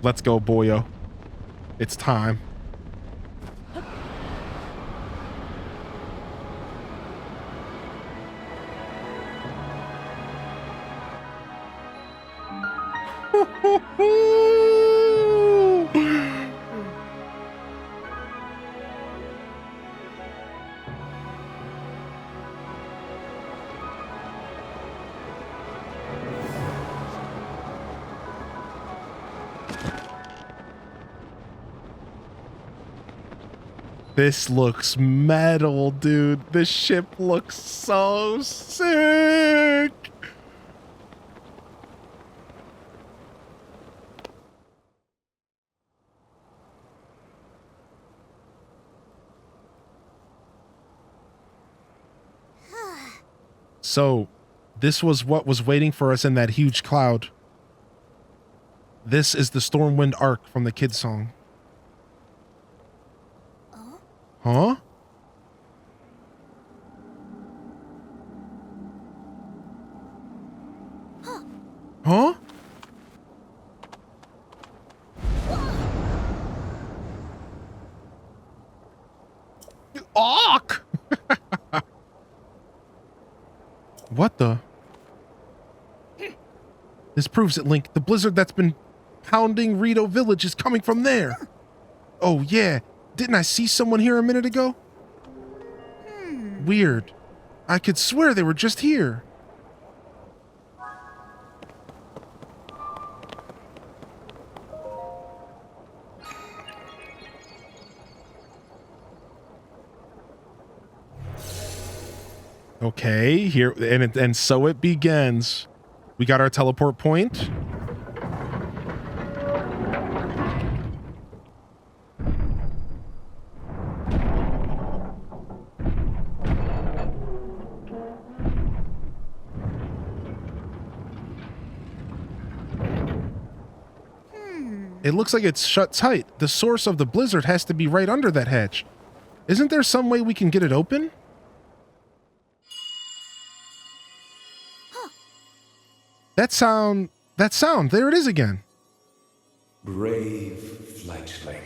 Let's go, boyo. It's time. This looks metal, dude. This ship looks so sick. So, this was what was waiting for us in that huge cloud. This is the Stormwind Arc from the kid song. Huh? Huh? Arc! What the? This proves it, Link. The blizzard that's been pounding Rito Village is coming from there. Oh, yeah. Didn't I see someone here a minute ago? Weird. I could swear they were just here. Okay, here and so it begins. We got our teleport point. It looks like it's shut tight. The source of the blizzard has to be right under that hatch. Isn't there some way we can get it open? That sound, there it is again. Brave fledgling.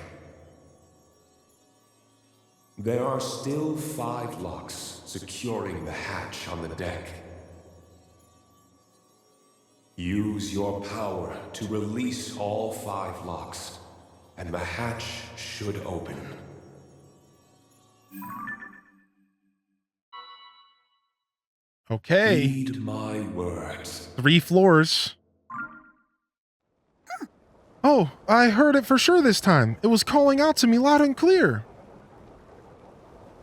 There are still 5 locks securing the hatch on the deck. Use your power to release all 5 locks, and the hatch should open. Okay. Heed my words. 3 floors. Oh, I heard it for sure this time. It was calling out to me loud and clear.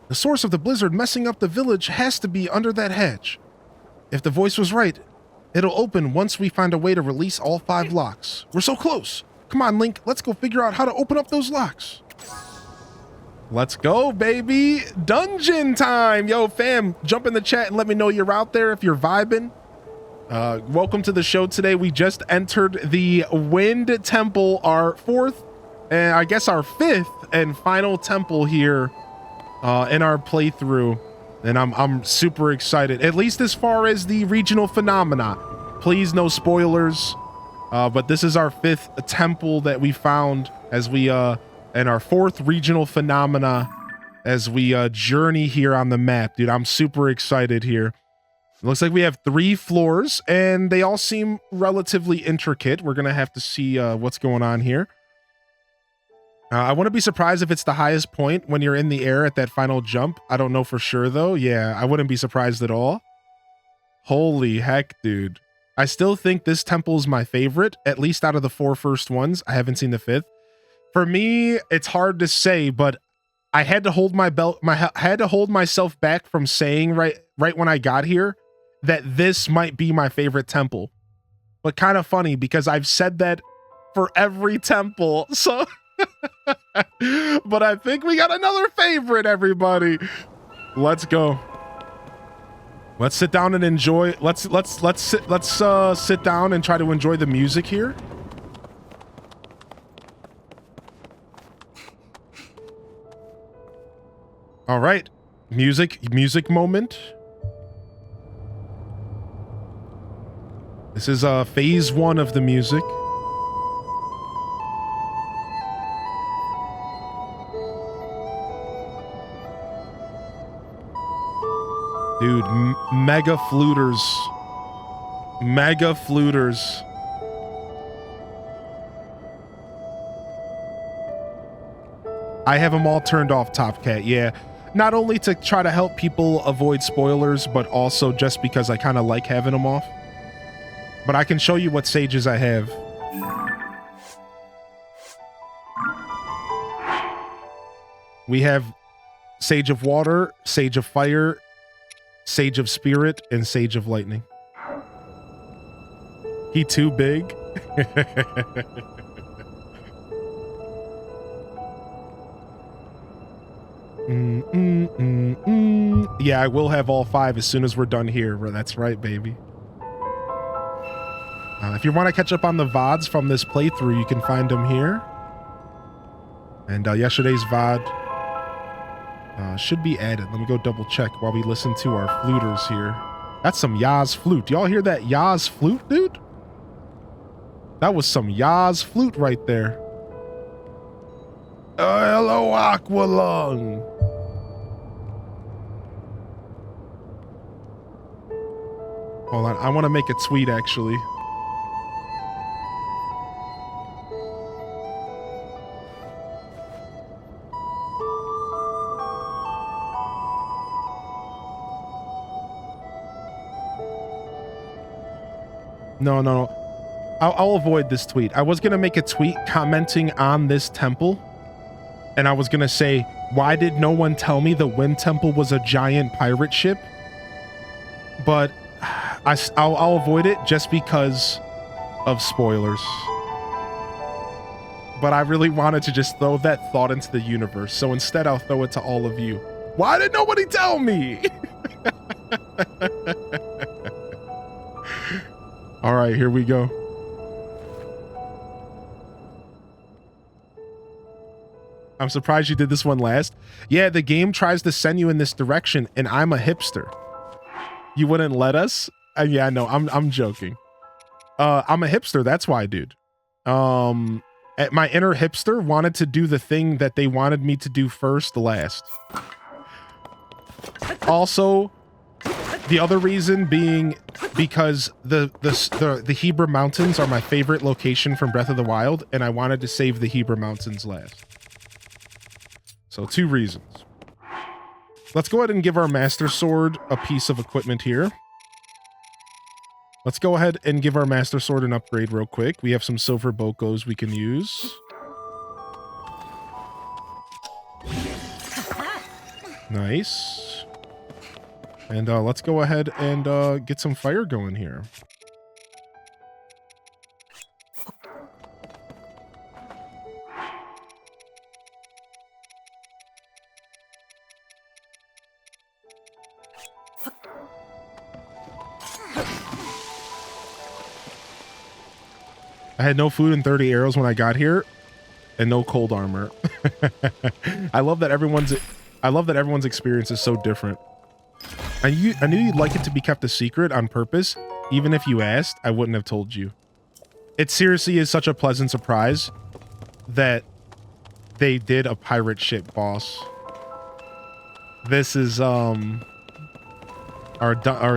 The source of the blizzard messing up the village has to be under that hatch. If the voice was right, it'll open once we find a way to release all 5 locks. We're so close. Come on, Link. Let's go figure out how to open up those locks. Let's go, baby. Dungeon time. Yo, fam, jump in the chat and let me know you're out there if you're vibing. Welcome to the show today. We just entered the Wind Temple, our 4th, and I guess our 5th and final temple here in our playthrough. And I'm super excited, at least as far as the regional phenomena. Please, no spoilers. But this is our 5th temple that we found as we, and our 4th regional phenomena as we journey here on the map. Dude, I'm super excited here. It looks like we have 3 floors, and they all seem relatively intricate. We're going to have to see what's going on here. I wouldn't be surprised if it's the highest point when you're in the air at that final jump. I don't know for sure, though. Yeah, I wouldn't be surprised at all. Holy heck, dude. I still think this temple is my favorite, at least out of the 4 first ones. I haven't seen the 5th. For me, it's hard to say, but I had to hold had to hold myself back from saying right when I got here that this might be my favorite temple. But kind of funny because I've said that for every temple. So but I think we got another favorite, everybody. Let's go. Let's sit down and enjoy. Let's sit down and try to enjoy the music here. All right. Music moment. This is phase 1 of the music. Dude, mega fluters. Mega fluters. I have them all turned off, Top Cat. Yeah. Not only to try to help people avoid spoilers, but also just because I kind of like having them off. But I can show you what sages I have. We have Sage of Water, Sage of Fire, Sage of Spirit, and Sage of Lightning. He too big? Yeah, I will have all 5 as soon as we're done here. That's right, baby. If you want to catch up on the VODs from this playthrough, you can find them here. And yesterday's VOD should be added. Let me go double check while we listen to our fluters here. That's some Yaz flute. Y'all hear that Yaz flute, dude? That was some Yaz flute right there. Hello, Aqualung. Hold on, I want to make a tweet actually. No. I'll avoid this tweet. I was going to make a tweet commenting on this temple. And I was going to say, why did no one tell me the Wind Temple was a giant pirate ship? But I'll avoid it just because of spoilers. But I really wanted to just throw that thought into the universe. So instead, I'll throw it to all of you. Why did nobody tell me? All right, here we go. I'm surprised you did this one last. Yeah, the game tries to send you in this direction, and I'm a hipster. You wouldn't let us? Yeah, no, I'm joking. I'm a hipster. That's why, dude. My inner hipster wanted to do the thing that they wanted me to do first, last. Also, the other reason being because the Hebra Mountains are my favorite location from Breath of the Wild, and I wanted to save the Hebra Mountains last. So 2 reasons. Let's go ahead and give our Master Sword a piece of equipment here. Let's go ahead and give our Master Sword an upgrade real quick. We have some silver bokos we can use. Nice. And let's go ahead and get some fire going here. I had no food and 30 arrows when I got here, and no cold armor. I love that everyone's experience is so different. I knew you'd like it to be kept a secret on purpose. Even if you asked, I wouldn't have told you. It seriously is such a pleasant surprise that they did a pirate ship, boss. This is our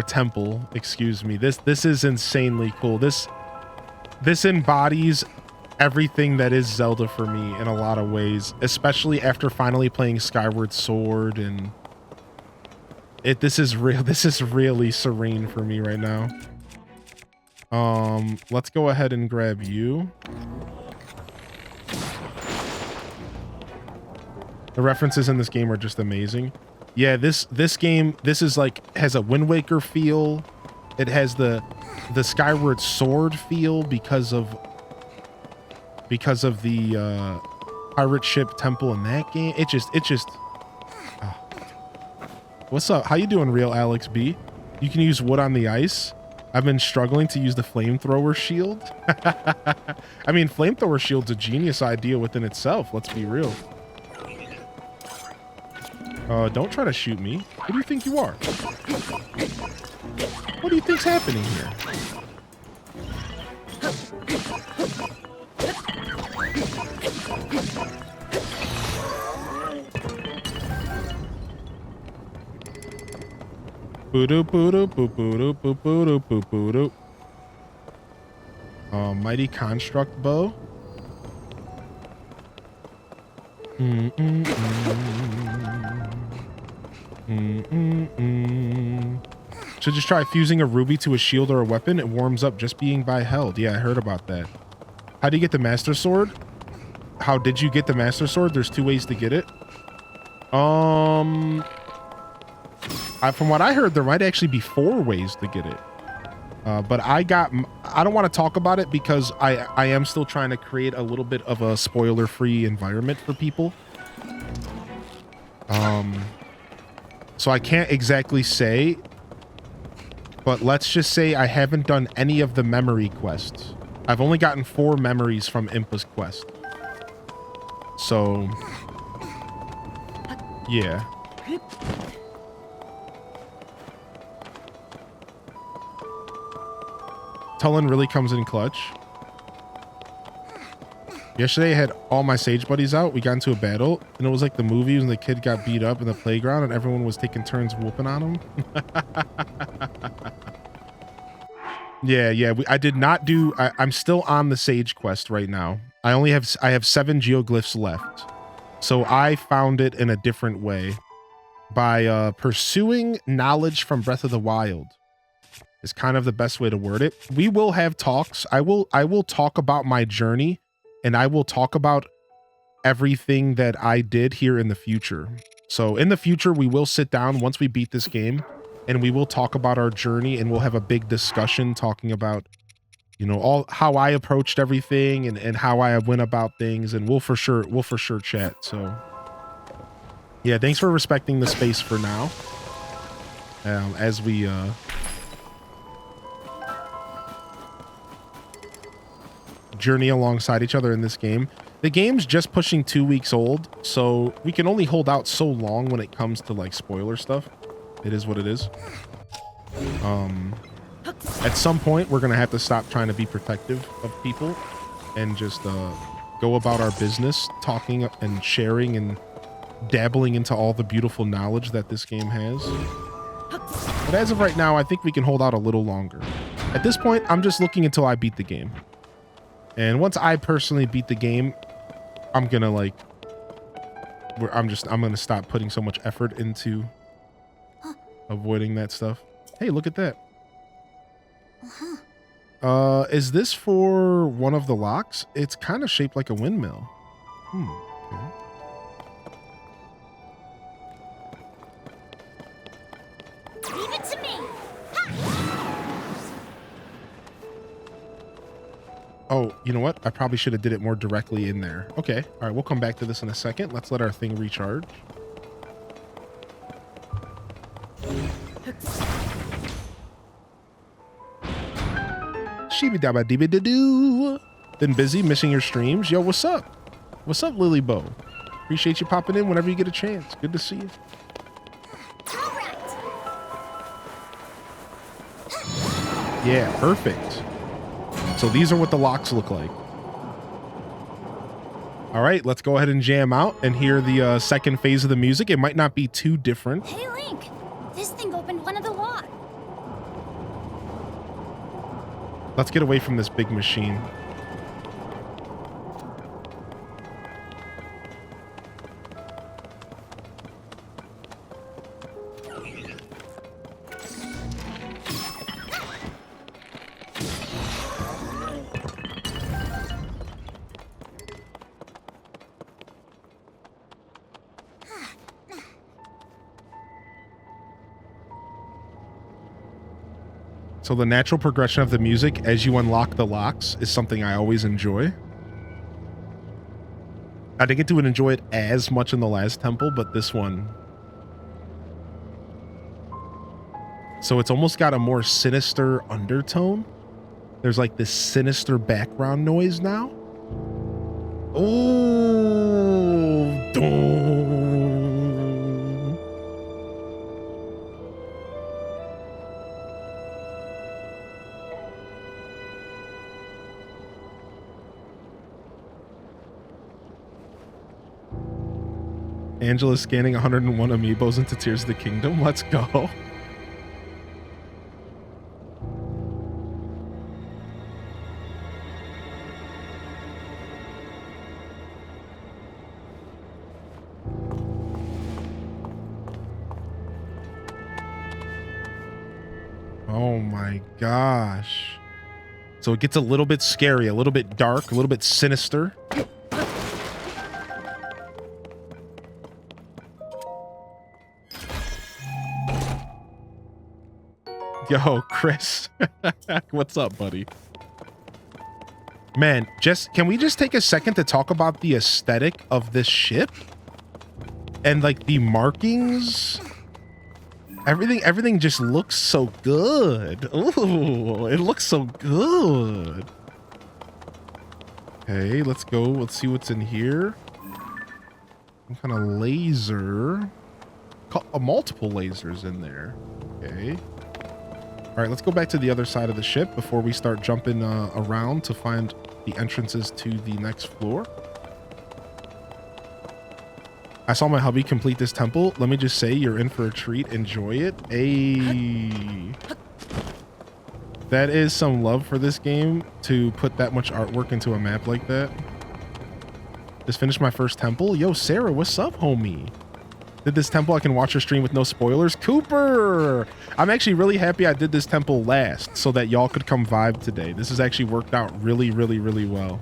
temple. Excuse me. This is insanely cool. This embodies everything that is Zelda for me in a lot of ways, especially after finally playing Skyward Sword, and this is really serene for me right now. Let's go ahead and grab you. The references in this game are just amazing. Yeah, this game, this is like, has a Wind Waker feel. It has the Skyward Sword feel because of the pirate ship temple in that game. It just What's up? How you doing, Real Alex B? You can use wood on the ice. I've been struggling to use the flamethrower shield. I mean, flamethrower shield's a genius idea within itself. Let's be real. Don't try to shoot me. Who do you think you are? What do you think's happening here? Mighty construct bow. Should just try fusing a ruby to a shield or a weapon. It warms up just being by held. Yeah, I heard about that. How do you get the master sword? How did you get the master sword? There's 2 ways to get it. From what I heard, there might actually be 4 ways to get it. But I don't want to talk about it because I am still trying to create a little bit of a spoiler-free environment for people. So I can't exactly say, but let's just say I haven't done any of the memory quests. I've only gotten 4 memories from Impa's quest. So, yeah. Tullen really comes in clutch. Yesterday I had all my Sage buddies out. We got into a battle, and it was like the movies when the kid got beat up in the playground and everyone was taking turns whooping on him. Yeah. I did not do... I'm still on the Sage quest right now. I have 7 geoglyphs left. So I found it in a different way. By pursuing knowledge from Breath of the Wild. Is kind of the best way to word it. We will have talks. I will talk about my journey, and I will talk about everything that I did here in the future. So in the future, we will sit down once we beat this game, and we will talk about our journey, and we'll have a big discussion talking about, you know, all how I approached everything and how I went about things, and we'll for sure chat. So yeah, thanks for respecting the space for now. As we journey alongside each other in this game. The game's just pushing 2 weeks old, so we can only hold out so long when it comes to like spoiler stuff. It is what it is. At some point we're gonna have to stop trying to be protective of people and just go about our business, talking and sharing and dabbling into all the beautiful knowledge that this game has. But as of right now, I think we can hold out a little longer. At this point, I'm just looking until I beat the game. And once I personally beat the game, I'm gonna like, I'm gonna stop putting so much effort into avoiding that stuff. Hey, look at that. Is this for one of the locks? It's kind of shaped like a windmill. Okay. Leave it to me. Oh, you know what? I probably should have did it more directly in there. Okay. All right. We'll come back to this in a second. Let's let our thing recharge. Sheebie-dabba-dee-bee-da-doo. Been busy missing your streams? Yo, what's up? What's up, Lily Bo? Appreciate you popping in whenever you get a chance. Good to see you. Yeah, perfect. So these are what the locks look like. All right, let's go ahead and jam out and hear the second phase of the music. It might not be too different. Hey, Link. This thing opened one of the locks. Let's get away from this big machine. So the natural progression of the music as you unlock the locks is something I always enjoy. I didn't get to enjoy it as much in the last temple, but this one. So it's almost got a more sinister undertone. There's like this sinister background noise now. Oh, dun. Angela scanning 101 amiibos into Tears of the Kingdom. Let's go. Oh my gosh. So it gets a little bit scary, a little bit dark, a little bit sinister. Yo, Chris. What's up, buddy? Man, can we just take a second to talk about the aesthetic of this ship? And like the markings? Everything just looks so good. Ooh, it looks so good. Okay, let's go. Let's see what's in here. Some kind of laser. Multiple lasers in there. Okay. All right, let's go back to the other side of the ship before we start jumping around to find the entrances to the next floor. I saw my hubby complete this temple. Let me just say, you're in for a treat. Enjoy it. Hey, that is some love for this game to put that much artwork into a map like that. Just finished my first temple. Yo, Sarah, what's up, homie? Did this temple. I can watch your stream with no spoilers. Cooper, I'm actually really happy I did this temple last so that y'all could come vibe today. This has actually worked out really, really, really well.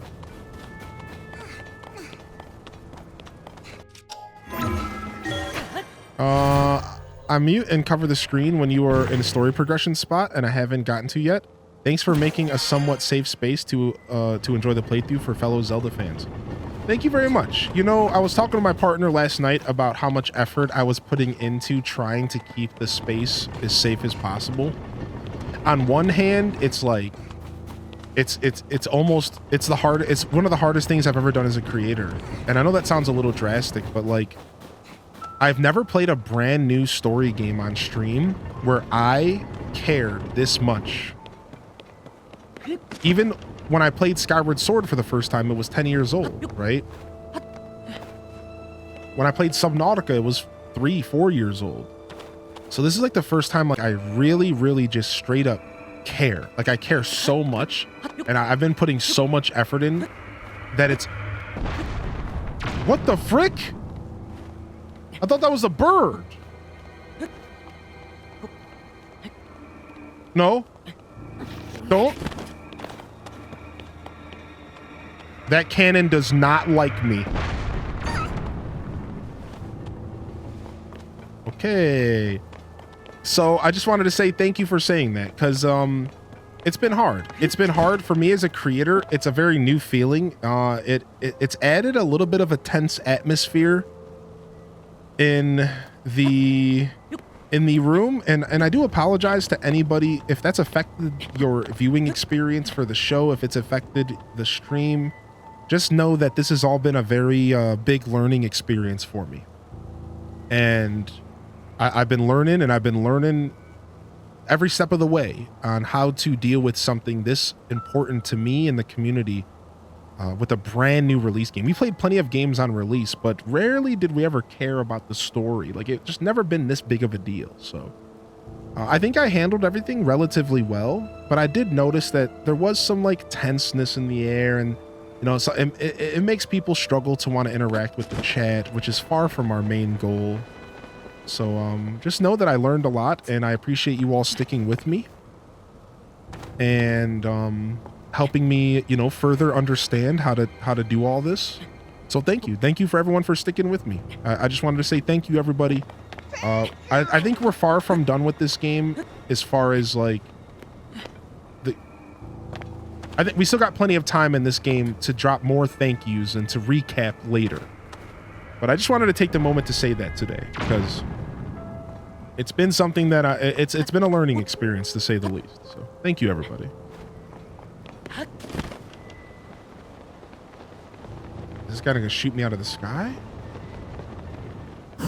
I mute and cover the screen when you are in a story progression spot and I haven't gotten to yet. Thanks for making a somewhat safe space to enjoy the playthrough for fellow Zelda fans. Thank you very much. You know, I was talking to my partner last night about how much effort I was putting into trying to keep the space as safe as possible. On one hand, it's like, it's one of the hardest things I've ever done as a creator. And I know that sounds a little drastic, but like, I've never played a brand new story game on stream where I cared this much. Even when I played Skyward Sword for the first time, it was 10 years old, right? When I played Subnautica, it was 3-4 years old. So this is like the first time like I really, really just straight up care. Like I care so much, and I've been putting so much effort in that it's... What the frick? I thought that was a bird. No. Don't. That cannon does not like me. Okay. So I just wanted to say thank you for saying that, because it's been hard. It's been hard for me as a creator. It's a very new feeling. It's added a little bit of a tense atmosphere in the room, and I do apologize to anybody if that's affected your viewing experience for the show, if it's affected the stream. Just know that this has all been a very big learning experience for me. And I've been learning every step of the way on how to deal with something this important to me and the community with a brand new release game. We played plenty of games on release, but rarely did we ever care about the story. Like, it just never been this big of a deal. So I think I handled everything relatively well, but I did notice that there was some like tenseness in the air, and you know, so it makes people struggle to want to interact with the chat, which is far from our main goal. So just know that I learned a lot, and I appreciate you all sticking with me and helping me, you know, further understand how to do all this. So thank you for everyone for sticking with me. I just wanted to say thank you, everybody. I think we're far from done with this game as far as like I think we still got plenty of time in this game to drop more thank yous and to recap later. But I just wanted to take the moment to say that today, because it's been something that it's been a learning experience, to say the least. So thank you, everybody. Is this guy gonna shoot me out of the sky?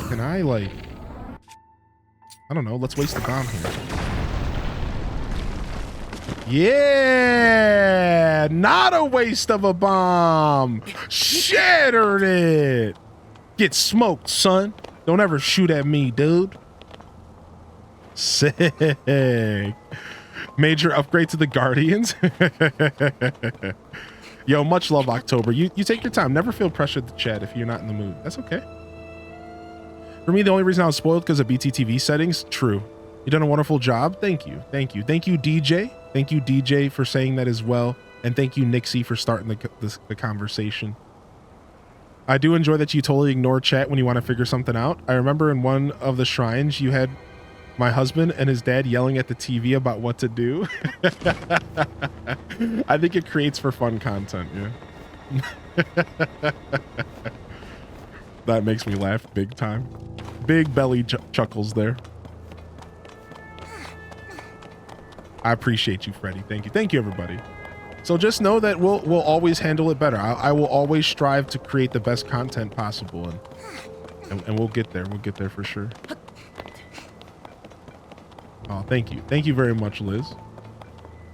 Can I, like... I don't know. Let's waste the bomb here. Yeah! Not a waste of a bomb! Shattered it! Get smoked, son. Don't ever shoot at me, dude. Sick. Major upgrade to the Guardians. Yo, much love, October. You take your time. Never feel pressured to chat if you're not in the mood. That's okay. For me, the only reason I was spoiled because of BTTV settings. True. You done a wonderful job. Thank you. Thank you. Thank you, DJ. Thank you, DJ, for saying that as well. And thank you, Nixie, for starting the conversation. I do enjoy that you totally ignore chat when you want to figure something out. I remember in one of the shrines, you had my husband and his dad yelling at the TV about what to do. I think it creates for fun content, yeah. That makes me laugh big time. Big belly chuckles there. I appreciate you, Freddie. Thank you. Thank you, everybody. So just know that we'll always handle it better. I will always strive to create the best content possible, and we'll get there. We'll get there for sure. Oh, thank you. Thank you very much, Liz.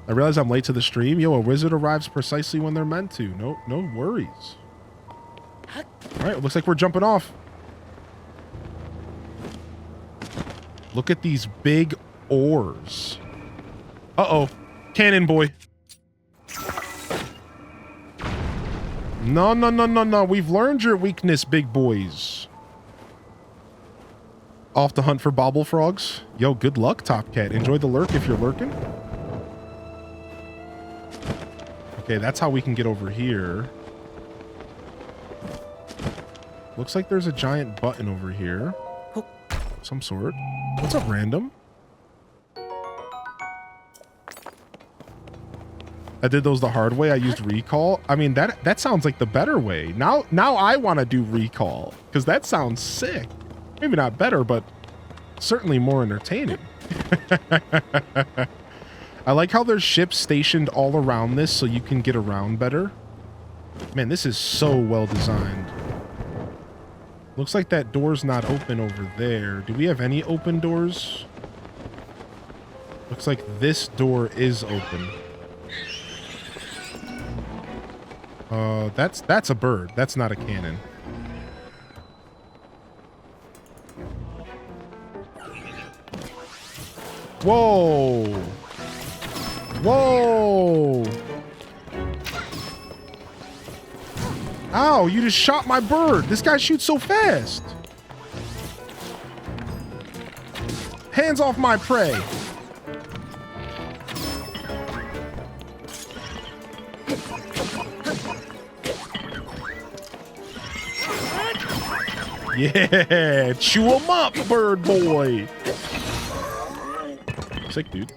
I realize I'm late to the stream. Yo, a wizard arrives precisely when they're meant to. No worries. All right, it looks like we're jumping off. Look at these big oars. Uh-oh. Cannon boy. No. We've learned your weakness, big boys. Off to hunt for bobble frogs. Yo, good luck, Top Cat. Enjoy the lurk if you're lurking. Okay, that's how we can get over here. Looks like there's a giant button over here. Some sort. What's up, random? I did those the hard way. I used recall. I mean, that sounds like the better way. Now I want to do recall because that sounds sick. Maybe not better, but certainly more entertaining. I like how there's ships stationed all around this so you can get around better. Man, this is so well designed. Looks like that door's not open over there. Do we have any open doors? Looks like this door is open. That's a bird. That's not a cannon. Whoa! Whoa! Ow, you just shot my bird. This guy shoots so fast. Hands off my prey. Yeah, chew him up, bird boy. Sick, dude.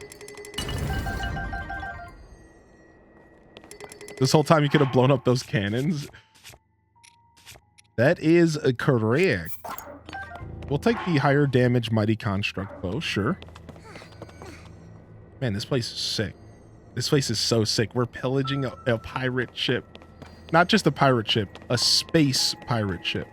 This whole time you could have blown up those cannons. That is correct. We'll take the higher damage mighty construct bow, sure. Man, this place is sick. This place is so sick. We're pillaging a pirate ship. Not just a pirate ship, a space pirate ship.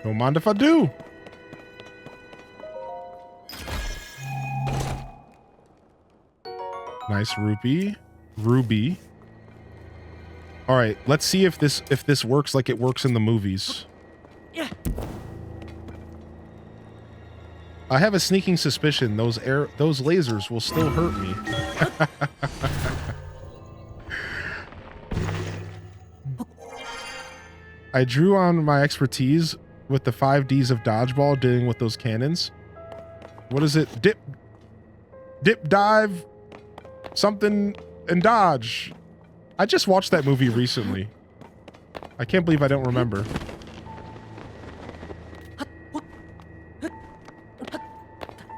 Don't mind if I do. Nice ruby. All right, let's see if this works like it works in the movies. Yeah. I have a sneaking suspicion those lasers will still hurt me. I drew on my expertise with the 5 Ds of dodgeball dealing with those cannons. What is it? Dip, dive, something, and dodge. I just watched that movie recently. I can't believe I don't remember.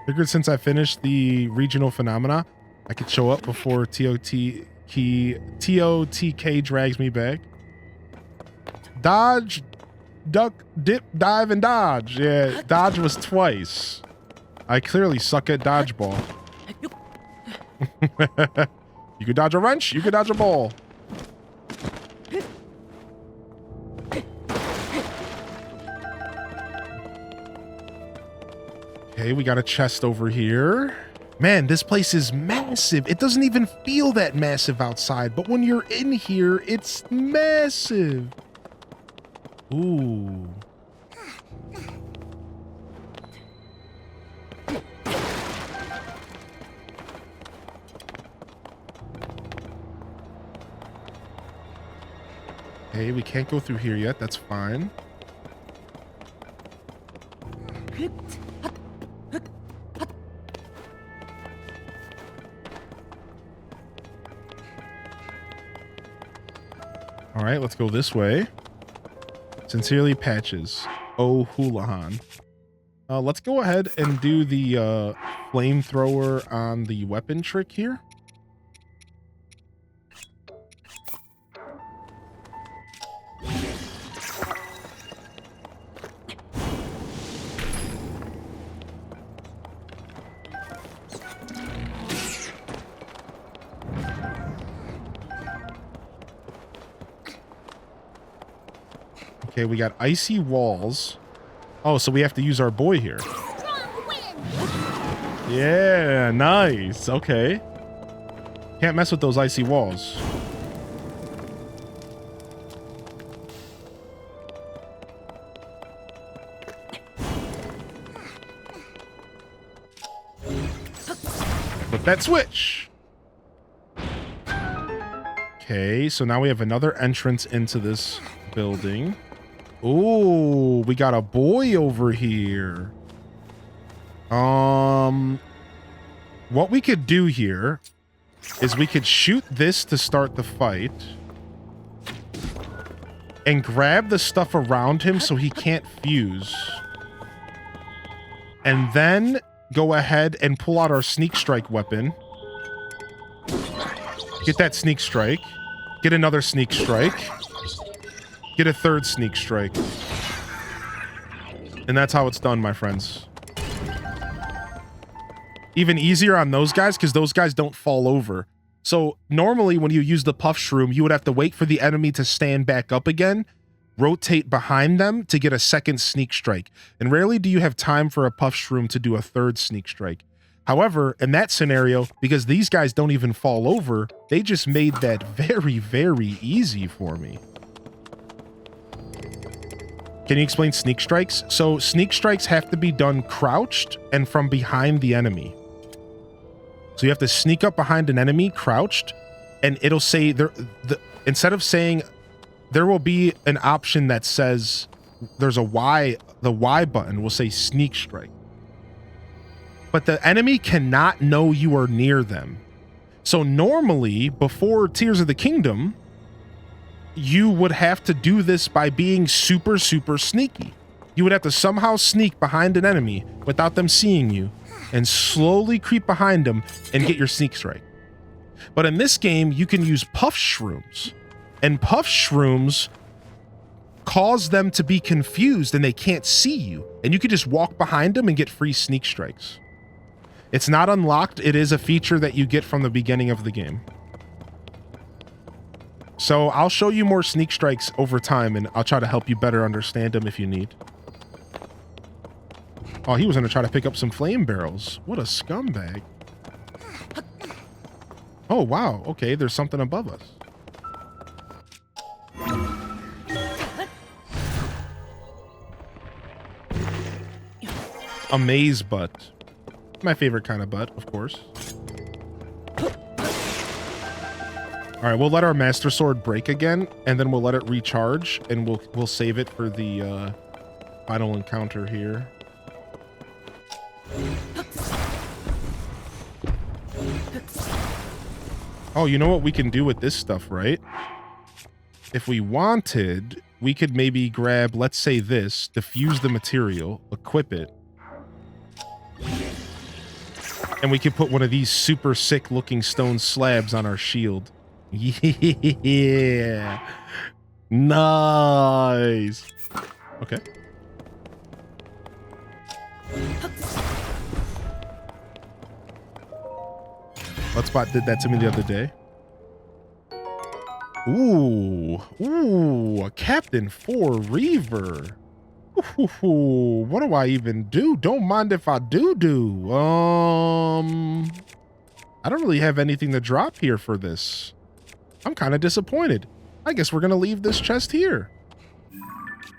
Figured since I finished the regional phenomena, I could show up before TOTK drags me back. Dodge, duck, dip, dive, and dodge. Yeah, dodge was twice. I clearly suck at dodgeball. You could dodge a wrench, you could dodge a ball. Okay, we got a chest over here. Man, this place is massive. It doesn't even feel that massive outside, but when you're in here, it's massive. Ooh. Okay, we can't go through here yet. That's fine. All right, let's go this way. Sincerely, Patches. Oh, Houlihan. Let's go ahead and do the flamethrower on the weapon trick here. Okay, we got icy walls. Oh, so we have to use our boy here. Strong wind. Yeah, nice. Okay. Can't mess with those icy walls. Flip that switch. Okay, so now we have another entrance into this building. Oh, we got a boy over here. What we could do here is we could shoot this to start the fight and grab the stuff around him so he can't fuse. And then go ahead and pull out our sneak strike weapon. Get that sneak strike. Get another sneak strike. Get a third sneak strike. And that's how it's done, my friends. Even easier on those guys because those guys don't fall over. So normally when you use the puff shroom, you would have to wait for the enemy to stand back up again, rotate behind them to get a second sneak strike. And rarely do you have time for a puff shroom to do a third sneak strike. However, in that scenario, because these guys don't even fall over, they just made that very, very easy for me. Can you explain sneak strikes? So sneak strikes have to be done crouched and from behind the enemy. So you have to sneak up behind an enemy crouched, and it'll say instead of saying there will be an option that says there's a Y, the Y button will say sneak strike. But the enemy cannot know you are near them. So normally before Tears of the Kingdom, you would have to do this by being super, super sneaky. You would have to somehow sneak behind an enemy without them seeing you and slowly creep behind them and get your sneak strike. But in this game, you can use puff shrooms, and puff shrooms cause them to be confused and they can't see you. And you can just walk behind them and get free sneak strikes. It's not unlocked. It is a feature that you get from the beginning of the game. So I'll show you more sneak strikes over time, and I'll try to help you better understand them if you need. Oh, he was going to try to pick up some flame barrels. What a scumbag. Oh, wow. Okay, there's something above us. A maze butt. My favorite kind of butt, of course. All right, we'll let our Master Sword break again, and then we'll let it recharge, and we'll save it for the final encounter here. Oh, you know what we can do with this stuff, right? If we wanted, we could maybe grab, let's say this, diffuse the material, equip it, and we could put one of these super sick looking stone slabs on our shield. Yeah. Nice. Okay. Hotspot did that to me the other day. Ooh, a Captain 4 Reaver. Ooh, what do I even do? Don't mind if I do. I don't really have anything to drop here for this. I'm kind of disappointed. I guess we're going to leave this chest here.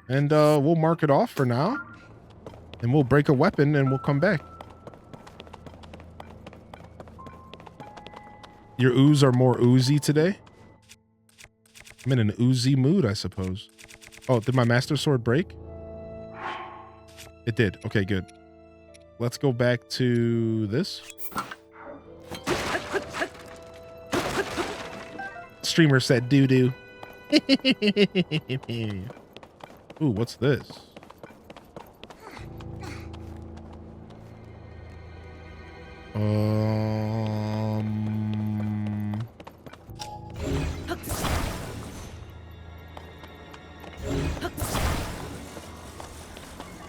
And we'll mark it off for now. And we'll break a weapon and we'll come back. Your ooze are more oozy today? I'm in an oozy mood, I suppose. Oh, did my master sword break? It did. Okay, good. Let's go back to this. Streamer said doo-doo. Ooh, what's this?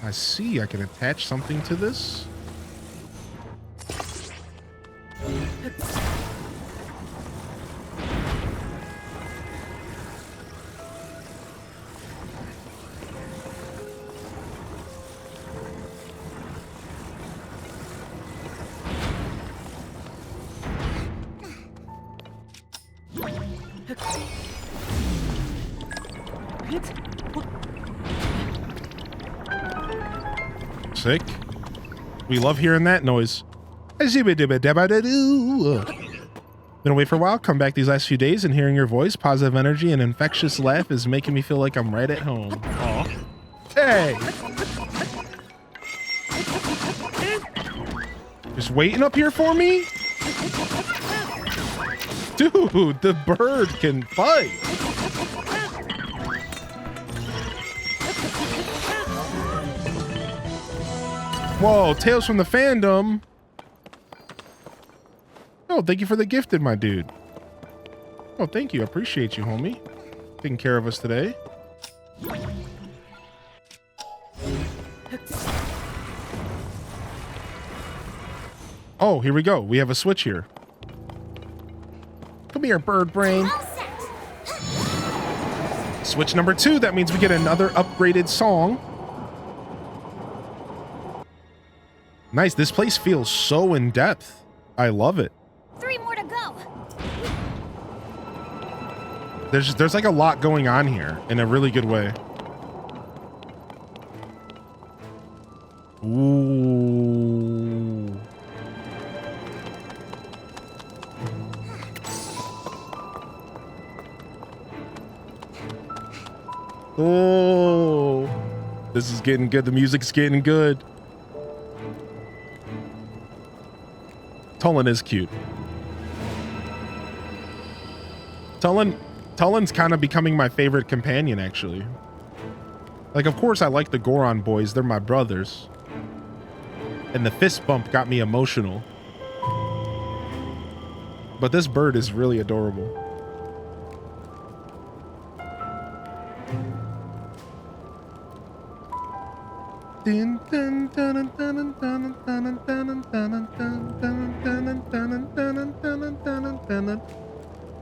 I see. I can attach something to this. Sick. We love hearing that noise. Been away for a while. Come back these last few days and hearing your voice, positive energy, and infectious laugh is making me feel like I'm right at home. Aw. Hey! Just waiting up here for me? Dude, the bird can fight. Whoa, Tales from the Fandom. Oh, thank you for the gifted, my dude. Oh, thank you. I appreciate you, homie. Taking care of us today. Oh, here we go. We have a switch here. Come here, bird brain. Switch number 2. That means we get another upgraded song. Nice. This place feels so in depth. I love it. 3 more to go. There's like a lot going on here in a really good way. Ooh. Oh. This is getting good. The music's getting good. Tulin is cute. Tulin's kind of becoming my favorite companion, actually. Like, of course, I like the Goron boys. They're my brothers. And the fist bump got me emotional. But this bird is really adorable.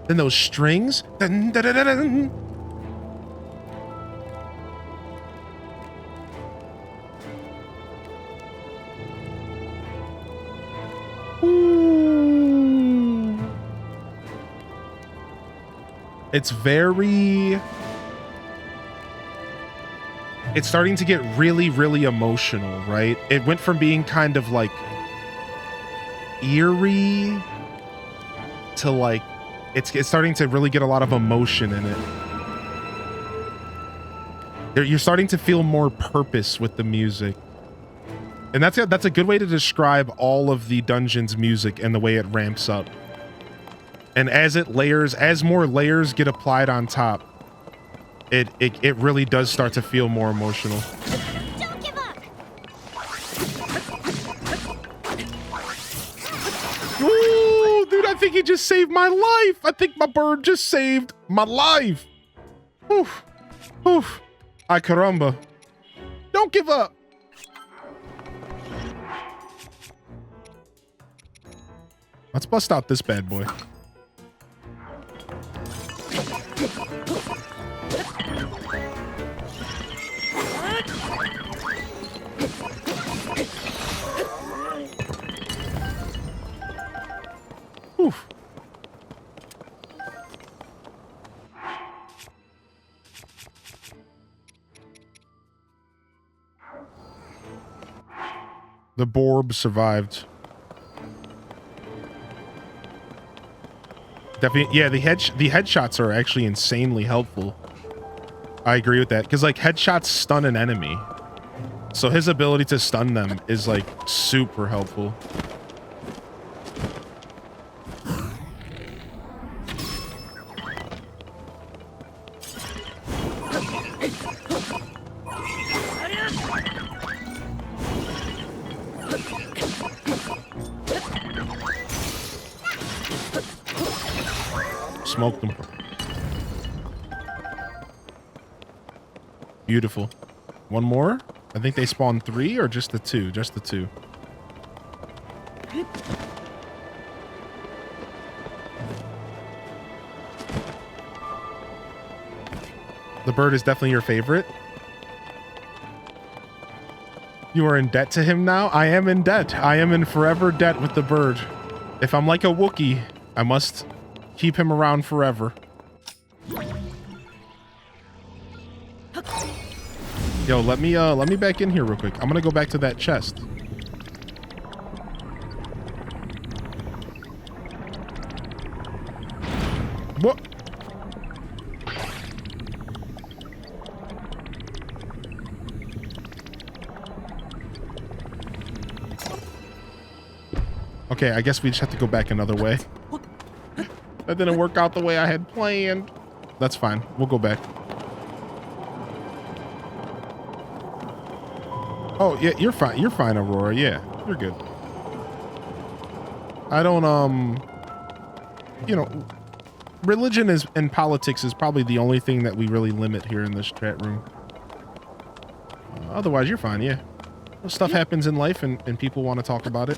Then those strings. Ooh. It's very... It's starting to get really, really emotional, right? It went from being kind of like eerie to like it's starting to really get a lot of emotion in it. You're starting to feel more purpose with the music. And that's a good way to describe all of the dungeon's music and the way it ramps up. And as more layers get applied on top, it really does start to feel more emotional. Don't give up. Ooh, dude, I think he just saved my life. I think my bird just saved my life. Oof. Oof. Ay caramba. Don't give up. Let's bust out this bad boy. Oof. The Borb survived. Definitely, yeah, the headshots are actually insanely helpful. I agree with that, because like headshots stun an enemy. So his ability to stun them is like super helpful. Smoked them. Beautiful. One more? I think they spawned 3 or just the 2? Just the 2. The bird is definitely your favorite. You are in debt to him now? I am in debt. I am in forever debt with the bird. If I'm like a Wookiee, I must keep him around forever. Yo, let me back in here real quick. I'm gonna go back to that chest. What? Okay, I guess we just have to go back another way. That didn't work out the way I had planned. That's fine. We'll go back. Oh, yeah, you're fine. You're fine, Aurora. Yeah, you're good. I don't, you know, religion is and politics is probably the only thing that we really limit here in this chat room. Otherwise, you're fine. Yeah. Stuff happens in life and people want to talk about it.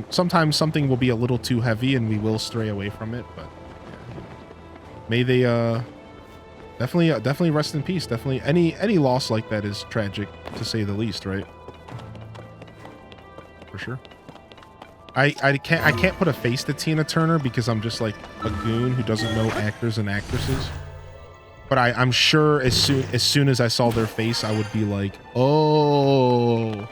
Sometimes something will be a little too heavy and we will stray away from it, but yeah, may they, definitely rest in peace. Definitely any loss like that is tragic to say the least, right? For sure. I can't put a face to Tina Turner because I'm just like a goon who doesn't know actors and actresses. But I'm sure as soon as I saw their face, I would be like, oh.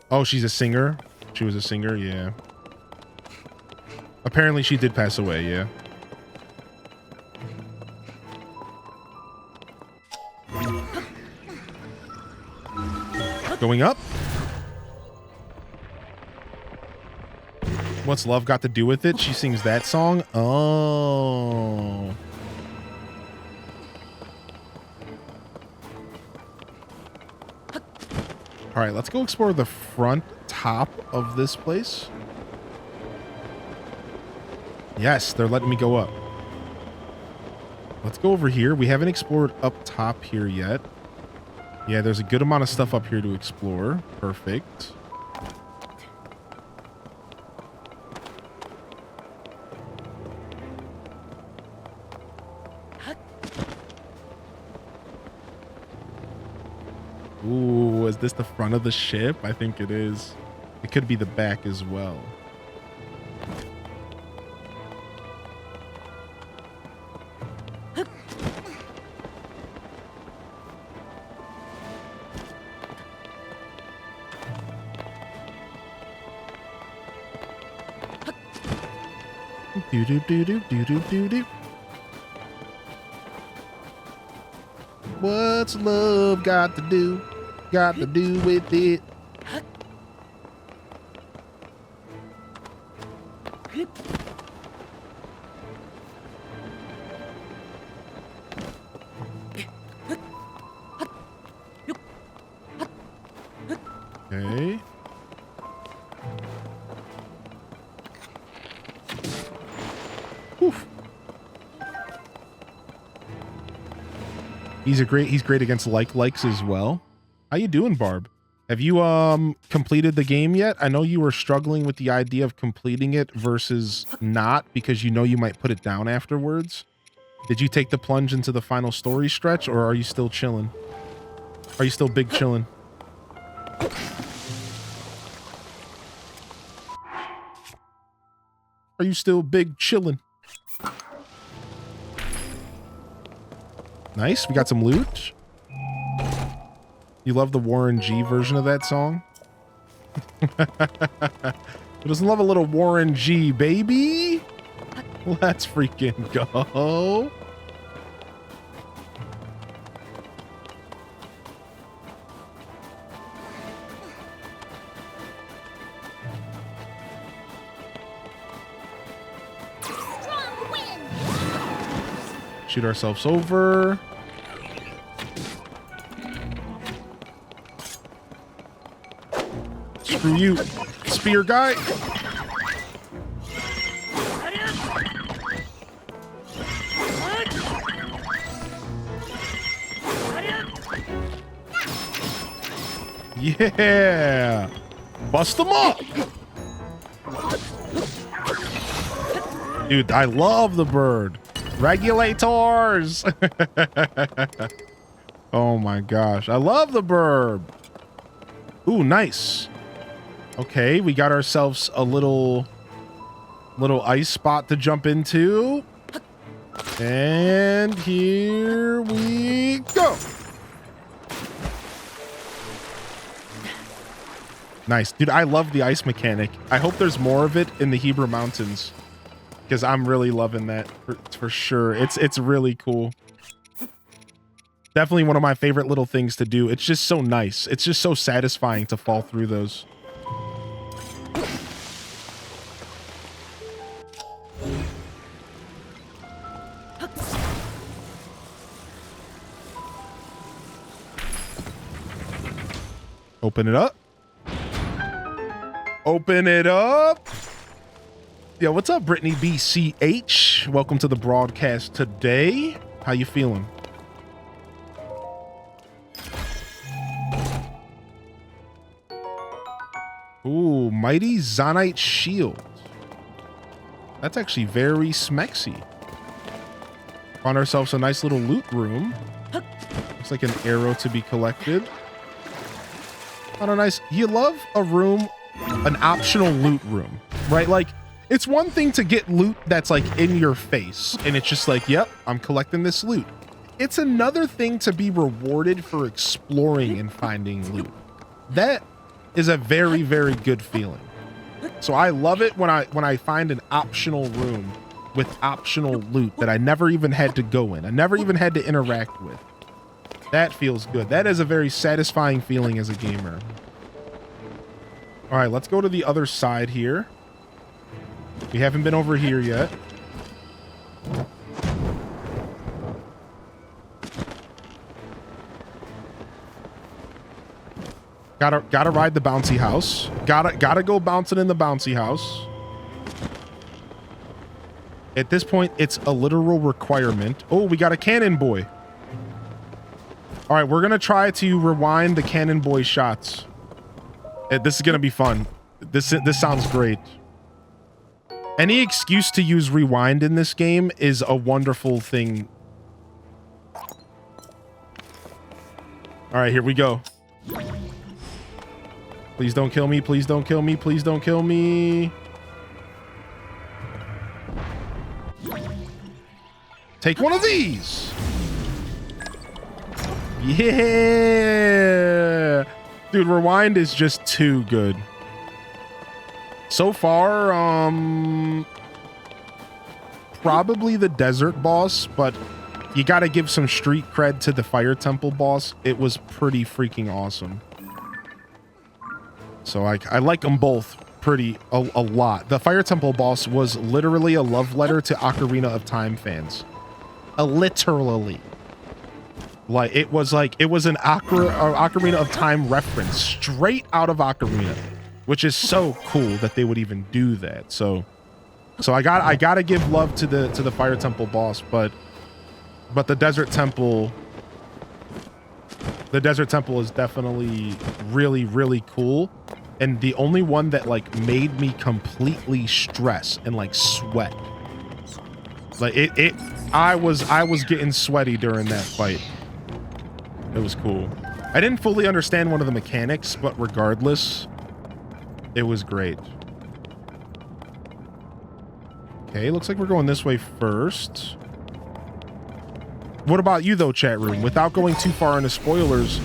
Oh, she's a singer. She was a singer, yeah. Apparently she did pass away, yeah. Going up. What's love got to do with it? She sings that song? Oh. All right, let's go explore the front top of this place. Yes, they're letting me go up. Let's go over here. We haven't explored up top here yet. Yeah, there's a good amount of stuff up here to explore. Perfect. Ooh, is this the front of the ship? I think it is. It could be the back as well. Do do do do do do do do. What's love got to do? Got to do with it. Okay. Oof. He's great against likes as well. How you doing, Barb? Have you completed the game yet? I know you were struggling with the idea of completing it versus not because you know you might put it down afterwards. Did you take the plunge into the final story stretch or are you still chilling? Are you still big chilling? Are you still big chilling? Nice. We got some loot. You love the Warren G version of that song? Who doesn't love a little Warren G, baby? Let's freaking go. Strong wind. Shoot ourselves over. Screw you, spear guy. Yeah. Bust them up. Dude, I love the bird. Regulators. Oh my gosh. I love the bird. Ooh, nice. Okay, we got ourselves a little ice spot to jump into. And here we go. Nice. Dude, I love the ice mechanic. I hope there's more of it in the Hebra Mountains, because I'm really loving that for sure. It's really cool. Definitely one of my favorite little things to do. It's just so nice. It's just so satisfying to fall through those. Open it up. Open it up. Yo, what's up, Brittany BCH? Welcome to the broadcast today. How you feeling? Ooh, Mighty Zonite Shield. That's actually very smexy. Found ourselves a nice little loot room. Looks like an arrow to be collected. On a nice, you love a room, an optional loot room, right? Like, it's one thing to get loot that's like in your face and it's just like, yep, I'm collecting this loot. It's another thing to be rewarded for exploring and finding loot. That is a very, very good feeling. So I love it when I find an optional room with optional loot that I never even had to go in. I never even had to interact with. That feels good. That is a very satisfying feeling as a gamer. All right, let's go to the other side here. We haven't been over here yet. Gotta ride the bouncy house. Gotta go bouncing in the bouncy house. At this point, it's a literal requirement. Oh, we got a cannon boy. All right, we're gonna try to rewind the cannon boy shots. This is gonna be fun. This sounds great. Any excuse to use rewind in this game is a wonderful thing. All right, here we go. Please don't kill me. Please don't kill me. Please don't kill me. Take one of these. Yeah. Dude, rewind is just too good. So far, probably the desert boss, but you gotta give some street cred to the fire temple boss. It was pretty freaking awesome. So I like them both a lot. The fire temple boss was literally a love letter to Ocarina of Time fans. Literally. Like it was an Ocarina of Time reference straight out of Ocarina, which is so cool that they would even do that. So I gotta give love to the fire temple boss, but the desert temple is definitely really, really cool. And the only one that like made me completely stress and like sweat. Like I was getting sweaty during that fight. It was cool. I didn't fully understand one of the mechanics, but regardless, it was great. Okay, looks like we're going this way first. What about you though, chat room? Without going too far into spoilers,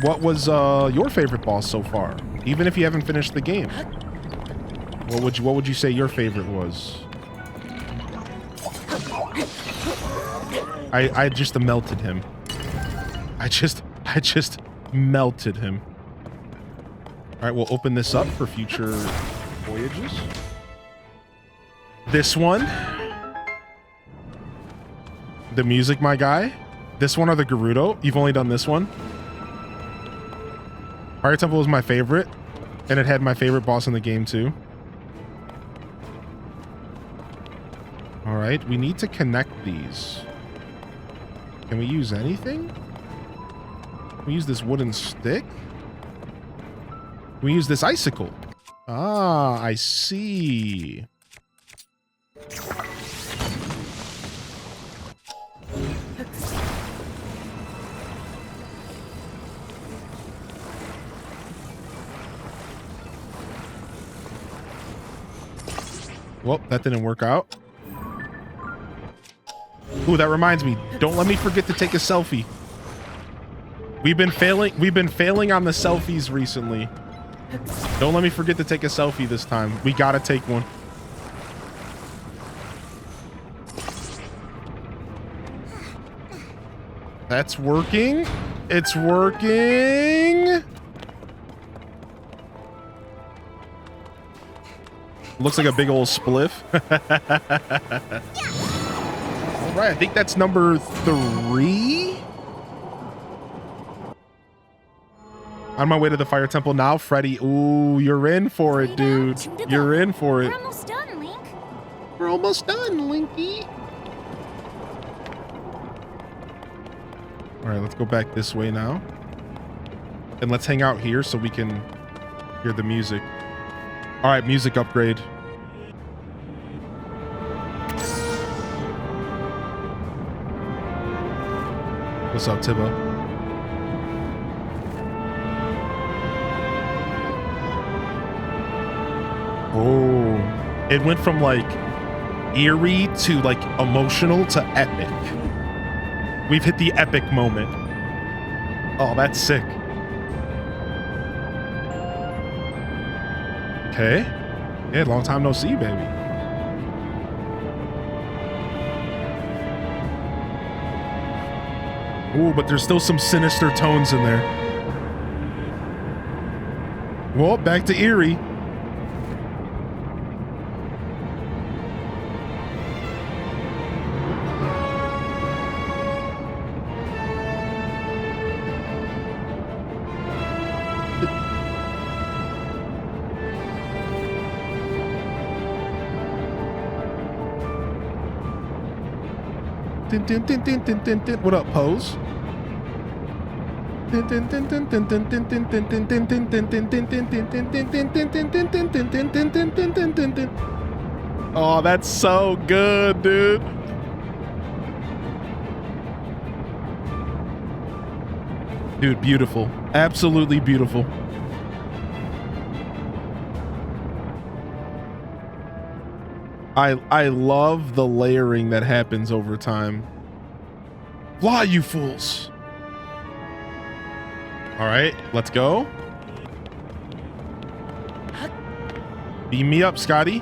what was your favorite boss so far? Even if you haven't finished the game, what would you say your favorite was? I just melted him. I just melted him. All right, we'll open this up for future voyages. This one. The music, my guy. This one or the Gerudo? You've only done this one? Fire Temple was my favorite, and it had my favorite boss in the game too. All right, we need to connect these. Can we use anything? Can we use this wooden stick? Can we use this icicle? Ah, I see. Well, that didn't work out. Ooh, that reminds me. Don't let me forget to take a selfie. We've been failing on the selfies recently. Don't let me forget to take a selfie this time. We gotta take one. That's working. It's working. Looks like a big old spliff. All right, I think that's number 3. On my way to the Fire Temple now, Freddy. Ooh, you're in for it, dude. You're in for it. We're almost done, Link. We're almost done, Linky. All right, let's go back this way now. And let's hang out here so we can hear the music. All right, music upgrade. What's up, Tibbo? Oh, it went from like eerie to like emotional to epic. We've hit the epic moment. Oh, that's sick. Okay. Yeah, long time no see, baby. Ooh, but there's still some sinister tones in there. Well, back to eerie. What up, Pose? Oh, that's so good, dude. Dude, beautiful. Absolutely beautiful. I love the layering that happens over time. Fly, you fools. All right, let's go. Beam me up, Scotty.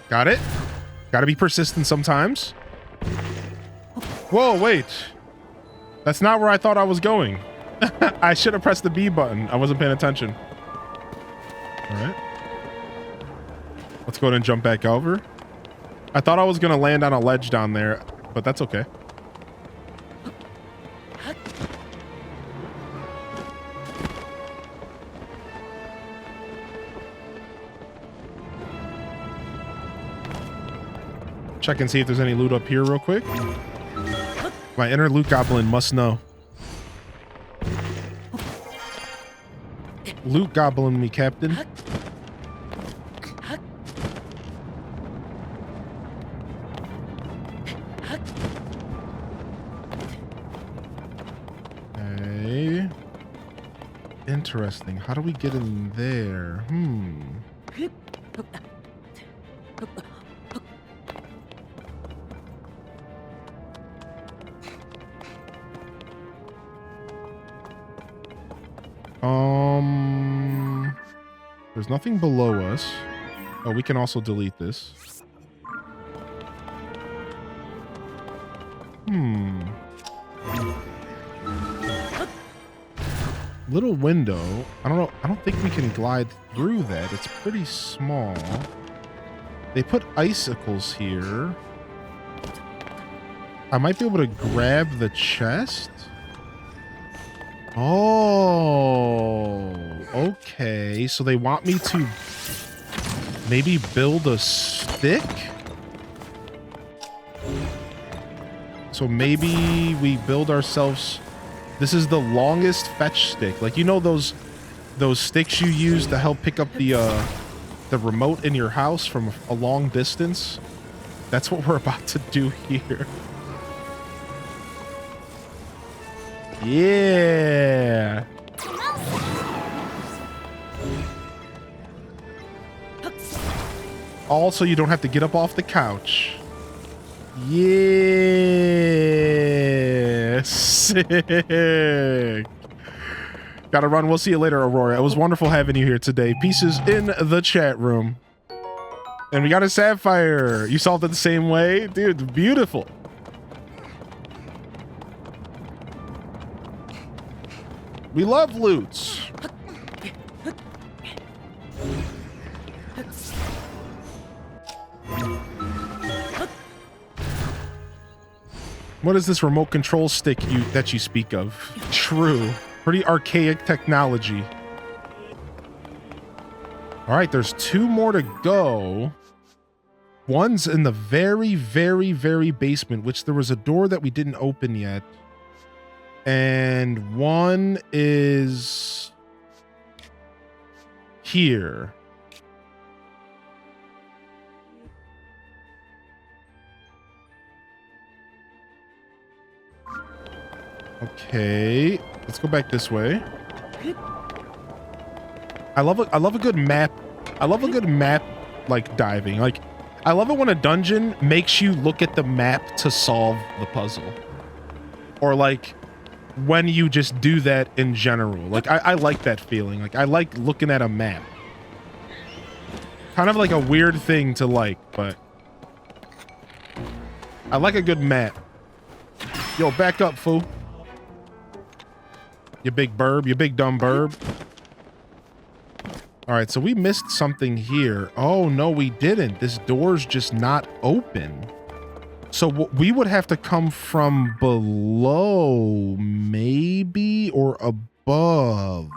Got it. Gotta be persistent sometimes. Whoa, wait. That's not where I thought I was going. I should have pressed the B button. I wasn't paying attention. All right. Let's go ahead and jump back over. I thought I was going to land on a ledge down there, but that's okay. Check and see if there's any loot up here real quick. My inner loot goblin must know. Loot goblin me, Captain. Interesting. How do we get in there? There's nothing below us. Oh, we can also delete this. Little window. I don't know. I don't think we can glide through that. It's pretty small. They put icicles here. I might be able to grab the chest. Oh, okay. So they want me to maybe build a stick? So maybe we build ourselves... This is the longest fetch stick. Like, you know those sticks you use to help pick up the remote in your house from a long distance? That's what we're about to do here. Yeah. Also, you don't have to get up off the couch. Yeah. Sick. Gotta run. We'll see you later, Aurora. It was wonderful having you here today. Pieces in the chat room. And we got a sapphire. You solved it the same way? Dude, beautiful. We love loots. What is this remote control stick that you speak of? True. Pretty archaic technology. All right, there's 2 more to go. One's in the very, very, very basement, which there was a door that we didn't open yet. And one is here. Okay, let's go back this way. I love a good map. I love a good map, like diving. Like, I love it when a dungeon makes you look at the map to solve the puzzle, or like when you just do that in general. Like, I like that feeling. Like, I like looking at a map. Kind of like a weird thing to like, but I like a good map. Yo, back up, fool. You big burb. You big dumb burb. All right, so we missed something here. Oh, no, we didn't. This door's just not open. So we would have to come from below, maybe, or above.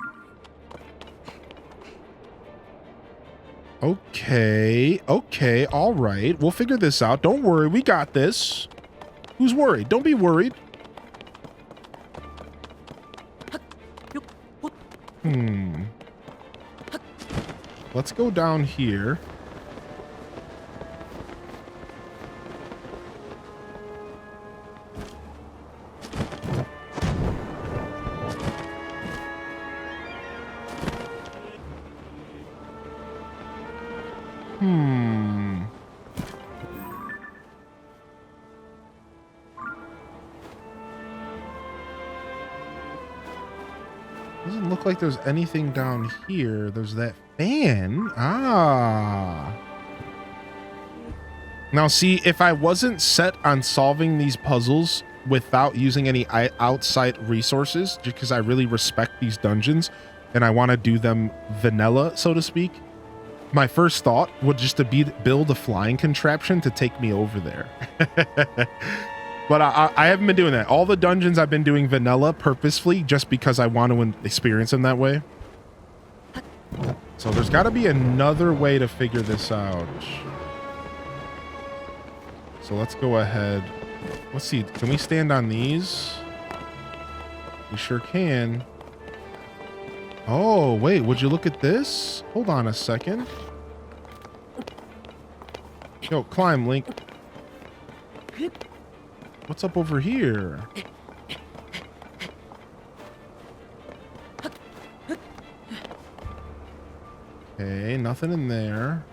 Okay, okay, all right. We'll figure this out. Don't worry, we got this. Who's worried? Don't be worried. Let's go down here. Doesn't look like there's anything down here. There's that fan. Ah. Now, see, if I wasn't set on solving these puzzles without using any outside resources, because I really respect these dungeons and I want to do them vanilla, so to speak, my first thought would just to be build a flying contraption to take me over there. But I haven't been doing that. All the dungeons I've been doing vanilla purposefully just because I want to experience them that way. So there's got to be another way to figure this out. So let's go ahead. Let's see. Can we stand on these? We sure can. Oh, wait. Would you look at this? Hold on a second. Yo, climb, Link. What's up over here? Okay, nothing in there.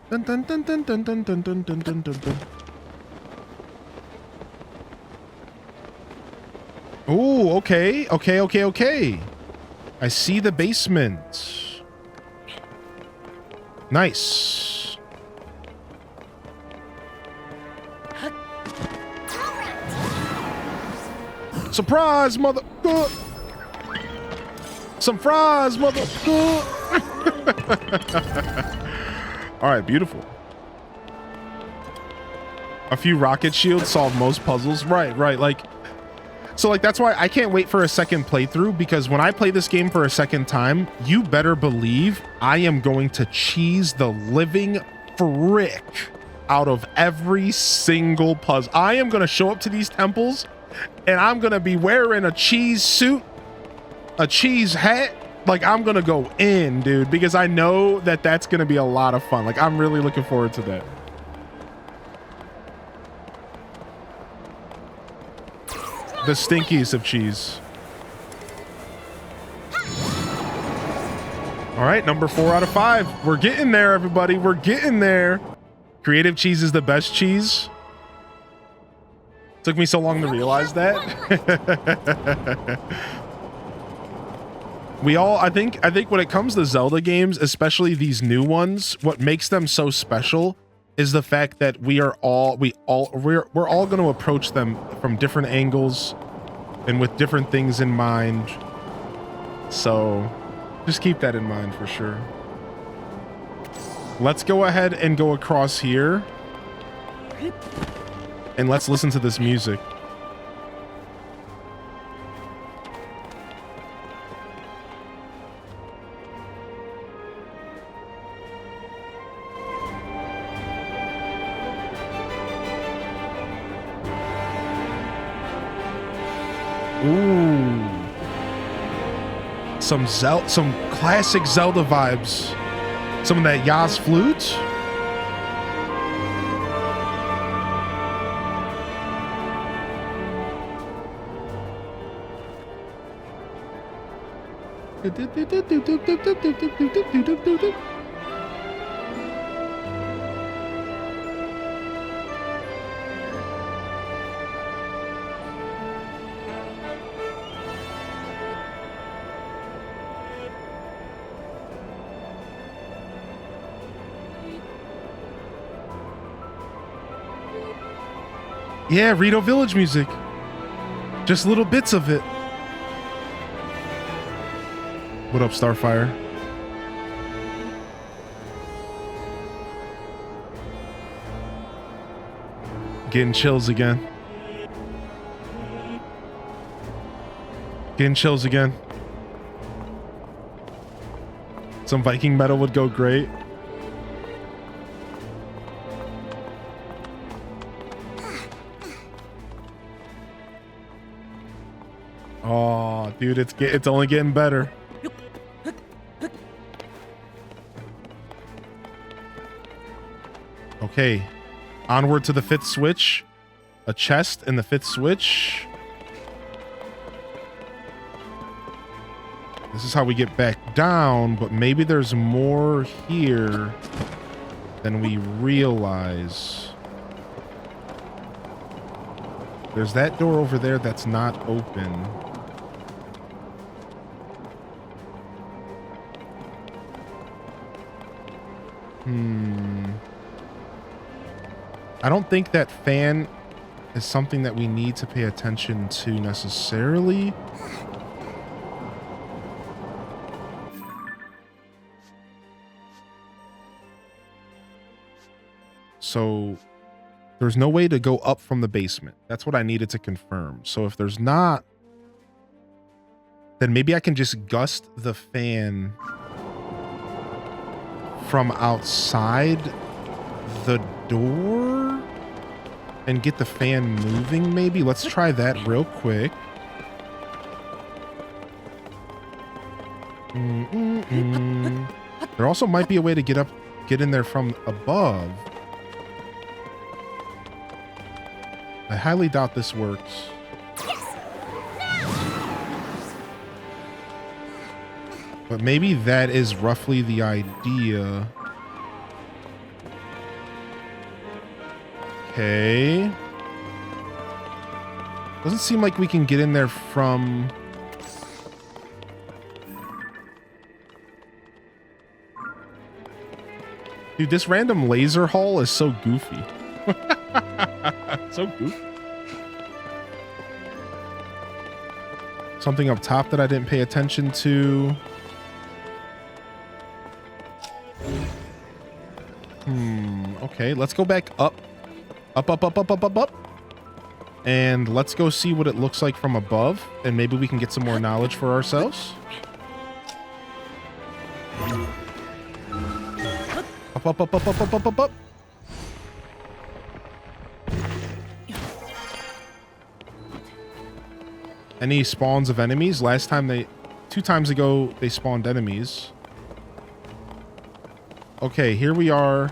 Dun dun dun dun dun dun dun dun dun dun dun dun. Oh, okay. Okay. I see the basement. Nice. Surprise, mother. Some fries, mother. All right, beautiful. A few rocket shields solve most puzzles. Right. So like that's why I can't wait for a second playthrough, because when I play this game for a second time, you better believe I am going to cheese the living frick out of every single puzzle. I am going to show up to these temples and I'm going to be wearing a cheese suit, a cheese hat. Like I'm going to go in, dude, because I know that that's going to be a lot of fun. Like I'm really looking forward to that. The stinkiest of cheese. All right, number 4 out of 5. We're getting there, everybody. We're getting there. Creative cheese is the best cheese. Took me so long to realize that. I think when it comes to Zelda games, especially these new ones, what makes them so special is the fact that we're all going to approach them from different angles and with different things in mind. So just keep that in mind for sure. Let's go ahead and go across here and let's listen to this music. Ooh. Some classic Zelda vibes. Some of that Yas flute. Yeah, Rito Village music. Just little bits of it. What up, Starfire? Getting chills again. Getting chills again. Some Viking metal would go great. Oh, dude, it's only getting better. Okay, onward to the 5th switch. A chest in the 5th switch. This is how we get back down, but maybe there's more here than we realize. There's that door over there that's not open. I don't think that fan is something that we need to pay attention to necessarily. So there's no way to go up from the basement. That's what I needed to confirm. So if there's not, then maybe I can just gust the fan from outside the door and get the fan moving maybe. Let's try that real quick. There also might be a way to get in there from above. I highly doubt this works. But maybe that is roughly the idea. Okay. Doesn't seem like we can get in there from... Dude, this random laser hall is so goofy. So goofy. Something up top that I didn't pay attention to. Okay, let's go back up. Up. And let's go see what it looks like from above. And maybe we can get some more knowledge for ourselves. Up. Any spawns of enemies? Last time 2 times ago, they spawned enemies. Okay, here we are.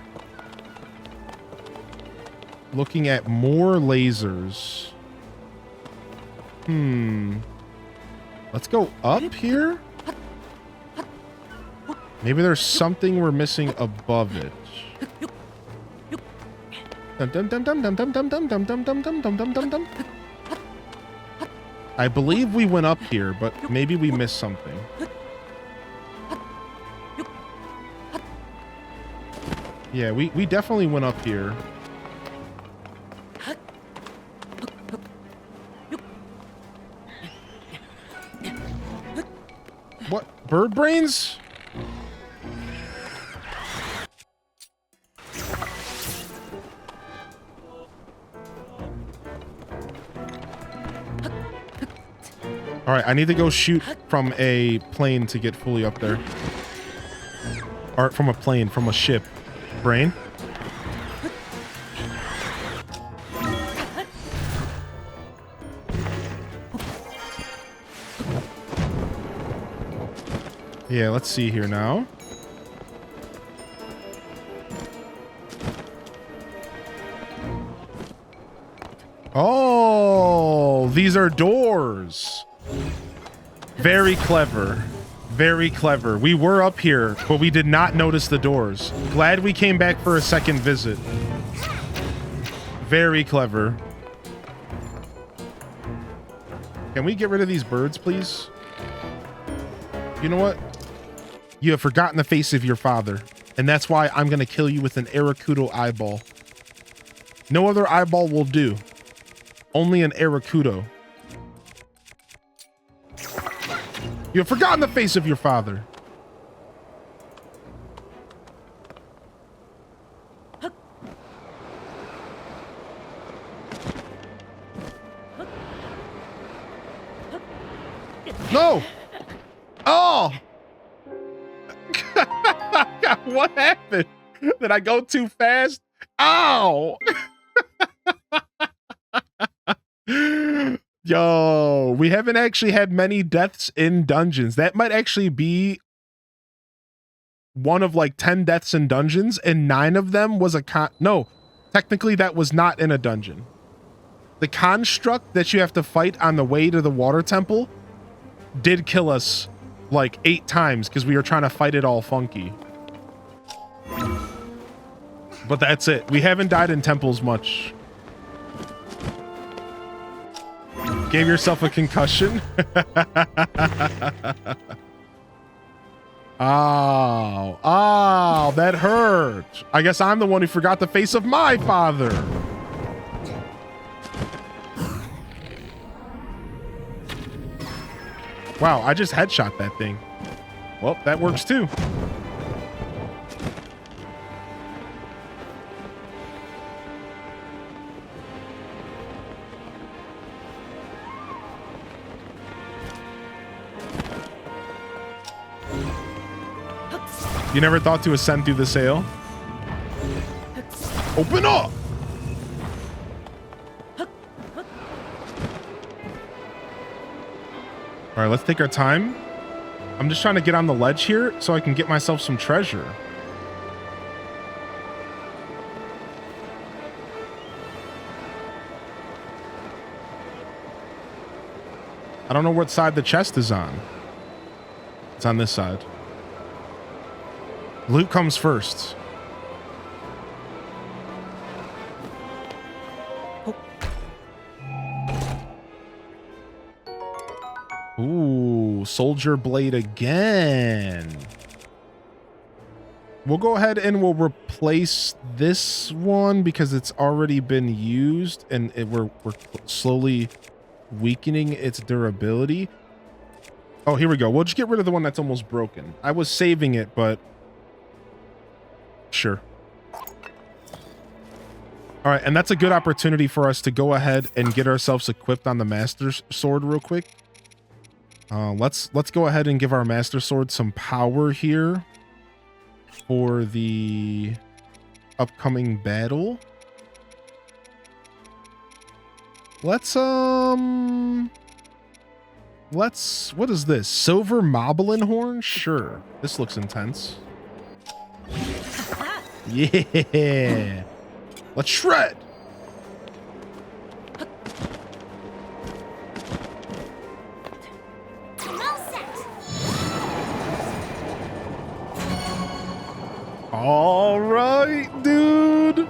Looking at more lasers. Let's go up here. Maybe there's something we're missing above it. I believe we went up here, but maybe we missed something. Yeah, we definitely went up here. What? Bird brains? All right, I need to go shoot from a plane to get fully up there. Or from a plane, from a ship. Brain? Yeah, let's see here now. Oh, these are doors. Very clever. Very clever. We were up here, but we did not notice the doors. Glad we came back for a second visit. Very clever. Can we get rid of these birds, please? You know what? You have forgotten the face of your father, and that's why I'm going to kill you with an Arakudo eyeball. No other eyeball will do. Only an Arakudo. You have forgotten the face of your father. No! Oh! What happened? Did I go too fast? Ow! Yo, we haven't actually had many deaths in dungeons. That might actually be one of like 10 deaths in dungeons, and 9 of them was no, technically that was not in a dungeon. The construct that you have to fight on the way to the water temple did kill us like 8 times because we were trying to fight it all funky. But that's it. We haven't died in temples much. Gave yourself a concussion? Oh, that hurt. I guess I'm the one who forgot the face of my father. Wow, I just headshot that thing. Well, that works too. You never thought to ascend through the sail? Open up! All right, let's take our time. I'm just trying to get on the ledge here so I can get myself some treasure. I don't know what side the chest is on. It's on this side. Loot comes first. Ooh, soldier blade again. We'll go ahead and we'll replace this one because it's already been used and we're slowly weakening its durability. Oh, here we go. We'll just get rid of the one that's almost broken. I was saving it, but sure. All right, and that's a good opportunity for us to go ahead and get ourselves equipped on the Master Sword real quick. Let's go ahead and give our Master Sword some power here for the upcoming battle. What is this? Silver Moblin Horn? Sure. This looks intense. Yeah. Let's shred. All right, dude.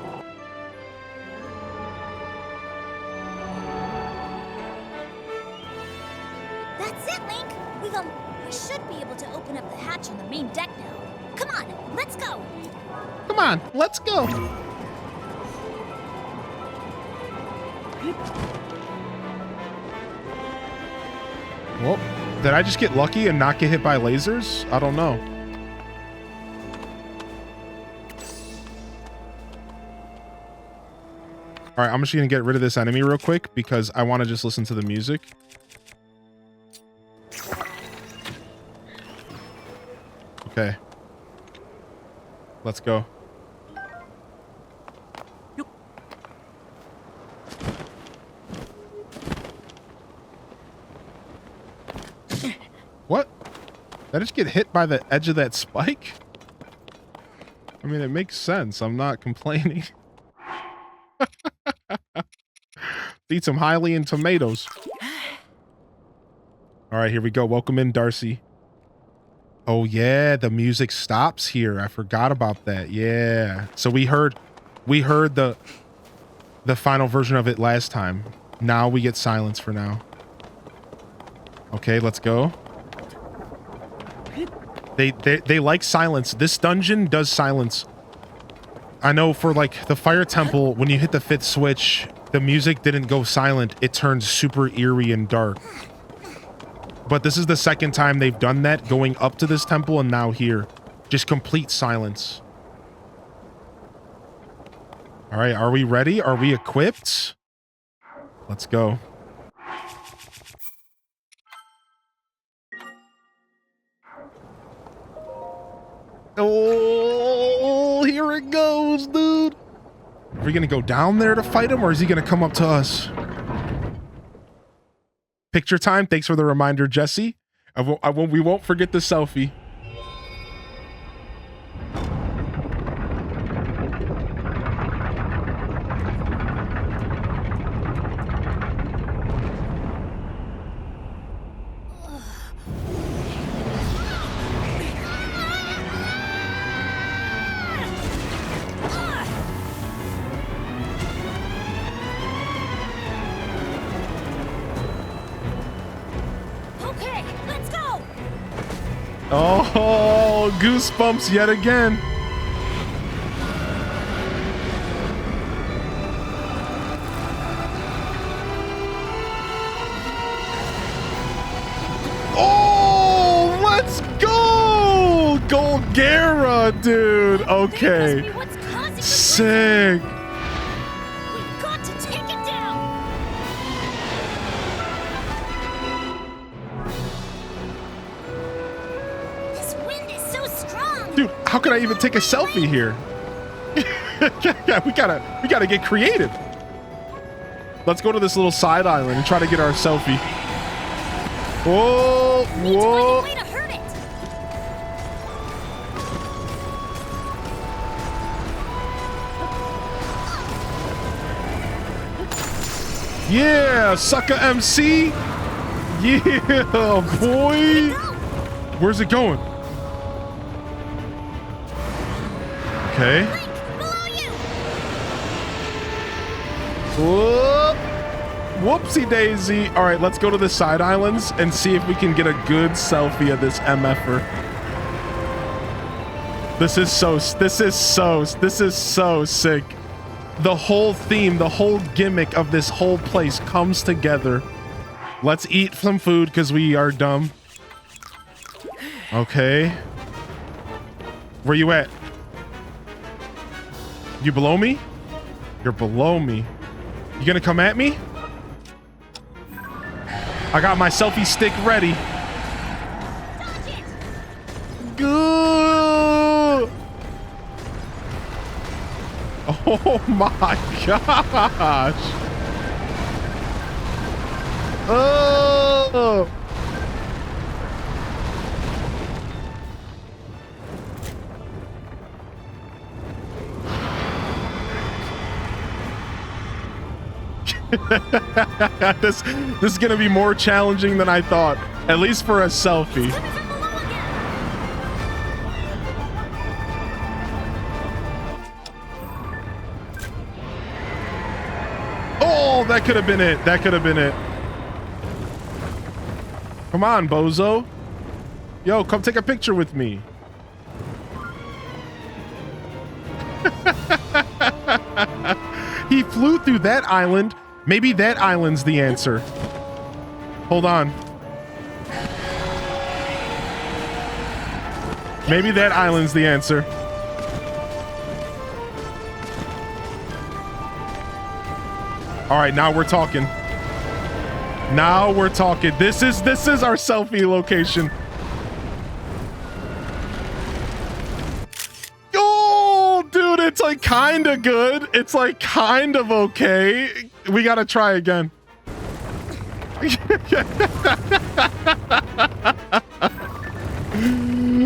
That's it, Link. We should be able to open up the hatch on the main deck now. Come on, let's go. Come on, let's go. Well, did I just get lucky and not get hit by lasers? I don't know. All right, I'm just going to get rid of this enemy real quick because I want to just listen to the music. Okay. Let's go. What? Did I just get hit by the edge of that spike? I mean, it makes sense. I'm not complaining. Eat some Hylian tomatoes. All right, here we go. Welcome in, Darcy. Oh, yeah, the music stops here. I forgot about that. Yeah. So we heard the final version of it last time. Now we get silence for now. Okay, let's go. They like silence. This dungeon does silence. I know for like the Fire Temple, when you hit the 5th switch, the music didn't go silent. It turned super eerie and dark. But this is the second time they've done that, going up to this temple and now here. Just complete silence. All right, are we ready? Are we equipped? Let's go. Oh, here it goes, dude. Are we gonna go down there to fight him, or is he gonna come up to us? Picture time. Thanks for the reminder, Jesse. We won't forget the selfie. Oh, goosebumps yet again. Oh, let's go! Golgara, dude. Okay. Sick. We've got to take it down. Dude, how can I even take a selfie here? Yeah, we gotta get creative. Let's go to this little side island and try to get our selfie. Whoa, whoa. Way to hurt it. Yeah, sucker MC. Yeah, boy. Where's it going? Okay. Link, below you! Whoop. Whoopsie daisy. All right, let's go to the side islands and see if we can get a good selfie of this MFer. This is so sick. The whole theme, the whole gimmick of this whole place comes together. Let's eat some food because we are dumb. Okay. Where you at? You below me? You're below me. You gonna come at me? I got my selfie stick ready. Good. Oh my gosh. Oh. This is gonna be more challenging than I thought, at least for a selfie. Oh, that could have been it. That could have been it. Come on, bozo. Yo, come take a picture with me. He flew through that island. Maybe that island's the answer. Hold on. Maybe that island's the answer. All right, now we're talking. Now we're talking. This is our selfie location. Oh, dude, it's like kind of good. It's like kind of okay. We got to try again.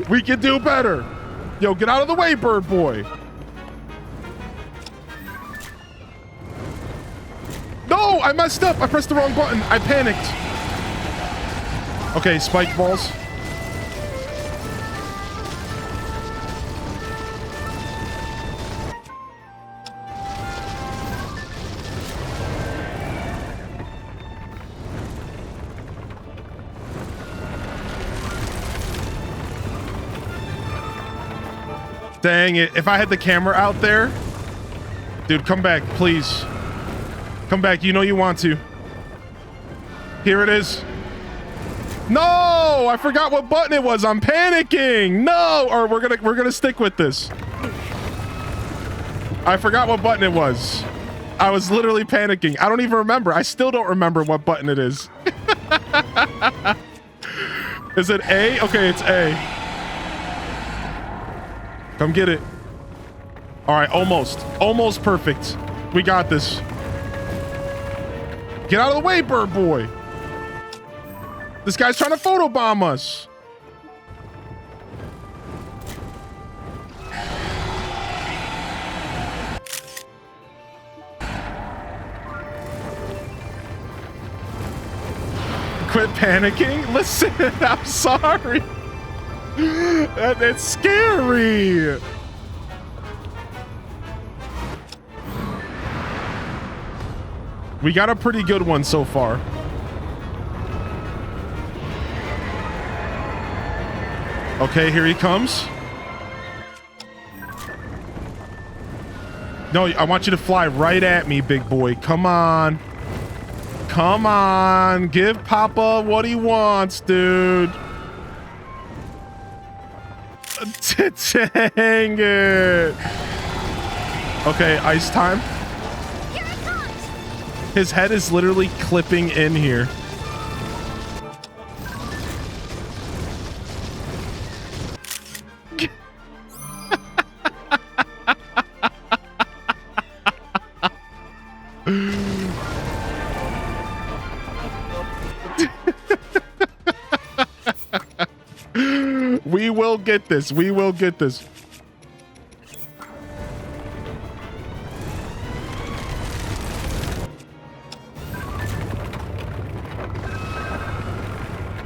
We can do better. Yo, get out of the way, bird boy. No, I messed up. I pressed the wrong button. I panicked. Okay, spike balls. Dang it. If I had the camera out there. Dude, come back, please. Come back. You know you want to. Here it is. No, I forgot what button it was. I'm panicking. No, or we're gonna stick with this. I forgot what button it was. I was literally panicking. I don't even remember. I still don't remember what button it is. Is it A? Okay, it's A. Come get it. All right, almost perfect. We got this. Get out of the way, bird boy. This guy's trying to photobomb us. Quit panicking. Listen, I'm sorry. It's scary. We got a pretty good one so far. Okay, here he comes. No, I want you to fly right at me, big boy. Come on. Come on. Give Papa what he wants, dude. Dang it. Okay, ice time. Here it comes. His head is literally clipping in here. We will get this. We will get this.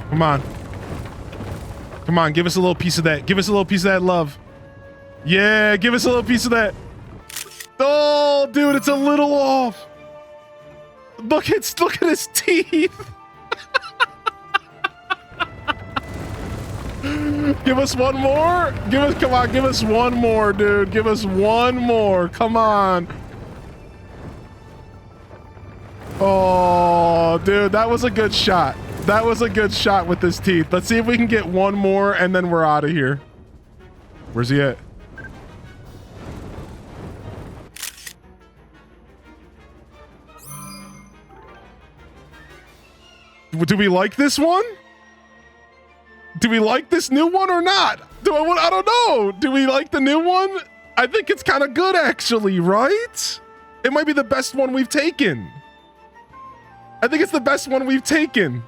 Come on. Come on, give us a little piece of that. Give us a little piece of that love. Yeah, give us a little piece of that. Oh, dude, it's a little off. Look at his teeth. Give us one more. Come on, give us one more, dude. Give us one more. Come on. Oh, dude, that was a good shot. That was a good shot with his teeth. Let's see if we can get one more and then we're out of here. Where's he at? Do we like this one? Do we like this new one or not? I don't know. Do we like the new one? I think it's kind of good, actually, right? It might be the best one we've taken. I think it's the best one we've taken.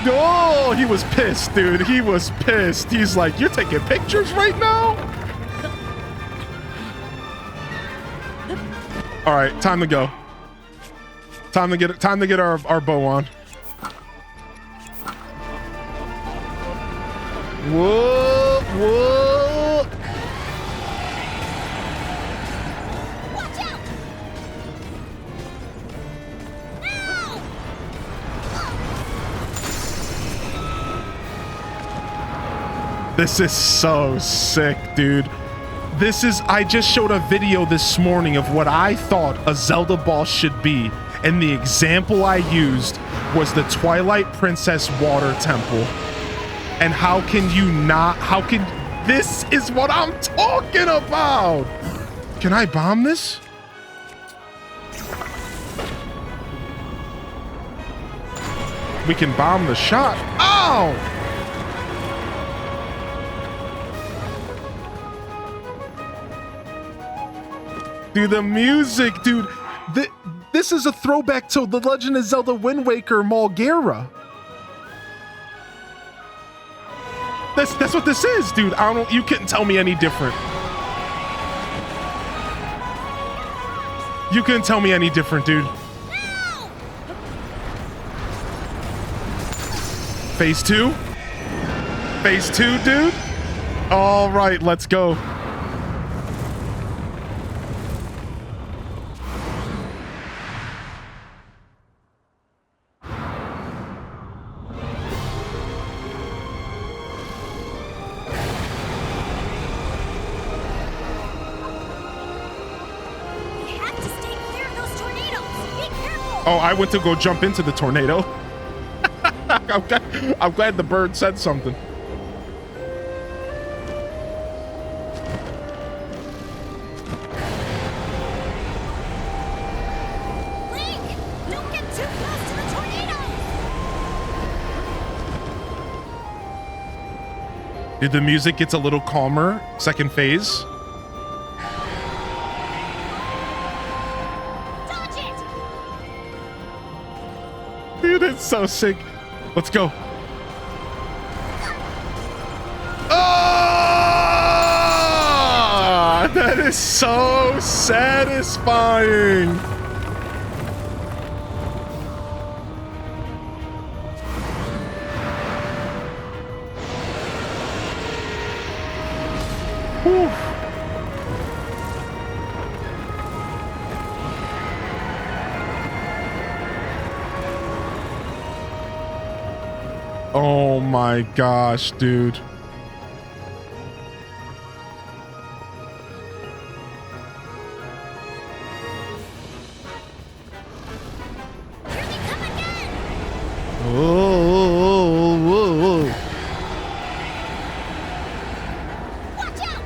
Oh, he was pissed, dude. He was pissed. He's like, you're taking pictures right now? All right, time to go. Time to get our bow on. Whoa, whoa. Watch out! No! This is so sick, dude. I just showed a video this morning of what I thought a Zelda boss should be. And the example I used was the Twilight Princess Water Temple. And this is what I'm talking about. Can I bomb this? We can bomb the shot. Ow! Dude, the music, dude. This is a throwback to The Legend of Zelda Wind Waker Malgera. That's what this is, dude. You couldn't tell me any different. You couldn't tell me any different, dude. Phase 2? Phase 2, dude? All right, let's go. Oh, I went to go jump into the tornado. I'm glad the bird said something. Link, don't get too close to the tornado. Dude, the music gets a little calmer. Second phase. Dude, it's so sick. Let's go. Ah, that is so satisfying. Whew. Oh my gosh, dude. Here they come again. Whoa. Watch out.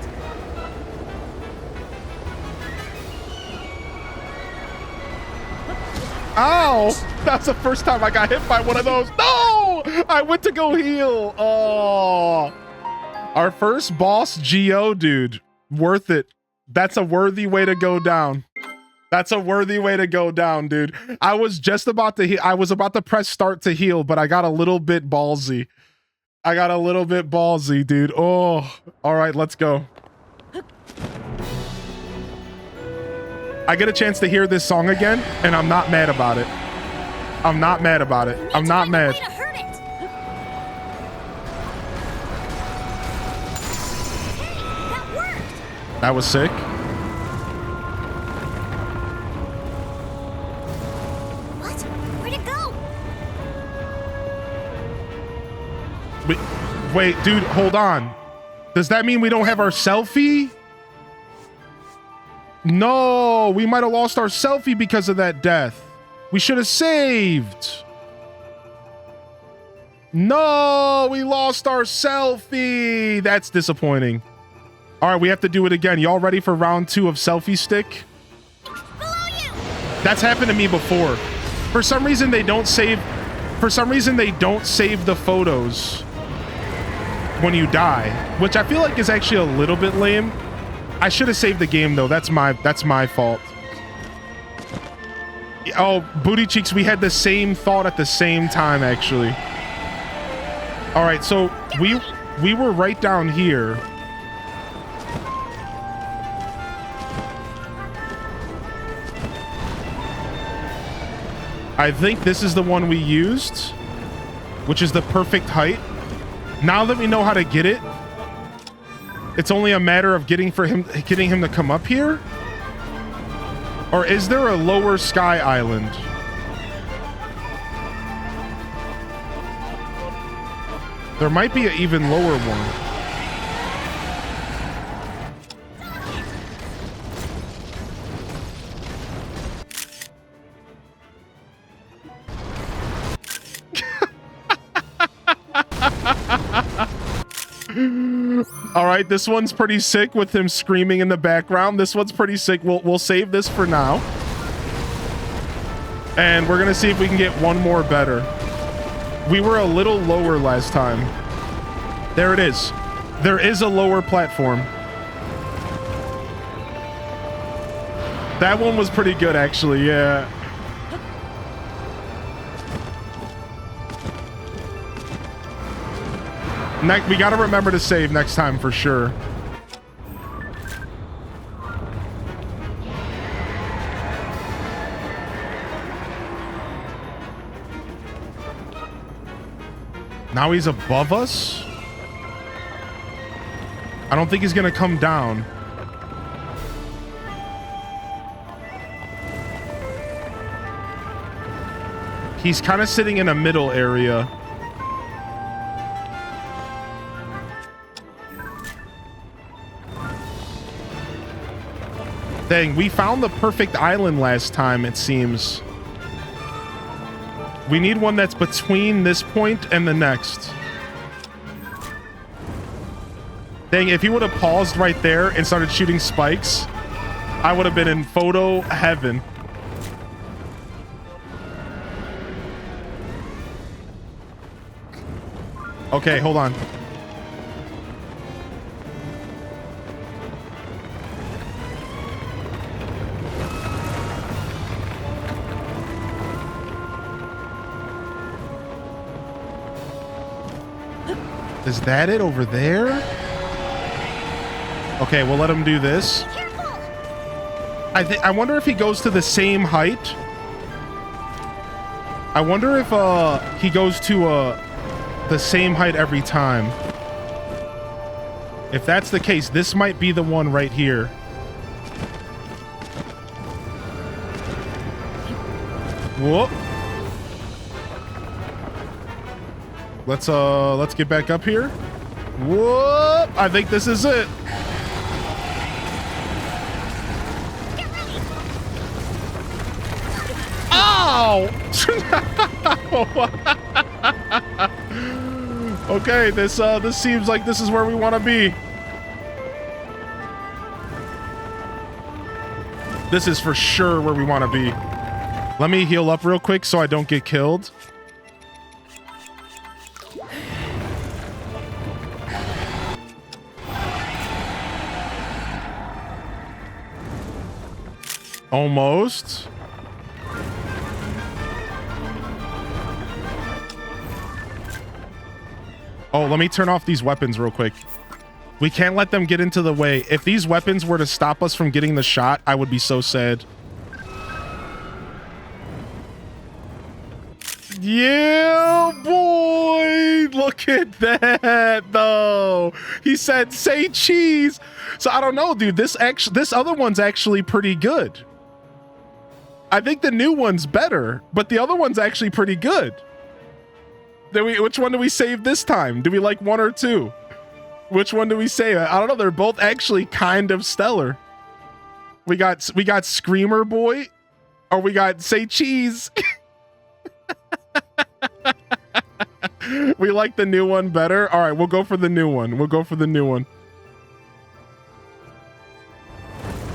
Ow! That's the first time I got hit by one of those. No! I went to go heal. Oh. Our first boss, Geo, dude. Worth it. That's a worthy way to go down. That's a worthy way to go down, dude. I was just about to heal. I was about to press start to heal, but I got a little bit ballsy. Dude. Oh, all right, let's go. I get a chance to hear this song again, and I'm not mad about it. I'm not mad about it. I'm not mad. Way to hurt it. Hey, that worked. That was sick. What? Where'd it go? Wait, dude, hold on. Does that mean we don't have our selfie? No, we might have lost our selfie because of that death. We should have saved. No, we lost our selfie. That's disappointing. All right, we have to do it again. Y'all ready for round 2 of selfie stick? Below you. That's happened to me before. For some reason, they don't save. For some reason, they don't save the photos when you die, which I feel like is actually a little bit lame. I should have saved the game though. That's my fault. Oh, booty cheeks, we had the same thought at the same time actually. All right, so we were right down here. I think this is the one we used, which is the perfect height. Now that we know how to get it, it's only a matter of getting him to come up here. Or is there a lower sky island? There might be an even lower one. All right, this one's pretty sick with him screaming in the background. This one's pretty sick. We'll save this for now. And we're gonna see if we can get one more better. We were a little lower last time. There it is. There is a lower platform. That one was pretty good actually, yeah. We gotta remember to save next time for sure. Now he's above us? I don't think he's gonna come down. He's kind of sitting in a middle area. Dang, we found the perfect island last time, it seems. We need one that's between this point and the next. Dang, if he would have paused right there and started shooting spikes, I would have been in photo heaven. Okay, hold on. Is that it over there? Okay, we'll let him do this. I wonder if he goes to the same height. I wonder if he goes to the same height every time. If that's the case, this might be the one right here. Whoop. Let's get back up here. Whoop! I think this is it. Ow! Okay, this seems like this is where we want to be. This is for sure where we want to be. Let me heal up real quick so I don't get killed. Almost. Oh, let me turn off these weapons real quick. We can't let them get into the way. If these weapons were to stop us from getting the shot, I would be so sad. Yeah, boy. Look at that, though. He said, say cheese. So I don't know, dude. This other one's actually pretty good. I think the new one's better, but the other one's actually pretty good. Which one do we save this time? Do we like 1 or 2? Which one do we save? I don't know. They're both actually kind of stellar. We got Screamer Boy, or we got Say Cheese. We like the new one better. All right, we'll go for the new one.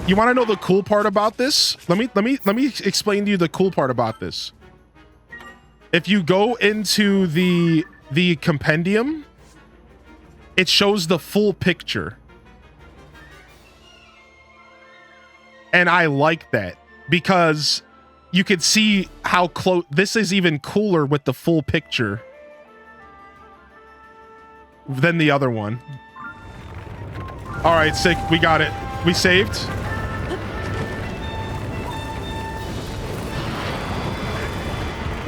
You want to know the cool part about this? Let me explain to you the cool part about this. If you go into the compendium, it shows the full picture. And I like that because you could see how close this is, even cooler with the full picture than the other one. All right, sick. We got it. We saved.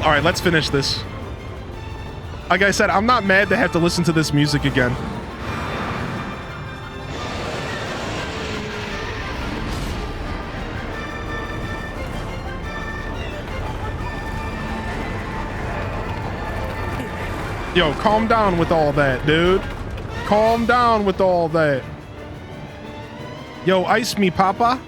All right, let's finish this. Like I said, I'm not mad to have to listen to this music again. Yo, calm down with all that, dude. Calm down with all that. Yo, ice me, papa.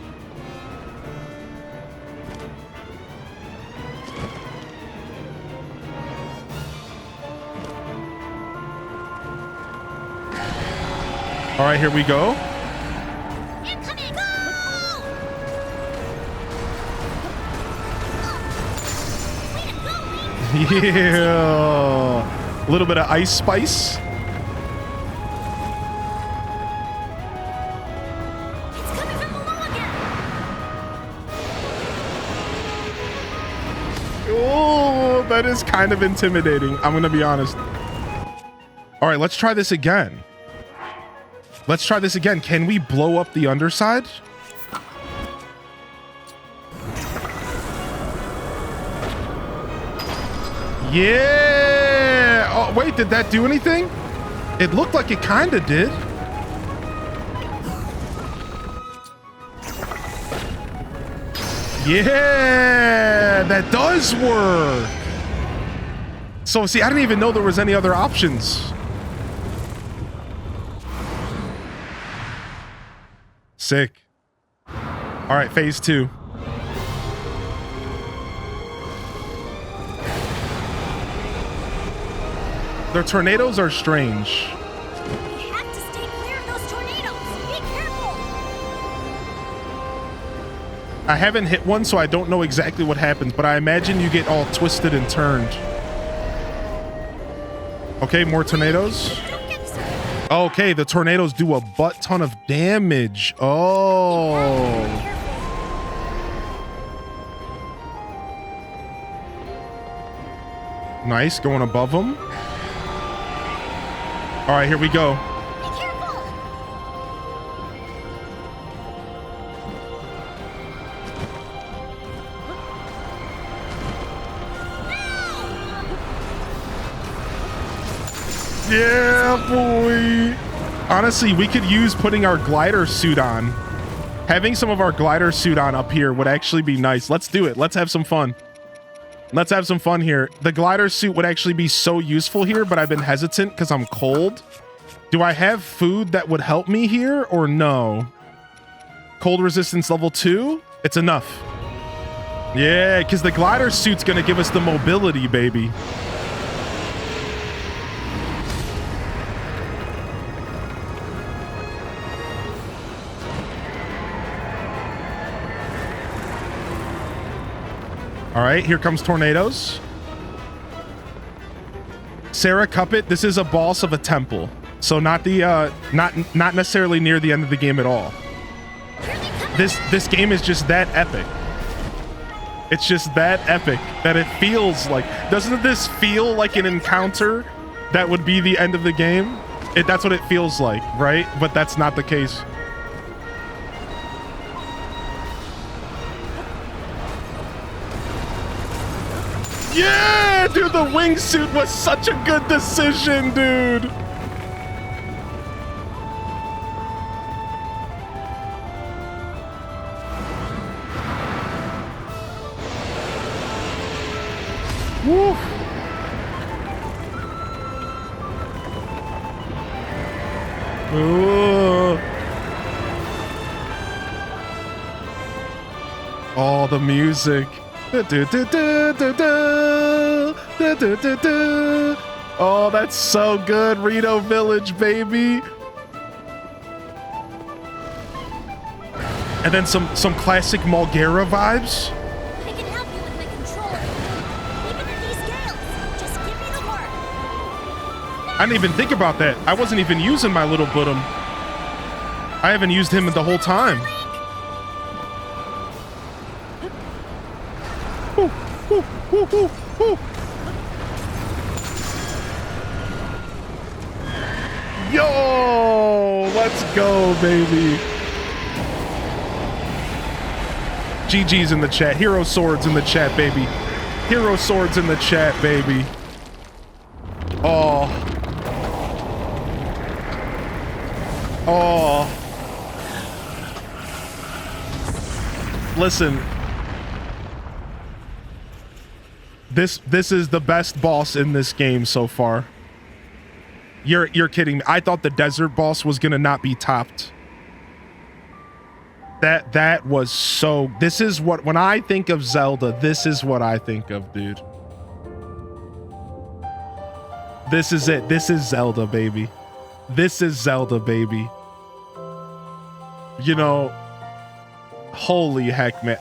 All right, here we go. Incoming! Go! Way to go, Link! Yeah. A little bit of ice spice. It's coming from below again! Oh, that is kind of intimidating. I'm gonna be honest. All right, let's try this again. Can we blow up the underside? Yeah. Oh, wait, did that do anything? It looked like it kind of did. Yeah, that does work. So, see, I didn't even know there was any other options. Sick. All right, phase 2. Their tornadoes are strange. We have to stay clear of those tornadoes! Be careful! I haven't hit one, so I don't know exactly what happens, but I imagine you get all twisted and turned. Okay, more tornadoes. Don't get so... Okay, the tornadoes do a butt ton of damage. Oh. Nice, going above them. All right, here we go. Be careful! Yeah, boy. Honestly, we could use putting our glider suit on. Having some of our glider suit on up here would actually be nice. Let's do it. Let's have some fun. Let's have some fun here. The glider suit would actually be so useful here, but I've been hesitant because I'm cold. Do I have food that would help me here or no? Cold resistance level 2? It's enough. Yeah, because the glider suit's going to give us the mobility, baby. All right, here comes tornadoes. Sarah Cuppet, this is a boss of a temple. So not the not necessarily near the end of the game at all. This game is just that epic. It's just that epic that it feels like, doesn't this feel like an encounter that would be the end of the game? That's what it feels like, right? But that's not the case. Yeah, Dude, the wingsuit was such a good decision, dude. Woo. Ooh. Oh, the music. Oh, that's so good. Rito Village, baby. And then some classic Mulgera vibes. I can help you with my controller. Even in these scales, just give me the word. I didn't even think about that. I wasn't even using my little Budum. I haven't used him the whole time. Ooh, ooh, ooh, ooh, ooh. Yo, let's go, baby. GG's in the chat. Hero swords in the chat, baby. Hero swords in the chat, baby. Oh. Oh. Listen. This is the best boss in this game so far. You're kidding me. I thought the desert boss was gonna not be topped. That was so... This is what... When I think of Zelda, this is what I think of, dude. This is it. This is Zelda, baby. This is Zelda, baby. You know... Holy heck, man.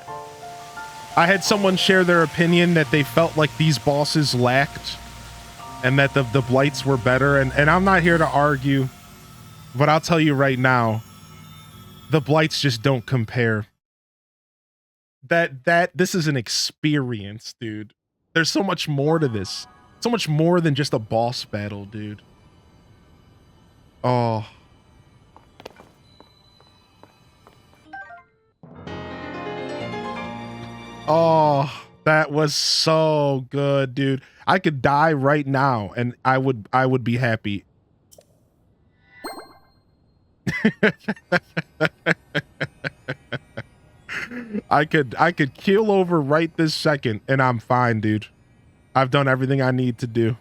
I had someone share their opinion that they felt like these bosses lacked and that the blights were better. And I'm not here to argue, but I'll tell you right now, the blights just don't compare. This is an experience, dude. There's so much more to this. So much more than just a boss battle, dude. Oh. Oh, that was so good, dude. I could die right now and I would be happy. I could keel over right this second and I'm fine, dude. I've done everything I need to do.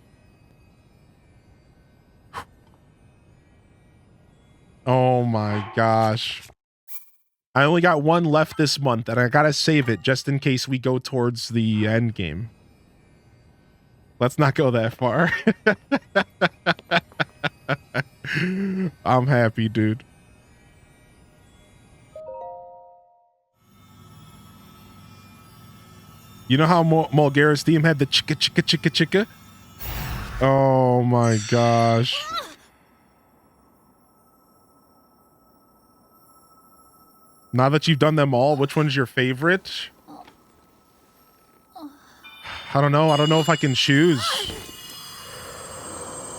Oh my gosh. I only got one left this month and I gotta save it just in case we go towards the end game. Let's not go that far. I'm happy, dude. You know how Mulgera's theme had the chicka chicka chicka chicka? Oh my gosh. Now that you've done them all, which one's your favorite? I don't know. I don't know if I can choose.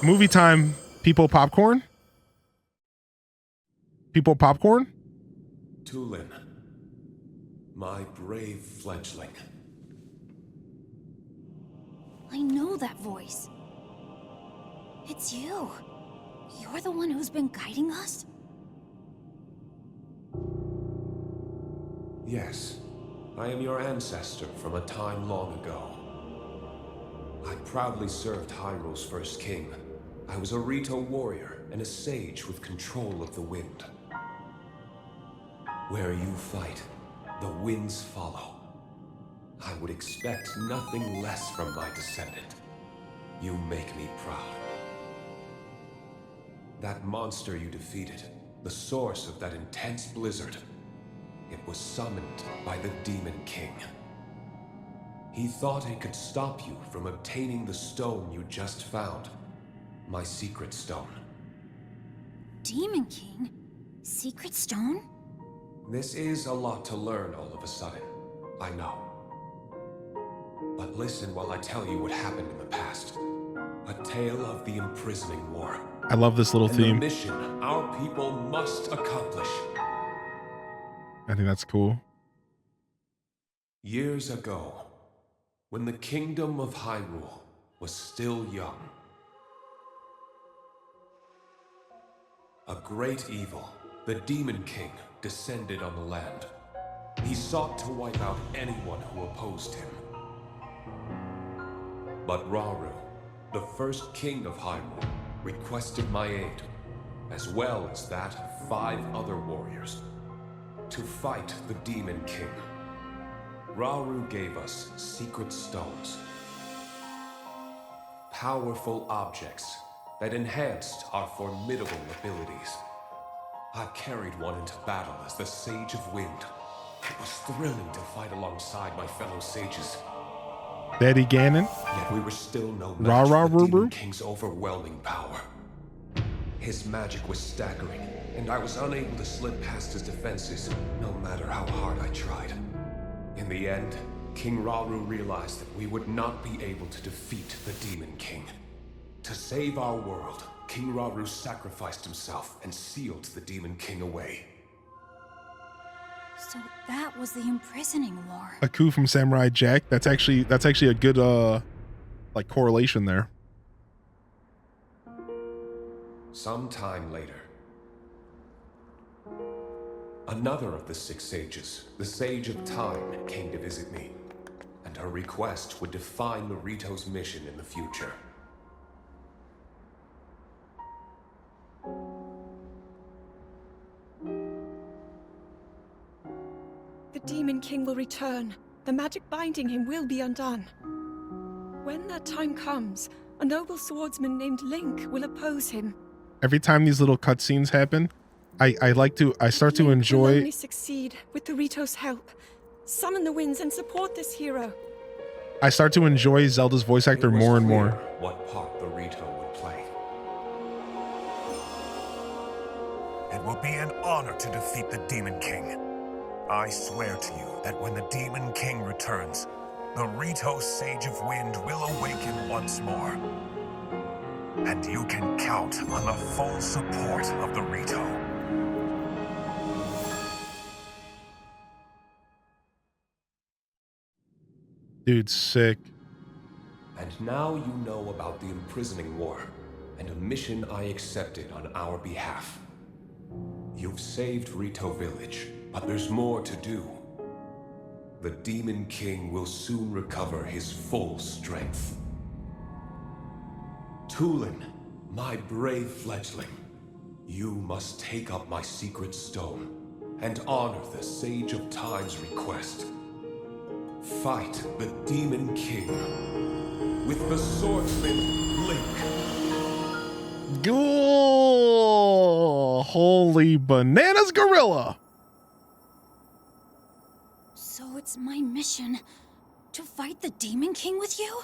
Movie time. People popcorn? People popcorn? Tulin, my brave fledgling. I know that voice. It's you. You're the one who's been guiding us? Yes, I am your ancestor from a time long ago. I proudly served Hyrule's first king. I was a Rito warrior and a sage with control of the wind. Where you fight, the winds follow. I would expect nothing less from my descendant. You make me proud. That monster you defeated, the source of that intense blizzard, it was summoned by the Demon King. He thought it could stop you from obtaining the stone you just found. My secret stone. Demon King? Secret stone? This is a lot to learn all of a sudden, I know. But listen while I tell you what happened in the past. A tale of the imprisoning war. I love this little theme. The mission our people must accomplish. I think that's cool. Years ago, when the kingdom of Hyrule was still young. A great evil, the Demon King, descended on the land. He sought to wipe out anyone who opposed him. But Rauru, the first king of Hyrule, requested my aid, as well as that of 5 other warriors, to fight the Demon King. Rauru gave us secret stones, powerful objects that enhanced our formidable abilities. I carried one into battle as the Sage of Wind. It was thrilling to fight alongside my fellow sages. Daddy Ganon. Yet we were still no match for the Demon King's overwhelming power. His magic was staggering, and I was unable to slip past his defenses, no matter how hard I tried. In the end, King Rauru realized that we would not be able to defeat the Demon King. To save our world, King Rauru sacrificed himself and sealed the Demon King away. So that was the imprisoning war. A coup from Samurai Jack. That's actually a good like correlation there. Some time later, another of the 6 sages, the Sage of Time, came to visit me, and her request would define the Rito's mission in the future. The Demon King will return. The magic binding him will be undone. When that time comes, a noble swordsman named Link will oppose him. Every time these little cutscenes happen, I start to Link will enjoy. only succeed with the Rito's help. Summon the winds and support this hero. I start to enjoy Zelda's voice actor It was more and clear more. what part the Rito would play. It will be an honor to defeat the Demon King. I swear to you that when the Demon King returns, the Rito Sage of Wind will awaken once more. And you can count on the full support of the Rito. Dude, sick. And now you know about the imprisoning war, and a mission I accepted on our behalf. You've saved Rito Village, but there's more to do. The Demon King will soon recover his full strength. Tulin, my brave fledgling, you must take up my secret stone and honor the Sage of Time's request. Fight the Demon King with the swordsman Link. Oh, holy bananas, gorilla! So it's my mission to fight the Demon King with you?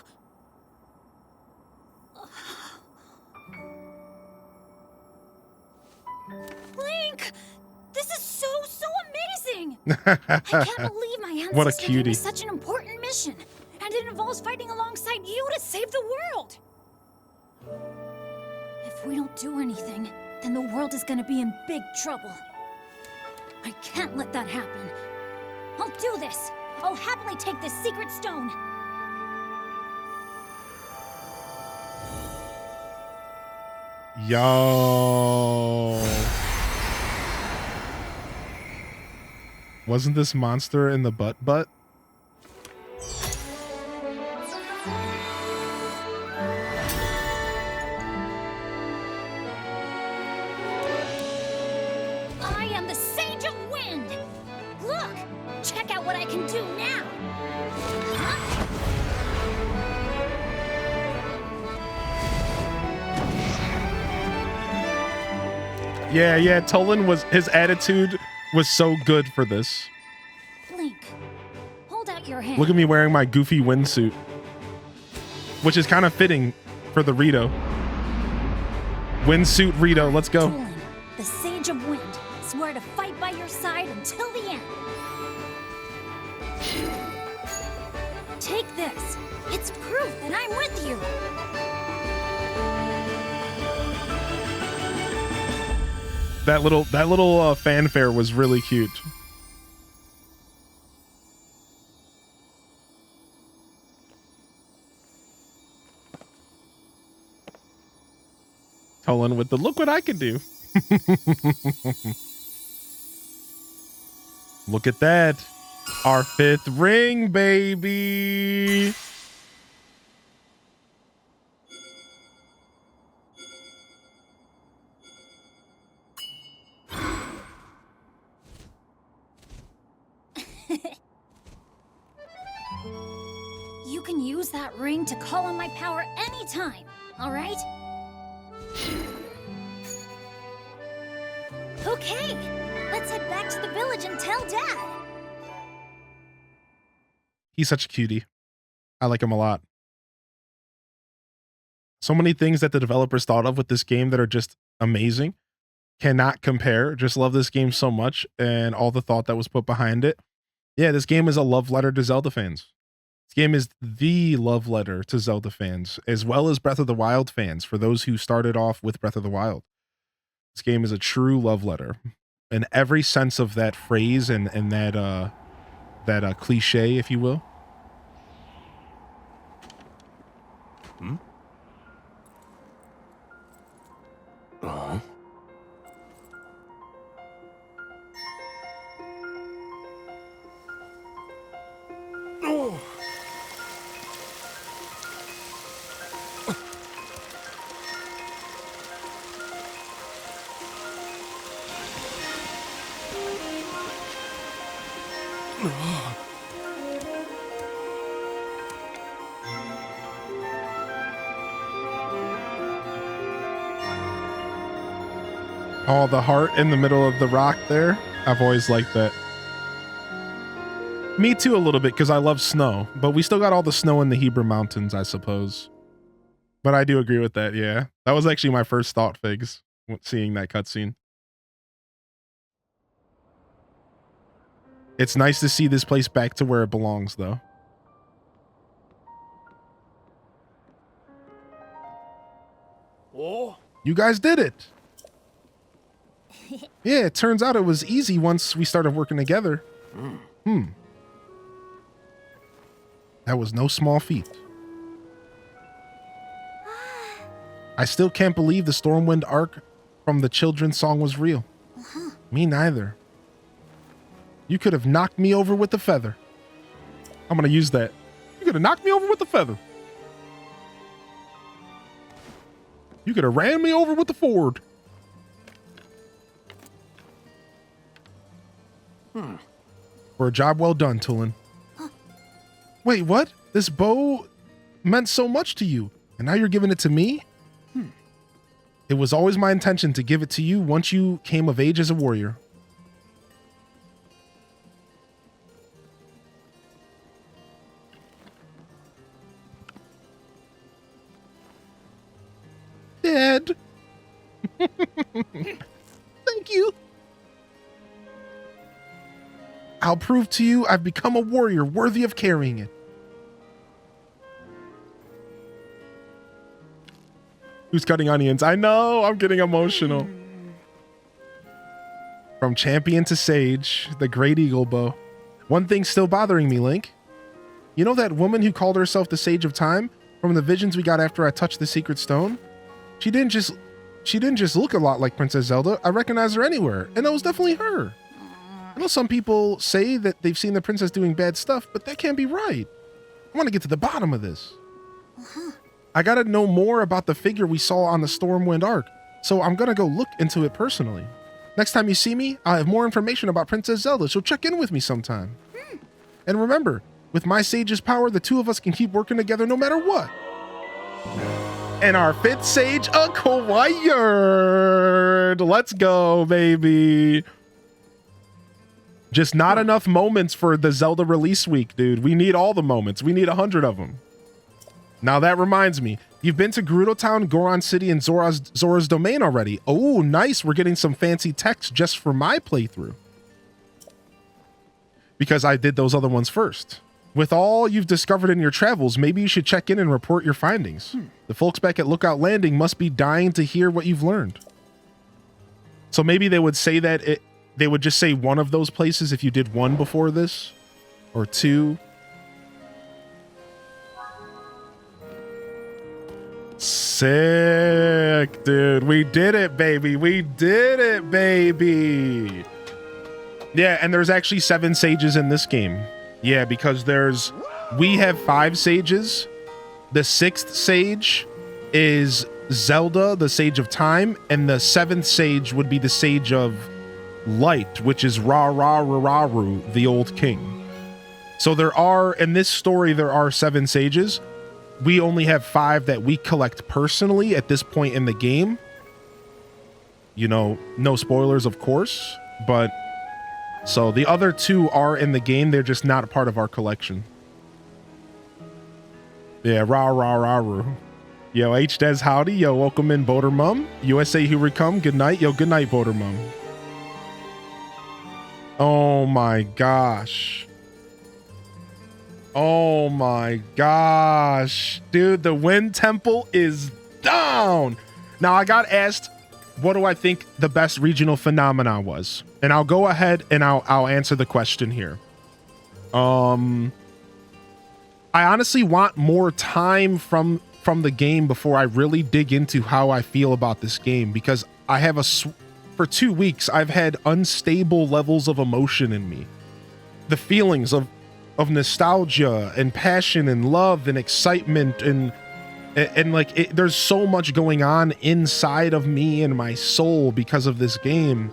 Link! This is so amazing! I can't believe my ancestor What a gave me cutie. such an important mission. And it involves fighting alongside you to save the world! If we don't do anything, then the world is gonna be in big trouble. I can't let that happen. I'll do this! I'll happily take this secret stone! Yo. Wasn't this monster in the butt? I am the Sage of Wind! Look! Check out what I can do now! Huh? Yeah, Tolan his attitude was so good for this. Link, hold out your hand. Look at me wearing my goofy windsuit, which is kind of fitting for the Rito. Windsuit Rito, let's go. Tulin, the Sage of Wind, swear to fight by your side until the end. Take this. It's proof that I'm with you. That little fanfare was really cute. Tolan with the look what I can do. Look at that. Our 5th ring, baby. You can use that ring to call on my power anytime, all right? Okay, let's head back to the village and tell Dad. He's such a cutie. I like him a lot. So many things that the developers thought of with this game that are just amazing. Cannot compare. Just love this game so much and all the thought that was put behind it. Yeah, this game is a love letter to Zelda fans. This game is the love letter to Zelda fans, as well as Breath of the Wild fans, for those who started off with Breath of the Wild. This game is a true love letter in every sense of that phrase and that cliche, if you will. Hmm? Uh-huh. Oh. Oh, the heart in the middle of the rock there. I've always liked that. Me too, a little bit, because I love snow. But we still got all the snow in the Hebra Mountains, I suppose. But I do agree with that, yeah. That was actually my first thought, Figs, seeing that cutscene. It's nice to see this place back to where it belongs, though. Oh. You guys did it! Yeah, it turns out it was easy once we started working together. That was no small feat. I still can't believe the Stormwind arc from the children's song was real. Me neither. You could have knocked me over with a feather. I'm gonna use that. You could have knocked me over with a feather. You could have ran me over with the Ford. For a job well done, Tulin. Wait, what? This bow meant so much to you, and now you're giving it to me? It was always my intention to give it to you once you came of age as a warrior. Dad. Thank you. I'll prove to you I've become a warrior worthy of carrying it. Who's cutting onions? I know, I'm getting emotional. From champion to sage, the great eagle bow. One thing's still bothering me, Link. You know that woman who called herself the Sage of Time from the visions we got after I touched the secret stone? She didn't just look a lot like Princess Zelda. I recognize her anywhere, and that was definitely her. I know some people say that they've seen the princess doing bad stuff, but that can't be right. I want to get to the bottom of this. I gotta know more about the figure we saw on the Stormwind arc, so I'm gonna go look into it personally. Next time you see me, I'll have more information about Princess Zelda, so check in with me sometime. And remember, with my sage's power, the two of us can keep working together no matter what. And our 5th sage acquired. Let's go, baby. Just not enough moments for the Zelda release week, dude. We need all the moments. We need 100 of them. Now that reminds me, you've been to Gerudo Town, Goron City, and Zora's Domain already. Oh, nice. We're getting some fancy text just for my playthrough. Because I did those other ones first. With all you've discovered in your travels, maybe you should check in and report your findings. The folks back at Lookout Landing must be dying to hear what you've learned. So maybe they would say that they would just say one of those places if you did one before this, or two. Sick, dude. We did it, baby. We did it, baby. Yeah, and there's actually 7 sages in this game. Yeah, because we have 5 sages. The 6th sage is Zelda, the Sage of Time, and the 7th sage would be the Sage of Light, which is Ra-Ra-Ra-Ra-Ru, the old king. So in this story, there are 7 sages. We only have 5 that we collect personally at this point in the game. You know, no spoilers, of course, but so the other 2 are in the game. They're just not a part of our collection. Yeah, Ra-Ra-Ra-Ru. Yo, H-Des, howdy. Yo, welcome in, Boater Mum. USA, here we come. Good night. Yo, good night, Boater Mum. Oh my gosh. Oh my gosh. Dude, the Wind Temple is down. Now, I got asked, what do I think the best regional phenomena was? And I'll go ahead and I'll answer the question here. I honestly want more time from the game before I really dig into how I feel about this game, because I have for 2 weeks, I've had unstable levels of emotion in me. The feelings of nostalgia and passion and love and excitement and like there's so much going on inside of me and my soul because of this game.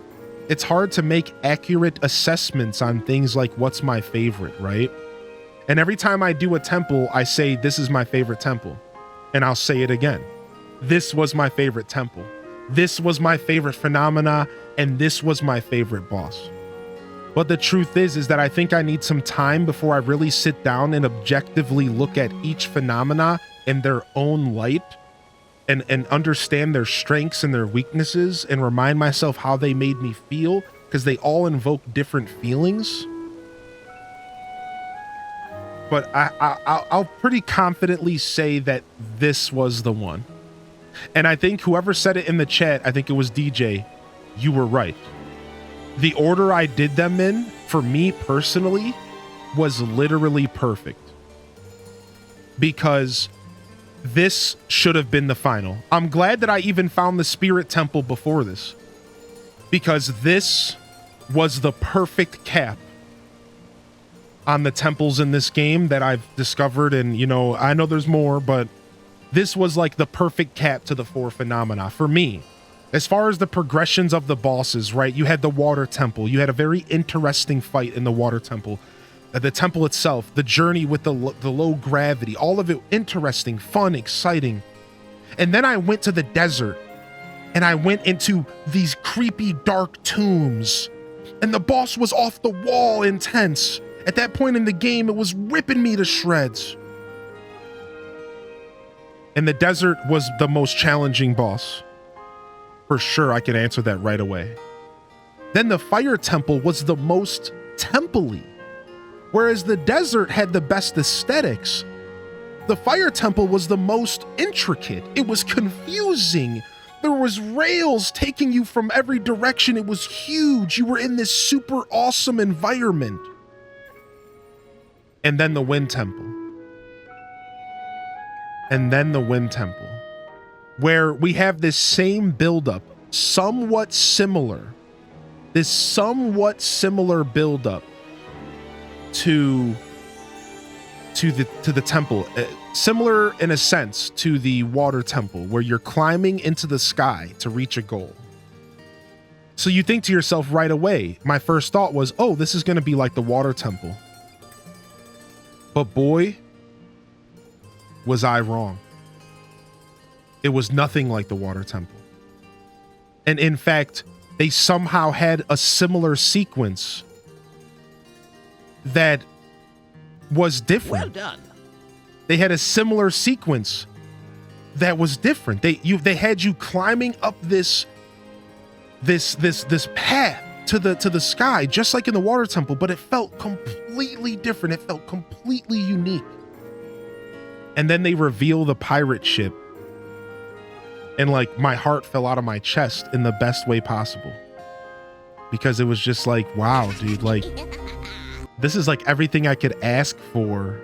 It's hard to make accurate assessments on things like what's my favorite, right? And every time I do a temple, I say, this is my favorite temple. And I'll say it again. This was my favorite temple. This was my favorite phenomena. And this was my favorite boss. But the truth is that I think I need some time before I really sit down and objectively look at each phenomena in their own light and understand their strengths and their weaknesses and remind myself how they made me feel, because they all invoke different feelings. But I'll pretty confidently say that this was the one. And I think whoever said it in the chat, I think it was DJ, you were right. The order I did them in, for me personally, was literally perfect. Because this should have been the final. I'm glad that I even found the Spirit Temple before this. Because this was the perfect cap on the temples in this game that I've discovered. And, you know, I know there's more, but this was like the perfect cap to the 4 phenomena for me. As far as the progressions of the bosses, right? You had the Water Temple. You had a very interesting fight in the Water Temple. The temple itself, the journey with the low gravity, all of it interesting, fun, exciting. And then I went to the desert and I went into these creepy dark tombs, and the boss was off the wall intense. At that point in the game, it was ripping me to shreds. And the desert was the most challenging boss. For sure, I can answer that right away. Then the Fire Temple was the most temple-y. Whereas the desert had the best aesthetics, the Fire Temple was the most intricate. It was confusing. There was rails taking you from every direction. It was huge. You were in this super awesome environment. And then the Wind Temple. And then the Wind Temple, where we have this same buildup, somewhat similar. This somewhat similar buildup to the temple, similar in a sense to the Water Temple, where you're climbing into the sky to reach a goal. So you think to yourself right away, my first thought was, oh, this is going to be like the Water Temple. But boy, was I wrong. It was nothing like the Water Temple. And in fact, they somehow had a similar sequence that was different. Well done. They had a similar sequence that was different. They had you climbing up this path to the sky, just like in the Water Temple, but it felt completely different. It felt completely unique. And then they reveal the pirate ship, and like my heart fell out of my chest in the best way possible, because it was just like, wow, dude, like this is like everything I could ask for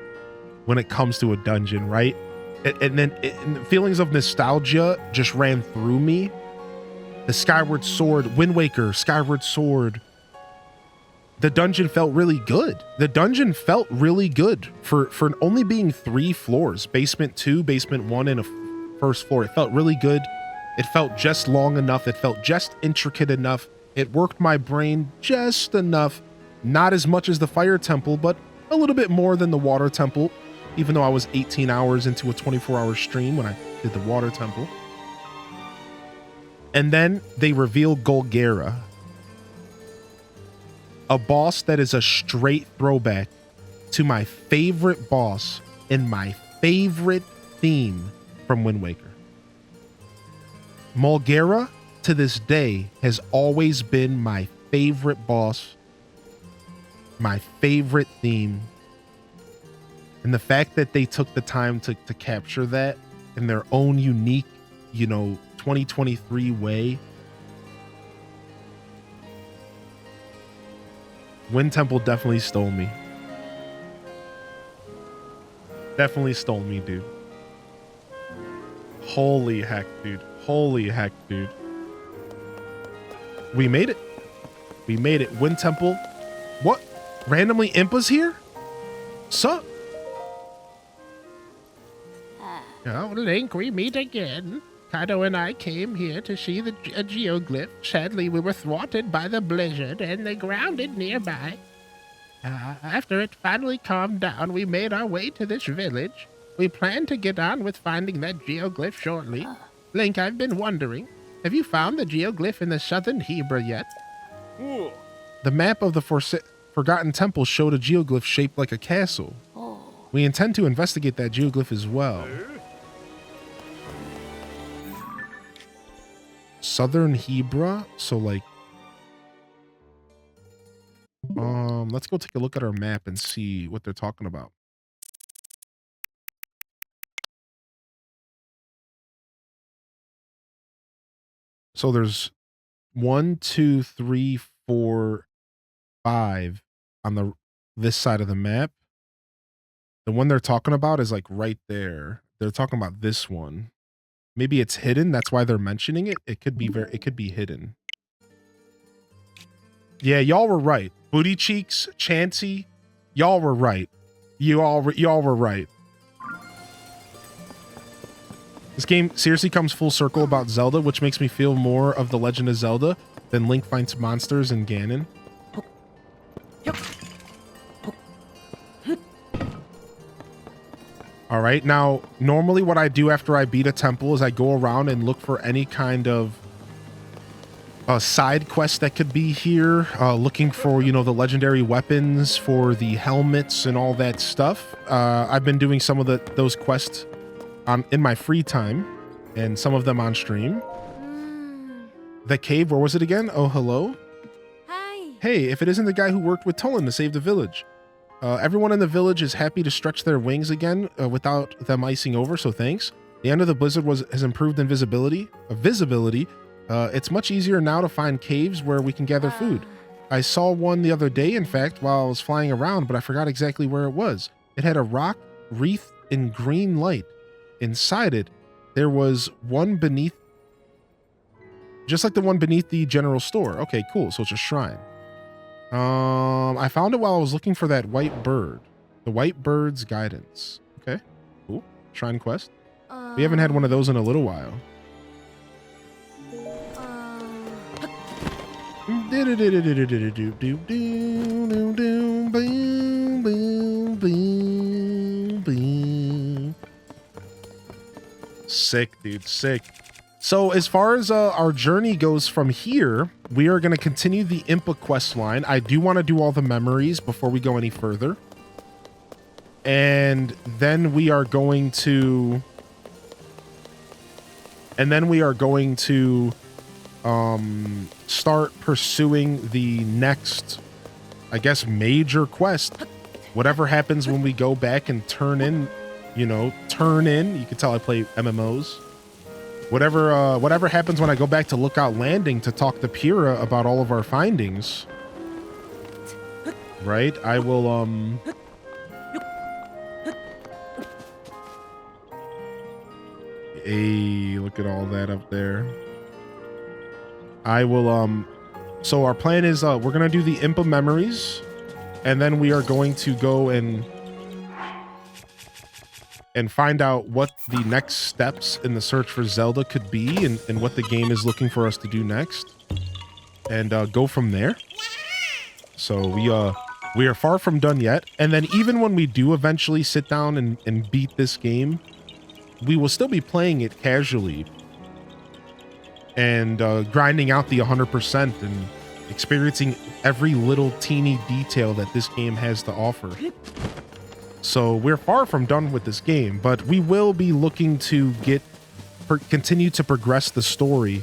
when it comes to a dungeon, right? And then feelings of nostalgia just ran through me. The Skyward Sword, Wind Waker, Skyward Sword. The dungeon felt really good. The dungeon felt really good for only being 3 floors. Basement 2, basement 1, and a first floor. It felt really good. It felt just long enough. It felt just intricate enough. It worked my brain just enough. Not as much as the Fire Temple, but a little bit more than the Water Temple, even though I was 18 hours into a 24-hour stream when I did the Water Temple. And then they reveal Golgara, a boss that is a straight throwback to my favorite boss in my favorite theme from Wind Waker. Golgara, to this day, has always been my favorite boss, my favorite theme. And the fact that they took the time to capture that in their own unique, 2023 way. Wind Temple definitely stole me. Definitely stole me, dude. Holy heck, dude. Holy heck, dude. We made it. We made it. Wind Temple. What? Randomly Impa's here? Sup? Oh, Link, we meet again. Kaido and I came here to see a geoglyph. Sadly, we were thwarted by the blizzard and they grounded nearby. After it finally calmed down, we made our way to this village. We plan to get on with finding that geoglyph shortly. Link, I've been wondering, have you found the geoglyph in the southern Hebra yet? Ooh. The map of the Forgotten Temple showed a geoglyph shaped like a castle. We intend to investigate that geoglyph as well. Southern Hebra, so like let's go take a look at our map and see what they're talking about. So there's 1, 2, 3, 4, 5 on this side of the map. The one they're talking about is like right there. They're talking about this one. Maybe it's hidden. That's why they're mentioning it. It could be hidden. Yeah, y'all were right. Booty Cheeks, Chansey, y'all were right. Y'all were right. This game seriously comes full circle about Zelda, which makes me feel more of The Legend of Zelda than Link fights monsters in Ganon. All right, now, normally what I do after I beat a temple is I go around and look for any kind of side quest that could be here, looking for, the legendary weapons, for the helmets and all that stuff. I've been doing some of those quests in my free time, and some of them on stream. The cave, where was it again? Oh, hello? Hi. Hey, if it isn't the guy who worked with Tolan to save the village. Everyone in the village is happy to stretch their wings again without them icing over, so thanks. The end of the blizzard has improved in visibility. It's much easier now to find caves where we can gather food. I saw one the other day, in fact, while I was flying around, but I forgot exactly where it was. It had a rock wreathed in green light. Inside it, there was one beneath, just like the one beneath the general store. Okay, cool. So it's a shrine. I found it while I was looking for that white bird. The white bird's guidance. Okay, cool. Shrine quest. We haven't had one of those in a little while. Sick, dude, sick. So as far as our journey goes from here, we are going to continue the Impa quest line. I do want to do all the memories before we go any further. And then we are going to... start pursuing the next, I guess, major quest. Whatever happens when we go back and turn in. You can tell I play MMOs. Whatever happens when I go back to Lookout Landing to talk to Pyrrha about all of our findings. Right? I will, Hey, look at all that up there. I will, so our plan is, we're going to do the Impa Memories, and then we are going to go and find out what the next steps in the search for Zelda could be, and what the game is looking for us to do next, and go from there. So we are far from done yet. And then even when we do eventually sit down and beat this game, we will still be playing it casually and grinding out the 100% and experiencing every little teeny detail that this game has to offer. So we're far from done with this game, but we will be looking to continue to progress the story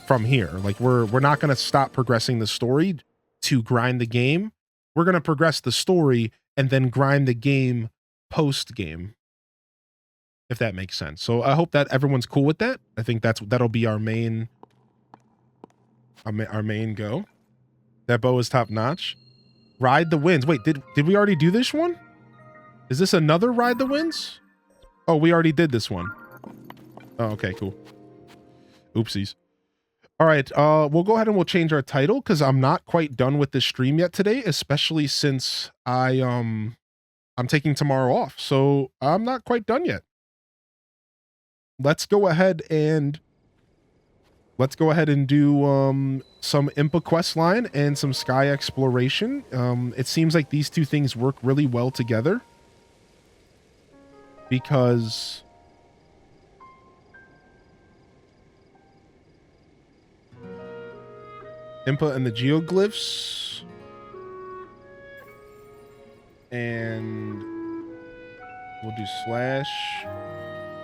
from here. Like we're not going to stop progressing the story to grind the game. We're going to progress the story and then grind the game post game, if that makes sense. So I hope that everyone's cool with that. I think that'll be our main go. That bow is top notch. Ride the Winds. Wait, did we already do this one? Is this another Ride the Winds? Oh, we already did this one. Oh, okay, cool. Oopsies. All right, we'll go ahead and we'll change our title because I'm not quite done with this stream yet today, especially since I'm taking tomorrow off. So I'm not quite done yet. Let's go ahead and do some Impa quest line and some sky exploration. It seems like these two things work really well together because Impa and the geoglyphs, and we'll do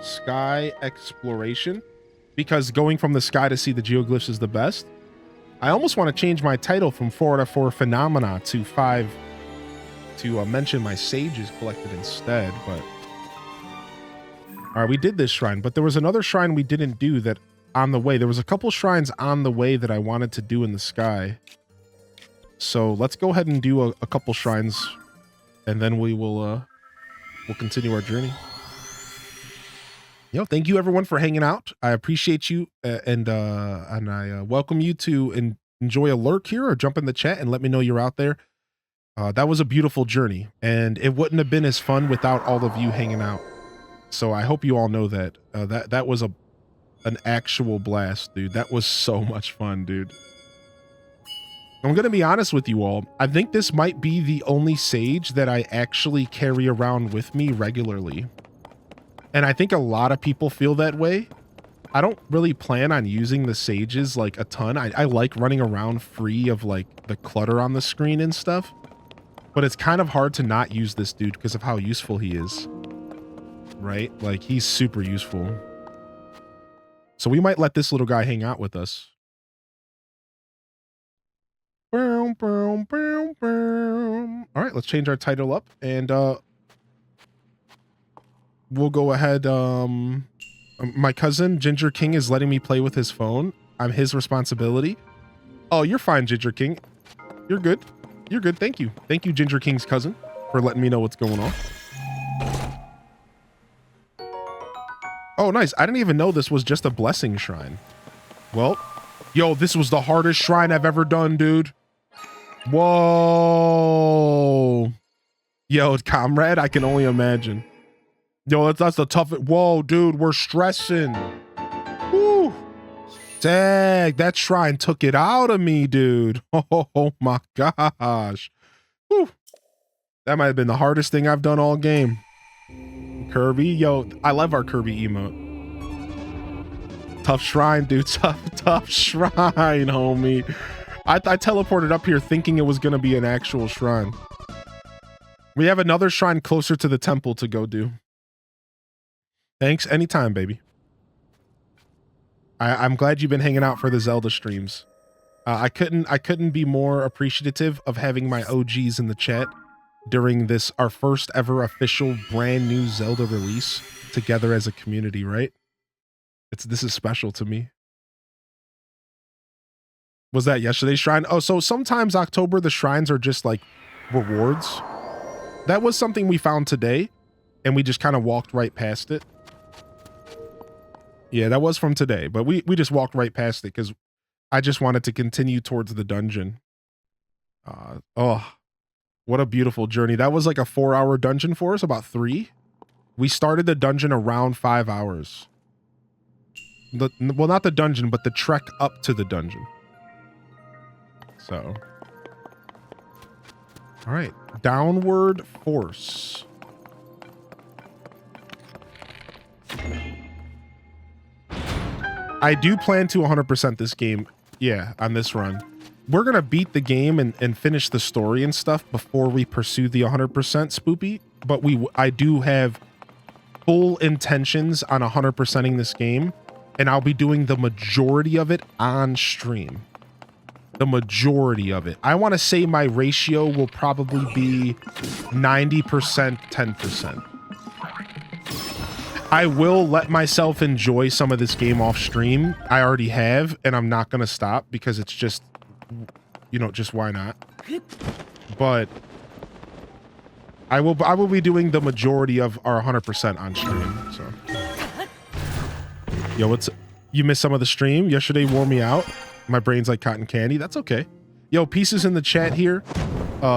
/ sky exploration, because going from the sky to see the geoglyphs is the best. I almost want to change my title from 4 out of 4 phenomena to 5 to mention my sages collected instead, but all right, we did this shrine, but there was another shrine we didn't do that on the way. There was a couple shrines on the way that I wanted to do in the sky. So let's go ahead and do a couple shrines, and then we'll continue our journey. Thank you everyone for hanging out. I appreciate you, and I welcome you to enjoy a lurk here or jump in the chat and let me know you're out there. That was a beautiful journey, and it wouldn't have been as fun without all of you hanging out. So I hope you all know that that was an actual blast, dude. That was so much fun, dude. I'm gonna be honest with you all. I think this might be the only sage that I actually carry around with me regularly. And I think a lot of people feel that way. I don't really plan on using the sages like a ton. I like running around free of like the clutter on the screen and stuff. But it's kind of hard to not use this dude because of how useful he is. Right? Like he's super useful. So we might let this little guy hang out with us. All right, let's change our title up, and we'll go ahead. My cousin Ginger King is letting me play with his phone. I'm his responsibility. Oh, you're fine, Ginger King. You're good. You're good. Thank you. Thank you, Ginger King's cousin, for letting me know what's going on. Oh, nice. I didn't even know this was just a blessing shrine. Well, yo, this was the hardest shrine I've ever done, dude. Whoa. Yo, comrade, I can only imagine. Yo, that's the toughest. Whoa, dude, we're stressing. Woo. Dang, that shrine took it out of me, dude. Oh my gosh. Woo. That might have been the hardest thing I've done all game. Kirby, yo, I love our Kirby emote. Tough shrine, dude. Tough shrine, homie. I teleported up here thinking it was gonna be an actual shrine. We have another shrine closer to the temple to go do. Thanks, anytime, baby. I'm glad you've been hanging out for the Zelda streams. I couldn't be more appreciative of having my OGs in the chat during this, our first ever official brand new Zelda release together as a community, right? This is special to me. Was that yesterday's shrine? Oh, so sometimes October, the shrines are just like rewards. That was something we found today, and we just kind of walked right past it. Yeah, that was from today, but we just walked right past it because I just wanted to continue towards the dungeon. Oh, what a beautiful journey. That was like a 4-hour dungeon for us, about 3. We started the dungeon around 5 hours. Well, not the dungeon, but the trek up to the dungeon. So. All right. Downward Force. I do plan to 100% this game. Yeah, on this run. We're going to beat the game and finish the story and stuff before we pursue the 100% spoopy. But I do have full intentions on 100%ing this game. And I'll be doing the majority of it on stream. The majority of it. I want to say my ratio will probably be 90%, 10%. I will let myself enjoy some of this game off stream. I already have, and I'm not going to stop because it's just, you know, just why not? But I will be doing the majority of our 100% on stream. So, yo, you missed some of the stream? Yesterday wore me out. My brain's like cotton candy. That's okay. Yo, pieces in the chat here.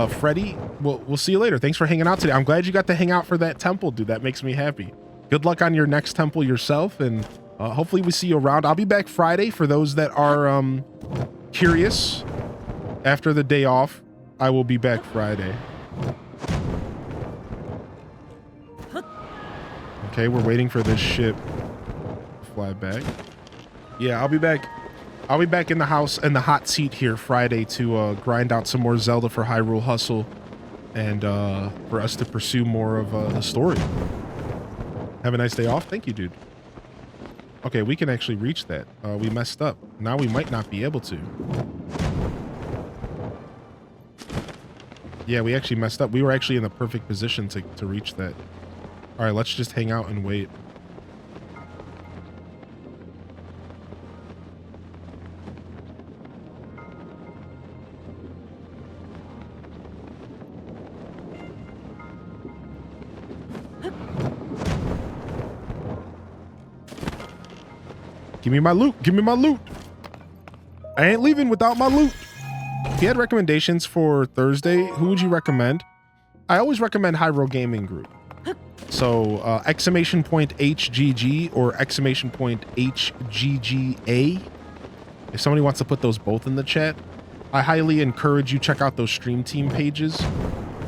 Freddie, we'll see you later. Thanks for hanging out today. I'm glad you got to hang out for that temple, dude. That makes me happy. Good luck on your next temple yourself, and hopefully we see you around. I'll be back Friday for those that are curious. After the day off, I will be back Friday. Okay, we're waiting for this ship to fly back. Yeah, I'll be back. I'll be back in the house in the hot seat here Friday to grind out some more Zelda for Hyrule Hustle and for us to pursue more of the story. Have a nice day off. Thank you, dude. Okay, we can actually reach that. We messed up. Now we might not be able to. Yeah, we actually messed up. We were actually in the perfect position to reach that. All right, let's just hang out and wait. Give me my loot. Give me my loot. I ain't leaving without my loot. If you had recommendations for Thursday, who would you recommend? I always recommend Hyrule Gaming Group. So exclamation point HGG or exclamation point HGGA. If somebody wants to put those both in the chat, I highly encourage you check out those stream team pages.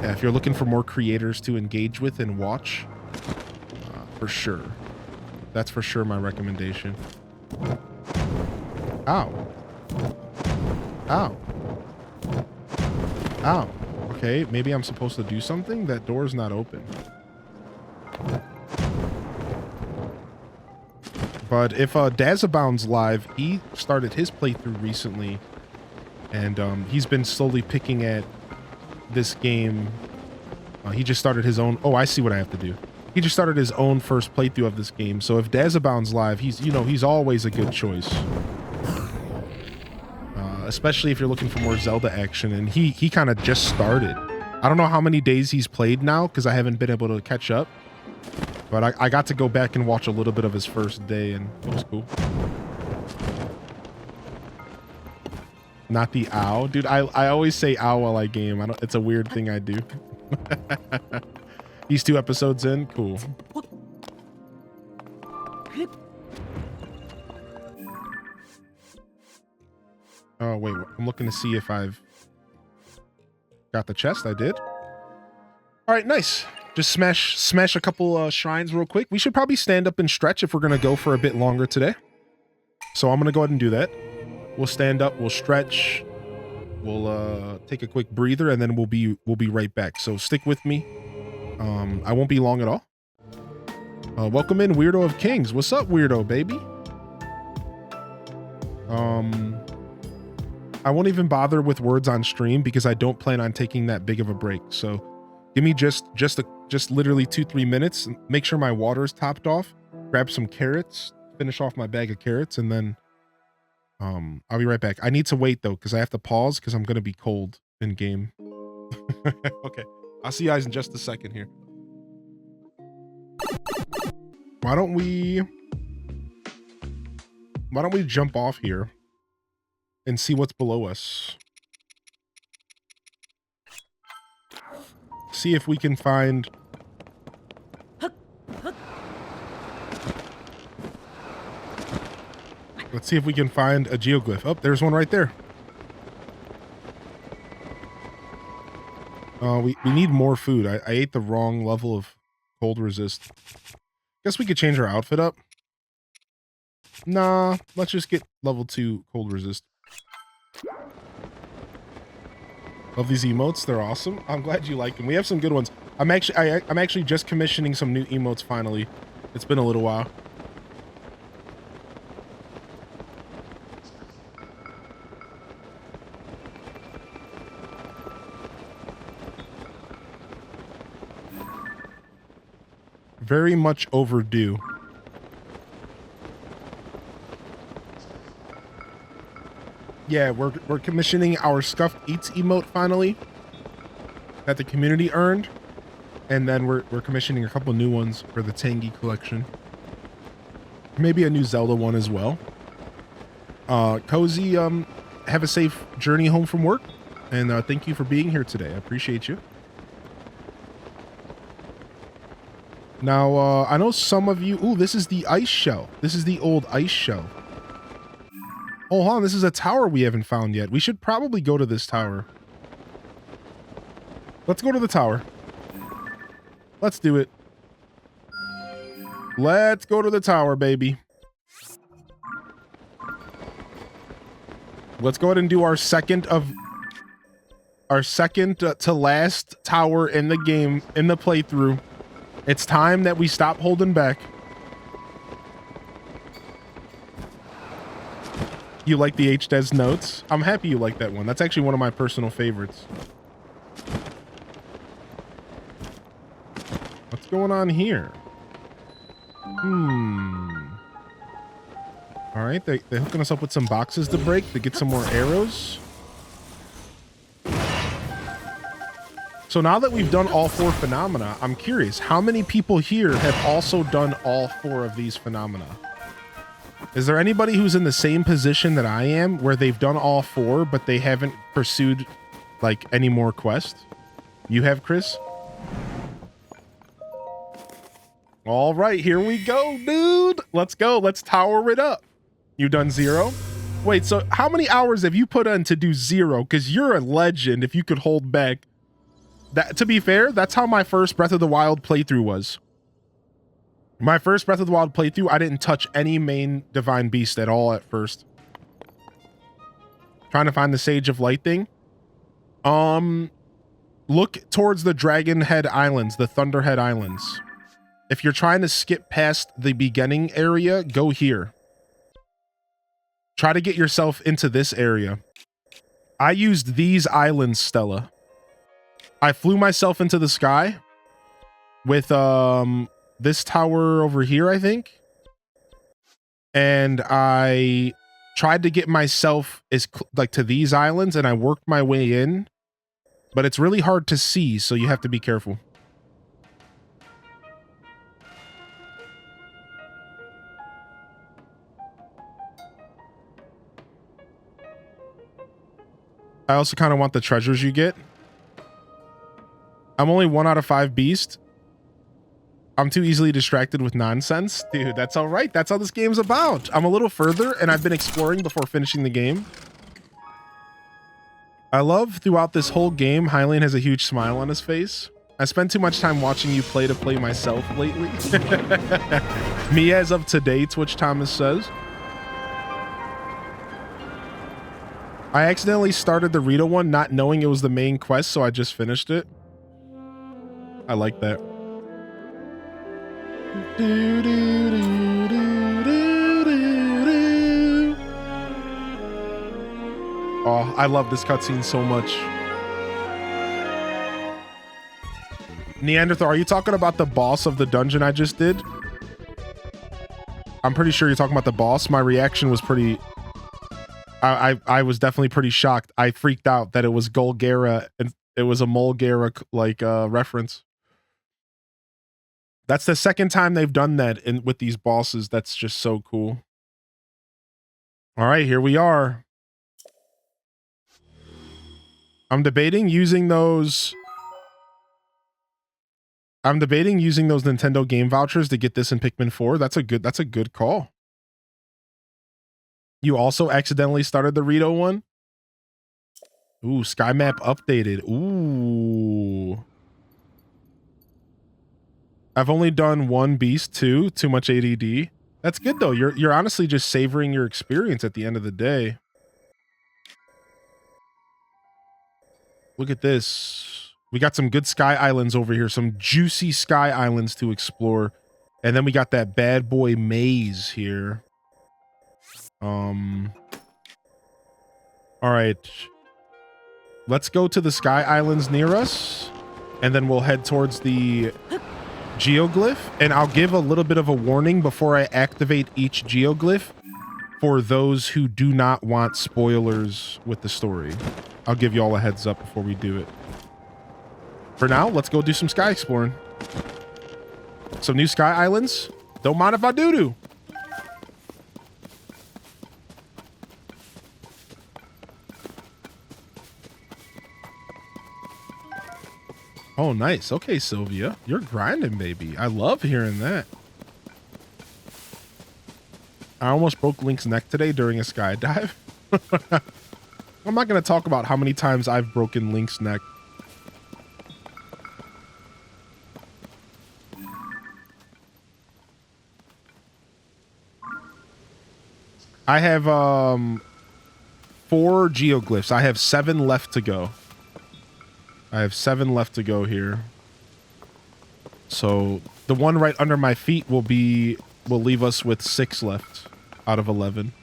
If you're looking for more creators to engage with and watch, for sure. That's for sure my recommendation. Ow. Ow. Ow. Okay, maybe I'm supposed to do something? That door's not open. But if Dazabound's live, he started his playthrough recently, and he's been slowly picking at this game. He just started his own. Oh, I see what I have to do. He just started his own first playthrough of this game. So if Dazabound's live, he's always a good choice. Especially if you're looking for more Zelda action, and he kind of just started. I don't know how many days he's played now because I haven't been able to catch up. But I got to go back and watch a little bit of his first day, and it was cool. Not the ow. Dude, I always say ow while I game. It's a weird thing I do. These 2 episodes in? Cool. Oh, wait. I'm looking to see if I've got the chest. I did. All right, nice. Just smash a couple shrines real quick. We should probably stand up and stretch if we're going to go for a bit longer today. So I'm going to go ahead and do that. We'll stand up, we'll stretch, we'll take a quick breather, and then we'll be right back. So stick with me. I won't be long at all. Welcome in, Weirdo of Kings. What's up, Weirdo, baby? I won't even bother with words on stream because I don't plan on taking that big of a break. So give me just literally 2-3 minutes. Make sure my water's topped off. Grab some carrots. Finish off my bag of carrots, and then I'll be right back. I need to wait though because I have to pause because I'm gonna be cold in game. Okay, I'll see you guys in just a second here. Why don't we why don't we jump off here and see what's below us? See if we can find... Let's see if we can find a geoglyph. Oh, there's one right there. We need more food. I ate the wrong level of cold resist. Guess we could change our outfit up. Nah, let's just get level 2 cold resist. Love these emotes. They're awesome. I'm glad you like them. We have some good ones. I'm actually just commissioning some new emotes finally. It's been a little while. Very much overdue. Yeah, we're commissioning our Scuffed Eats emote finally that the community earned, and then we're commissioning a couple new ones for the Tangy collection. Maybe a new Zelda one as well. Cozy, have a safe journey home from work, and thank you for being here today. I appreciate you. Now, I know some of you... Ooh, this is the ice shell. This is the old ice shell. Oh, hold on. This is a tower we haven't found yet. We should probably go to this tower. Let's go to the tower. Let's do it. Let's go to the tower, baby. Let's go ahead and do our second to last tower in the game, in the playthrough. It's time that we stop holding back. You like the HDES notes? I'm happy you like that one. That's actually one of my personal favorites. What's going on here? All right, they're hooking us up with some boxes to break to get some more arrows. So now that we've done all 4 phenomena, I'm curious, how many people here have also done all 4 of these phenomena? Is there anybody who's in the same position that I am, where they've done all 4, but they haven't pursued, like, any more quests? You have, Chris? All right, here we go, dude. Let's go. Let's tower it up. You done 0? Wait, so how many hours have you put in to do 0? Because you're a legend if you could hold back. That, to be fair, that's how my first Breath of the Wild playthrough was. My first Breath of the Wild playthrough, I didn't touch any main Divine Beast at all at first. Trying to find the Sage of Light thing. Look towards the Dragon Head Islands, the Thunderhead Islands. If you're trying to skip past the beginning area, go here. Try to get yourself into this area. I used these islands, Stella. I flew myself into the sky with this tower over here, I think. And I tried to get myself like to these islands, and I worked my way in. But it's really hard to see, so you have to be careful. I also kind of want the treasures you get. I'm only 1 out of 5 beast. I'm too easily distracted with nonsense. Dude, that's all right. That's how this game's about. I'm a little further, and I've been exploring before finishing the game. I love throughout this whole game, Hylian has a huge smile on his face. I spend too much time watching you play to play myself lately. Me as of today, Twitch Thomas says. I accidentally started the Rito one not knowing it was the main quest, so I just finished it. I like that. Oh, I love this cutscene so much. Neanderthal, are you talking about the boss of the dungeon I just did? I'm pretty sure you're talking about the boss. My reaction was pretty... I was definitely pretty shocked. I freaked out that it was Golgara and it was a Mulgara like reference. That's the second time they've done that with these bosses. That's just so cool. All right, here we are. I'm debating using those Nintendo game vouchers to get this in Pikmin 4. That's a good call. You also accidentally started the Rito one? Ooh, sky map updated. Ooh. I've only done one beast, too much ADD. That's good though. You're honestly just savoring your experience at the end of the day. Look at this. We got some good sky islands over here, some juicy sky islands to explore. And then we got that bad boy maze here. All right. Let's go to the sky islands near us, and then we'll head towards the geoglyph. And I'll give a little bit of a warning before I activate each geoglyph for those who do not want spoilers with the story. I'll give you all a heads up before we do it. For now, let's go do some sky exploring. Some new sky islands. Don't mind if I do. Oh, nice. Okay, Sylvia. You're grinding, baby. I love hearing that. I almost broke Link's neck today during a skydive. I'm not going to talk about how many times I've broken Link's neck. I have 4 geoglyphs. I have 7 left to go. I have 7 left to go here. So the one right under my feet will leave us with 6 left out of 11.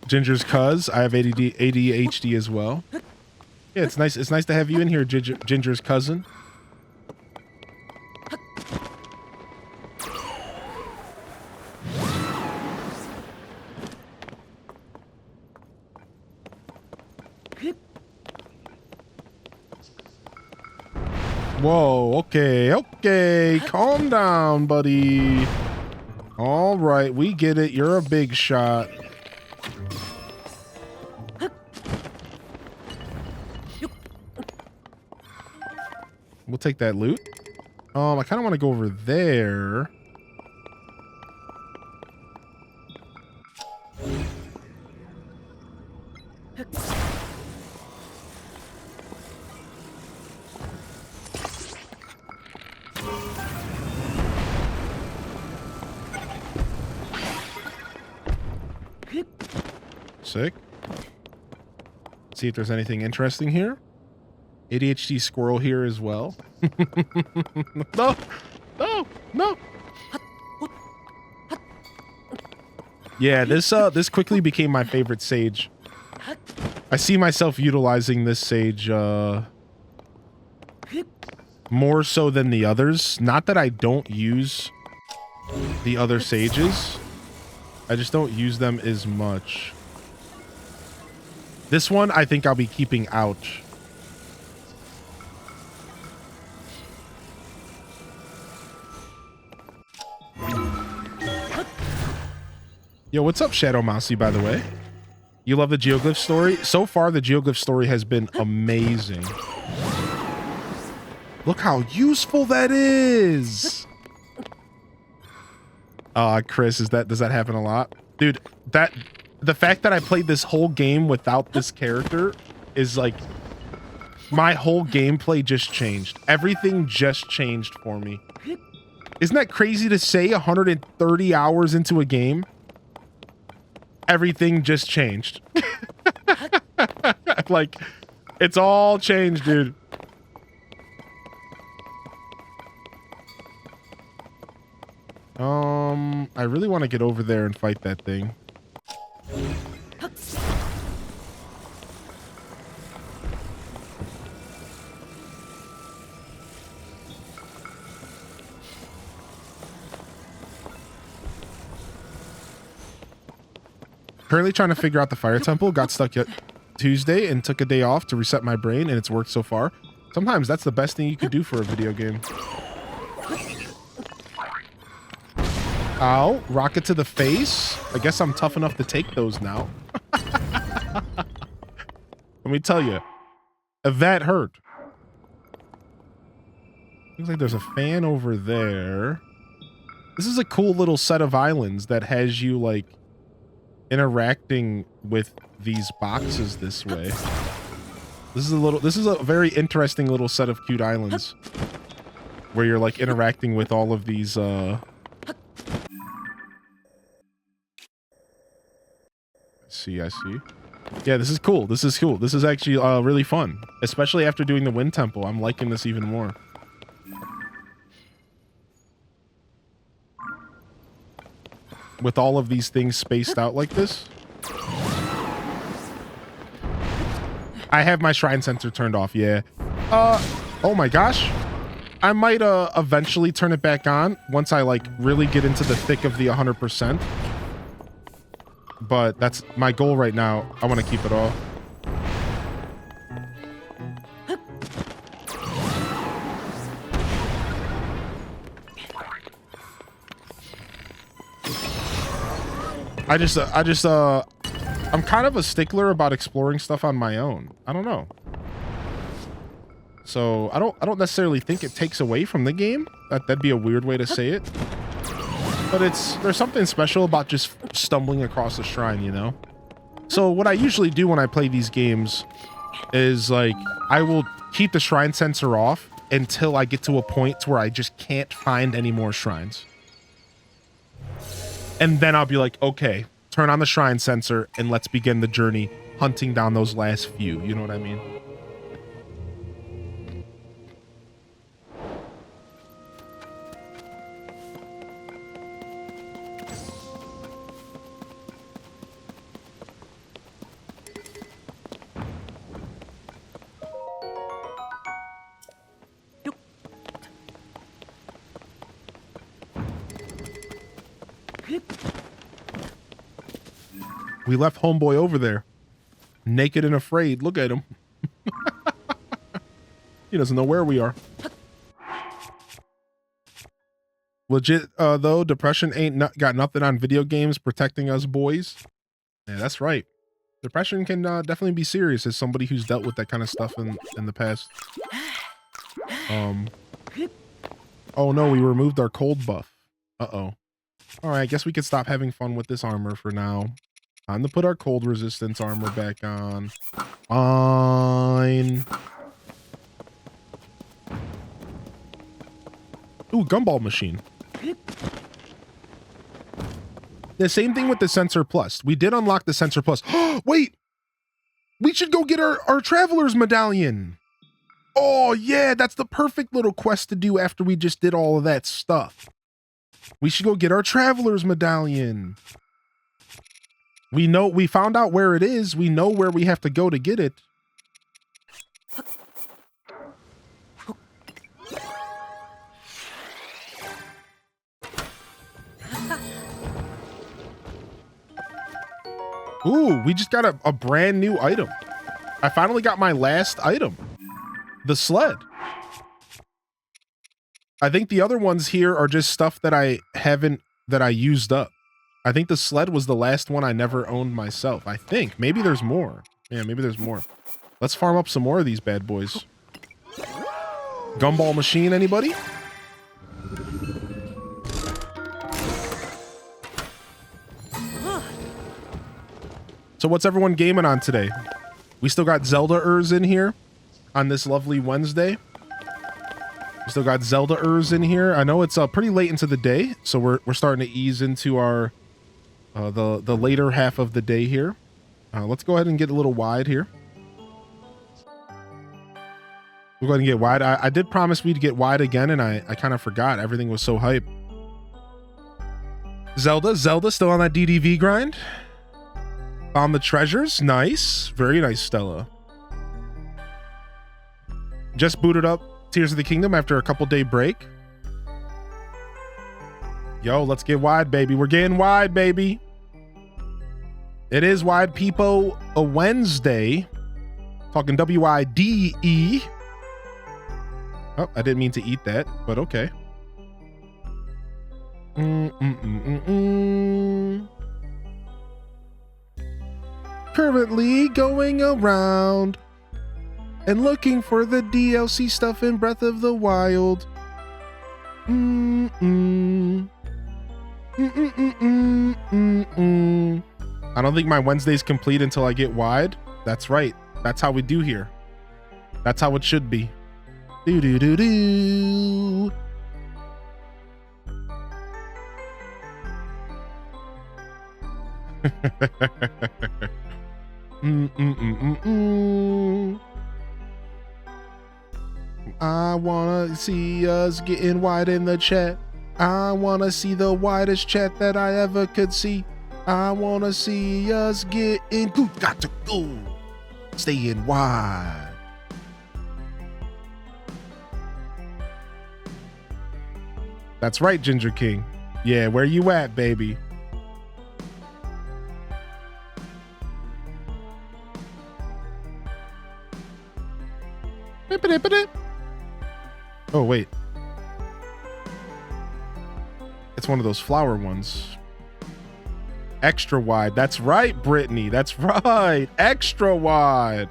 Ginger's cuz. I have ADHD as well. Yeah, it's nice. It's nice to have you in here, Ginger's cousin. Whoa, okay. Calm down, buddy. All right, we get it. You're a big shot. We'll take that loot. I kind of want to go over there. Sick. See if there's anything interesting here. ADHD squirrel here as well. No. Yeah, this quickly became my favorite sage. I see myself utilizing this sage more so than the others. Not that I don't use the other sages. I just don't use them as much. This one I think I'll be keeping out. Yo, what's up, Shadow Mousy, by the way? You love the geoglyph story? So far, the geoglyph story has been amazing. Look how useful that is! Chris, does that happen a lot? Dude, the fact that I played this whole game without this character is like... My whole gameplay just changed. Everything just changed for me. Isn't that crazy to say 130 hours into a game? Everything just changed. Like, it's all changed, dude. I really want to get over there and fight that thing. Currently trying to figure out the fire temple. Got stuck Tuesday and took a day off to reset my brain, and it's worked so far. Sometimes that's the best thing you could do for a video game. Ow, rocket to the face. I guess I'm tough enough to take those now. Let me tell you, that hurt. Looks like there's a fan over there. This is a cool little set of islands that has you like interacting with these boxes this way. This is a very interesting little set of cute islands where you're like interacting with all of these I see. Yeah, this is cool. This is cool. This is actually really fun, especially after doing the Wind Temple. I'm liking this even more. With all of these things spaced out like this. I have my shrine sensor turned off, yeah. Oh my gosh. I might eventually turn it back on once I like really get into the thick of the 100%. But that's my goal right now. I want to keep it off. I'm kind of a stickler about exploring stuff on my own. I don't know. So I don't necessarily think it takes away from the game. That'd be a weird way to say it. But there's something special about just stumbling across a shrine, you know? So what I usually do when I play these games is like I will keep the shrine sensor off until I get to a point where I just can't find any more shrines. And then I'll be like, okay, turn on the shrine sensor and let's begin the journey hunting down those last few. You know what I mean? We left homeboy over there, naked and afraid. Look at him. He doesn't know where we are. Legit, though, depression ain't got nothing on video games protecting us boys. Yeah, that's right. Depression can definitely be serious as somebody who's dealt with that kind of stuff in the past. Oh no, we removed our cold buff. Uh-oh. All right, I guess we could stop having fun with this armor for now. Time to put our cold resistance armor back on. Fine. Ooh, gumball machine. The same thing with the Sensor Plus. We did unlock the Sensor Plus. Wait! We should go get our Traveler's Medallion. Oh, yeah, that's the perfect little quest to do after we just did all of that stuff. We should go get our Traveler's Medallion. We found out where it is. We know where we have to go to get it. Ooh, we just got a brand new item. I finally got my last item. The sled. I think the other ones here are just stuff that I used up. I think the sled was the last one I never owned myself. I think. Maybe there's more. Yeah, maybe there's more. Let's farm up some more of these bad boys. Gumball machine, anybody? So what's everyone gaming on today? We still got Zelda-ers in here on this lovely Wednesday. We still got Zelda-ers in here. I know it's pretty late into the day, so we're starting to ease into our the later half of the day here. Let's go ahead and get a little wide here. We'll go ahead and get wide. I did promise we'd get wide again, and I kind of forgot. Everything was so hype. Zelda still on that DDV grind. Found the treasures. Nice. Very nice, Stella. Just booted up Tears of the Kingdom after a couple-day break. Yo, let's get wide, baby. We're getting wide, baby. It is Wide Peepo a Wednesday. Talking W-I-D-E. Oh, I didn't mean to eat that, but okay. Currently going around and looking for the DLC stuff in Breath of the Wild. I don't think my Wednesday's complete until I get wide. That's right. That's how we do here. That's how it should be. Do do do do. I wanna see us getting wide in the chat. I wanna see the widest chat that I ever could see. I wanna see us getting got to go. Staying wide. That's right, Ginger King. Yeah, where you at, baby? Oh, wait. It's one of those flower ones. Extra wide. That's right, Brittany. That's right. Extra wide.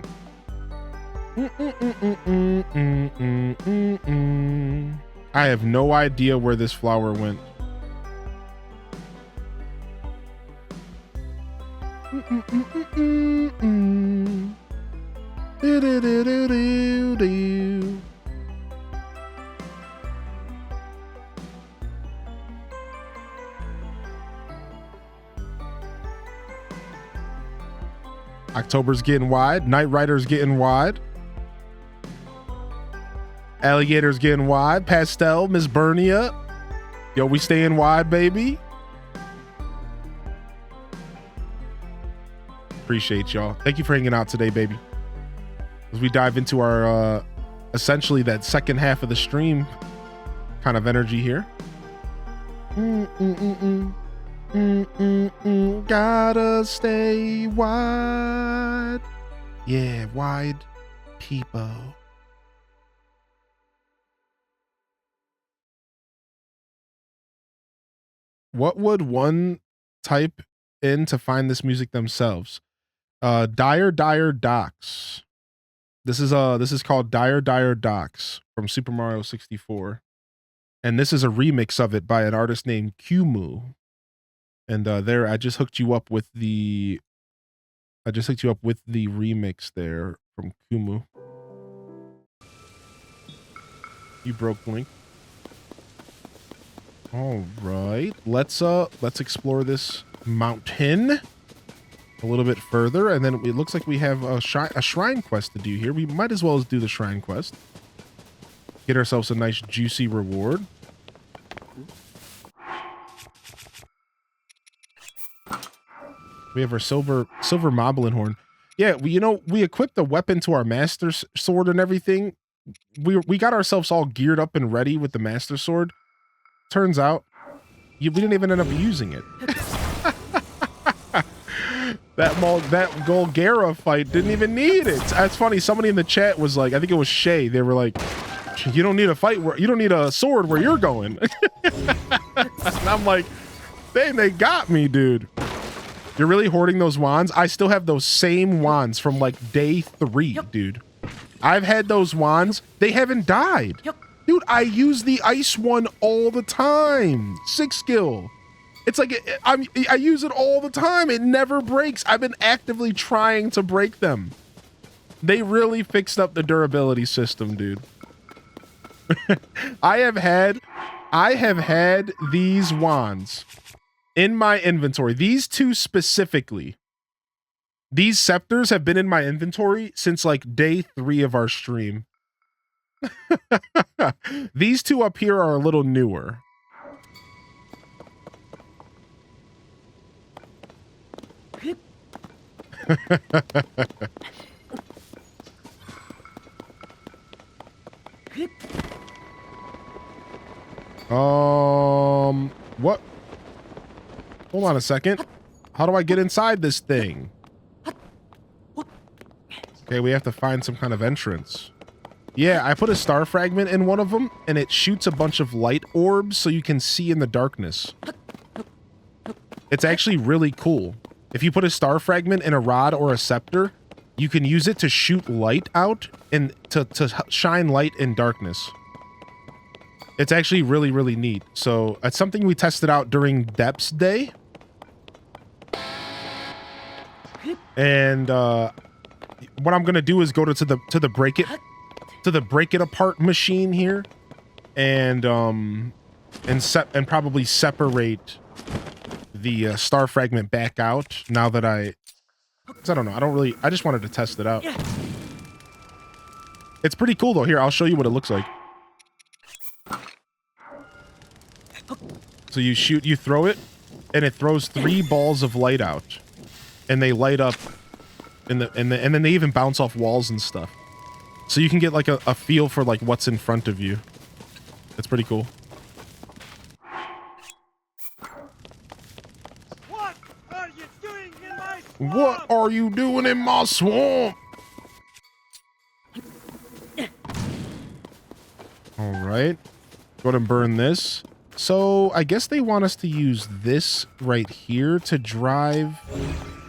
I have no idea where this flower went. October's getting wide. Night Rider's getting wide. Alligator's getting wide. Pastel, Miss Bernia. Yo, we staying wide, baby. Appreciate y'all. Thank you for hanging out today, baby. As we dive into our essentially that second half of the stream kind of energy here. Gotta stay wide. Yeah, wide people. What would one type in to find this music themselves? Dire Docks. This is called Dire Docks from Super Mario 64. And this is a remix of it by an artist named Kumu. And there I just hooked you up with the remix there from Kumu. You broke Link. All right, let's explore this mountain a little bit further, and then it looks like we have a shrine quest to do here. We might as well do the shrine quest. Get ourselves a nice juicy reward. We have our silver moblin horn. Yeah, we equipped the weapon to our master sword and everything. We got ourselves all geared up and ready with the master sword. Turns out, we didn't even end up using it. that Golgara fight didn't even need it. That's funny. Somebody in the chat was like, I think it was Shay. They were like, "You don't need you don't need a sword where you're going." And I'm like, "Dang, they got me, dude." You're really hoarding those wands? I still have those same wands from like day 3, dude. I've had those wands. They haven't died. Dude, I use the ice one all the time. 6 skill. It's like, I use it all the time. It never breaks. I've been actively trying to break them. They really fixed up the durability system, dude. I have had these wands in my inventory. These two specifically. These scepters have been in my inventory since like day 3 of our stream. These two up here are a little newer. What? Hold on a second. How do I get inside this thing? Okay, we have to find some kind of entrance. Yeah, I put a star fragment in one of them, and it shoots a bunch of light orbs so you can see in the darkness. It's actually really cool. If you put a star fragment in a rod or a scepter, you can use it to shoot light out and to shine light in darkness. It's actually really, really neat. So it's something we tested out during Depths Day. And what I'm gonna do is go to the break it apart machine here, and probably separate the star fragment back out. Now that I don't know. I just wanted to test it out. It's pretty cool though. Here, I'll show you what it looks like. So you throw it, and it throws 3 balls of light out, and they light up, and then they even bounce off walls and stuff. So you can get like a feel for like what's in front of you. It's pretty cool. What are you doing in my swamp? What are you doing in my swamp? All right. Go ahead and burn this. So I guess they want us to use this right here to drive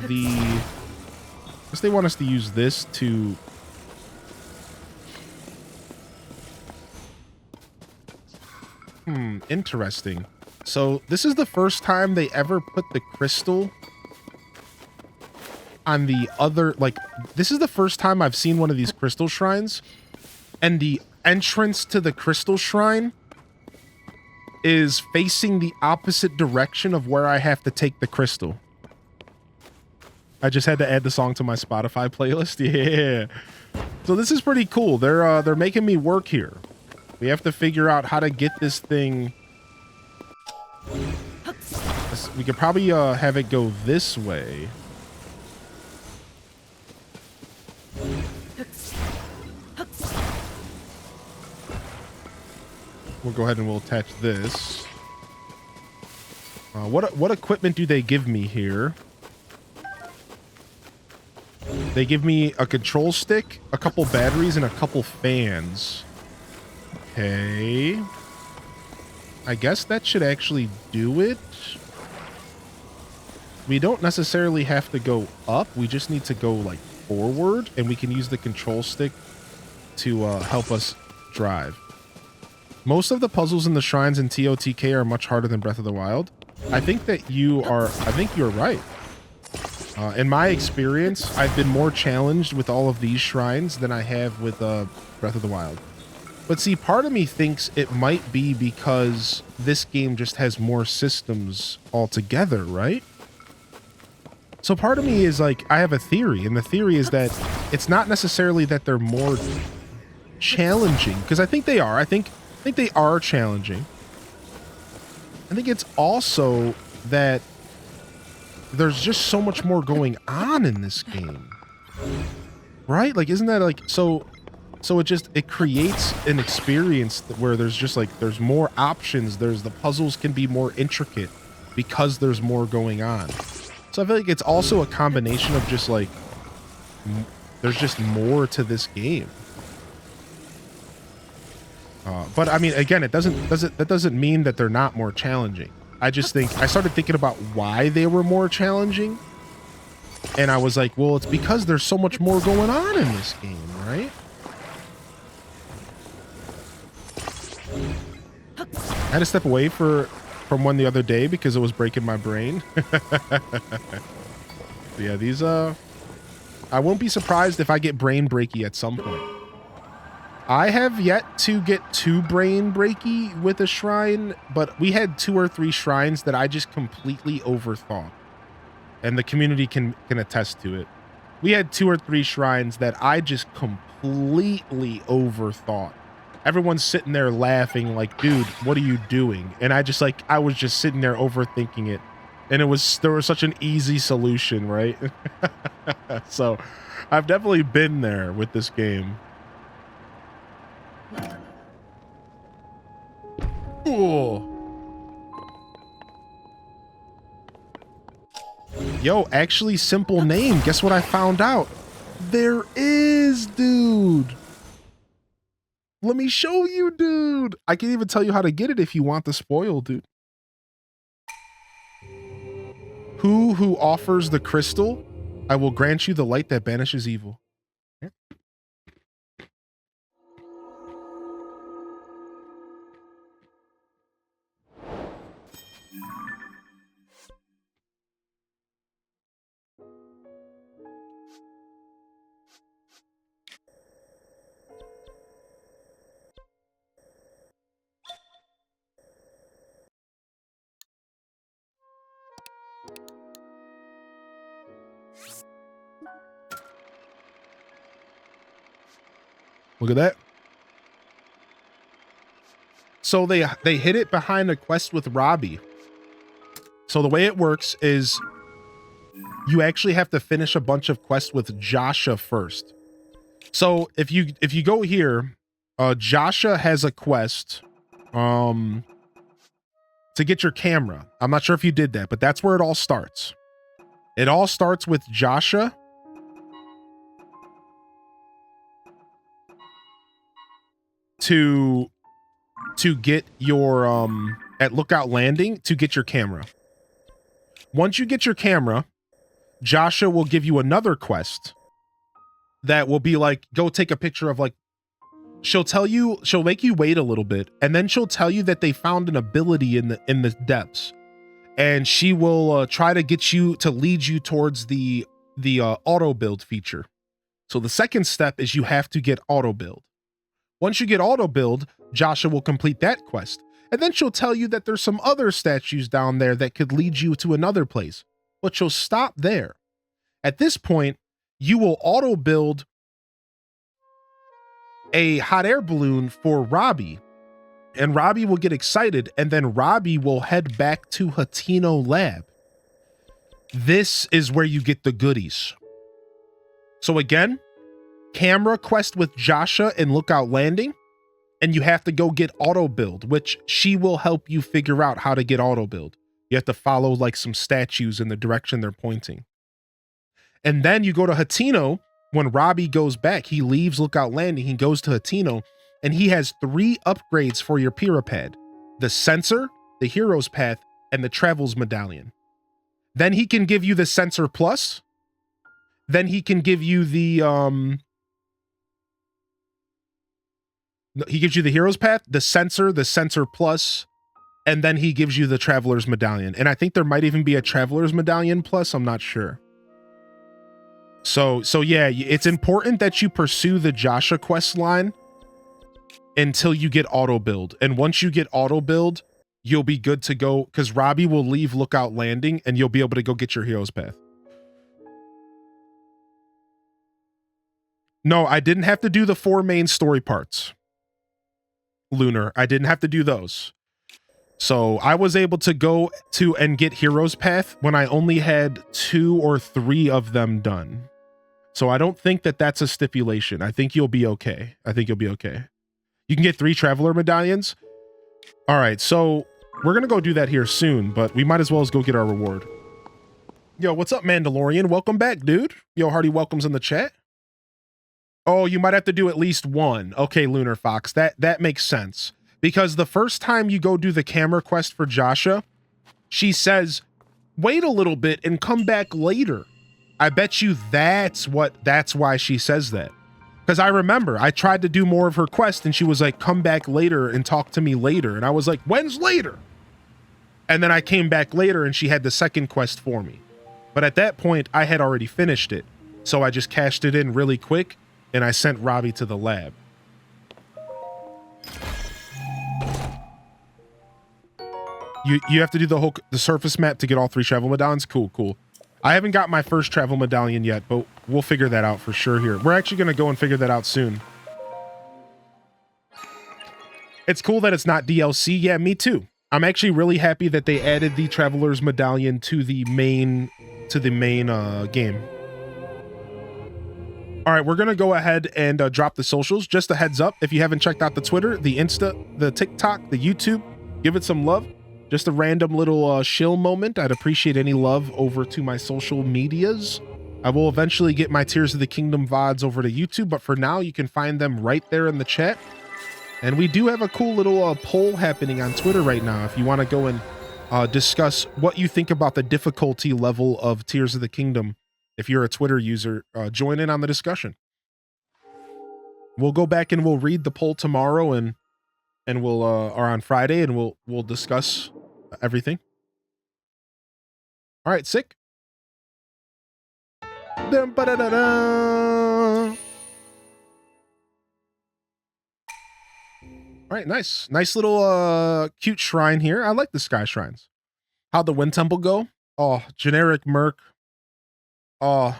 the... I guess they want us to use this to... Interesting. So this is the first time they ever put the crystal on the other... Like, this is the first time I've seen one of these crystal shrines, and the entrance to the crystal shrine is facing the opposite direction of where I have to take the crystal. I just had to add the song to my Spotify playlist. Yeah. So this is pretty cool. They're making me work here. We have to figure out how to get this thing. We could probably have it go this way. We'll go ahead and we'll attach this. What equipment do they give me here? They give me a control stick, a couple batteries, and a couple fans. Okay. I guess that should actually do it. We don't necessarily have to go up. We just need to go like forward, and we can use the control stick to help us drive. Most of the puzzles in the shrines in TOTK are much harder than Breath of the Wild. I think you're right. In my experience, I've been more challenged with all of these shrines than I have with Breath of the Wild. But see, part of me thinks it might be because this game just has more systems altogether, right? So part of me is like, I have a theory, and the theory is that it's not necessarily that they're more challenging, because I think they are. I think they are challenging. I think it's also that there's just so much more going on in this game, right? Like, isn't that like so it creates an experience where there's more options. The puzzles can be more intricate because there's more going on. So I feel like it's also a combination of just like there's just more to this game. But I mean, again, that doesn't mean that they're not more challenging. I just think I started thinking about why they were more challenging, and I was like, well, it's because there's so much more going on in this game, right? I had to step away from one the other day because it was breaking my brain. Yeah, these I won't be surprised if I get brain breaky at some point. I have yet to get too brain breaky with a shrine, but we had 2 or 3 shrines that I just completely overthought, and the community can attest to it. We had 2 or 3 shrines that I just completely overthought. Everyone's sitting there laughing like, dude, what are you doing? And I was just sitting there overthinking it, and there was such an easy solution, right? So I've definitely been there with this game. Ooh. Yo, actually simple name. Guess what I found out? There is, dude. Let me show you, dude. I can even tell you how to get it if you want the spoil, dude. Who offers the crystal, I will grant you the light that banishes evil. Look at that. So they hid it behind a quest with Robbie. So the way it works is you actually have to finish a bunch of quests with Joshua first. So if you go here, Joshua has a quest to get your camera. I'm not sure if you did that, but that's where it all starts. It all starts with Joshua. To get your at Lookout Landing to get your camera. Once you get your camera, Joshua will give you another quest that will be like, go take a picture of, like, she'll make you wait a little bit, and then she'll tell you that they found an ability in the depths, and she will try to get you to lead you towards the auto build feature. So the second step is you have to get auto build. Once you get auto build, Joshua will complete that quest, and then she'll tell you that there's some other statues down there that could lead you to another place, but she'll stop there. At this point, you will auto build a hot air balloon for Robbie, and Robbie will get excited, and then Robbie will head back to Hatino Lab. This is where you get the goodies. So again, camera quest with Joshua in Lookout Landing, and you have to go get auto build, which she will help you figure out how to get auto build. You have to follow like some statues in the direction they're pointing. And then you go to Hatino. When Robbie goes back, he leaves Lookout Landing, he goes to Hatino, and he has 3 upgrades for your Pyropad: the sensor, the hero's path, and the travels medallion. Then he can give you the sensor plus. Then he can give you the he gives you the hero's path, the sensor plus, and then he gives you the traveler's medallion. And I think there might even be a traveler's medallion plus, I'm not sure. So yeah, it's important that you pursue the Joshua quest line until you get auto build. And once you get auto build, you'll be good to go, because Robbie will leave Lookout Landing and you'll be able to go get your hero's path. No, I didn't have to do the 4 main story parts. Lunar, I didn't have to do those. So I was able to go to and get hero's path when I only had 2 or 3 of them done. So I don't think that that's a stipulation. I think you'll be okay. You can get 3 traveler medallions. All right, so we're gonna go do that here soon, but we might as well go get our reward. Yo, what's up, Mandalorian? Welcome back, dude. Yo, hearty welcomes in the chat. Oh, you might have to do at least 1. Okay, Lunar Fox, that makes sense. Because the first time you go do the camera quest for Joshua, she says, wait a little bit and come back later. I bet you that's why she says that. Because I remember I tried to do more of her quest and she was like, come back later and talk to me later. And I was like, when's later? And then I came back later and she had the second quest for me. But at that point, I had already finished it. So I just cashed it in really quick and I sent Robbie to the lab. You have to do the surface map to get all 3 travel medallions? Cool. I haven't got my first travel medallion yet, but we'll figure that out for sure here. We're actually going to go and figure that out soon. It's cool that it's not DLC. Yeah, me too. I'm actually really happy that they added the Traveler's Medallion to the main game. All right, we're going to go ahead and drop the socials. Just a heads up, if you haven't checked out the Twitter, the Insta, the TikTok, the YouTube, give it some love. Just a random little shill moment. I'd appreciate any love over to my social medias. I will eventually get my Tears of the Kingdom VODs over to YouTube, but for now, you can find them right there in the chat. And we do have a cool little poll happening on Twitter right now. If you want to go and discuss what you think about the difficulty level of Tears of the Kingdom, if you're a Twitter user, join in on the discussion. We'll go back and we'll read the poll tomorrow and we'll or on Friday, and we'll discuss everything. All right, sick. Dum, ba-da-da-da. All right, nice little cute shrine here. I like the sky shrines. How'd the wind temple go? Oh, generic Merc. Oh,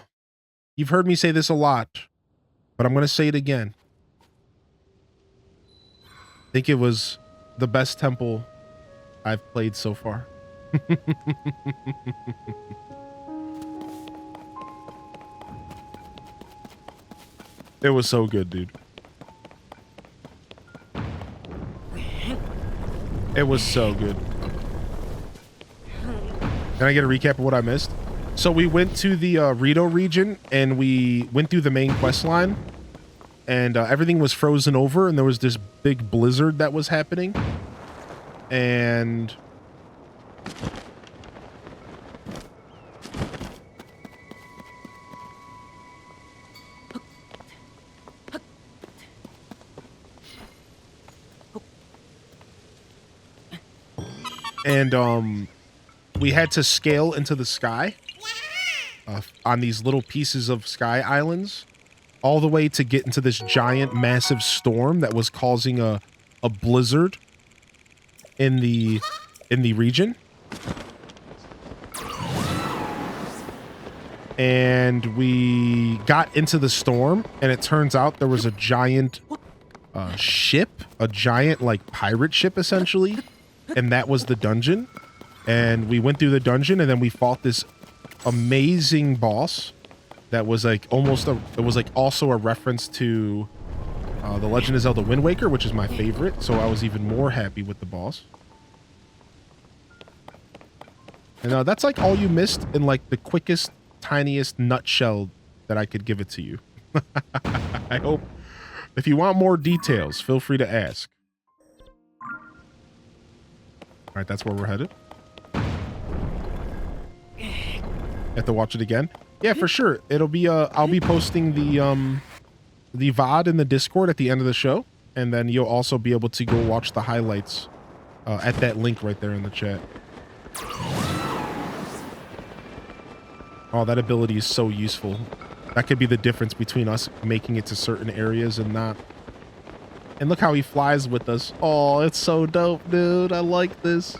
you've heard me say this a lot, but I'm gonna say it again. I think it was the best temple I've played so far. It was so good, dude. It was so good. Can I get a recap of what I missed? So we went to the Rito region and we went through the main quest line, and everything was frozen over, and there was this big blizzard that was happening. And we had to scale into the sky on these little pieces of sky islands, all the way to get into this giant massive storm that was causing a blizzard in the region. And we got into the storm, and it turns out there was a giant ship, a giant like pirate ship essentially, and that was the dungeon. And we went through the dungeon, and then we fought this amazing boss that was like it was like also a reference to The Legend of Zelda Wind Waker, which is my favorite, so I was even more happy with the boss. And that's like all you missed in like the quickest, tiniest nutshell that I could give it to you. I hope if you want more details, feel free to ask. All right, that's where we're headed. Have to watch it again? Yeah, for sure. It'll be I'll be posting the VOD in the Discord at the end of the show, and then you'll also be able to go watch the highlights at that link right there in the chat. Oh, that ability is so useful. That could be the difference between us making it to certain areas and not. And look how he flies with us. Oh, it's so dope, dude. I like this.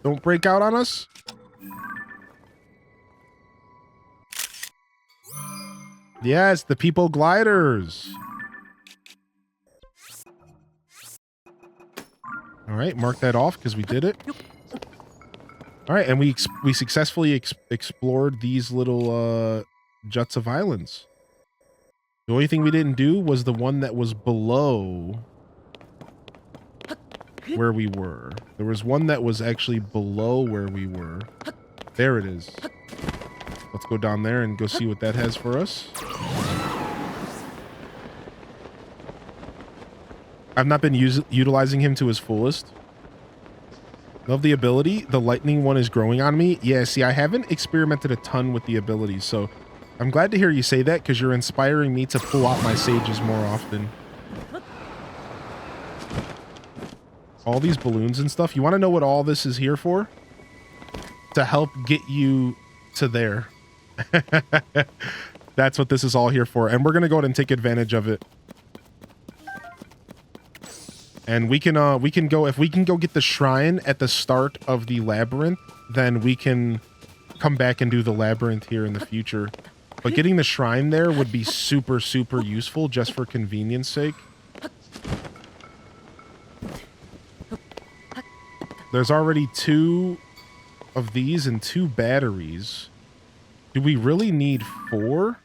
Don't break out on us. Yes, the people gliders. All right, mark that off because we did it. All right, and we successfully explored these little juts of islands. The only thing we didn't do was the one that was below where we were. There was one that was actually below where we were. There it is. Let's go down there and go see what that has for us. I've not been utilizing him to his fullest. Love the ability. The lightning one is growing on me. Yeah, see, I haven't experimented a ton with the abilities, so I'm glad to hear you say that because you're inspiring me to pull out my sages more often. All these balloons and stuff. You want to know what all this is here for? To help get you to there. That's what this is all here for. And we're going to go ahead and take advantage of it. And we can go, if we can go get the shrine at the start of the labyrinth, then we can come back and do the labyrinth here in the future. But getting the shrine there would be super, super useful just for convenience sake. There's already 2 of these and 2 batteries. Do we really need 4?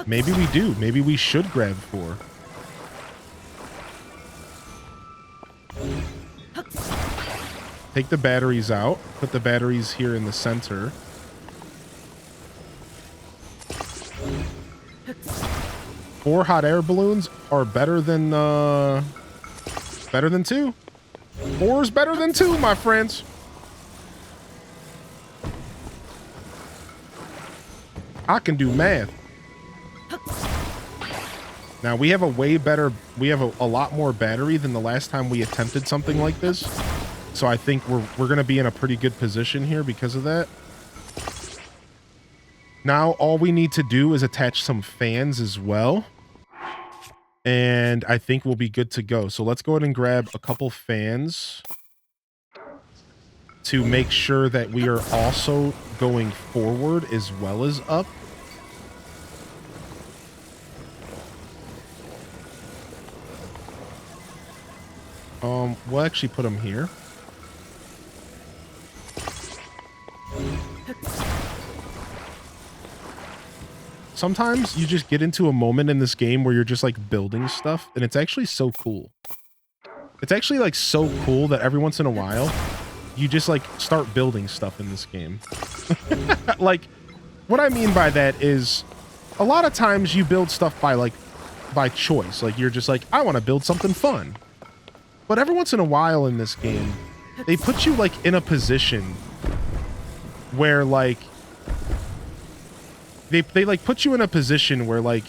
Maybe we do. Maybe we should grab 4. Take the batteries out. Put the batteries here in the center. Four hot air balloons are better than 2. 4 is better than 2, my friends. I can do math. Now we have a a lot more battery than the last time we attempted something like this. So I think we're going to be in a pretty good position here because of that. Now all we need to do is attach some fans as well. And I think we'll be good to go. So let's go ahead and grab a couple fans to make sure that we are also going forward as well as up. We'll actually put them here. Sometimes you just get into a moment in this game where you're just like building stuff, and it's actually so cool. It's actually like so cool that every once in a while you just like start building stuff in this game. Like, what I mean by that is a lot of times you build stuff by choice. Like you're just like, I want to build something fun. But every once in a while in this game, they put you like in a position where like they like put you in a position where like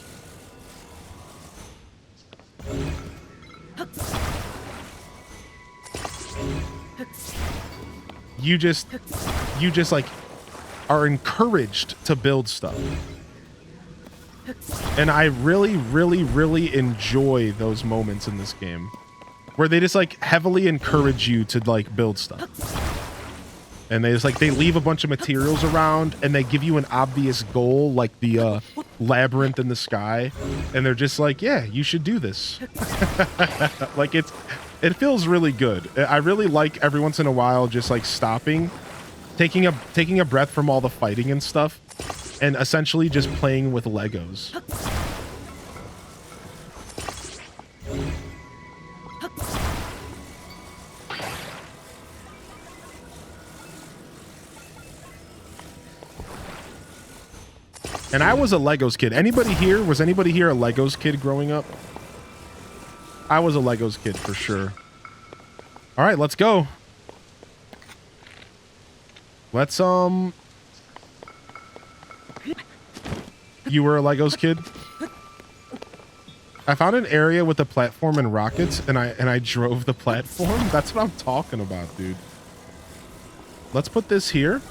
you just like are encouraged to build stuff. And I really, really, really enjoy those moments in this game where they just like heavily encourage you to like build stuff. And they just like, they leave a bunch of materials around and they give you an obvious goal, like the labyrinth in the sky. And they're just like, yeah, you should do this. Like it feels really good. I really like every once in a while, just like stopping, taking a breath from all the fighting and stuff, and essentially just playing with Legos. And I was a Legos kid. Was anybody here a Legos kid growing up? I was a Legos kid for sure. All right, let's go. Let's, you were a Legos kid? I found an area with a platform and rockets, and I drove the platform. That's what I'm talking about, dude. Let's put this here.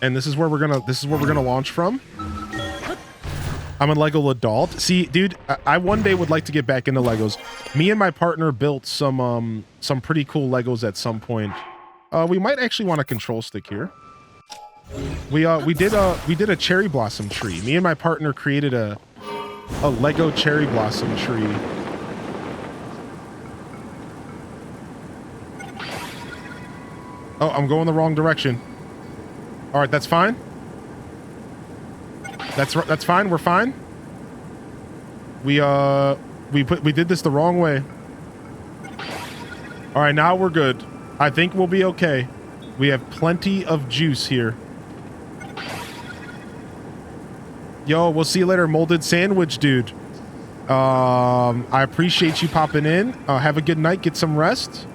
And this is where we're gonna launch from. I'm a Lego adult. See, dude, I one day would like to get back into Legos. Me and my partner built some pretty cool Legos at some point. We might actually want a control stick here. We did a cherry blossom tree. Me and my partner created a Lego cherry blossom tree. Oh, I'm going the wrong direction. All right, that's fine. That's fine. We're fine. We did this the wrong way. All right, now we're good. I think we'll be okay. We have plenty of juice here. Yo, we'll see you later, molded sandwich dude. I appreciate you popping in. Have a good night. Get some rest.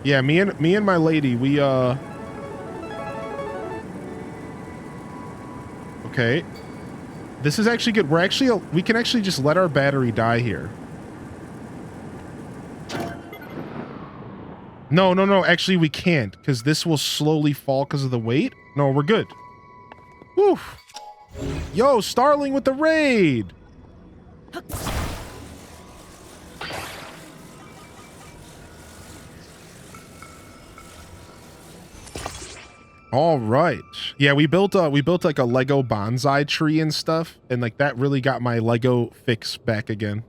Yeah, me and my lady, we okay. This is actually good. We can actually just let our battery die here. No. Actually, we can't, because this will slowly fall because of the weight. No, we're good. Woo. Yo, Starling with the raid. All right. Yeah, we built like a Lego bonsai tree and stuff, and like that really got my Lego fix back again.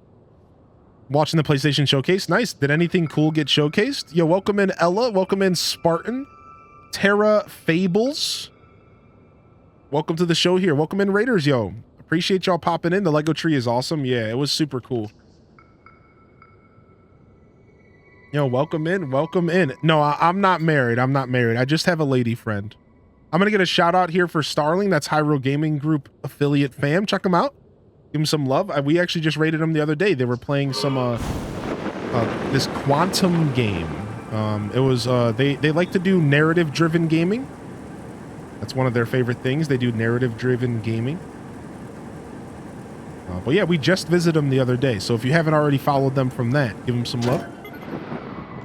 Watching the PlayStation Showcase. Nice. Did anything cool get showcased? Yo, welcome in Ella. Welcome in Spartan. Terra Fables. Welcome to the show here. Welcome in, Raiders, yo. Appreciate y'all popping in. The Lego tree is awesome. Yeah, it was super cool. Yo, welcome in. Welcome in. No, I'm not married. I'm not married. I just have a lady friend. I'm going to get a shout out here for Starling. That's Hyrule Gaming Group affiliate fam. Check them out. Give them some love. We actually just raided them the other day. They were playing some, this quantum game. It was, they like to do narrative driven gaming. That's one of their favorite things. They do narrative driven gaming. But yeah, we just visited them the other day. So if you haven't already followed them from that, give them some love.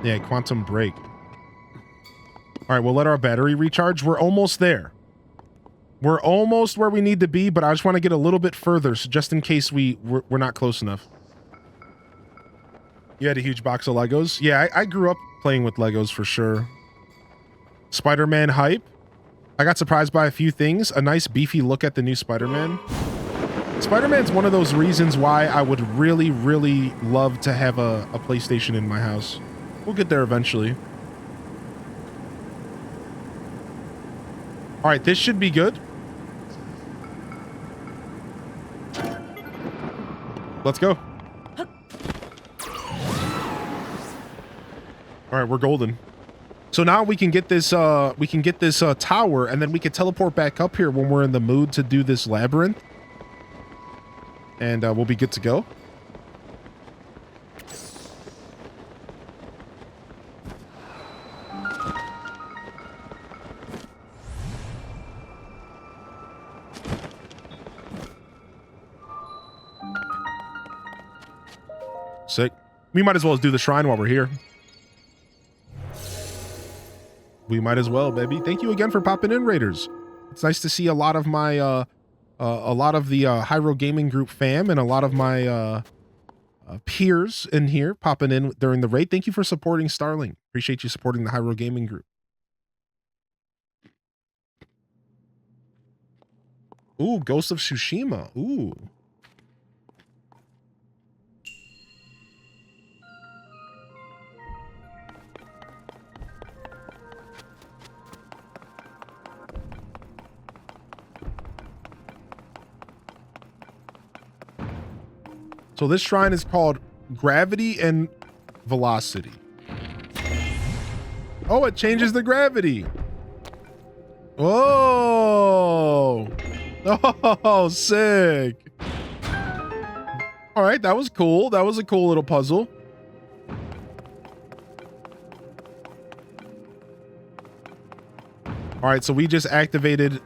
Yeah, Quantum Break. All right, we'll let our battery recharge. We're almost there. We're almost where we need to be, but I just want to get a little bit further, so just in case we're not close enough. You had a huge box of Legos? Yeah, I grew up playing with Legos for sure. Spider-Man hype. I got surprised by a few things. A nice beefy look at the new Spider-Man. Spider-Man's one of those reasons why I would really, really love to have a PlayStation in my house. We'll get there eventually. All right, this should be good. Let's go. All right, we're golden. So now we can get this tower, and then we can teleport back up here when we're in the mood to do this labyrinth. And we'll be good to go. Sick. We might as well do the shrine while we're here. We might as well, baby. Thank you again for popping in, Raiders. It's nice to see a lot of my, the Hyrule Gaming Group fam and a lot of my peers in here popping in during the raid. Thank you for supporting Starling. Appreciate you supporting the Hyrule Gaming Group. Ooh, Ghost of Tsushima. Ooh. So this shrine is called Gravity and Velocity. Oh, it changes the gravity. Oh. Oh, sick. All right, that was cool. That was a cool little puzzle. All right, so we just activated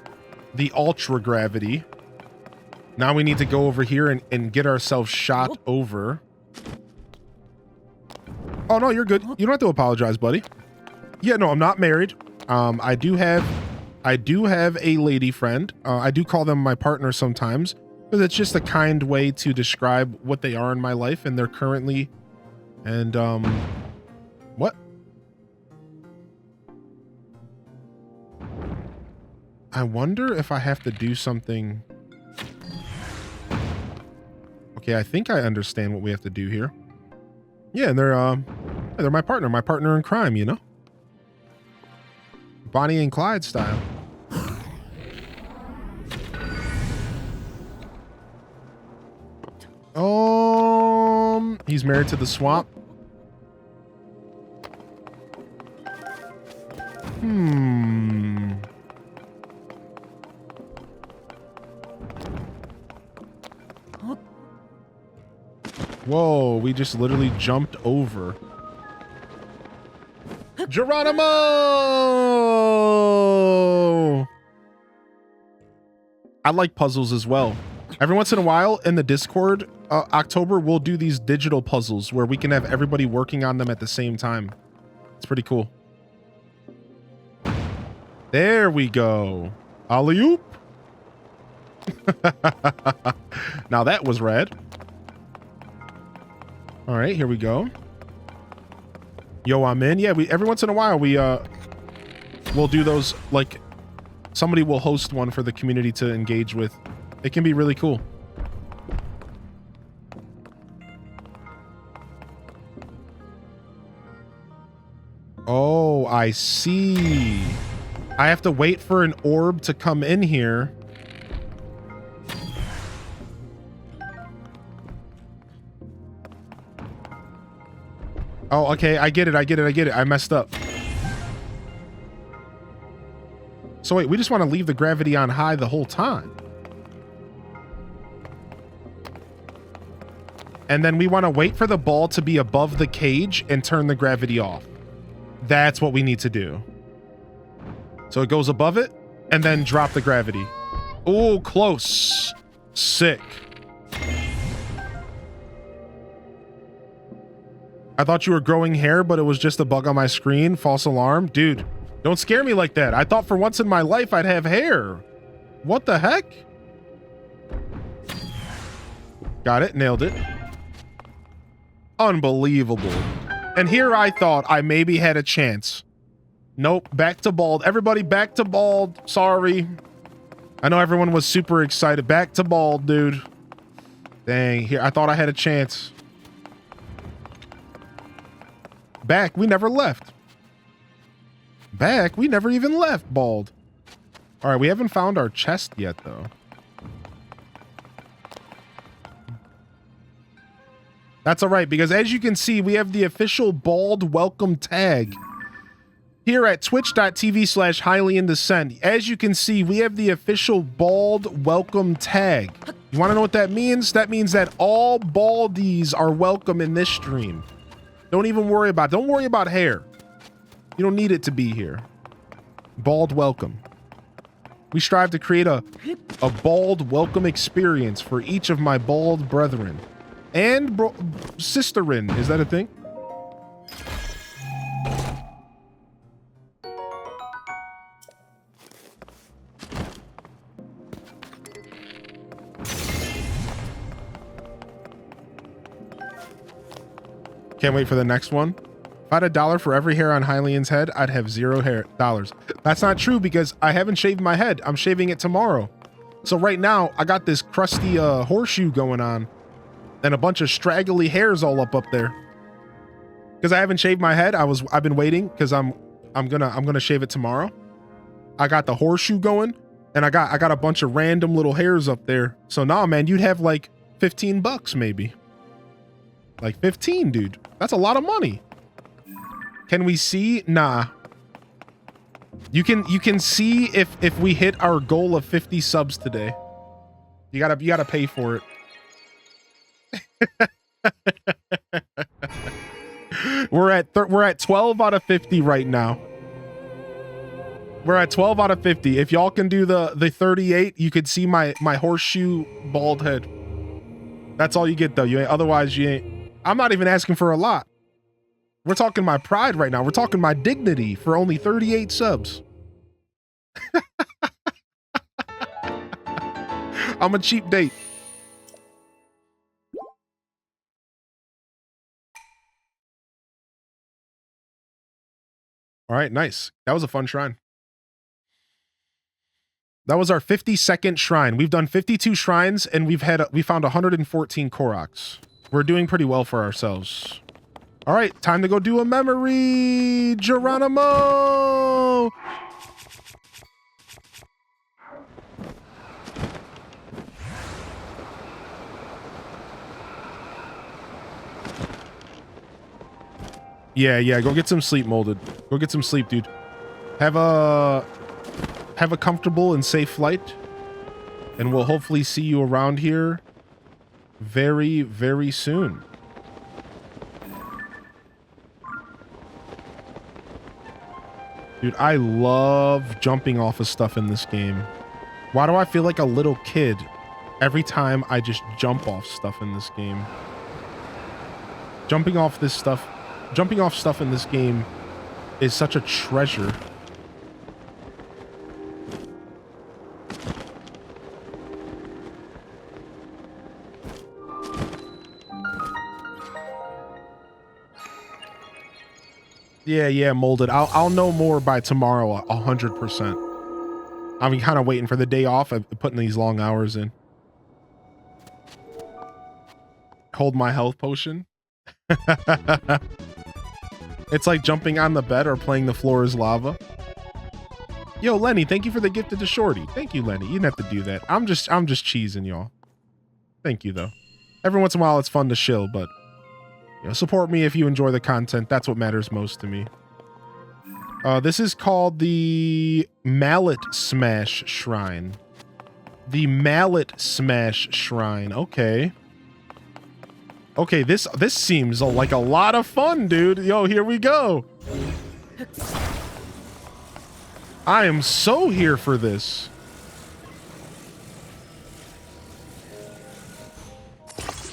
the ultra gravity. Now we need to go over here and get ourselves shot over. Oh, no, you're good. You don't have to apologize, buddy. Yeah, no, I'm not married. I do have a lady friend. I do call them my partner sometimes, because it's just a kind way to describe what they are in my life, and they're currently, and, what? I wonder if I have to do something. Okay, I think I understand what we have to do here. Yeah, and they're my partner in crime, you know? Bonnie and Clyde style. He's married to the swamp. Whoa, we just literally jumped over. Geronimo! I like puzzles as well. Every once in a while in the Discord, October, we'll do these digital puzzles where we can have everybody working on them at the same time. It's pretty cool. There we go. Alley-oop. Now that was rad. All right, here we go. Yo, I'm in. Yeah, every once in a while we'll do those, like somebody will host one for the community to engage with. It can be really cool. Oh, I see. I have to wait for an orb to come in here Oh, okay. I get it. I messed up. So wait, we just want to leave the gravity on high the whole time. And then we want to wait for the ball to be above the cage and turn the gravity off. That's what we need to do. So it goes above it and then drop the gravity. Oh, close. Sick. I thought you were growing hair, but it was just a bug on my screen. False alarm. Dude, don't scare me like that. I thought for once in my life I'd have hair. What the heck? Got it. Nailed it. Unbelievable. And here I thought I maybe had a chance. Nope. Back to bald. Everybody back to bald. Sorry. I know everyone was super excited. Back to bald, dude. Dang. Here, I thought I had a chance. Back. We never left. Back. We never even left bald. All right. We haven't found our chest yet, though. That's all right, because as you can see, we have the official bald welcome tag here at twitch.tv/HighlyInDescent. As you can see, we have the official bald welcome tag. You want to know what that means? That means that all baldies are welcome in this stream. Don't even worry about it. Don't worry about hair. You don't need it to be here. Bald welcome. We strive to create a bald welcome experience for each of my bald brethren. And sisterin, is that a thing? Can't wait for the next one. If I had $1 for every hair on Hylian's head, I'd have $0. That's not true because I haven't shaved my head. I'm shaving it tomorrow. So right now, I got this crusty horseshoe going on. And a bunch of straggly hairs all up there. Because I haven't shaved my head. I've been waiting because I'm gonna shave it tomorrow. I got the horseshoe going, and I got a bunch of random little hairs up there. So nah, man, you'd have like $15 maybe. Like 15, dude. That's a lot of money. Can we see? Nah. You can see if we hit our goal of 50 subs today. You gotta pay for it. We're at 12 out of 50 right now. We're at 12 out of 50. If y'all can do the 38, you could see my horseshoe bald head. That's all you get though. Otherwise you ain't. I'm not even asking for a lot. We're talking my pride right now. We're talking my dignity for only 38 subs. I'm a cheap date. All right, nice. That was a fun shrine. That was our 52nd shrine. We've done 52 shrines and we found 114 Koroks. We're doing pretty well for ourselves. All right, time to go do a memory, Geronimo. Yeah, go get some sleep, Molded. Go get some sleep, dude. Have a comfortable and safe flight. And we'll hopefully see you around here very, very soon. Dude, I love jumping off of stuff in this game. Why do I feel like a little kid every time I just jump off stuff in this game? Jumping off stuff in this game is such a treasure. Yeah, Molded. I'll know more by tomorrow, 100%. I'm kind of waiting for the day off of putting these long hours in. Hold my health potion. It's like jumping on the bed or playing the floor is lava. Yo, Lenny, thank you for the gift to Shorty. Thank you, Lenny. You didn't have to do that. I'm just cheesing, y'all. Thank you, though. Every once in a while, it's fun to shill, but You know, support me if you enjoy the content. That's what matters most to me. This is called the Mallet Smash Shrine. The Mallet Smash Shrine. Okay. Okay, this seems like a lot of fun, dude. Yo, here we go. I am so here for this.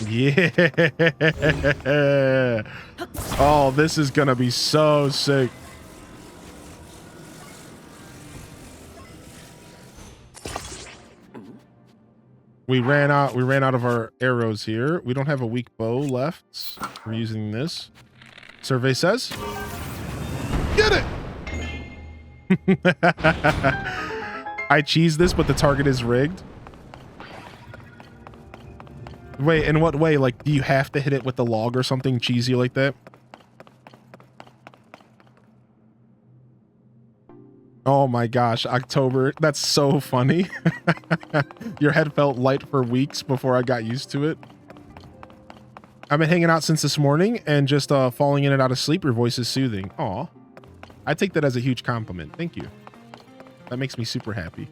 Yeah. Oh, this is gonna be so sick. We ran out of our arrows here. We don't have a weak bow left. We're using this. Survey says. Get it! I cheesed this, but the target is rigged. Wait, in what way? Like, do you have to hit it with the log or something cheesy like that? Oh my gosh, October. That's so funny. Your head felt light for weeks before I got used to it. I've been hanging out since this morning and just falling in and out of sleep. Your voice is soothing. Aw. I take that as a huge compliment. Thank you. That makes me super happy.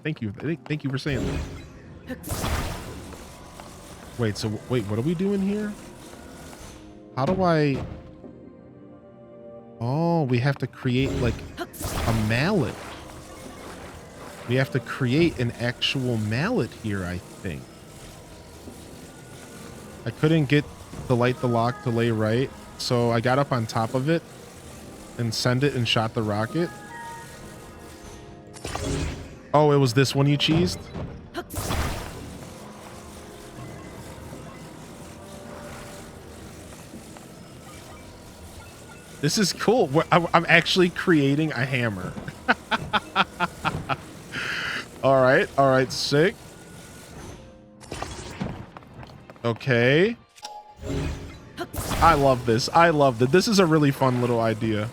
Thank you. Thank you for saying that. Wait, what are we doing here? How do I... Oh, we have to create like a mallet. We have to create an actual mallet here, I think. I couldn't get the light the lock to lay right, so I got up on top of it and sent it and shot the rocket. Oh, it was this one you cheesed? This is cool. I'm actually creating a hammer. All right, sick. Okay. I love this. I love that. This is a really fun little idea.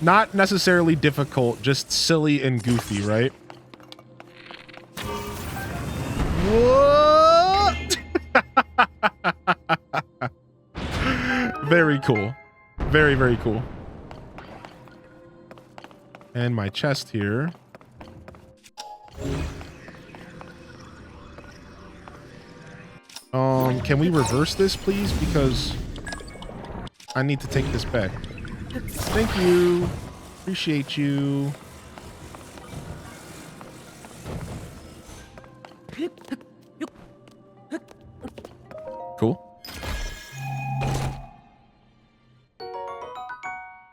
Not necessarily difficult, just silly and goofy, right? What? Very cool. Very, very cool. And my chest here. Can we reverse this, please? Because I need to take this back. Thank you. Appreciate you. Cool.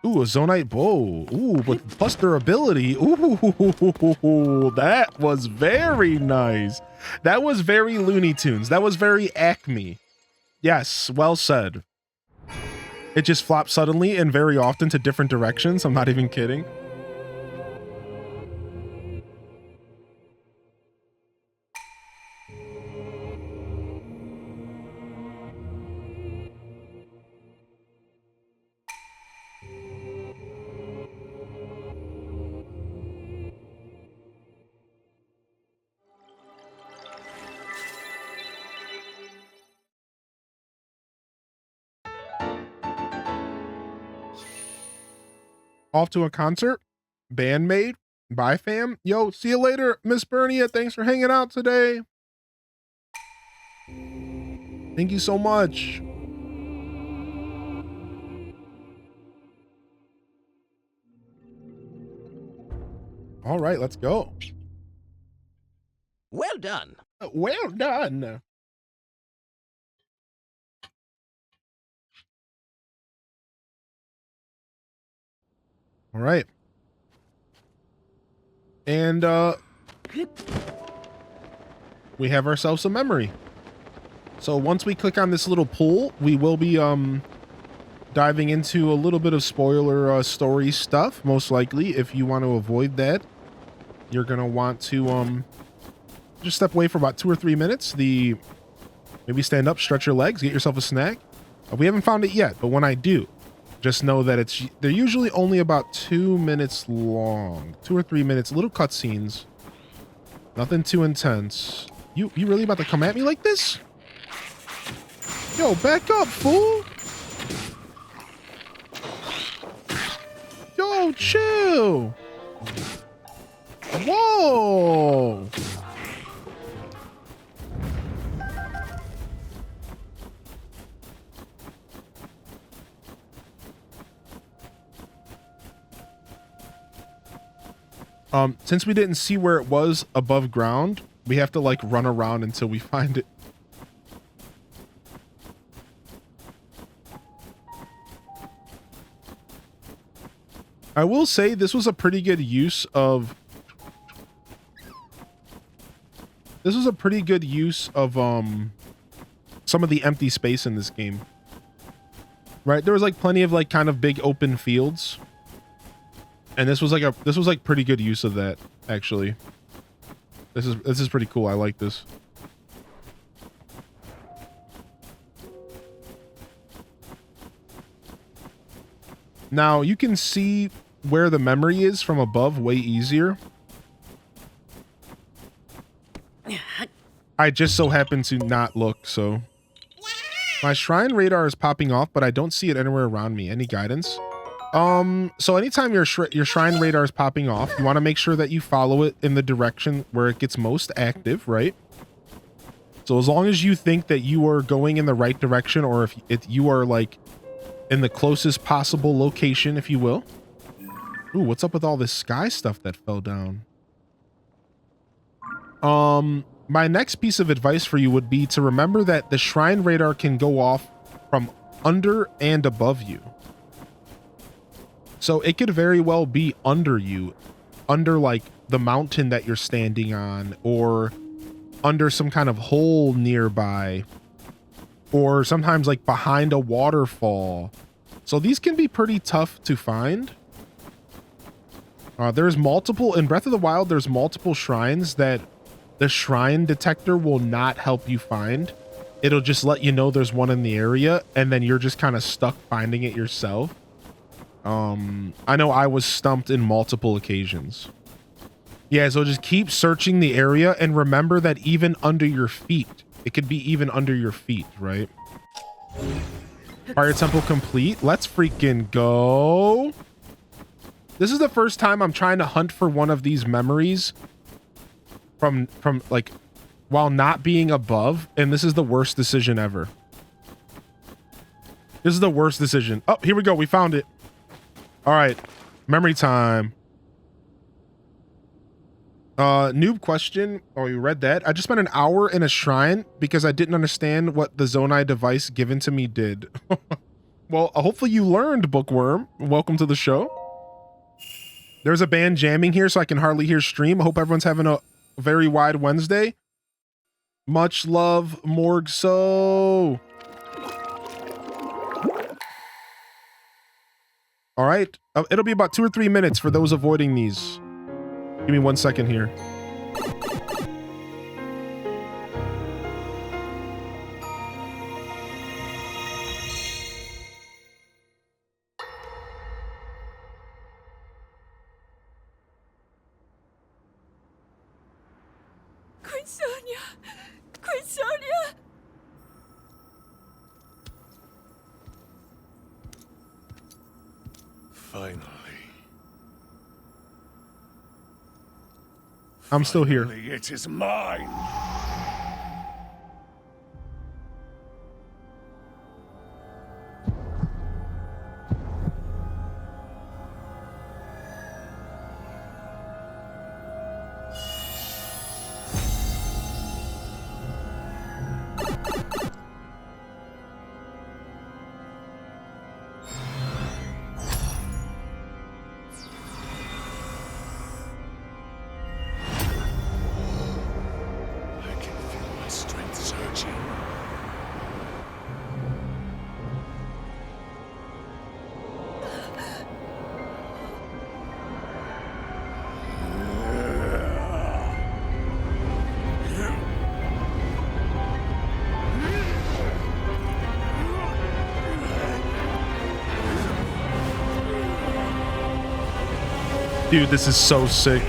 Ooh, a Zonite bow. Ooh, with plus durability. Ooh, that was very nice. That was very Looney Tunes. That was very Acme. Yes, well said. It just flops suddenly and very often to different directions. I'm not even kidding. Off to a concert. Bandmate. Bye, fam. Yo, see you later, Miss Bernia. Thanks for hanging out today. Thank you so much. All right, let's go. Well done. Well done. All right. And we have ourselves a memory. So once we click on this little pool, we will be diving into a little bit of spoiler story stuff, most likely. If you want to avoid that, you're going to want to just step away for about 2 or 3 minutes. Maybe stand up, stretch your legs, get yourself a snack. We haven't found it yet, but when I do, just know that they're usually only about 2 minutes long. 2 or 3 minutes, little cutscenes. Nothing too intense. You really about to come at me like this? Yo, back up, fool! Whoa, chill. Whoa. Since we didn't see where it was above ground, we have to like run around until we find it. I will say this was a pretty good use of some of the empty space in this game. Right? There was like plenty of like kind of big open fields. And this was like pretty good use of that, actually. This is pretty cool. I like this. Now you can see where the memory is from above way easier. I just so happen to not look, so. My shrine radar is popping off, but I don't see it anywhere around me. Any guidance? So anytime your shrine radar is popping off, you want to make sure that you follow it in the direction where it gets most active, right? So as long as you think that you are going in the right direction, or if you are like in the closest possible location, if you will. Ooh, what's up with all this sky stuff that fell down? My next piece of advice for you would be to remember that the shrine radar can go off from under and above you. So it could very well be under you, under like the mountain that you're standing on, or under some kind of hole nearby, or sometimes like behind a waterfall. So these can be pretty tough to find. There's multiple, in Breath of the Wild, there's multiple shrines that the shrine detector will not help you find. It'll just let you know there's one in the area, and then you're just kind of stuck finding it yourself. I know I was stumped in multiple occasions. Yeah, so just keep searching the area, and remember that even under your feet, it could be even under your feet, right? Fire Temple complete. Let's freaking go. This is the first time I'm trying to hunt for one of these memories from like while not being above, and this is the worst decision ever. This is the worst decision. Oh, here we go. We found it. All right, memory time. Noob question. Oh, you read that? I just spent an hour in a shrine because I didn't understand what the Zonai device given to me did. Well, hopefully you learned, Bookworm. Welcome to the show. There's a band jamming here, so I can hardly hear stream. I hope everyone's having a very wide Wednesday. Much love, Morgso. All right. It'll be about 2 or 3 minutes for those avoiding these. Give me 1 second here. Queen Sonia! Queen Sonia! Finally. I'm still here. Finally, it is mine. Dude, this is so sick.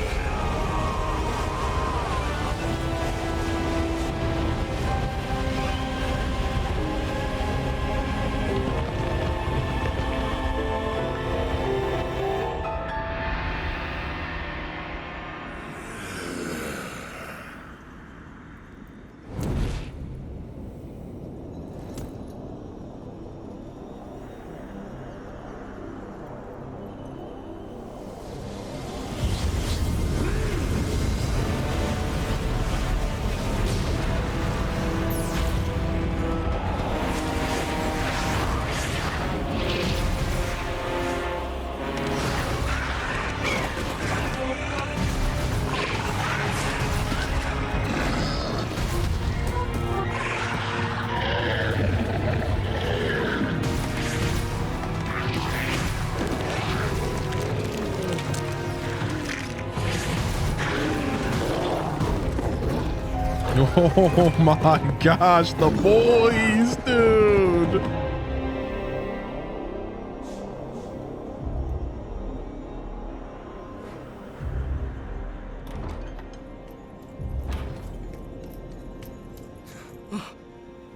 Oh my gosh, the boys, dude.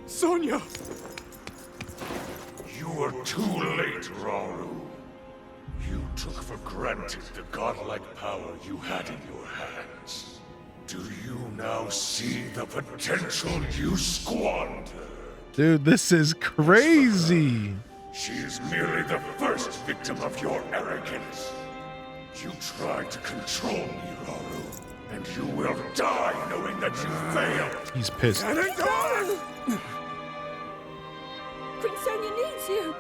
Sonia! You were too late, Rauru. You took for granted the godlike power you had in your hands. Do you now see the potential you squandered? Dude, this is crazy. She is merely the first victim of your arrogance. You tried to control me, Rauru, and you will die knowing that you failed. He's pissed. Prince Sonia needs you.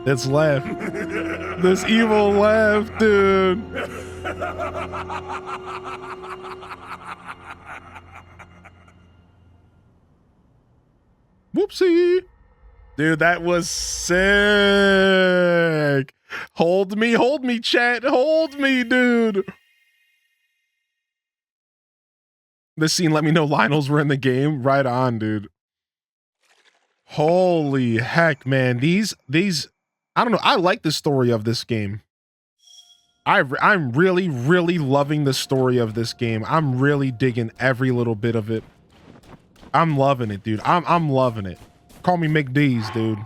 This laugh. This evil laugh, dude. Whoopsie. Dude, that was sick. Hold me, chat. Hold me, dude. This scene let me know Lionels were in the game. Right on, dude. Holy heck, man. These I don't know. I like the story of this game. I'm really, really loving the story of this game. I'm really digging every little bit of it. I'm loving it, dude. I'm loving it. Call me McD's, dude.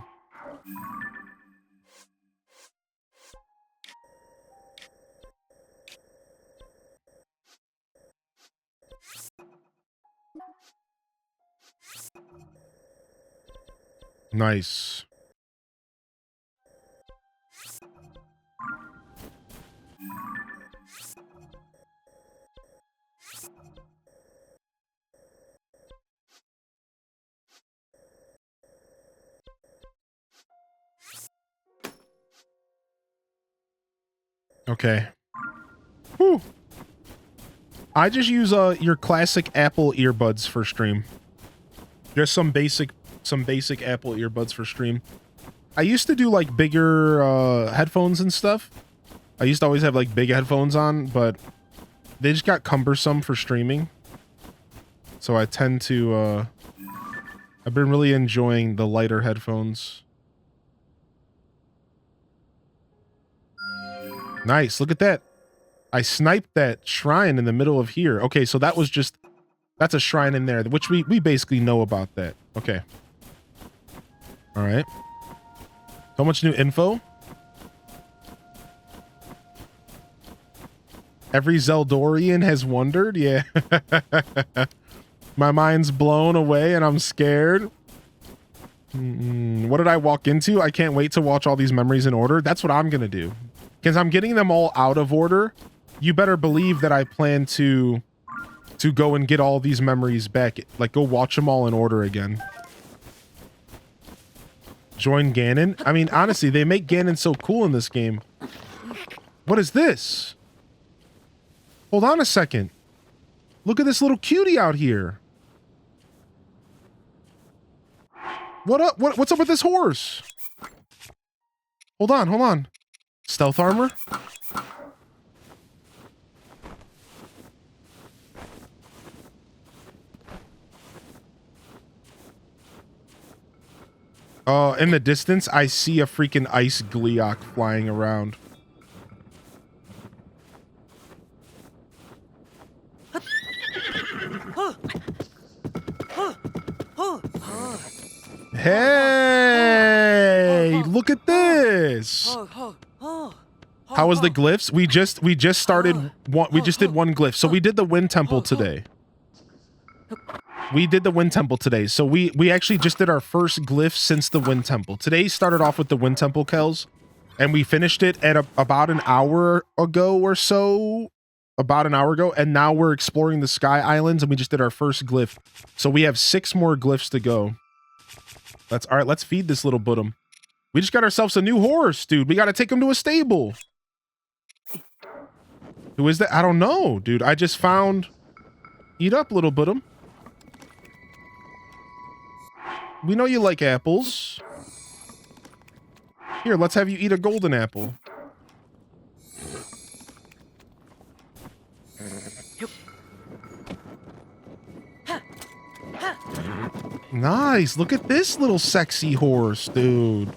Nice. Okay. Whew. I just use your classic Apple earbuds for stream. Just some basic Apple earbuds for stream. I used to do like bigger headphones and stuff. I used to always have like big headphones on, but they just got cumbersome for streaming. So I tend to I've been really enjoying the lighter headphones. Nice, look at that. I sniped that shrine in the middle of here. Okay, so that was just, that's a shrine in there, which we basically know about that. Okay. All right. So much new info. Every Zeldorian has wondered. Yeah. My mind's blown away and I'm scared. What did I walk into? I can't wait to watch all these memories in order. That's what I'm going to do. Because I'm getting them all out of order. You better believe that I plan to go and get all these memories back. Like, go watch them all in order again. Join Ganon? I mean, honestly, they make Ganon so cool in this game. What is this? Hold on a second. Look at this little cutie out here. What up? What's up with this horse? Hold on, hold on. Stealth armor? In the distance, I see a freaking ice Gleeok flying around. Hey, look at this. How was the glyphs? We just started one, we just did one glyph. So we did the wind temple today. We did the Wind Temple today. So we actually just did our first glyph since the Wind Temple. Today started off with the Wind Temple, Kels, and we finished it at about an hour ago or so. About an hour ago, and now we're exploring the Sky Islands, and we just did our first glyph. So we have 6 more glyphs to go. All right, let's feed this little Budum. We just got ourselves a new horse, dude. We got to take him to a stable. Who is that? I don't know, dude. I just found... Eat up, little Budum. We know you like apples. Here, let's have you eat a golden apple. Nice. Look at this little sexy horse, dude.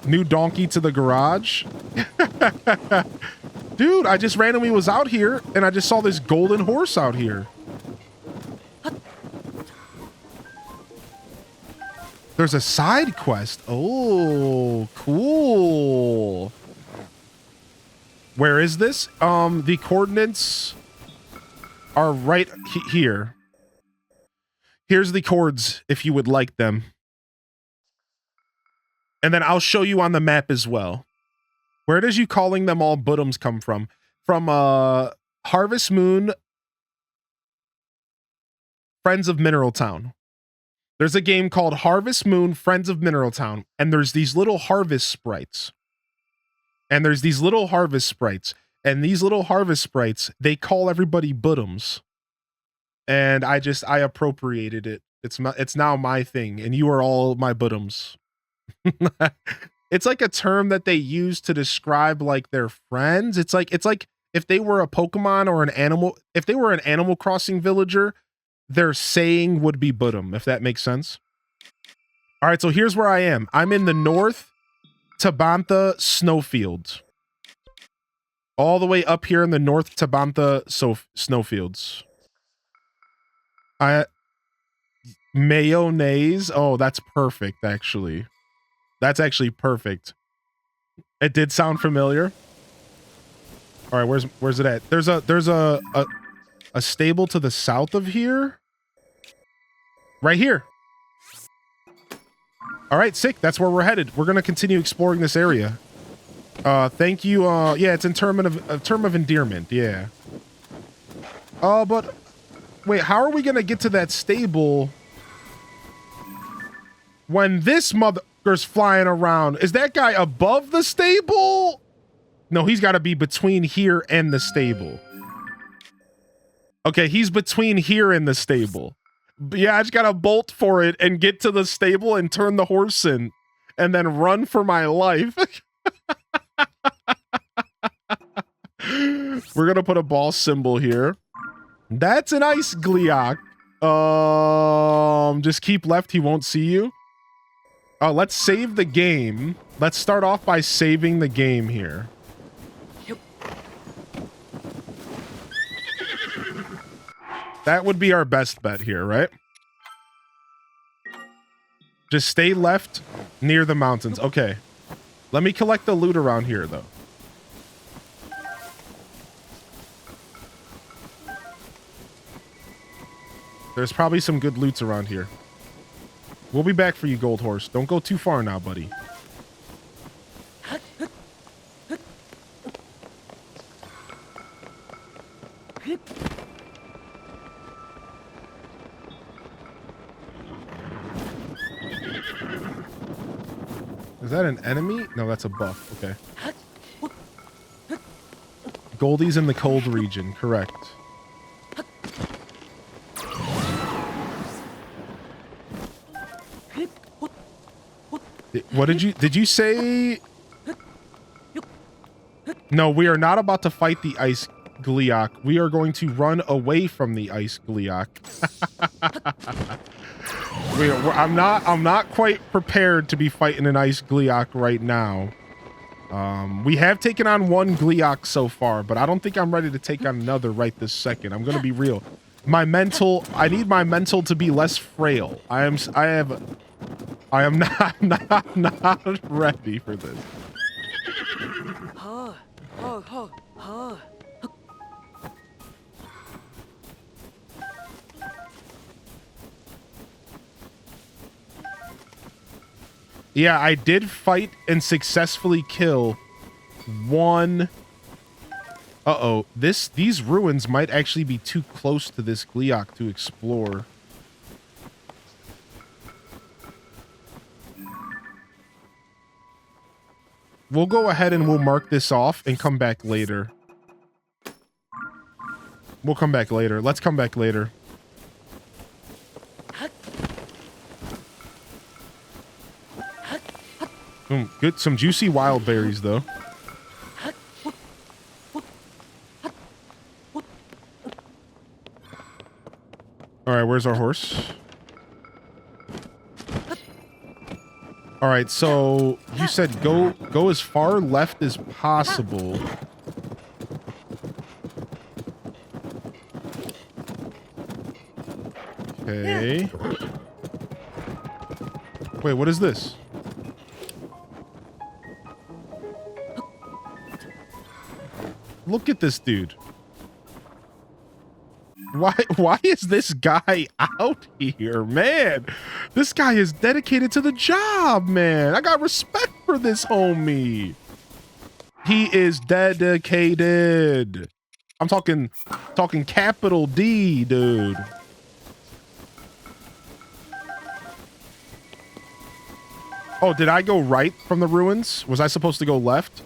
New donkey to the garage. Dude, I just randomly was out here and I just saw this golden horse out here. There's a side quest. Oh, cool. Where is this? The coordinates are right here. Here's the chords if you would like them. And then I'll show you on the map as well. Where does you calling them all Budums come from? From Harvest Moon, Friends of Mineral Town. There's a game called Harvest Moon, Friends of Mineral Town, and there's these little harvest sprites. And these little harvest sprites, they call everybody Budums. And I appropriated it. It's now my thing, and you are all my Budums. It's like a term that they use to describe like their friends. It's like if they were a Pokemon or an animal, if they were an Animal Crossing villager, their saying would be Budum, if that makes sense. All right, so here's where I am. I'm in the North Tabantha snowfields. All the way up here in the North Tabantha snowfields. Mayonnaise. Oh, that's perfect, actually. That's actually perfect. It did sound familiar. All right, where's it at? There's a stable to the south of here. Right here. All right, sick. That's where we're headed. We're gonna continue exploring this area. Thank you. Yeah, it's in term of endearment. Yeah. But wait, how are we gonna get to that stable when this motherfucker's flying around? Is that guy above the stable? No, he's got to be between here and the stable. Okay, he's between here and the stable. Yeah, I just gotta bolt for it and get to the stable and turn the horse in and then run for my life. We're gonna put a ball symbol here. That's an ice Gleeok. Just keep left, he won't see you. Let's save the game. Let's start off by saving the game here. That would be our best bet here, right? Just stay left near the mountains. Okay. Let me collect the loot around here, though. There's probably some good loots around here. We'll be back for you, Gold Horse. Don't go too far now, buddy. Is that an enemy? No, that's a buff. Okay. Goldie's in the cold region. Correct. What did you say? No, we are not about to fight the ice Gleeok. We are going to run away from the ice Gleeok. I'm not quite prepared to be fighting an ice Gleeok right now. We have taken on one Gleeok so far, but I don't think I'm ready to take on another right this second. I'm gonna be real. I need my mental to be less frail. I am not ready for this. Yeah, I did fight and successfully kill one. Uh-oh. These ruins might actually be too close to this Gleeok to explore. We'll go ahead and we'll mark this off and come back later. We'll come back later. Let's come back later. Good. Some juicy wild berries, though. All right, where's our horse? All right, so you said go as far left as possible. Okay. Wait, what is this? Look at this dude. Why is this guy out here, man? This guy is dedicated to the job, man. I got respect for this homie. He is dedicated. I'm talking capital D, dude. Oh, did I go right from the ruins? Was I supposed to go left?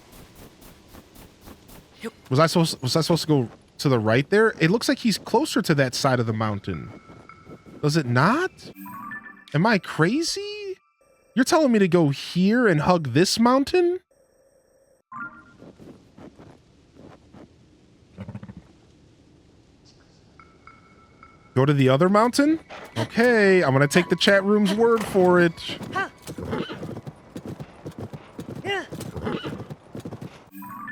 Was I supposed to go to the right there? It looks like he's closer to that side of the mountain. Does it not? Am I crazy? You're telling me to go here and hug this mountain? Go to the other mountain? Okay, I'm gonna take the chat room's word for it.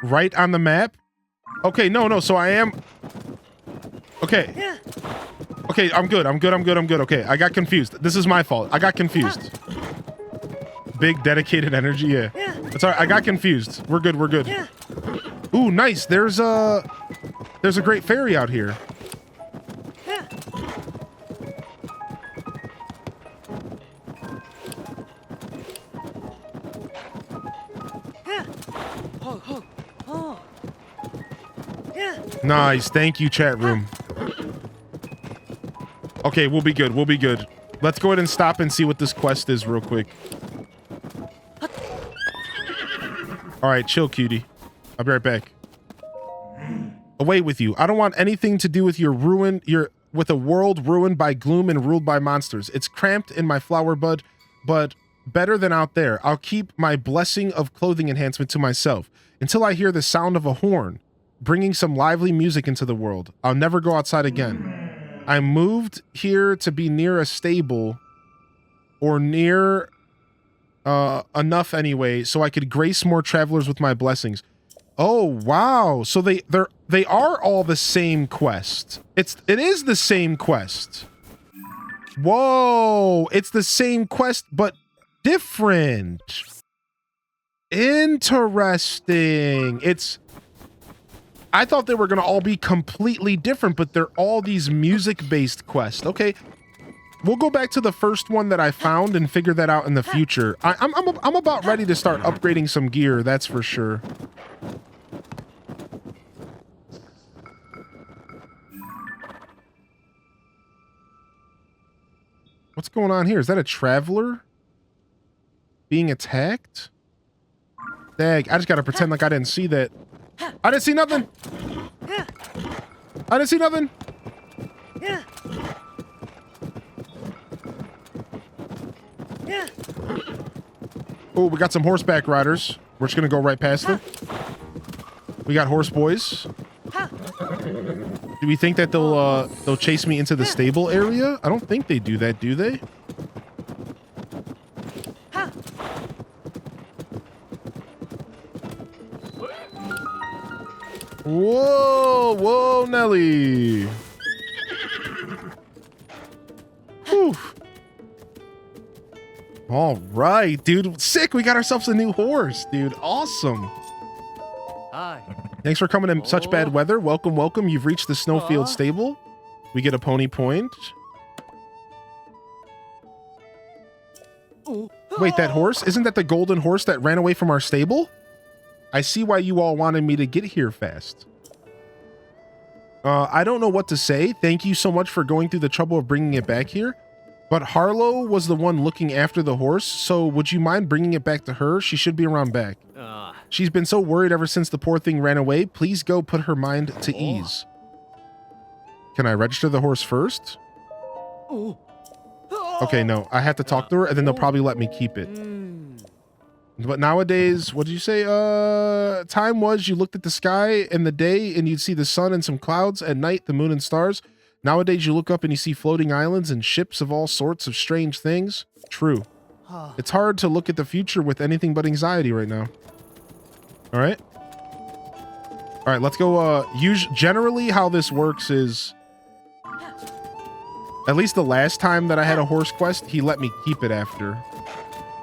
Right on the map? Okay, no, so I am... Okay. Okay, I'm good. Okay, I got confused. This is my fault. I got confused. Big dedicated energy, yeah. That's all right, I got confused. We're good. Ooh, nice. There's a great fairy out here. Nice. Thank you, chat room. Okay, we'll be good. Let's go ahead and stop and see what this quest is real quick. All right, chill, cutie. I'll be right back. Away with you. I don't want anything to do with with a world ruined by gloom and ruled by monsters. It's cramped in my flower bud, but better than out there. I'll keep my blessing of clothing enhancement to myself until I hear the sound of a horn, bringing some lively music into the world. I'll never go outside again. I moved here to be near a stable, or near enough anyway, so I could grace more travelers with my blessings. Oh wow! So they are all the same quest. It is the same quest. Whoa! It's the same quest but different. Interesting. I thought they were going to all be completely different, but they're all these music-based quests. Okay, we'll go back to the first one that I found and figure that out in the future. I'm about ready to start upgrading some gear, that's for sure. What's going on here? Is that a traveler being attacked? Dag, I just gotta pretend like I didn't see that. I didn't see nothing. I didn't see nothing. Oh, we got some horseback riders. We're just gonna go right past them. We got horse boys. Do we think that they'll chase me into the stable area? I don't think they do that, do they? Whoa, Nelly. Whew. All right, dude. Sick. We got ourselves a new horse, dude. Awesome. Hi. Thanks for coming in such bad weather. Welcome. You've reached the Snowfield stable. We get a pony point. Wait, that horse? Isn't that the golden horse that ran away from our stable? I see why you all wanted me to get here fast. I don't know what to say. Thank you so much for going through the trouble of bringing it back here. But Harlow was the one looking after the horse, so would you mind bringing it back to her? She should be around back. She's been so worried ever since the poor thing ran away. Please go put her mind to ease. Can I register the horse first? Okay, no. I have to talk to her, and then they'll probably let me keep it. But nowadays, what did you say? Time was you looked at the sky in the day, and you'd see the sun and some clouds. At night, the moon and stars. Nowadays, you look up and you see floating islands and ships of all sorts of strange things. True. It's hard to look at the future with anything but anxiety right now. All right. All right, let's go. Generally, how this works is, at least the last time that I had a horse quest, he let me keep it after.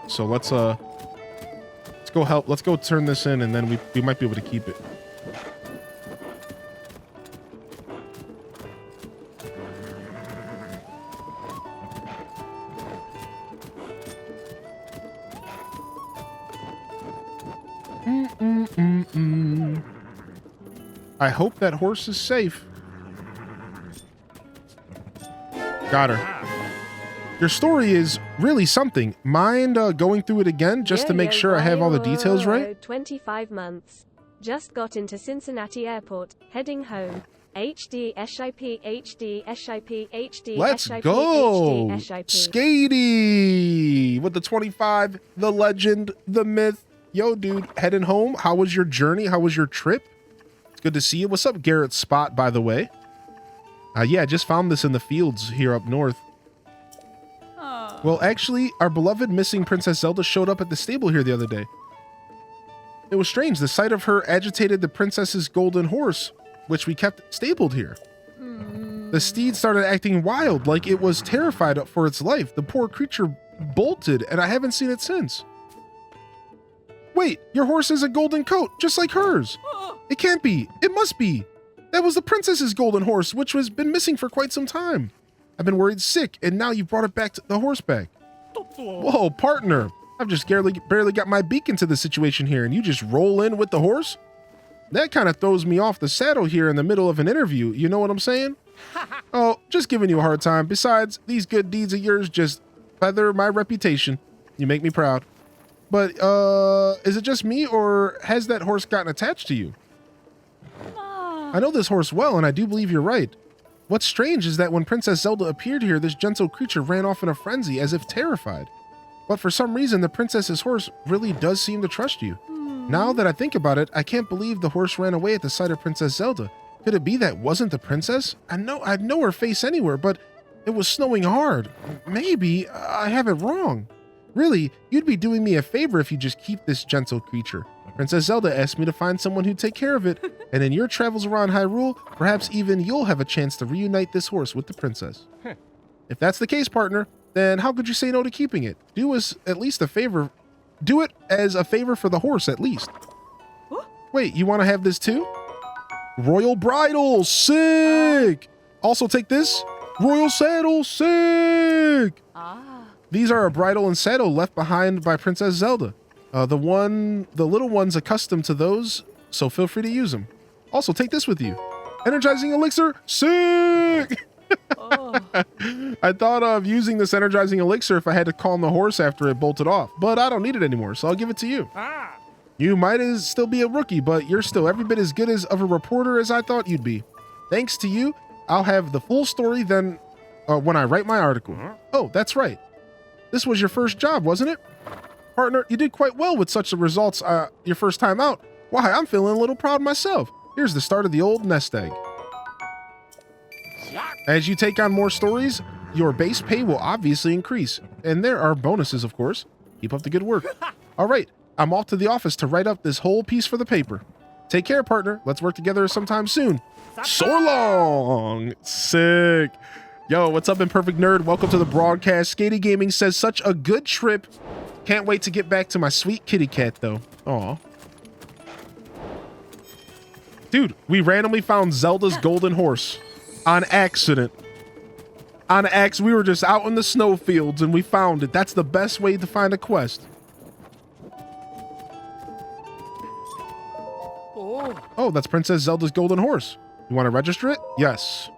So let's go help. Let's go turn this in, and then we might be able to keep it. I hope that horse is safe. Got her. Your story is really something. Mind going through it again just to make sure I have all the details right? 25 months. Just got into Cincinnati Airport, heading home. HD SIP HD SIP HD. Let's SIP, go! HD, SIP. Skatey with the 25, the legend, the myth. Yo, dude, heading home. How was your journey? How was your trip? It's good to see you. What's up, Garrett Spot, by the way? Yeah, I just found this in the fields here up north. Well, actually, our beloved missing Princess Zelda showed up at the stable here the other day. It was strange. The sight of her agitated the princess's golden horse, which we kept stabled here. The steed started acting wild, like it was terrified for its life. The poor creature bolted, and I haven't seen it since. Wait, your horse has a golden coat, just like hers. It can't be. It must be. That was the princess's golden horse, which has been missing for quite some time. I've been worried sick, and now you brought it back to the horseback. Whoa, partner. I've just barely got my beak into the situation here, and you just roll in with the horse? That kind of throws me off the saddle here in the middle of an interview. You know what I'm saying? Oh, just giving you a hard time. Besides, these good deeds of yours just feather my reputation. You make me proud. But, is it just me, or has that horse gotten attached to you? I know this horse well, and I do believe you're right. What's strange is that when Princess Zelda appeared here, this gentle creature ran off in a frenzy, as if terrified. But for some reason, the princess's horse really does seem to trust you. Now that I think about it, I can't believe the horse ran away at the sight of Princess Zelda. Could it be that wasn't the princess? I'd know her face anywhere, but it was snowing hard. Maybe I have it wrong. Really, you'd be doing me a favor if you just keep this gentle creature. Princess Zelda asked me to find someone who'd take care of it, and in your travels around Hyrule, perhaps even you'll have a chance to reunite this horse with the princess. If that's the case, partner, then how could you say no to keeping it? Do us at least a favor. Do it as a favor for the horse, at least. Wait, you want to have this too? Royal Bridle, sick! Also take this. Royal Saddle, sick! These are a bridle and saddle left behind by Princess Zelda. The little one's accustomed to those, so feel free to use them. Also, take this with you. Energizing elixir, sick! I thought of using this energizing elixir if I had to calm the horse after it bolted off, but I don't need it anymore, so I'll give it to you. You might still be a rookie, but you're still every bit as good of a reporter as I thought you'd be. Thanks to you, I'll have the full story then when I write my article. Oh, that's right. This was your first job, wasn't it? Partner, you did quite well with such results your first time out. Why, I'm feeling a little proud myself. Here's the start of the old nest egg. As you take on more stories, your base pay will obviously increase. And there are bonuses, of course. Keep up the good work. All right, I'm off to the office to write up this whole piece for the paper. Take care, partner. Let's work together sometime soon. So long! Sick. Yo, what's up, Imperfect Nerd? Welcome to the broadcast. Skatey Gaming says, such a good trip. Can't wait to get back to my sweet kitty cat, though. Aw. Dude, we randomly found Zelda's golden horse. On accident. On X, we were just out in the snowfields and we found it. That's the best way to find a quest. Oh, that's Princess Zelda's golden horse. You want to register it? Yes.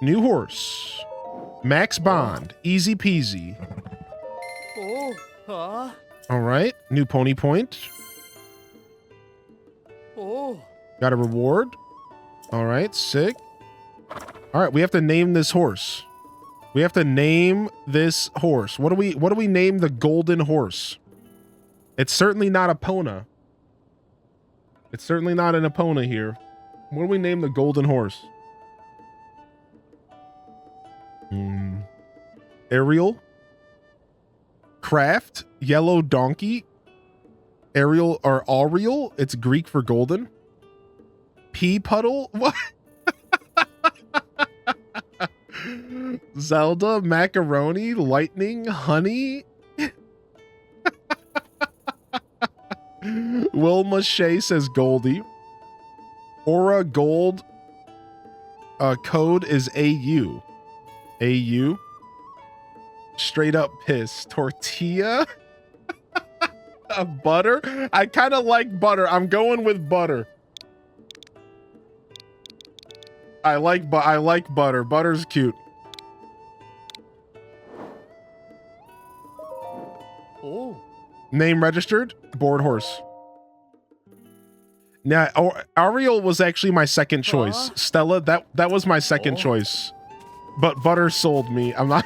New horse. Max bond. Easy peasy. All right. New pony point. Got a reward. All right. Sick. All right. We have to name this horse. We have to name this horse. What do we name the golden horse? It's certainly not Epona. It's certainly not an Epona here. What do we name the golden horse? Ariel? Craft? Yellow donkey? Ariel or Auriel? It's Greek for golden. Pea puddle? What? Zelda? Macaroni? Lightning? Honey? Wilma Shea says Goldie. Aura Gold code is AU. AU. Straight up piss. Tortilla. Butter. I kind of like butter. I'm going with butter. I like butter. Butter's cute. Name registered. Board horse. Now, Ariel was actually my second choice. Stella, that was my second choice. But Butter sold me. I'm not...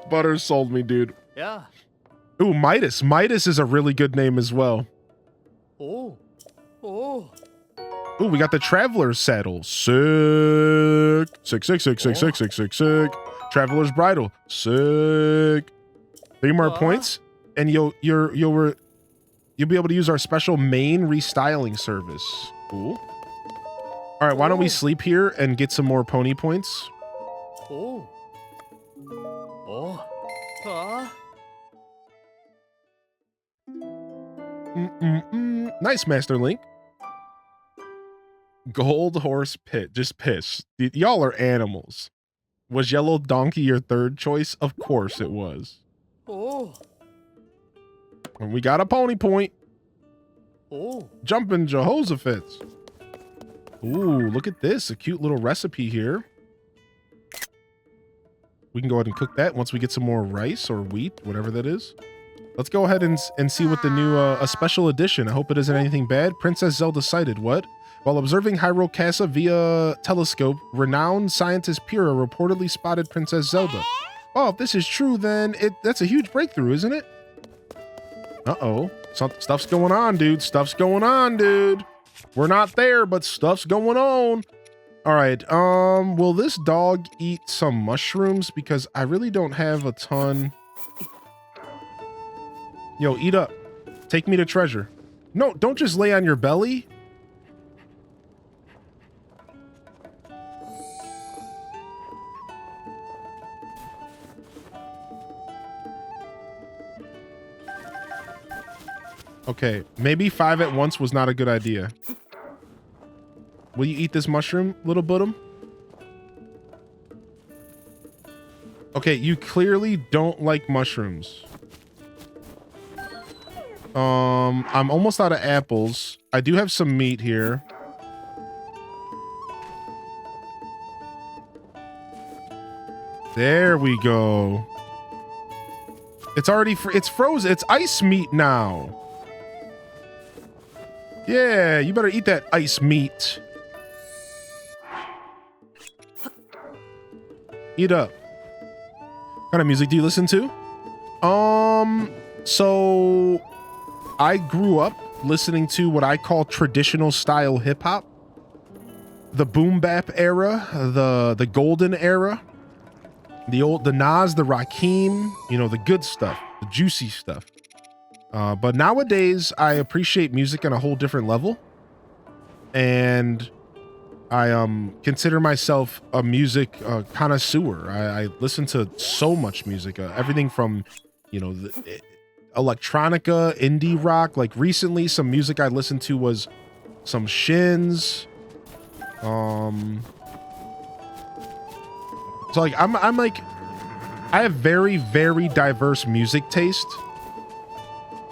Butter sold me, dude. Yeah. Ooh, Midas. Midas is a really good name as well. Ooh, we got the Traveler's Saddle. Sick. Sick. Traveler's Bridle. Sick. 3 more points, and you'll be able to use our special main restyling service. Cool. All right, why don't we sleep here and get some more pony points? Nice, Master Link. Gold horse pit. Just piss. Y'all are animals. Was yellow donkey your third choice? Of course it was. And we got a pony point. Jumping Jehoshaphat's. Ooh, look at this. A cute little recipe here. We can go ahead and cook that once we get some more rice or wheat, whatever that is. Let's go ahead and see what the new, a special edition. I hope it isn't anything bad. Princess Zelda sighted. What? While observing Hyrule Castle via telescope, renowned scientist Pyrrha reportedly spotted Princess Zelda. Oh, if this is true, then that's a huge breakthrough, isn't it? Uh-oh. Stuff's going on, dude. Stuff's going on, dude. We're not there, but stuff's going on. All right. Will this dog eat some mushrooms? Because I really don't have a ton. Yo, eat up. Take me to treasure. No, don't just lay on your belly. Okay, maybe 5 at once was not a good idea. Will you eat this mushroom, little bottom? Okay, you clearly don't like mushrooms. I'm almost out of apples. I do have some meat here. There we go. It's already it's frozen. It's ice meat now. Yeah, you better eat that ice meat. Eat up. What kind of music do you listen to? So I grew up listening to what I call traditional style hip hop. The boom bap era, the golden era. The Nas, the Rakim, you know, the good stuff, the juicy stuff. But nowadays, I appreciate music on a whole different level. And I consider myself a music connoisseur. I listen to so much music, everything from, you know, electronica, indie rock. Like recently, some music I listened to was some Shins, So like I'm like I have very, very diverse music taste,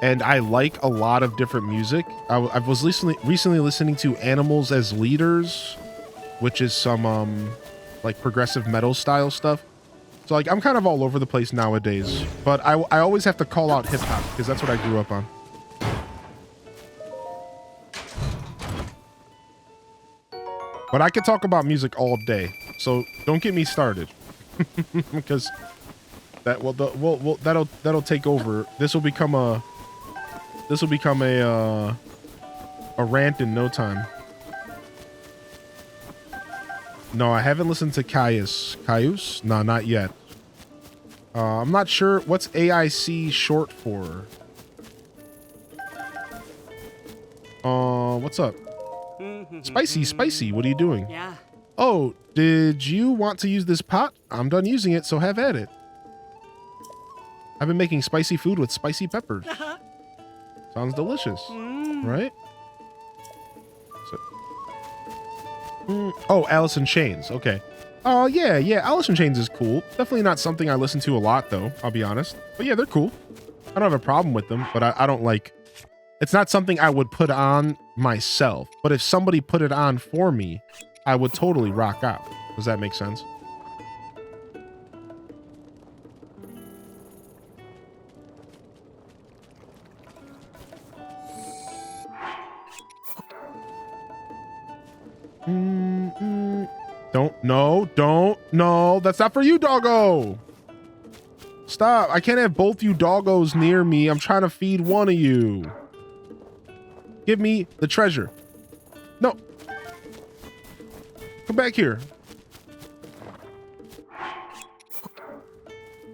and I like a lot of different music. I was recently listening to Animals as Leaders, which is some like progressive metal style stuff. So like I'm kind of all over the place nowadays, but I always have to call out hip hop because that's what I grew up on. But I could talk about music all day, so don't get me started, because that'll take over. This will become a rant in no time. No, I haven't listened to Caius? No, not yet. I'm not sure what's AIC short for. What's up? Spicy, what are you doing? Yeah. Oh, did you want to use this pot? I'm done using it, so have at it. I've been making spicy food with spicy peppers. Sounds delicious, right? Oh, Alice in Chains. Okay. Oh, yeah. Alice in Chains is cool. Definitely not something I listen to a lot, though, I'll be honest. But yeah, they're cool. I don't have a problem with them, but I don't like... It's not something I would put on myself. But if somebody put it on for me, I would totally rock out. Does that make sense? No, that's not for you, doggo. Stop. I can't have both you doggos near me. I'm trying to feed one of you. Give me the treasure. No. Come back here.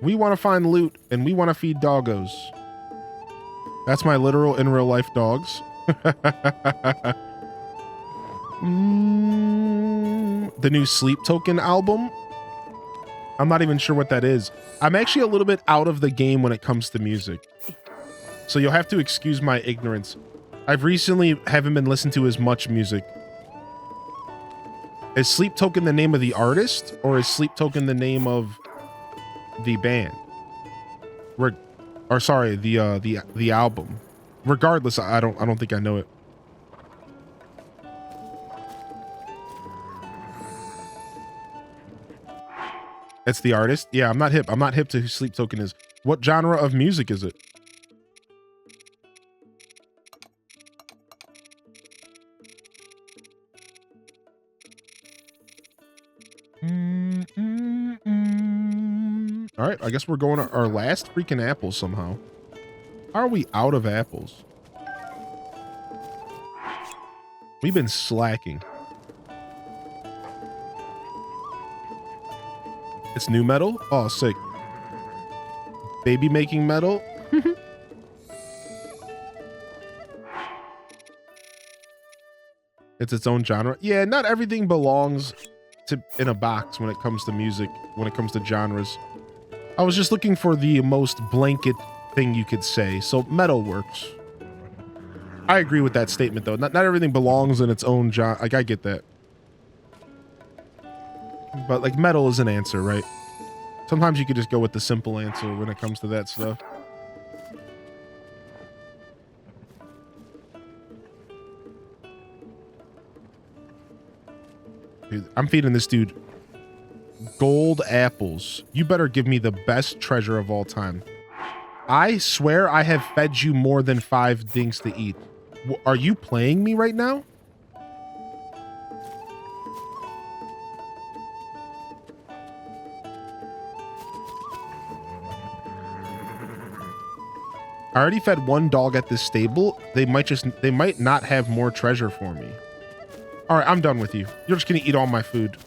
We want to find loot and we want to feed doggos. That's my literal in real life dogs. The new Sleep Token album. I'm not even sure what that is. I'm actually a little bit out of the game when it comes to music, so you'll have to excuse my ignorance. I've recently haven't been listening to as much music. Is Sleep Token the name of the artist, or is Sleep Token the name of the band? Or sorry, the album. Regardless, I don't think I know it. It's the artist? Yeah, I'm not hip. I'm not hip to who Sleep Token is. What genre of music is it? All right, I guess we're going to our last freaking apples somehow. How are we out of apples? We've been slacking. It's new metal? Oh, sick. Baby making metal? It's its own genre. Yeah, not everything belongs in a box when it comes to music, when it comes to genres. I was just looking for the most blanket thing you could say, so metal works. I agree with that statement, though. Not everything belongs in its own genre. Like, I get that. But, like, metal is an answer, right? Sometimes you could just go with the simple answer when it comes to that stuff. Dude, I'm feeding this dude gold apples. You better give me the best treasure of all time. I swear I have fed you more than 5 things to eat. Are you playing me right now? I already fed 1 dog at this stable. They might not have more treasure for me. All right, I'm done with you. You're just gonna eat all my food.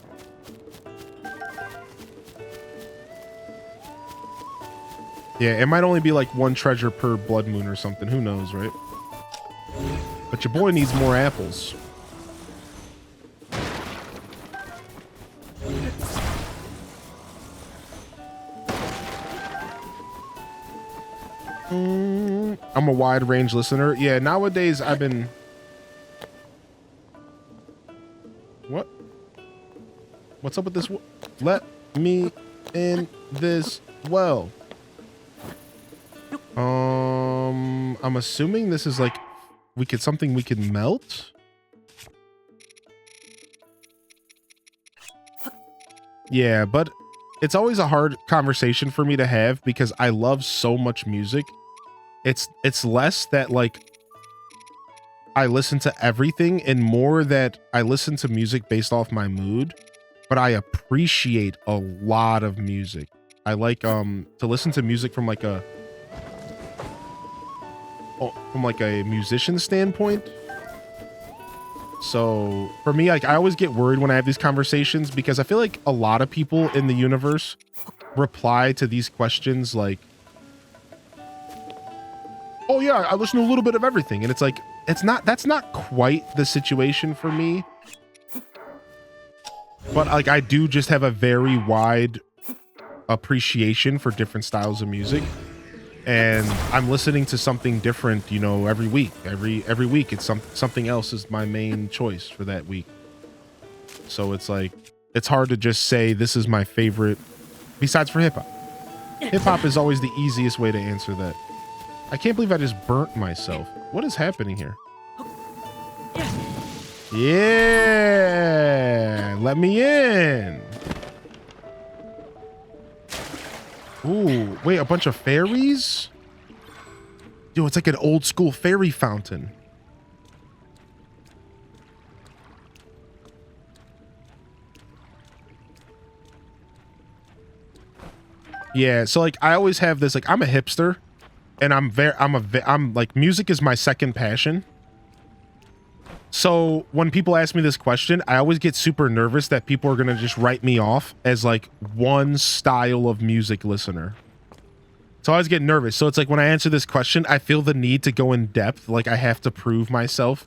Yeah, it might only be like 1 treasure per blood moon or something. Who knows, right? But your boy needs more apples. I'm a wide range listener. Yeah, nowadays I've been... What? What's up with this? Let me in this well. I'm assuming this is like something we can melt. Yeah, but it's always a hard conversation for me to have because I love so much music. It's less that like I listen to everything and more that I listen to music based off my mood, but I appreciate a lot of music. I like to listen to music from like a musician standpoint. So for me, like I always get worried when I have these conversations because I feel like a lot of people in the universe reply to these questions like, oh yeah, I listen to a little bit of everything. And it's like, that's not quite the situation for me. But like, I do just have a very wide appreciation for different styles of music. And I'm listening to something different, you know, every week. Every week, it's something else is my main choice for that week. So it's like, it's hard to just say this is my favorite, besides for hip hop. Hip hop is always the easiest way to answer that. I can't believe I just burnt myself. What is happening here? Yeah, let me in. Ooh, wait, a bunch of fairies? Yo, it's like an old school fairy fountain. Yeah, so like I always have this, like I'm a hipster and I'm like music is my second passion. So when people ask me this question, I always get super nervous that people are going to just write me off as like one style of music listener. So I always get nervous. So it's like when I answer this question, I feel the need to go in depth. Like I have to prove myself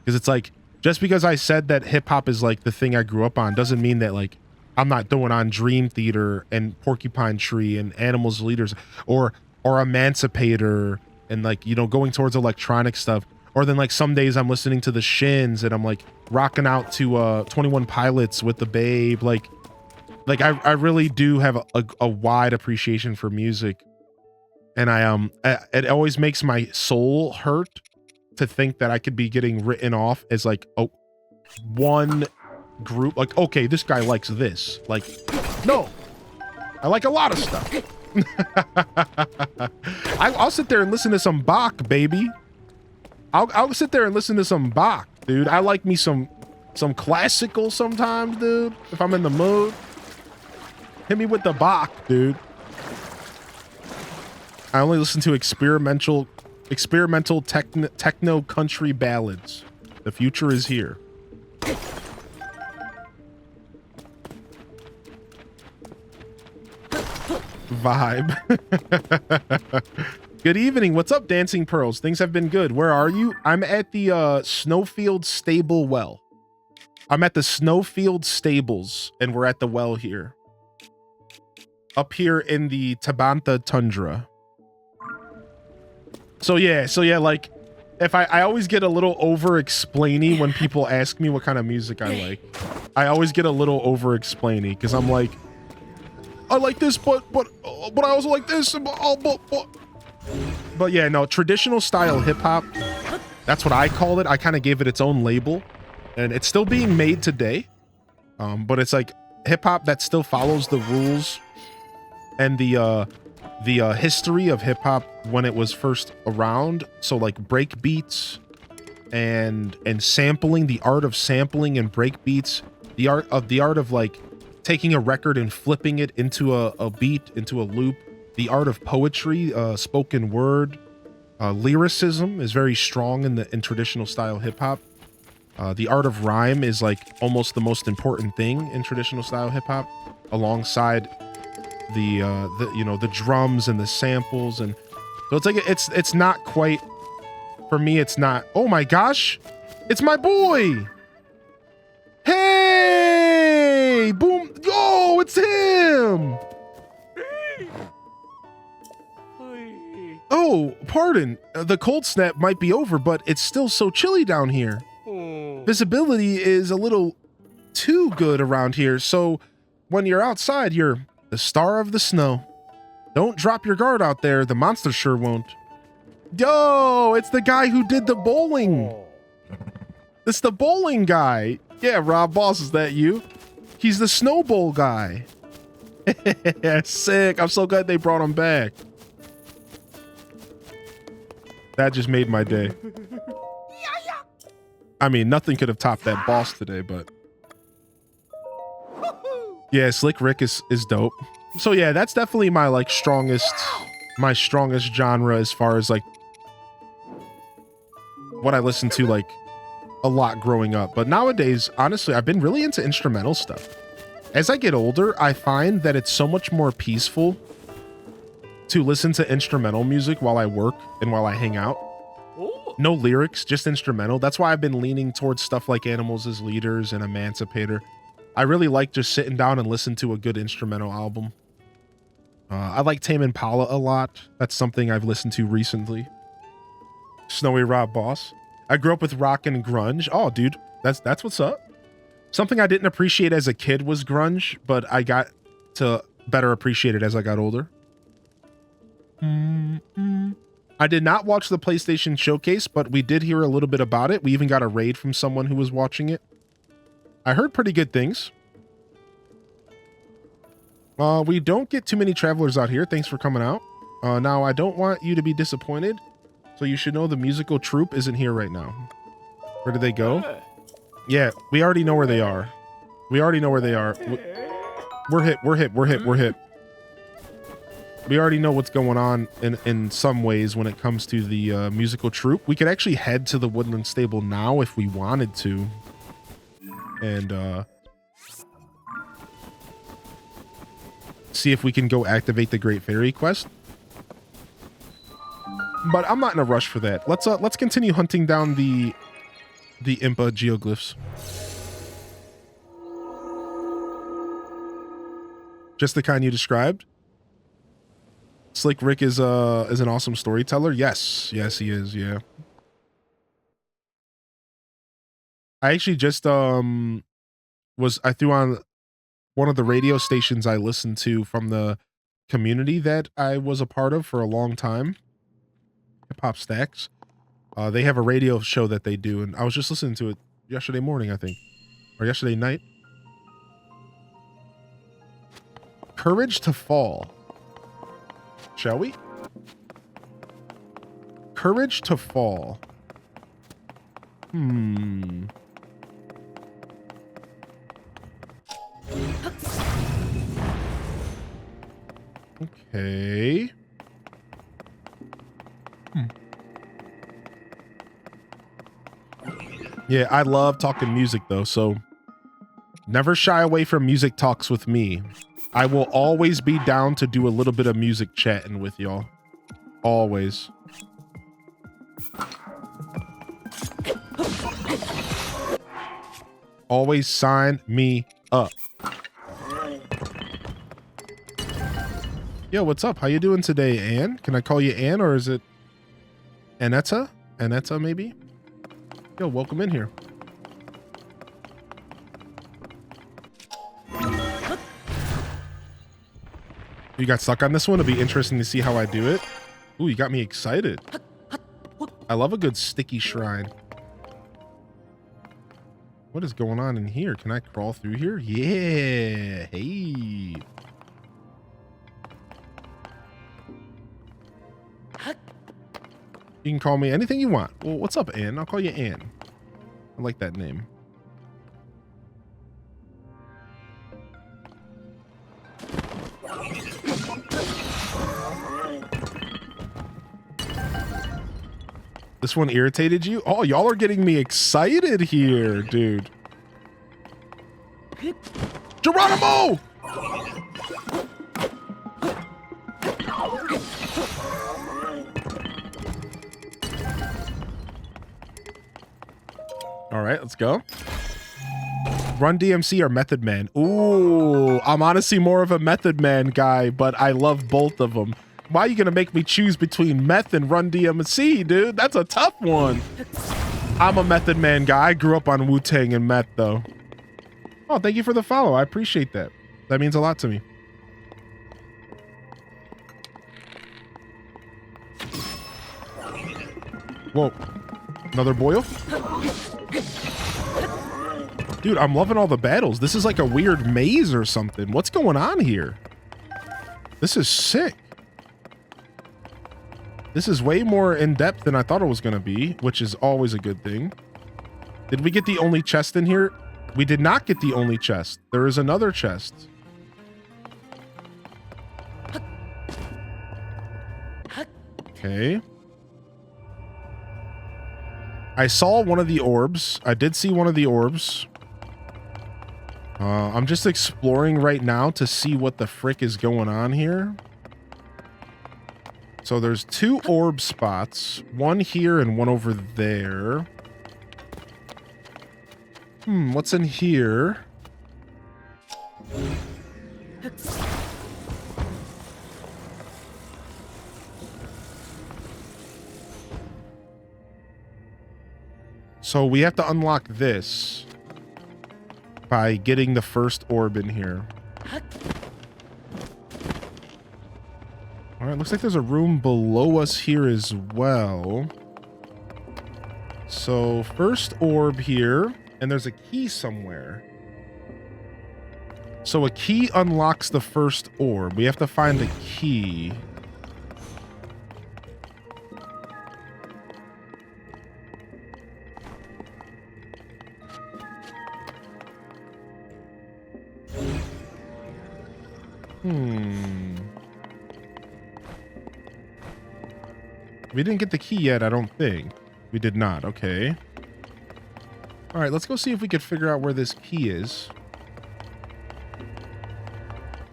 because it's like, just because I said that hip hop is like the thing I grew up on doesn't mean that like I'm not doing on Dream Theater and Porcupine Tree and Animals Leaders or Emancipator and like, you know, going towards electronic stuff. Or then like some days I'm listening to the Shins and I'm like rocking out to 21 Pilots with the Babe. Like I really do have a wide appreciation for music. And it always makes my soul hurt to think that I could be getting written off as like one group. Like, okay, this guy likes this. Like, no, I like a lot of stuff. I'll sit there and listen to some Bach, baby. I'll sit there and listen to some Bach, dude. I like me some classical sometimes, dude. If I'm in the mood, hit me with the Bach, dude. I only listen to experimental techno country ballads. The future is here. Vibe. Good evening. What's up, Dancing Pearls? Things have been good. Where are you? I'm at the Snowfield Stable well. I'm at the Snowfield Stables, and we're at the well here. Up here in the Tabantha Tundra. So yeah, like, if I always get a little over-explainy when people ask me what kind of music I like. I always get a little over-explainy, because I'm like, I like this, but I also like this, but yeah, no, traditional style hip-hop, that's what I called it. I kind of gave it its own label, and it's still being made today, but it's like hip-hop that still follows the rules and the history of hip-hop when it was first around. So like break beats and sampling, the art of sampling and break beats, the art of like taking a record and flipping it into a beat, into a loop, the art of poetry, spoken word, lyricism is very strong in traditional style hip-hop. The art of rhyme is like almost the most important thing in traditional style hip-hop, alongside the drums and the samples. And so it's like it's not quite, for me, it's not, oh my gosh, it's my boy. Hey, boom, yo, it's him. Oh, pardon. The cold snap might be over, but it's still so chilly down here. Visibility is a little too good around here. So when you're outside, you're the star of the snow. Don't drop your guard out there. The monster sure won't. Yo, it's the guy who did the bowling. It's the bowling guy. Yeah, Rob Boss, is that you? He's the snowball guy. Sick. I'm so glad they brought him back. That just made my day. I mean, nothing could have topped that boss today, but yeah, Slick Rick is dope. So yeah, that's definitely my like strongest genre as far as like what I listened to like a lot growing up. But nowadays, honestly, I've been really into instrumental stuff. As I get older, I find that it's so much more peaceful to listen to instrumental music while I work and while I hang out. No lyrics, just instrumental. That's why I've been leaning towards stuff like Animals as Leaders and Emancipator. I really like just sitting down and listening to a good instrumental album. I like Tame Impala a lot. That's something I've listened to recently. Snowy Rob Boss. I grew up with rock and grunge. Oh, dude, that's what's up. Something I didn't appreciate as a kid was grunge, but I got to better appreciate it as I got older. I did not watch the PlayStation Showcase, but we did hear a little bit about it. We even got a raid from someone who was watching it. I heard pretty good things. We don't get too many travelers out here. Thanks for coming out. Now, I don't want you to be disappointed, so you should know the musical troupe isn't here right now. Where did they go? Yeah, we already know where they are. We already know where they are. We're hip. We already know what's going on in some ways when it comes to the musical troupe. We could actually head to the Woodland Stable now if we wanted to. And see if we can go activate the Great Fairy quest. But I'm not in a rush for that. Let's continue hunting down the Impa geoglyphs. Just the kind you described. Slick Rick is an awesome storyteller. Yes, he is. Yeah. I actually just I threw on one of the radio stations I listened to from the community that I was a part of for a long time. Hip Hop Stacks. They have a radio show that they do, and I was just listening to it yesterday morning, I think, or yesterday night. Courage to Fall. Shall we? Courage to Fall. Okay. Yeah, I love talking music though, so never shy away from music talks with me. I will always be down to do a little bit of music chatting with y'all. Always. Always sign me up. Yo, what's up? How you doing today, Ann? Can I call you Ann, or is it Anetta? Anetta, maybe? Yo, welcome in here. You got stuck on this one? It'll be interesting to see how I do it. Ooh, you got me excited. I love a good sticky shrine. What is going on in here? Can I crawl through here? Yeah. Hey. You can call me anything you want. Well, what's up, Ann? I'll call you Ann. I like that name. This one irritated you? Oh, y'all are getting me excited here, dude. Geronimo! All right, let's go. Run DMC or Method Man? Ooh, I'm honestly more of a Method Man guy, but I love both of them. Why are you going to make me choose between Meth and Run DMC, dude? That's a tough one. I'm a Method Man guy. I grew up on Wu-Tang and Meth, though. Oh, thank you for the follow. I appreciate that. That means a lot to me. Whoa. Another boil? Dude, I'm loving all the battles. This is like a weird maze or something. What's going on here? This is sick. This is way more in-depth than I thought it was going to be, which is always a good thing. Did we get the only chest in here? We did not get the only chest. There is another chest. Okay. I saw one of the orbs. I did see one of the orbs. I'm just exploring right now to see what the frick is going on here. So there's 2 orb spots. One here and one over there. What's in here? So we have to unlock this by getting the first orb in here. All right, looks like there's a room below us here as well. So first orb here, and there's a key somewhere. So a key unlocks the first orb. We have to find the key. We didn't get the key yet, I don't think. We did not, okay. All right, let's go see if we could figure out where this key is.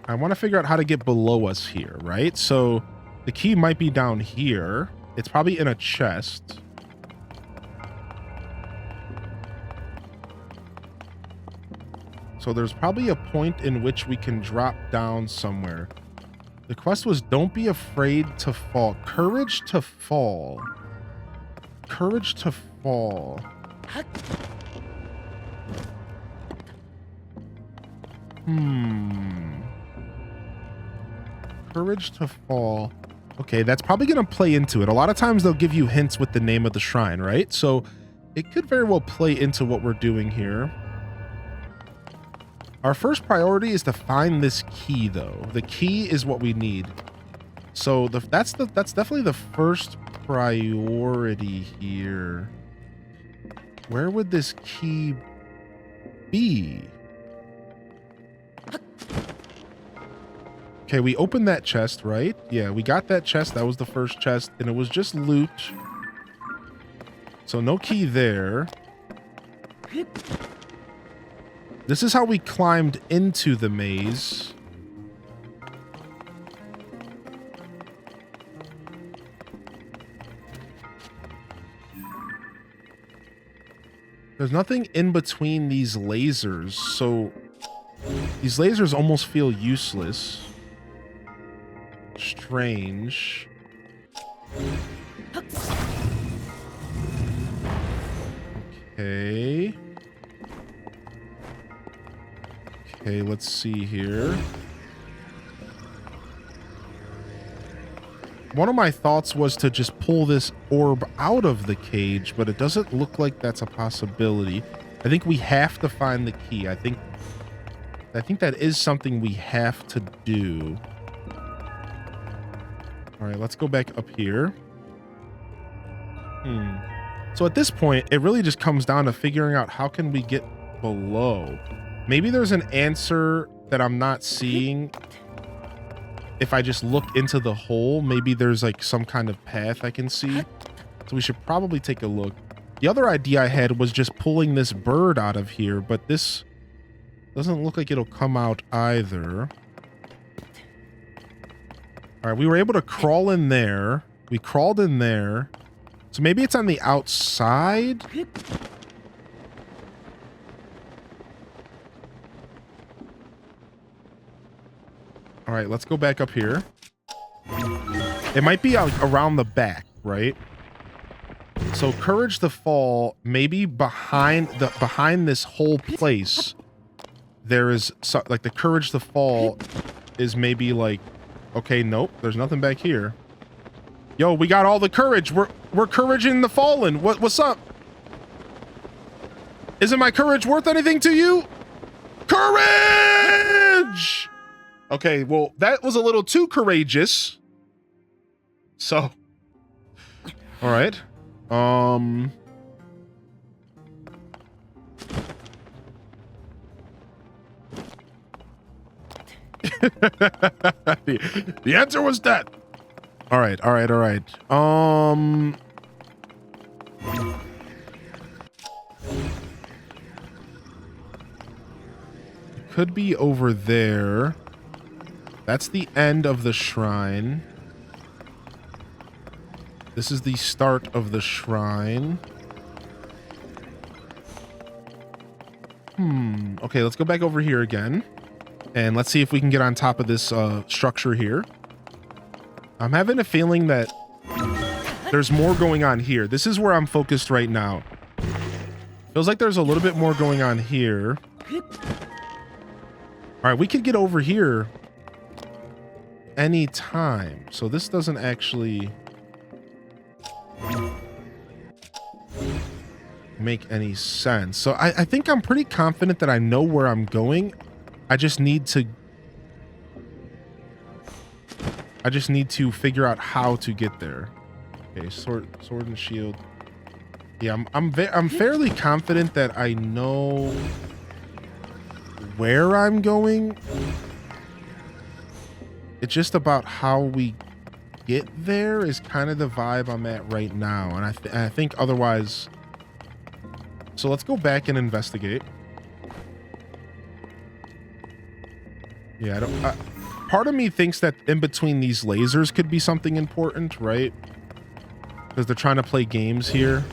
I want to figure out how to get below us here, right? So the key might be down here. It's probably in a chest. So there's probably a point in which we can drop down somewhere. The quest was don't be afraid to fall. Courage to fall. Courage to fall. Courage to fall. Okay, that's probably going to play into it. A lot of times they'll give you hints with the name of the shrine, right? So it could very well play into what we're doing here. Our first priority is to find this key, though. The key is what we need. So that's definitely the first priority here. Where would this key be? Okay, we opened that chest, right? Yeah, we got that chest. That was the first chest, and it was just loot. So no key there. This is how we climbed into the maze. There's nothing in between these lasers, so these lasers almost feel useless. Strange. Okay. Okay, let's see here. One of my thoughts was to just pull this orb out of the cage, but it doesn't look like that's a possibility. I think we have to find the key. I think that is something we have to do. All right, let's go back up here. So at this point, it really just comes down to figuring out how can we get below. Maybe there's an answer that I'm not seeing. If I just look into the hole, maybe there's like some kind of path I can see. So we should probably take a look. The other idea I had was just pulling this bird out of here, but this doesn't look like it'll come out either. All right, we were able to crawl in there. We crawled in there. So maybe it's on the outside. All right, let's go back up here. It might be out around the back, right? So courage to fall, maybe behind this whole place. there is like the courage to fall is maybe like, okay, nope, there's nothing back here. Yo, we got all the courage. We're couraging the fallen. What's up? Isn't my courage worth anything to you? Courage! Okay, well, that was a little too courageous. So, all right. The answer was that. All right. Could be over there. That's the end of the shrine. This is the start of the shrine. Okay, let's go back over here again. And let's see if we can get on top of this structure here. I'm having a feeling that there's more going on here. This is where I'm focused right now. Feels like there's a little bit more going on here. All right, we could get over here anytime. So this doesn't actually make any sense. So I think I'm pretty confident that I know where I'm going. I just need to figure out how to get there. Okay, sword and shield. Yeah, I'm fairly confident that I know where I'm going. It's just about how we get there is kind of the vibe I'm at right now, and I think otherwise. So let's go back and investigate. Yeah, part of me thinks that in between these lasers could be something important, right? Because they're trying to play games here.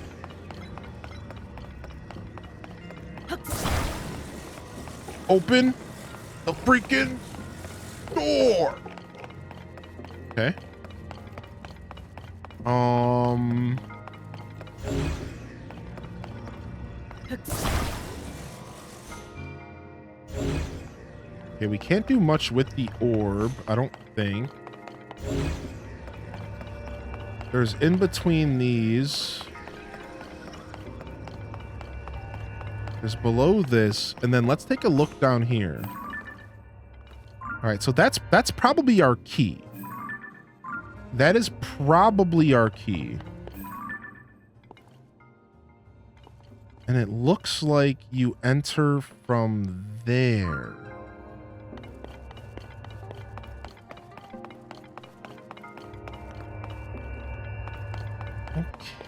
Open the freaking door. Okay. Okay, we can't do much with the orb, I don't think. There's in between these. There's below this, and then let's take a look down here. All right, so that's probably our key. That is probably our key. And it looks like you enter from there.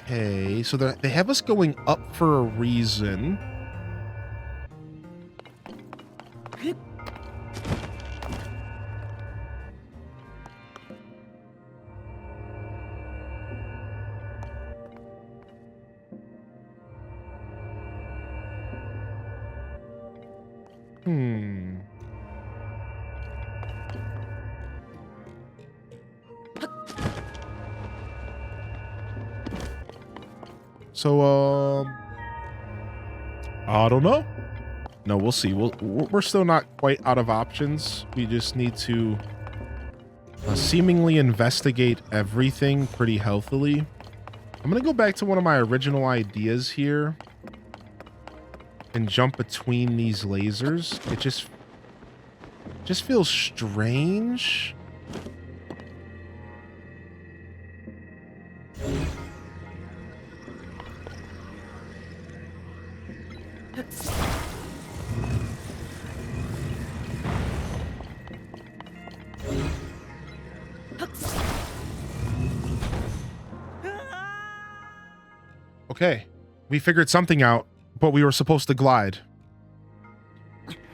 Okay, so they have us going up for a reason. So, I don't know. No, we'll see. We're still not quite out of options. We just need to seemingly investigate everything pretty healthily. I'm going to go back to one of my original ideas here and jump between these lasers. It just feels strange. Okay, we figured something out, but we were supposed to glide.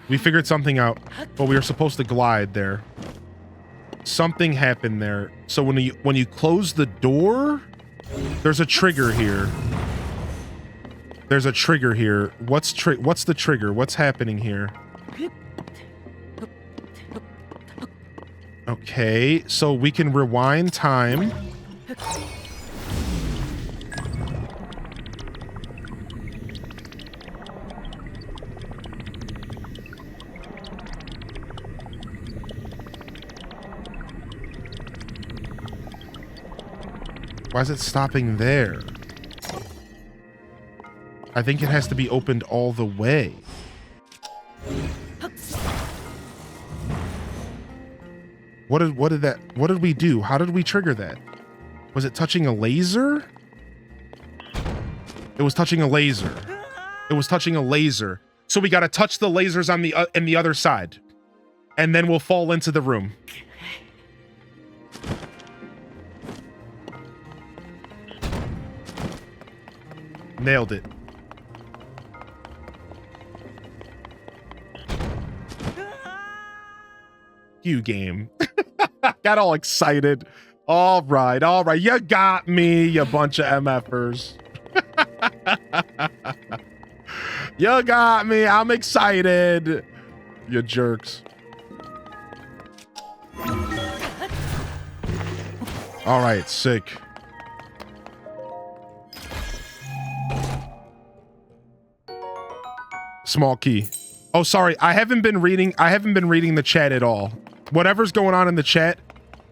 We figured something out, but we were supposed to glide there. Something happened there. So when you close the door, there's a trigger here. There's a trigger here. What's the trigger? What's happening here? Okay, so we can rewind time. Why is it stopping there? I think it has to be opened all the way. What did we do? How did we trigger that? Was it touching a laser? It was touching a laser. It was touching a laser. So we got to touch the lasers on the other side. And then we'll fall into the room. Nailed it. You game. Got all excited. All right. You got me, you bunch of MFers. You got me. I'm excited. You jerks. All right, sick. Small key. Oh, sorry. I haven't been reading the chat at all. Whatever's going on in the chat,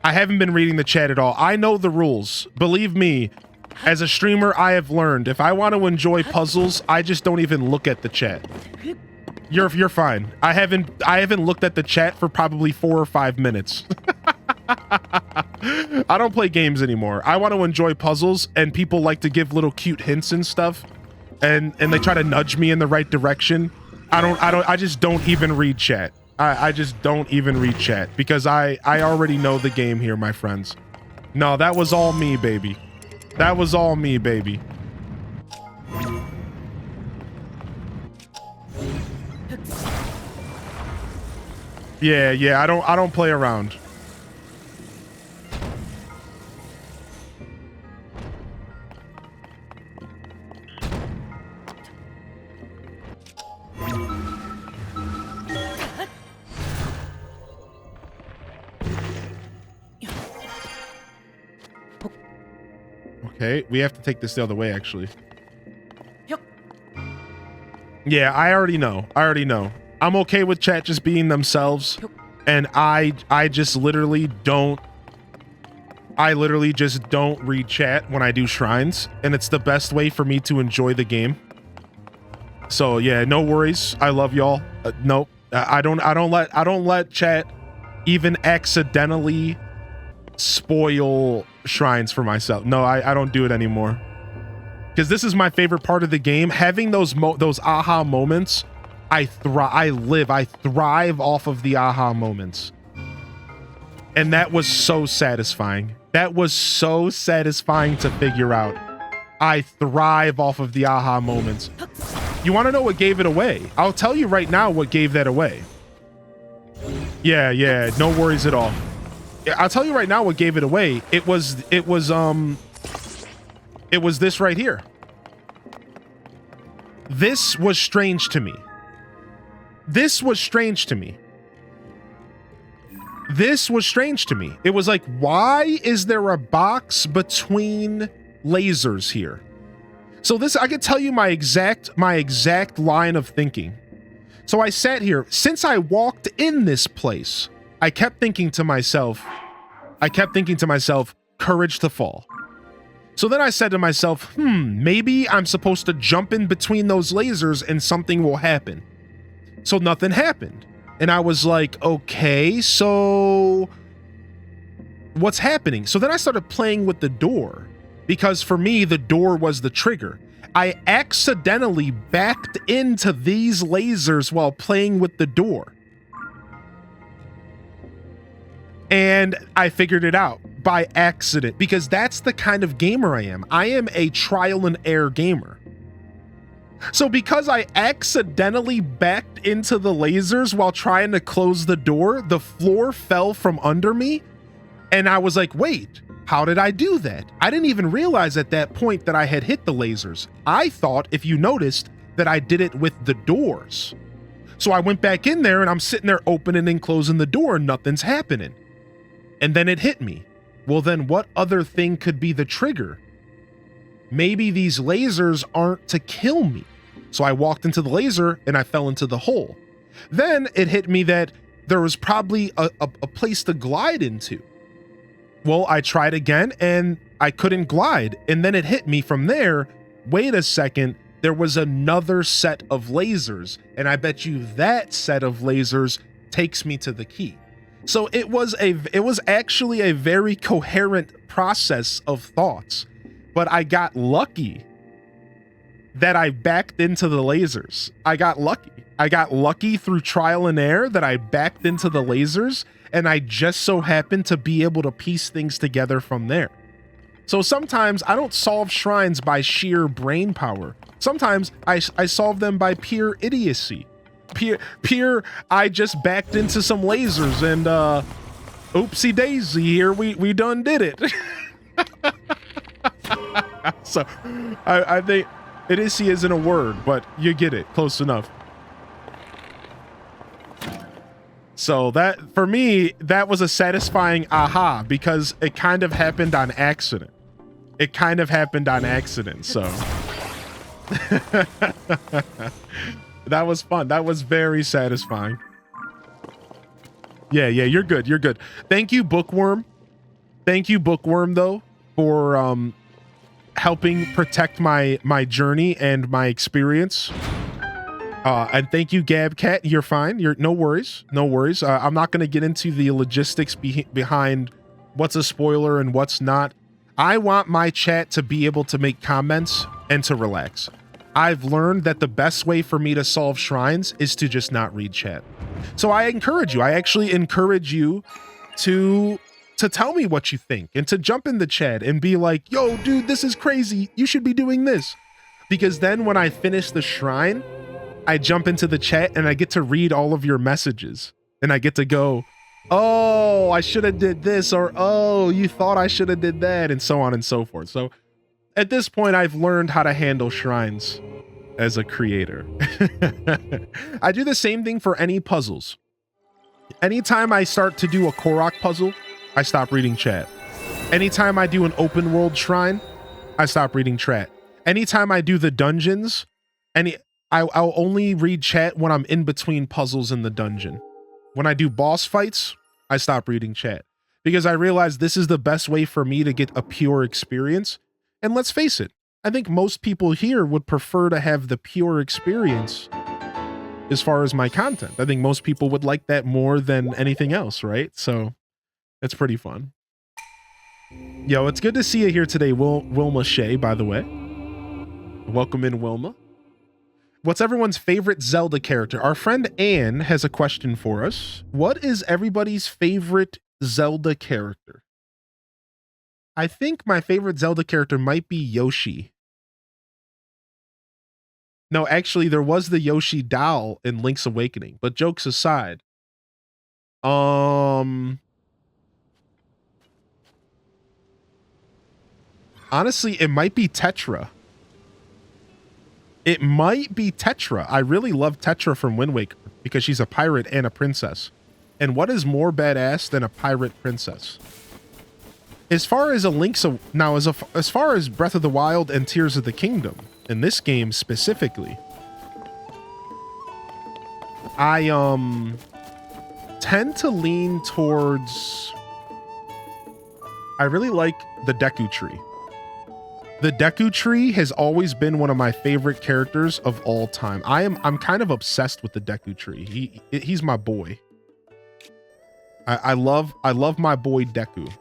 I haven't been reading the chat at all. I know the rules. Believe me, as a streamer, I have learned if I want to enjoy puzzles, I just don't even look at the chat. You're fine. I haven't looked at the chat for probably 4 or 5 minutes. I don't play games anymore. I want to enjoy puzzles, and people like to give little cute hints and stuff, and they try to nudge me in the right direction. I just don't even read chat. I just don't even read chat because I already know the game here, my friends. No, that was all me, baby. That was all me, baby. Yeah, I don't play around. Okay, we have to take this the other way, actually. Yeah, I already know. I'm okay with chat just being themselves, and I just literally don't. I literally just don't read chat when I do shrines, and it's the best way for me to enjoy the game. So yeah, no worries. I love y'all. Nope, I don't let chat even accidentally spoil shrines for myself. No, I don't do it anymore. Because this is my favorite part of the game. Having those aha moments, I thrive off of the aha moments. And that was so satisfying. That was so satisfying to figure out. I thrive off of the aha moments. You want to know what gave it away? I'll tell you right now what gave that away. Yeah, no worries at all. I'll tell you right now what gave it away. It was this right here. This was strange to me. This was strange to me. It was like, why is there a box between lasers here? So this, I could tell you my exact line of thinking. So I sat here. Since I walked in this place, I kept thinking to myself, courage to fall. So then I said to myself, maybe I'm supposed to jump in between those lasers and something will happen. So nothing happened. And I was like, okay, so what's happening? So then I started playing with the door, because for me, the door was the trigger. I accidentally backed into these lasers while playing with the door. And I figured it out by accident, because that's the kind of gamer I am. I am a trial and error gamer. So because I accidentally backed into the lasers while trying to close the door, the floor fell from under me. And I was like, wait, how did I do that? I didn't even realize at that point that I had hit the lasers. I thought, if you noticed, that I did it with the doors. So I went back in there and I'm sitting there opening and closing the door and nothing's happening. And then it hit me. Well, then what other thing could be the trigger? Maybe these lasers aren't to kill me. So I walked into the laser and I fell into the hole. Then it hit me that there was probably a place to glide into. Well, I tried again and I couldn't glide. And then it hit me from there. Wait a second. There was another set of lasers. And I bet you that set of lasers takes me to the key. So it was actually a very coherent process of thoughts. But I got lucky that I backed into the lasers. I got lucky through trial and error that I backed into the lasers, and I just so happened to be able to piece things together from there. So sometimes I don't solve shrines by sheer brain power. Sometimes I solve them by pure idiocy. I just backed into some lasers and oopsie daisy, here we done did it. So I think idiocy isn't a word, but you get it, close enough. So that, for me, that was a satisfying aha, because it kind of happened on accident. So that was fun. That was very satisfying. Yeah, you're good. Thank you, Bookworm. Though, for helping protect my journey and my experience. And thank you, Gabcat. You're fine. No worries. I'm not going to get into the logistics behind what's a spoiler and what's not. I want my chat to be able to make comments and to relax. I've learned that the best way for me to solve shrines is to just not read chat. So I actually encourage you to tell me what you think and to jump in the chat and be like, yo, dude, this is crazy. You should be doing this. Because then when I finish the shrine, I jump into the chat and I get to read all of your messages and I get to go, oh, I should have did this, or, oh, you thought I should have did that, and so on and so forth. So at this point, I've learned how to handle shrines as a creator. I do the same thing for any puzzles. Anytime I start to do a Korok puzzle, I stop reading chat. Anytime I do an open world shrine, I stop reading chat. Anytime I do the dungeons, I'll only read chat when I'm in between puzzles in the dungeon. When I do boss fights, I stop reading chat because I realize this is the best way for me to get a pure experience. And let's face it, I think most people here would prefer to have the pure experience as far as my content. I think most people would like that more than anything else, right? So it's pretty fun. Yo, it's good to see you here today, Wilma Shea, by the way. Welcome in, Wilma. What's everyone's favorite Zelda character? Our friend Anne has a question for us. What is everybody's favorite Zelda character? I think my favorite Zelda character might be Yoshi. No, actually, there was the Yoshi doll in Link's Awakening, but jokes aside. Honestly, it might be Tetra. I really love Tetra from Wind Waker because she's a pirate and a princess. And what is more badass than a pirate princess? As far as as far as Breath of the Wild and Tears of the Kingdom, in this game specifically, I tend to lean towards, I really like the Deku Tree. The Deku Tree has always been one of my favorite characters of all time. I'm kind of obsessed with the Deku Tree. He's my boy. I love my boy Deku.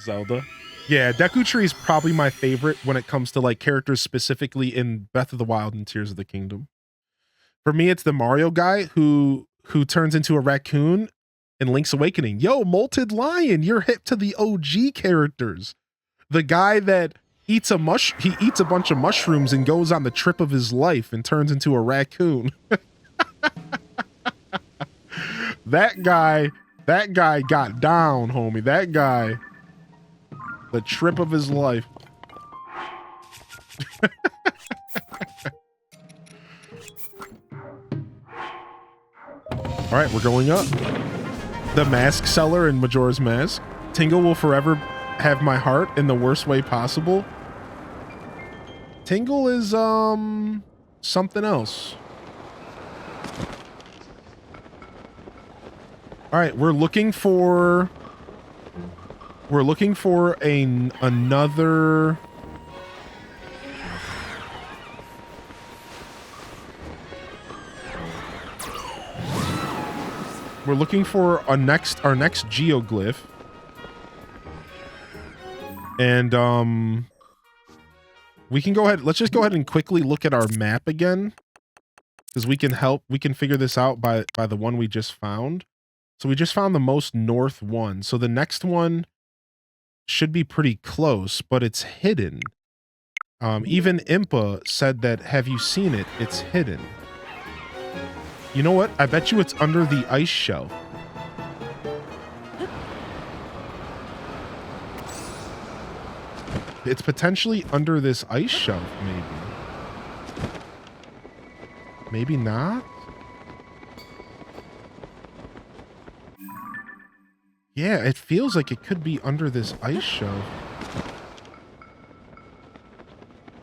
Zelda. Yeah, Deku Tree is probably my favorite when it comes to like characters specifically in Breath of the Wild and Tears of the Kingdom. For me, it's the Mario guy who turns into a raccoon in Link's Awakening. Yo, Molted Lion, you're hip to the OG characters. The guy that eats a bunch of mushrooms and goes on the trip of his life and turns into a raccoon. That guy got down, homie. That guy, the trip of his life. All right, we're going up. The mask seller in Majora's Mask. Tingle will forever have my heart in the worst way possible. Tingle is something else. All right, we're looking for We're looking for another... We're looking for our next geoglyph. And we can go ahead, let's just go ahead and quickly look at our map again. Because we can figure this out by the one we just found. So we just found the most north one. So the next one should be pretty close, but it's hidden. Even Impa said that, have you seen it? It's hidden. You know what? I bet you it's under the ice shelf. It's potentially under this ice shelf, maybe. Maybe not? Yeah, it feels like it could be under this ice shelf.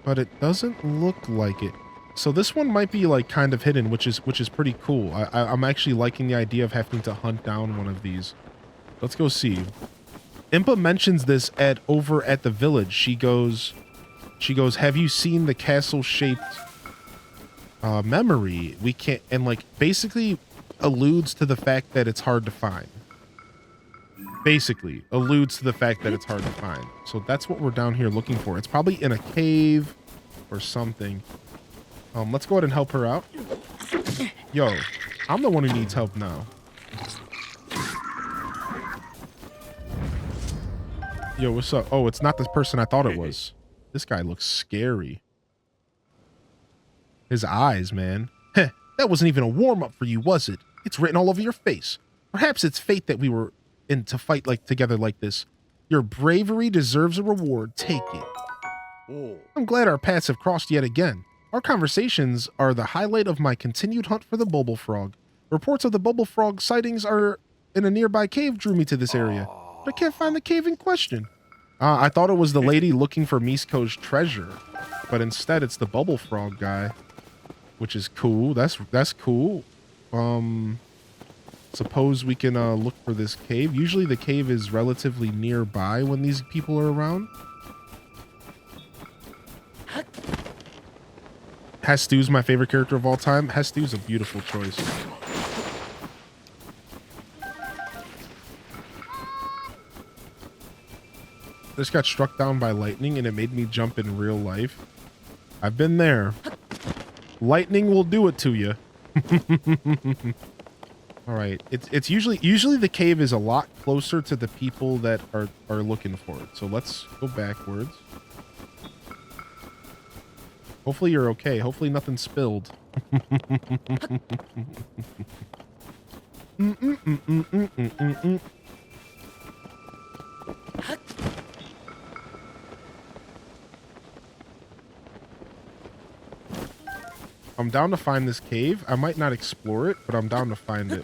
But it doesn't look like it. So this one might be like kind of hidden, which is pretty cool. I'm actually liking the idea of having to hunt down one of these. Let's go see. Impa mentions this over at the village. She goes, have you seen the castle-shaped memory? We can't, and like basically alludes to the fact that it's hard to find. Basically alludes to the fact that it's hard to find. So that's what we're down here looking for. It's probably in a cave or something. Let's go ahead and help her out. Yo, I'm the one who needs help now. Yo, what's up? Oh, it's not the person I thought it was. This guy looks scary. His eyes, man. Heh, that wasn't even a warm-up for you, was it? It's written all over your face. Perhaps it's fate that we were in to fight together like this. Your bravery deserves a reward. Take it. I'm glad our paths have crossed yet again. Our conversations are the highlight of my continued hunt for the Bubble Frog. Reports of the Bubble Frog sightings are in a nearby cave drew me to this area. But I can't find the cave in question. I thought it was the lady looking for Misko's treasure, but instead it's the Bubble Frog guy, which is cool. That's cool. Suppose we can look for this cave. Usually the cave is relatively nearby when these people are around. Hestu's my favorite character of all time. Hestu's a beautiful choice. I just got struck down by lightning and it made me jump in real life. I've been there. Lightning will do it to you. All right. It's usually the cave is a lot closer to the people that are looking for it. So let's go backwards. Hopefully you're okay. Hopefully nothing spilled. I'm down to find this cave. I might not explore it, but I'm down to find it.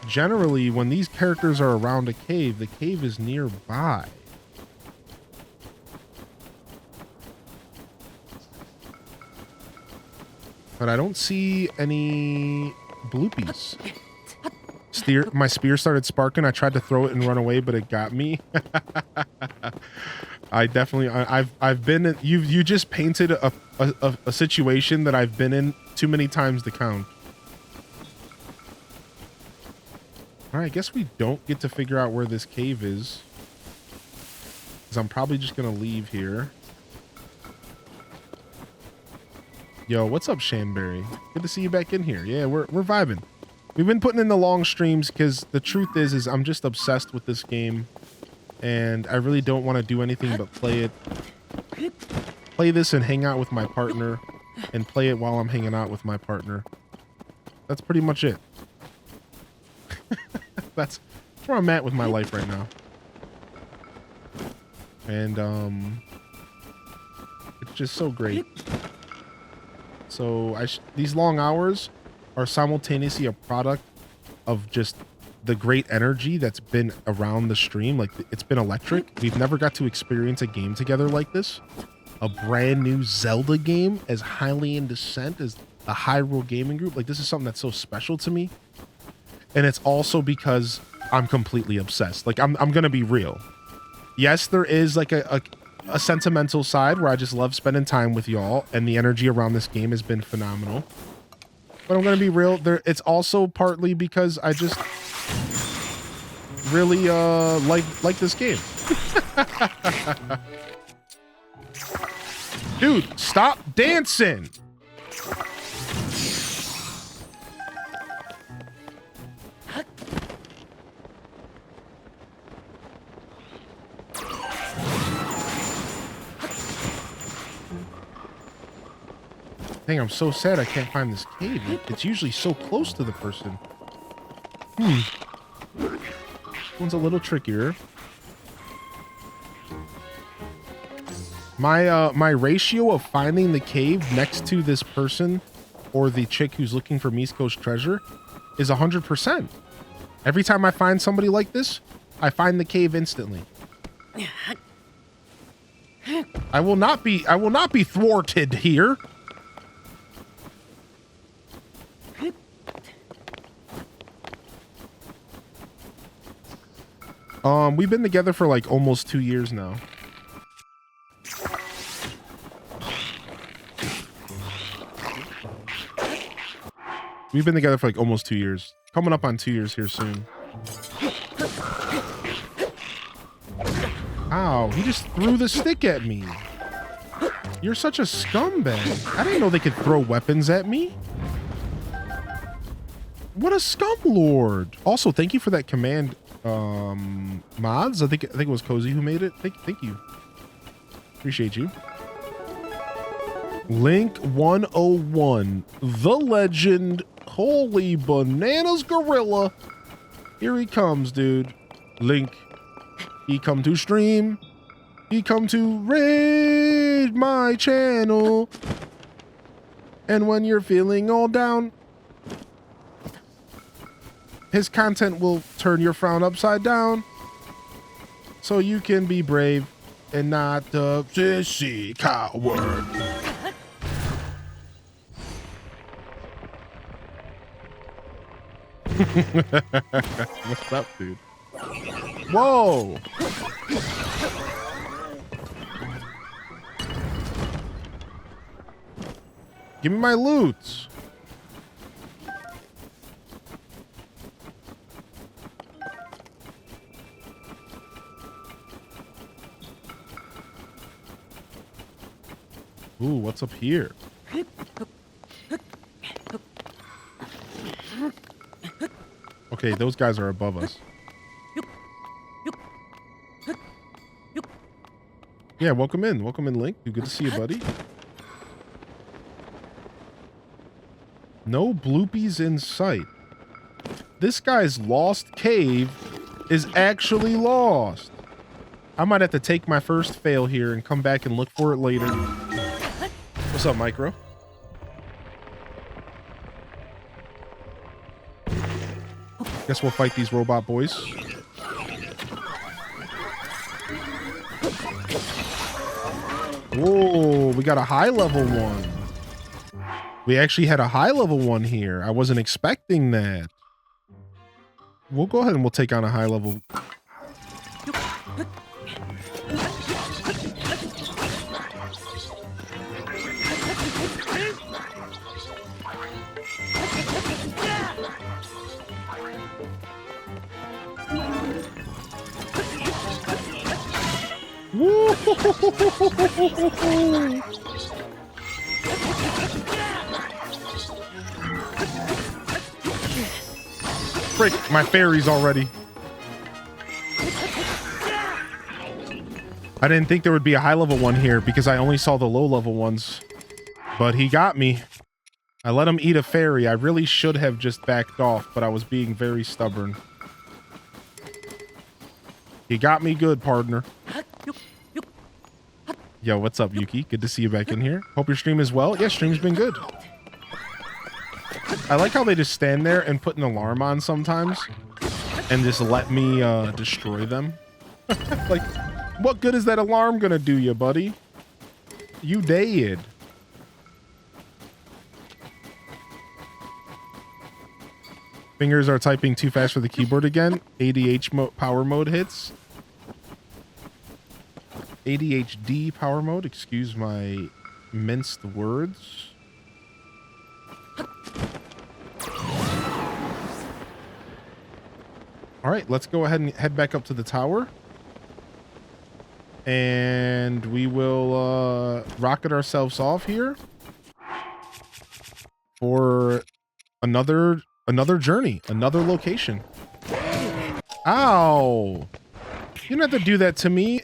Generally, when these characters are around a cave, the cave is nearby. But I don't see any bloopies. My spear started sparking. I tried to throw it and run away, but it got me. I've been in, you just painted a situation that I've been in too many times to count. All right, I guess we don't get to figure out where this cave is, because I'm probably just gonna leave here. Yo, what's up, Shanberry? Good to see you back in here. Yeah, we're vibing. We've been putting in the long streams because the truth is I'm just obsessed with this game, and I really don't want to do anything but play this and hang out with my partner, and play it while I'm hanging out with my partner. That's pretty much it. That's where I'm at with my life right now. And it's just so great. So these long hours are simultaneously a product of just the great energy that's been around the stream. Like, it's been electric. We've never got to experience a game together like this. A brand new Zelda game as highly in descent as the Hyrule Gaming Group. Like, this is something that's so special to me. And it's also because I'm completely obsessed. Like, I'm gonna be real. Yes, there is like a sentimental side where I just love spending time with y'all, and the energy around this game has been phenomenal. But I'm gonna be real, it's also partly because I just really like this game. Dude, stop dancing. Dang, I'm so sad I can't find this cave. It's usually so close to the person. This one's a little trickier. My ratio of finding the cave next to this person or the chick who's looking for Misko's treasure is 100%. Every time I find somebody like this, I find the cave instantly. I will not be thwarted here. We've been together for like almost 2 years now. We've been together for like almost 2 years. Coming up on 2 years here soon. Ow, he just threw the stick at me. You're such a scumbag. I didn't know they could throw weapons at me. What a scumlord. Also, thank you for that command, mods. I think it was Cozy who made it. Thank you. Appreciate you. Link 101, the legend. Holy bananas gorilla. Here he comes, dude. Link. He come to stream. He come to raid my channel. And when you're feeling all down, his content will turn your frown upside down. So you can be brave and not a sissy coward. What's up, dude? Whoa! Give me my loot. Ooh, what's up here? Okay, those guys are above us. Yeah, welcome in. Welcome in, Link. Good to see you, buddy. No bloopies in sight. This guy's lost cave is actually lost. I might have to take my first fail here and come back and look for it later. What's up, Micro? Guess we'll fight these robot boys. Whoa, we got a high level one. We actually had a high level one here. I wasn't expecting that. We'll go ahead and we'll take on a high level. Woo! Frick, my fairies already. I didn't think there would be a high level one here because I only saw the low level ones. But he got me. I let him eat a fairy. I really should have just backed off, but I was being very stubborn. He got me good, partner. Yo, what's up, Yuki? Good to see you back in here. Hope your stream is well. Yeah, stream's been good. I like how they just stand there and put an alarm on sometimes and just let me destroy them. Like, what good is that alarm gonna do you, buddy? You dead. Fingers are typing too fast for the keyboard again. Power mode hits. ADHD power mode. Excuse my minced words. All right, let's go ahead and head back up to the tower. And we will rocket ourselves off here for another journey, another location. Ow! You don't have to do that to me.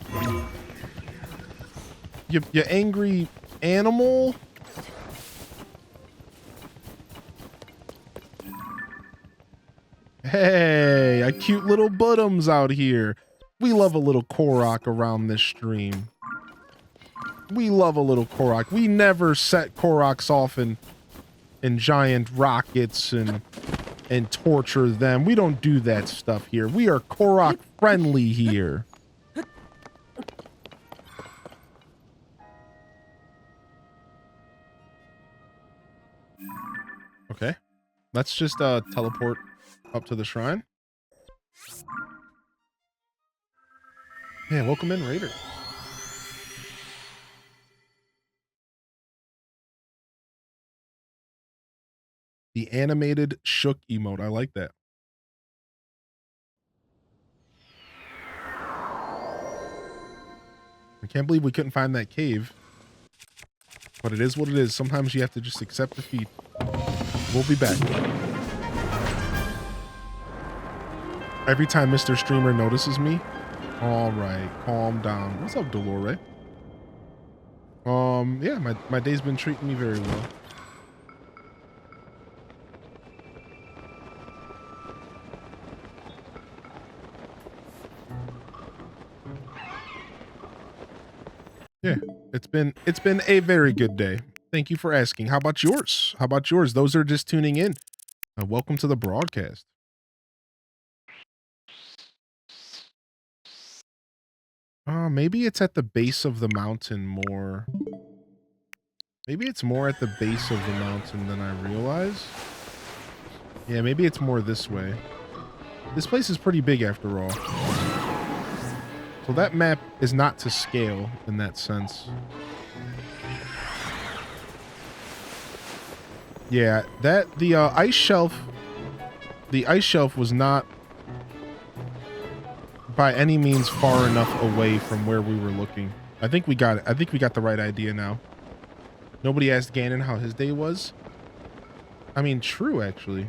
You angry animal. Hey, a cute little buttums out here. We love a little Korok around this stream. We love a little Korok. We never set Koroks off in giant rockets and torture them. We don't do that stuff here. We are Korok friendly here. Okay. Let's just teleport up to the shrine. Yeah, welcome in, Raider. The animated shook emote. I like that. I can't believe we couldn't find that cave. But it is what it is. Sometimes you have to just accept defeat. We'll be back. Every time Mr. Streamer notices me. All right, calm down. What's up, Dolore? Yeah, my day's been treating me very well. Yeah, it's been a very good day. Thank you for asking. How about yours? How about yours? Those are just tuning in. Welcome to the broadcast. Maybe it's at the base of the mountain more. Maybe it's more at the base of the mountain than I realize. Yeah, maybe it's more this way. This place is pretty big after all. So that map is not to scale in that sense. Yeah, the ice shelf was not by any means far enough away from where we were looking. I think we got it. I think we got the right idea now. Nobody asked Ganon how his day was. I mean, true, actually.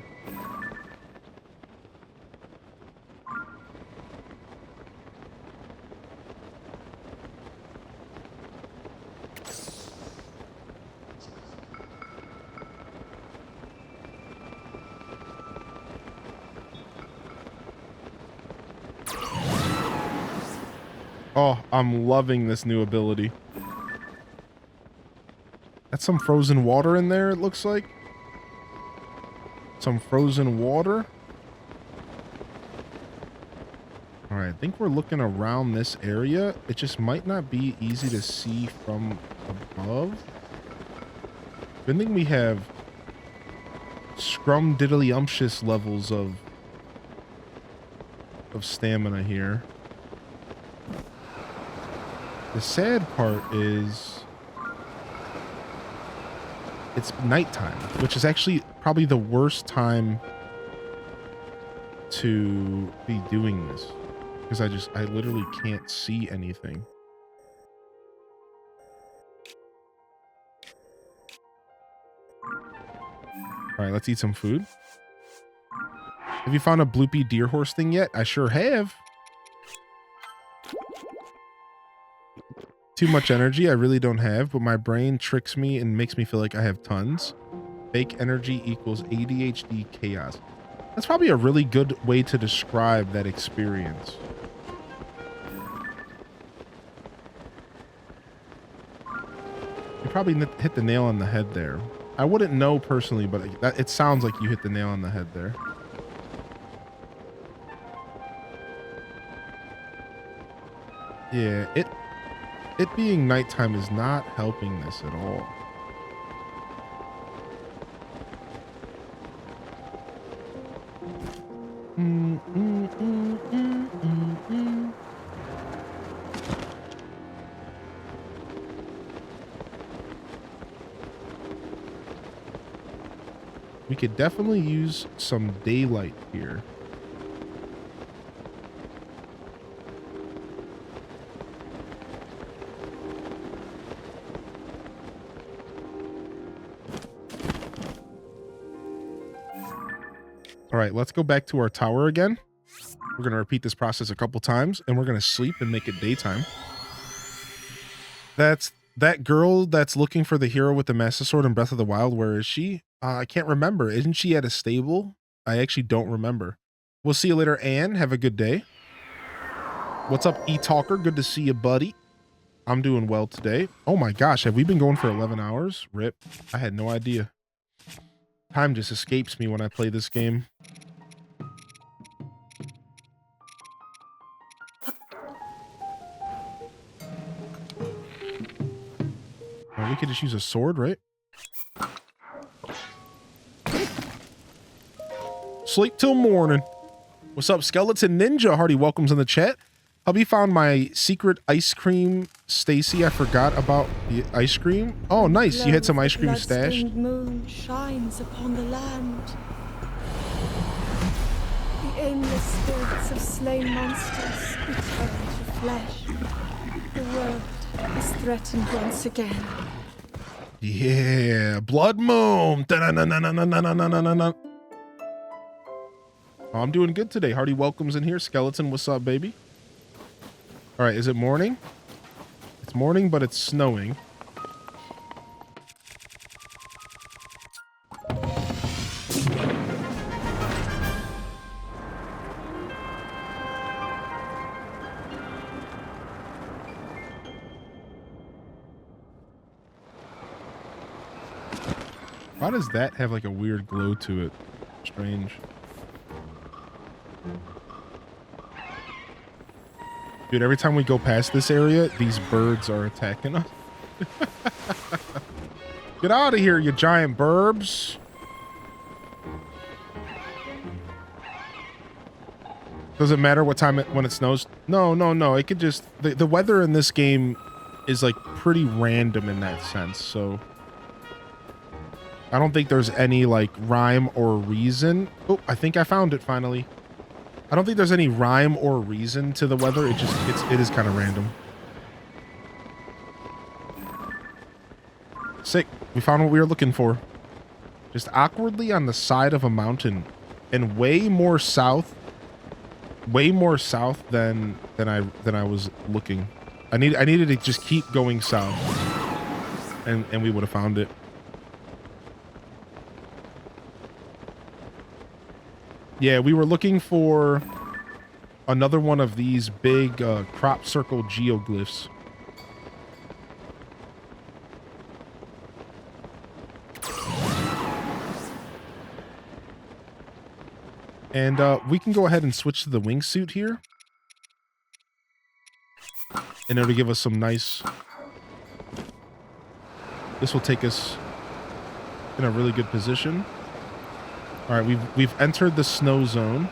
Oh, I'm loving this new ability. That's some frozen water in there, it looks like. Some frozen water. Alright, I think we're looking around this area. It just might not be easy to see from above. Good thing we have scrum-diddly-umptious levels of stamina here. The sad part is it's nighttime, which is actually probably the worst time to be doing this because I literally can't see anything. All right, let's eat some food. Have you found a bloopy deer horse thing yet? I sure have. Too much energy I really don't have, but my brain tricks me and makes me feel like I have tons. Fake energy equals ADHD chaos. That's probably a really good way to describe that experience. You probably hit the nail on the head there. I wouldn't know personally, but it sounds like you hit the nail on the head there. Yeah, it being nighttime is not helping this at all. Mm, mm, mm, mm, mm, mm. We could definitely use some daylight here. All right, let's go back to our tower again. We're going to repeat this process a couple times, and we're going to sleep and make it daytime. That's that girl that's looking for the hero with the Master Sword in Breath of the Wild. Where is she? I can't remember. Isn't she at a stable? I actually don't remember. We'll see you later, Anne. Have a good day. What's up, E-Talker? Good to see you, buddy. I'm doing well today. Oh my gosh, have we been going for 11 hours? Rip. I had no idea. Time just escapes me when I play this game. Well, we could just use a sword, right? Sleep till morning. What's up, Skeleton Ninja? Hearty welcomes in the chat. Hubby found my secret ice cream. Stacy, I forgot about the ice cream. Oh, nice. You had some ice cream stashed. The moon shines upon the land. The aimless spirits of slain monsters return to flesh. The world is threatened once again. Yeah, blood moon. Da-na-na-na-na-na-na-na-na-na. Oh, I'm doing good today. Hearty welcomes in here. Skeleton, what's up, baby? All right, is it morning? It's morning, but it's snowing. Why does that have like a weird glow to it? Strange. Dude, every time we go past this area, these birds are attacking us. Get out of here, you giant burbs. Does it matter what time when it snows? No. It could just... The weather in this game is like pretty random in that sense, so... I don't think there's any like rhyme or reason. Oh, I think I found it finally. I don't think there's any rhyme or reason to the weather. It is kind of random. Sick. We found what we were looking for. Just awkwardly on the side of a mountain and way more south than I was looking. I needed to just keep going south and we would have found it. Yeah, we were looking for another one of these big crop circle geoglyphs. And we can go ahead and switch to the wingsuit here. And it'll give us some nice... This will take us in a really good position. All right, we've entered the snow zone.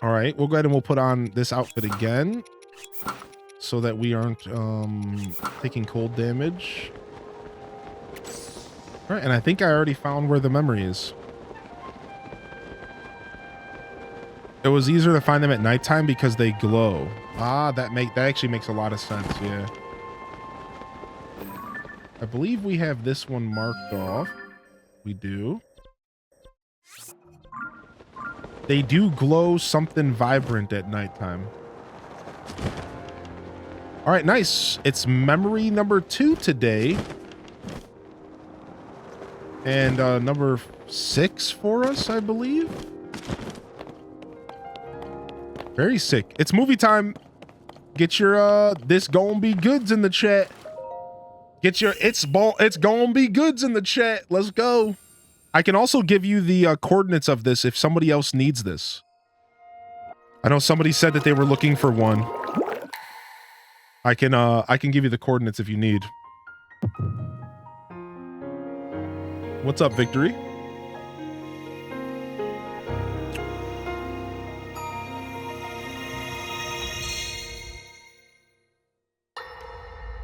All right, we'll go ahead and we'll put on this outfit again so that we aren't taking cold damage. All right, and I think I already found where the memory is. It was easier to find them at nighttime because they glow. Ah, that actually makes a lot of sense, yeah. I believe we have this one marked off. We do. They do glow something vibrant at nighttime. All right, nice. It's memory number 2 today. And number 6 for us, I believe. Very sick. It's movie time. Get your this gon' be goods in the chat. Get your it's gon' be goods in the chat. Let's go. I can also give you the coordinates of this if somebody else needs this. I know somebody said that they were looking for one. I can give you the coordinates if you need. What's up, Victory?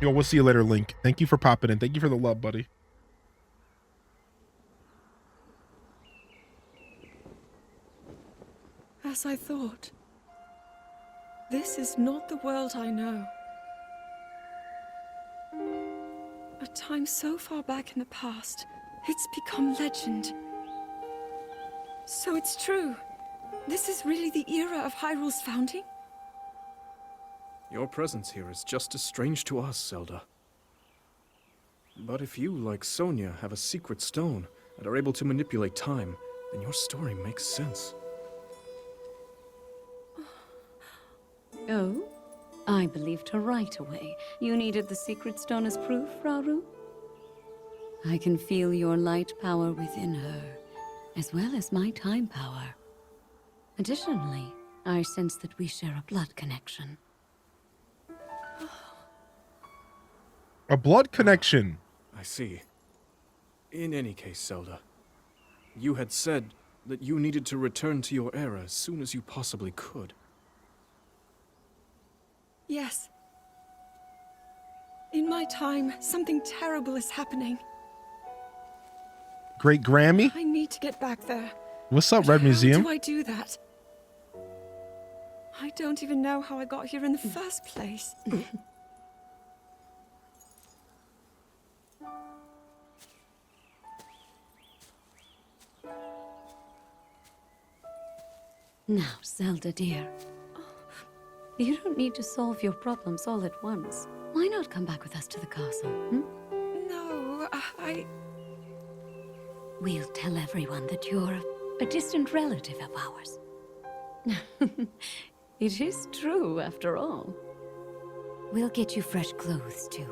Yo, we'll see you later, Link. Thank you for popping in. Thank you for the love, buddy. As I thought. This is not the world I know. A time so far back in the past, it's become legend. So it's true. This is really the era of Hyrule's founding? Your presence here is just as strange to us, Zelda. But if you, like Sonia, have a secret stone and are able to manipulate time, then your story makes sense. Oh? I believed her right away. You needed the secret stone as proof, Rauru? I can feel your light power within her, as well as my time power. Additionally, I sense that we share a blood connection. A blood connection. I see. In any case, Zelda, you had said that you needed to return to your era as soon as you possibly could. Yes. In my time, something terrible is happening. Great Grammy. I need to get back there. What's up, But Red Museum? How do I do that? I don't even know how I got here in the first place. Now, Zelda dear, you don't need to solve your problems all at once. Why not come back with us to the castle, hmm? No, We'll tell everyone that you're a distant relative of ours. It is true, after all. We'll get you fresh clothes, too.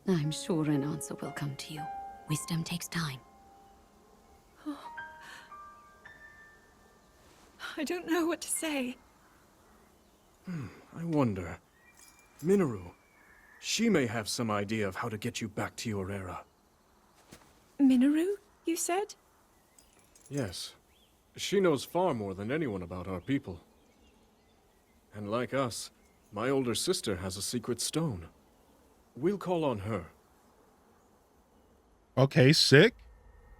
I'm sure an answer will come to you. Wisdom takes time. I don't know what to say. I wonder. Minoru, she may have some idea of how to get you back to your era. Minoru, you said? Yes. She knows far more than anyone about our people. And like us, my older sister has a secret stone. We'll call on her. Okay, sick.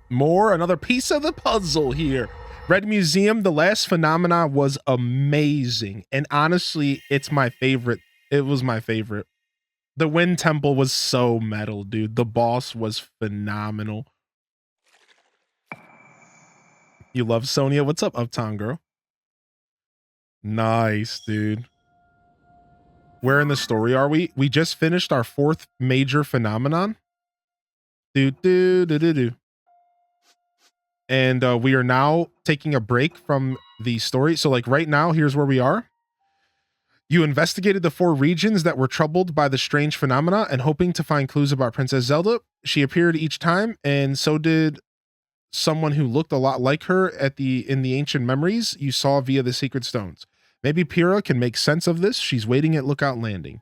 Another piece of the puzzle here. Red Museum, the last phenomena was amazing. And honestly, it's my favorite. It was my favorite. The Wind Temple was so metal, dude. The boss was phenomenal. You love Sonia? What's up, Uptown Girl? Nice, dude. Where in the story are we? We just finished our 4th major phenomenon. And we are now taking a break from the story. So like right now, here's where we are. You investigated the 4 regions that were troubled by the strange phenomena and hoping to find clues about Princess Zelda. She appeared each time, and so did someone who looked a lot like her in the ancient memories you saw via the secret stones. Maybe Pyrrha can make sense of this. She's waiting at Lookout Landing.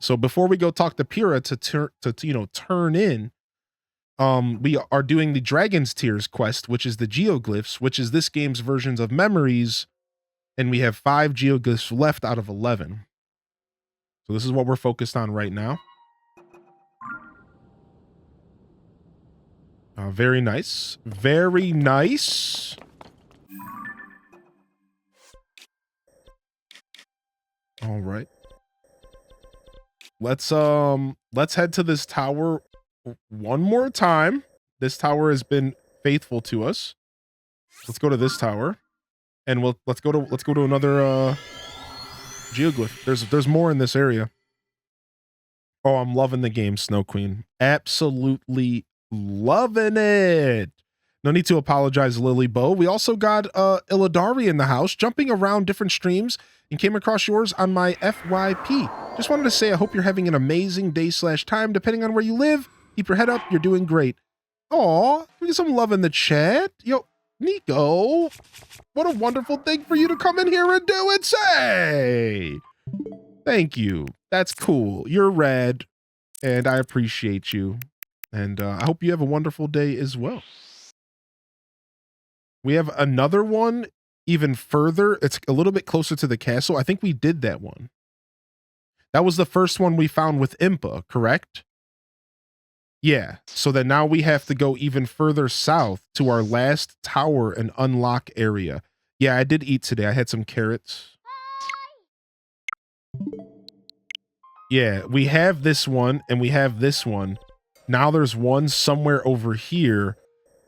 So before we go talk to Pyrrha to turn in, we are doing the Dragon's Tears quest, which is the geoglyphs, which is this game's versions of memories, and we have 5 geoglyphs left out of 11. So this is what we're focused on right now. Very nice. Very nice. All right. Let's head to this tower one more time. This tower has been faithful to us. Let's go to this tower, and let's go to another geoglyph. There's more in this area. Oh, I'm loving the game, Snow Queen. Absolutely loving it. No need to apologize, Lily Bow. We also got Illidari in the house, jumping around different streams, and came across yours on my FYP. Just wanted to say I hope you're having an amazing day/time, depending on where you live. Keep your head up. You're doing great. Aw, we get some love in the chat. Yo, Nico, what a wonderful thing for you to come in here and do and say. Thank you. That's cool. You're rad, and I appreciate you. And I hope you have a wonderful day as well. We have another one even further. It's a little bit closer to the castle. I think we did that one. That was the first one we found with Impa, correct? Yeah, so then now we have to go even further south to our last tower and unlock area. Yeah, I did eat today. I had some carrots. Yeah, we have this one and we have this one. Now there's one somewhere over here,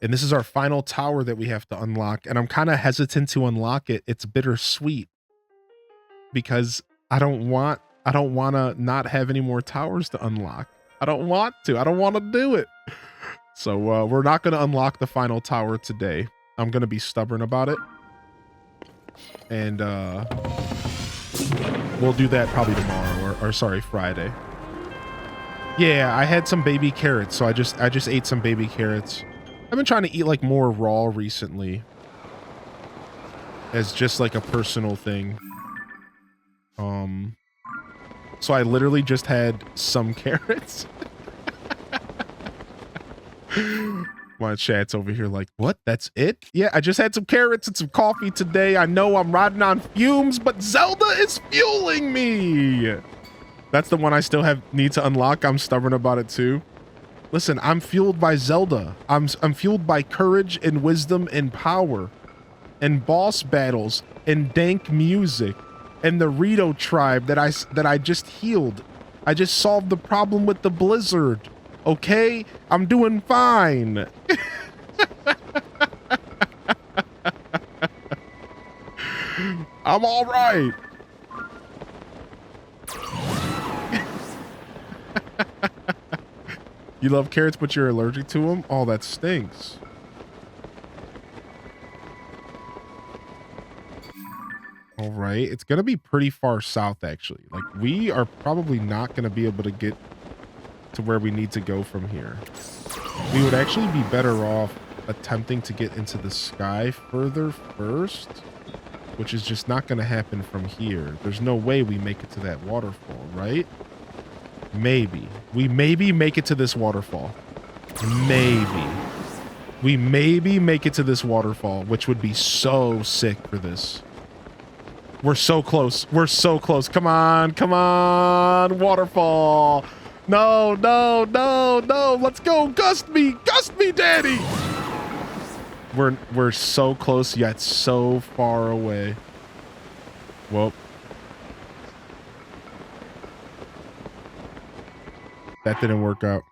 and this is our final tower that we have to unlock, and I'm kind of hesitant to unlock it. It's bittersweet because I don't want to not have any more towers to unlock. I don't want to do it. So we're not going to unlock the final tower today. I'm going to be stubborn about it. And we'll do that probably tomorrow or sorry, Friday. Yeah, I had some baby carrots, so I just ate some baby carrots. I've been trying to eat like more raw recently as just like a personal thing. So I literally just had some carrots. My chat's over here like, what? That's it? Yeah, I just had some carrots and some coffee today. I know I'm riding on fumes, but Zelda is fueling me. That's the one I still need to unlock. I'm stubborn about it too. Listen, I'm fueled by Zelda. I'm fueled by courage and wisdom and power and boss battles and dank music and the Rito tribe that I just healed. I just solved the problem with the blizzard. Okay? I'm doing fine. I'm all right. You love carrots, but you're allergic to them? Oh, that stinks. All right. It's going to be pretty far south, actually. Like, we are probably not going to be able to get to where we need to go from here. We would actually be better off attempting to get into the sky further first, which is just not going to happen from here. There's no way we make it to that waterfall, right? Maybe. We maybe make it to this waterfall. Maybe. We maybe make it to this waterfall, which would be so sick for this. We're so close. We're so close. Come on. Come on. Waterfall. No, no, no, no. Let's go. Gust me. Gust me, daddy. We're so close yet so far away. Whoa. That didn't work out.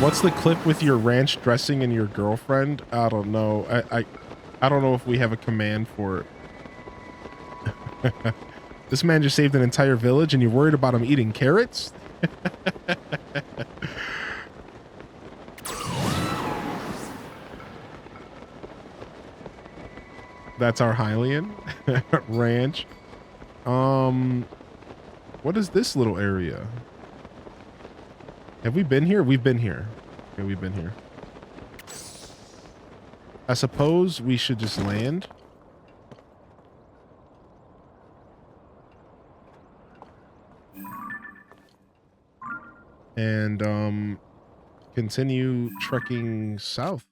What's the clip with your ranch dressing and your girlfriend? I don't know. I don't know if we have a command for it. This man just saved an entire village and you're worried about him eating carrots? That's our Hylian ranch. What is this little area? Have we been here? We've been here. Okay, we've been here. I suppose we should just land. And continue trekking south.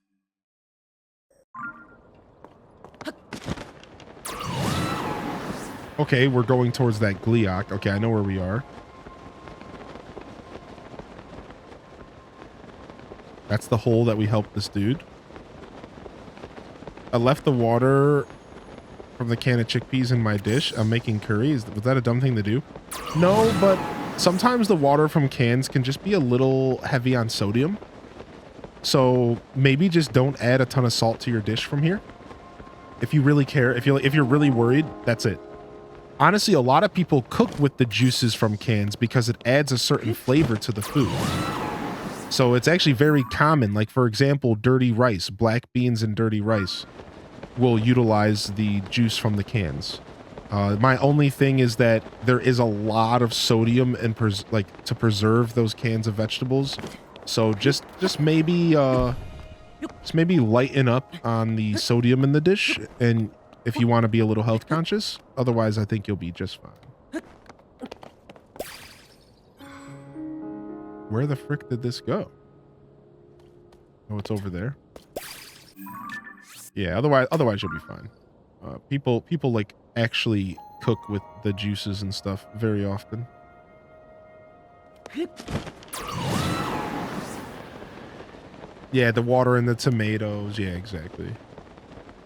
Okay, we're going towards that Gliok. Okay, I know where we are. That's the hole that we helped this dude. I left the water from the can of chickpeas in my dish. I'm making curry. Was that a dumb thing to do? No, but sometimes the water from cans can just be a little heavy on sodium. So maybe just don't add a ton of salt to your dish from here. If you really care, if you're really worried, that's it. Honestly, a lot of people cook with the juices from cans because it adds a certain flavor to the food. So it's actually very common. Like, for example, dirty rice, black beans and dirty rice will utilize the juice from the cans. My only thing is that there is a lot of sodium and to preserve those cans of vegetables. So just maybe lighten up on the sodium in the dish, and if you want to be a little health conscious. Otherwise, I think you'll be just fine. Where the frick did this go? Oh, it's over there. Yeah, otherwise you'll be fine. People like actually cook with the juices and stuff very often. Yeah, the water and the tomatoes. Yeah, exactly.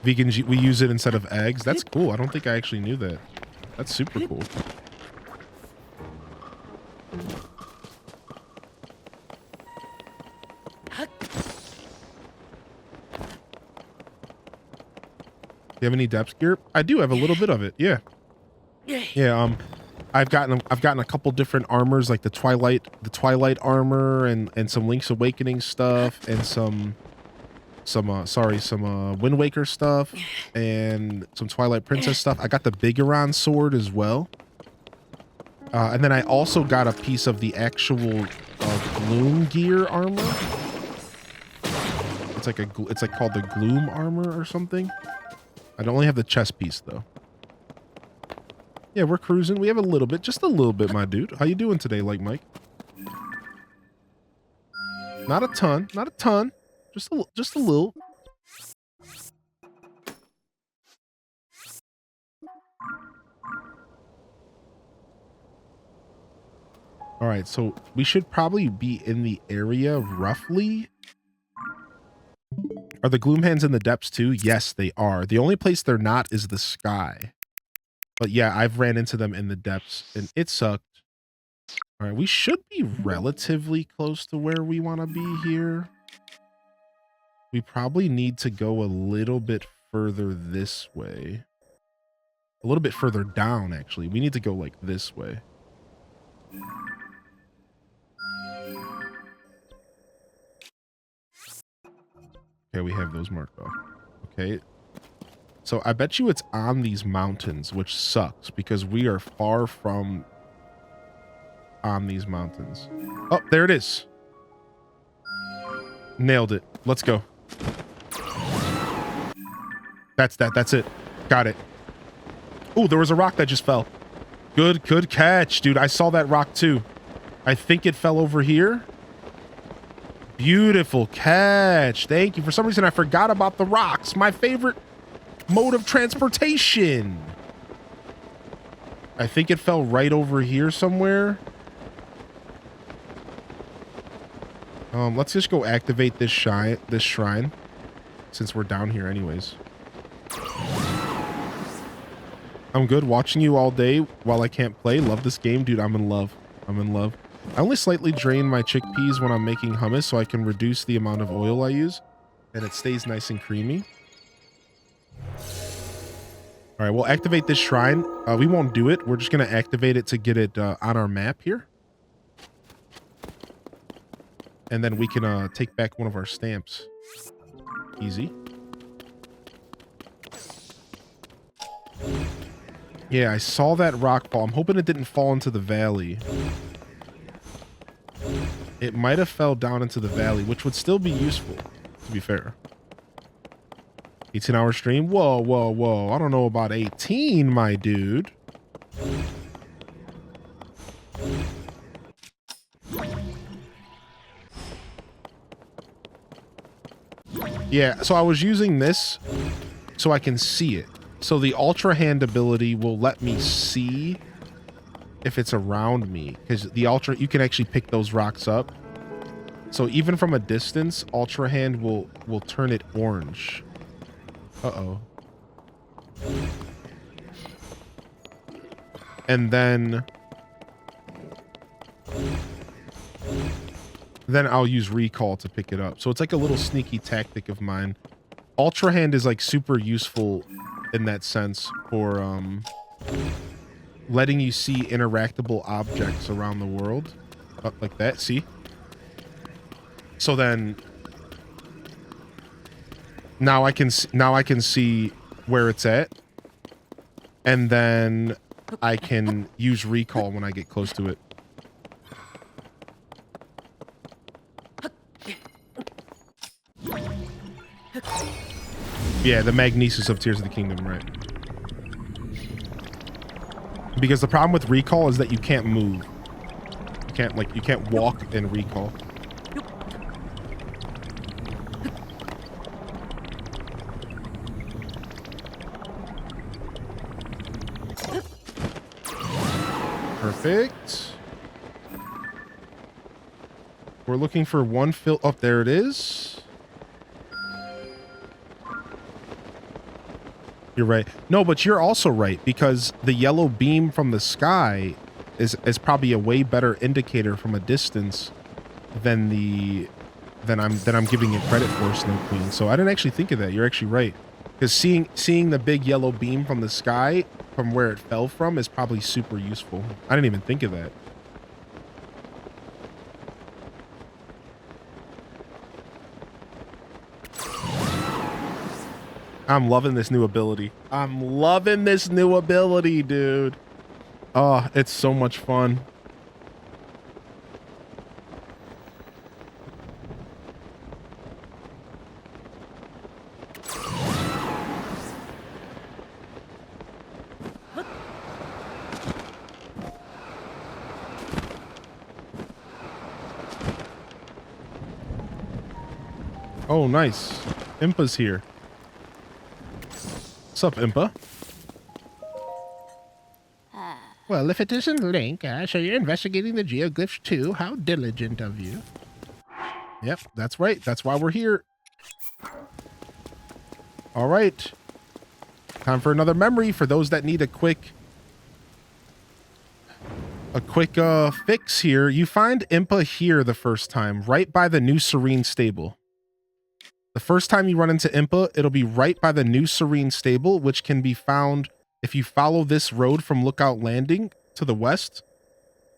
Vegans, we use it instead of eggs. That's cool. I don't think I actually knew that. That's super cool. Do you have any depth gear? I do have a little bit of it. Yeah. Yeah. I've gotten a couple different armors, like the Twilight armor and some Link's Awakening stuff and some Wind Waker stuff and some Twilight Princess stuff. I got the Bigoron sword as well. And then I also got a piece of the actual Gloom gear armor. It's like called the Gloom armor or something. I don't only have the chest piece though. Yeah, we're cruising. We have a little bit, just a little bit, my dude. How you doing today, like Mike? Not a ton, just a little. All right, so we should probably be in the area roughly. Are the gloom hands in the depths too? Yes, they are. The only place they're not is the sky. But yeah, I've ran into them in the depths and it sucked. All right, we should be relatively close to where we want to be here. We probably need to go a little bit further this way. A little bit further down, actually. We need to go like this way. Okay, we have those marked off. Okay. So I bet you it's on these mountains, which sucks because we are far from on these mountains. Oh, there it is. Nailed it. Let's go. That's it. Got it. Oh, there was a rock that just fell. Good catch, dude. I saw that rock too. I think it fell over here. Beautiful catch. Thank you. For some reason, I forgot about the rocks. My favorite mode of transportation. I think it fell right over here somewhere. Let's just go activate this shrine since we're down here anyways. I'm good watching you all day while I can't play. Love this game, dude. I'm in love. I only slightly drain my chickpeas when I'm making hummus so I can reduce the amount of oil I use and it stays nice and creamy. All right, we'll activate this shrine. We won't do it. We're just going to activate it to get it on our map here. And then we can take back one of our stamps. Easy. Yeah, I saw that rock fall. I'm hoping it didn't fall into the valley. It might have fell down into the valley, which would still be useful, to be fair. 18-hour stream? Whoa. I don't know about 18, my dude. Yeah, so I was using this so I can see it. So the Ultra Hand ability will let me see if it's around me. Because the Ultra, you can actually pick those rocks up. So even from a distance, Ultra Hand will turn it orange. Uh-oh. And then I'll use recall to pick it up. So it's like a little sneaky tactic of mine. Ultra Hand is like super useful in that sense for letting you see interactable objects around the world. Like that, see? So then now I can see where it's at. And then I can use recall when I get close to it. Yeah, the Magnesis of Tears of the Kingdom, right? Because the problem with recall is that you can't move. You can't walk and recall. Perfect. We're looking for one fill. Oh, there it is. You're right. No, but you're also right, because the yellow beam from the sky is probably a way better indicator from a distance than I'm giving it credit for, Snow Queen. So I didn't actually think of that. You're actually right. Because seeing the big yellow beam from the sky from where it fell from is probably super useful. I didn't even think of that. I'm loving this new ability. I'm loving this new ability, dude. Oh, it's so much fun. Oh, nice. Impa's here. What's up, Impa? Well, if it isn't Link, so you're investigating the geoglyphs too. How diligent of you. Yep, that's right. That's why we're here. All right. Time for another memory for those that need a quick fix here. You find Impa here the first time, right by the New Serene stable. The first time you run into Impa, it'll be right by the New Serene stable, which can be found if you follow this road from Lookout Landing to the west.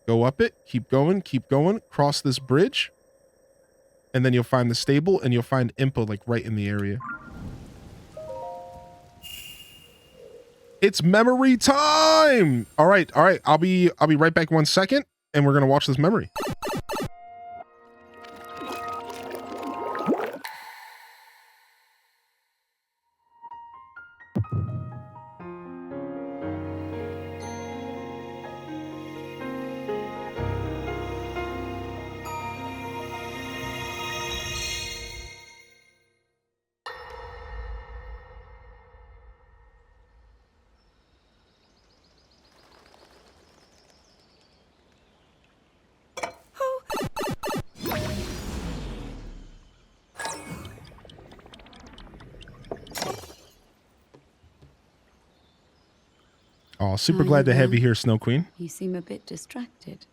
Go up it, keep going, cross this bridge, and then you'll find the stable, and you'll find Impa like right in the area. It's memory time! All right. I'll be right back 1 second, and we're gonna watch this memory. Oh, super glad to have you here, Snow Queen. You seem a bit distracted.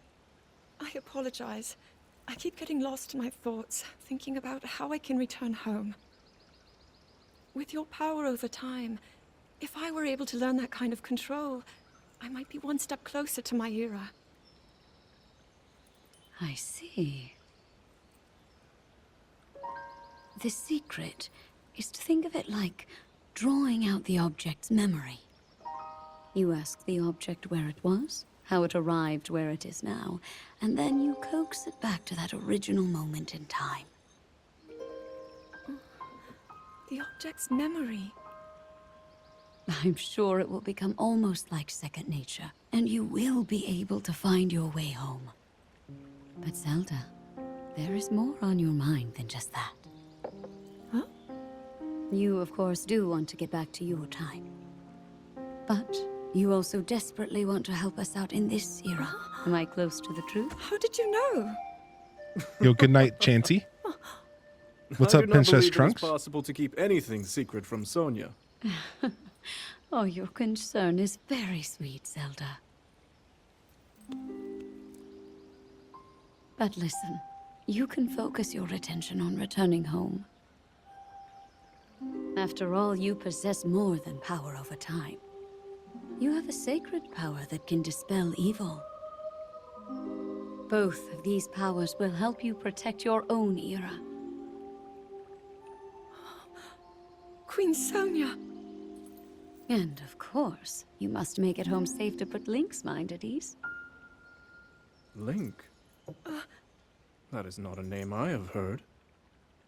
I apologize. I keep getting lost in my thoughts, thinking about how I can return home. With your power over time, if I were able to learn that kind of control, I might be one step closer to my era. I see. The secret is to think of it like drawing out the object's memory. You ask the object where it was, how it arrived where it is now, and then you coax it back to that original moment in time. The object's memory. I'm sure it will become almost like second nature, and you will be able to find your way home. But Zelda, there is more on your mind than just that. Huh? You, of course, do want to get back to your time. But you also desperately want to help us out in this era. Am I close to the truth? How did you know? Yo, good night, Chanty. What's up, Princess Trunks? It's possible to keep anything secret from Sonia. Oh, your concern is very sweet, Zelda. But listen, you can focus your attention on returning home. After all, you possess more than power over time. You have a sacred power that can dispel evil. Both of these powers will help you protect your own era. Queen Sonia! And of course, you must make it home safe to put Link's mind at ease. Link? That is not a name I have heard.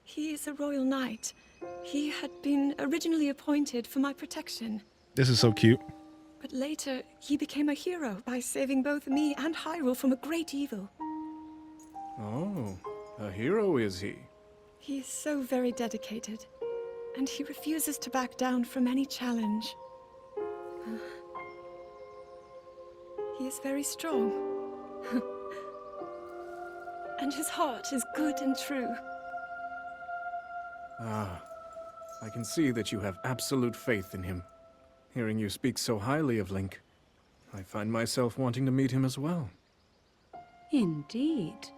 He is a royal knight. He had been originally appointed for my protection. This is so cute. But later, he became a hero by saving both me and Hyrule from a great evil. Oh, a hero is he? He is so very dedicated, and he refuses to back down from any challenge. He is very strong. And his heart is good and true. Ah, I can see that you have absolute faith in him. Hearing you speak so highly of Link, I find myself wanting to meet him as well. Indeed.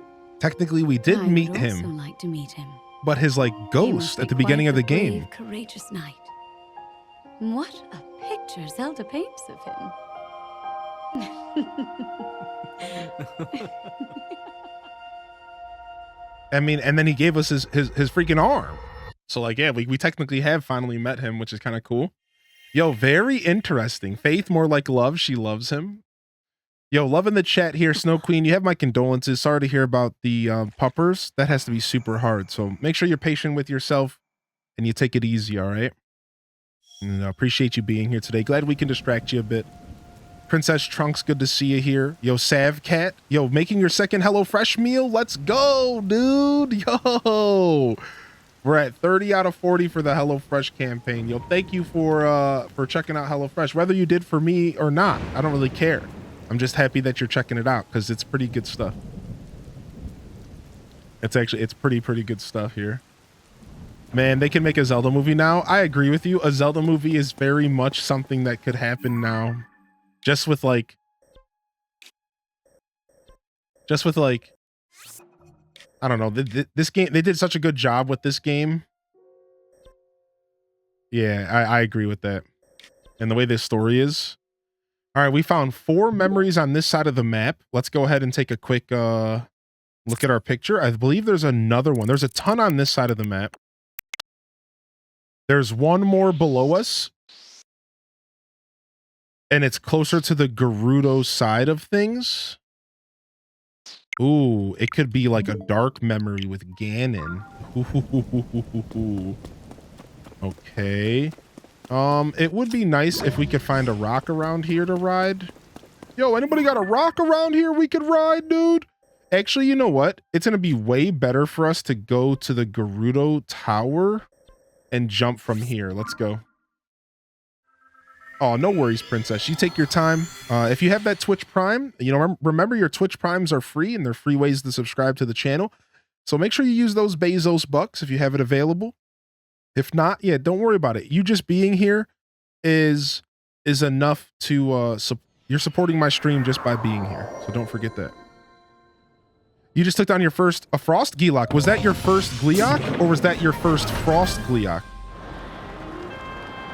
Technically, we did I meet would him, also like to meet him. but his like He ghost must at be the beginning quite of the a brave, game. courageous knight. What a picture Zelda paints of him. I mean, and then he gave us his freaking arm. So like, yeah, we technically have finally met him, which is kind of cool. Yo, very interesting. Faith more like love. She loves him. Yo, loving the chat here, Snow Queen. You have my condolences. Sorry to hear about the puppers. That has to be super hard. So make sure you're patient with yourself and you take it easy, all right? And I appreciate you being here today. Glad we can distract you a bit. Princess Trunks, good to see you here. Yo, Sav Cat. Yo, making your second HelloFresh meal? Let's go, dude. Yo. We're at 30 out of 40 for the HelloFresh campaign. Yo, thank you for checking out HelloFresh. Whether you did for me or not, I don't really care. I'm just happy that you're checking it out because it's pretty good stuff. It's pretty good stuff here. Man, they can make a Zelda movie now. I agree with you. A Zelda movie is very much something that could happen now. Just with like, I don't know. This game, they did such a good job with this game. Yeah, I agree with that. And the way this story is. All right, we found 4 memories on this side of the map. Let's go ahead and take a quick look at our picture. I believe there's another one. There's a ton on this side of the map. There's one more below us. And it's closer to the Gerudo side of things. Ooh, it could be like a dark memory with Ganon. Ooh. Okay. It would be nice if we could find a rock around here to ride. Yo, anybody got a rock around here we could ride, dude? Actually, you know what? It's going to be way better for us to go to the Gerudo Tower and jump from here. Let's go. Oh, no worries, Princess. You take your time. If you have that Twitch Prime, you know, remember your Twitch Primes are free and they're free ways to subscribe to the channel. So make sure you use those Bezos bucks if you have it available. If not, yeah, don't worry about it. You just being here is enough to you're supporting my stream just by being here. So don't forget that. You just took down your first Frost Gleeok. Was that your first Gleeok or was that your first Frost Gleeok?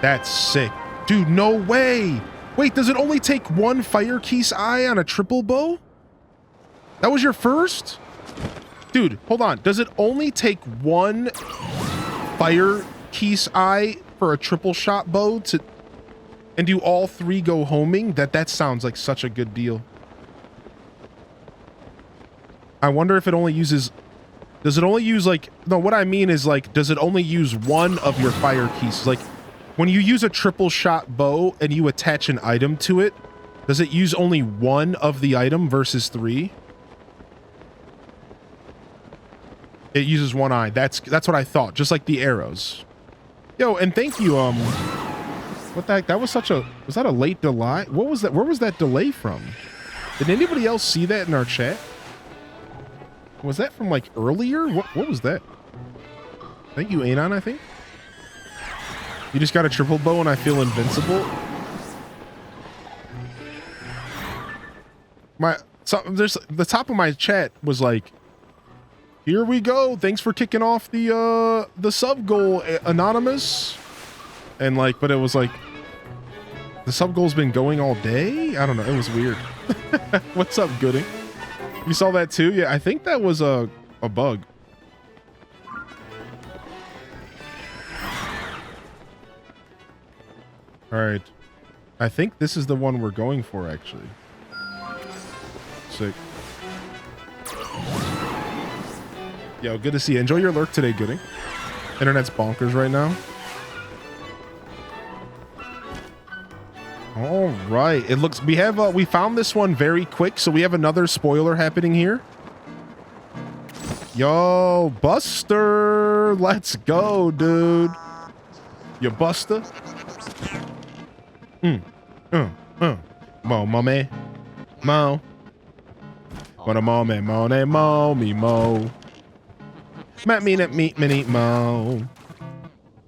That's sick. Dude, no way. Wait, does it only take 1 Fire Keese Eye on a triple bow? That was your first? Dude, hold on. Does it only take 1 Fire Keese Eye for a triple shot bow to and do all 3 go homing? That sounds like such a good deal. I wonder if it only uses... Does it only use like... No, what I mean is like, does it only use 1 of your Fire Keese? Like, when you use a triple shot bow and you attach an item to it, does it use only 1 of the item versus 3? It uses 1 eye. That's what I thought. Just like the arrows. Yo, and thank you. What the heck? That was such a... Was that a late delay? What was that? Where was that delay from? Did anybody else see that in our chat? Was that from like earlier? What was that? Thank you, Anon, I think. You just got a triple bow and I feel invincible. There's the top of my chat was like, here we go. Thanks for kicking off the sub goal, Anonymous. And like, but it was like, the sub goal's been going all day? I don't know. It was weird. What's up, Gooding? You saw that too? Yeah, I think that was a bug. All right. I think this is the one we're going for, actually. Sick. Yo, good to see you. Enjoy your lurk today, Gooding. Internet's bonkers right now. All right. It looks... we found this one very quick, so we have another spoiler happening here. Yo, Buster. Let's go, dude. You Buster? Come on, my man. Mo. What a mo, me, mo, ne, mo, me, mo. Met me, net, meet, mini, mo.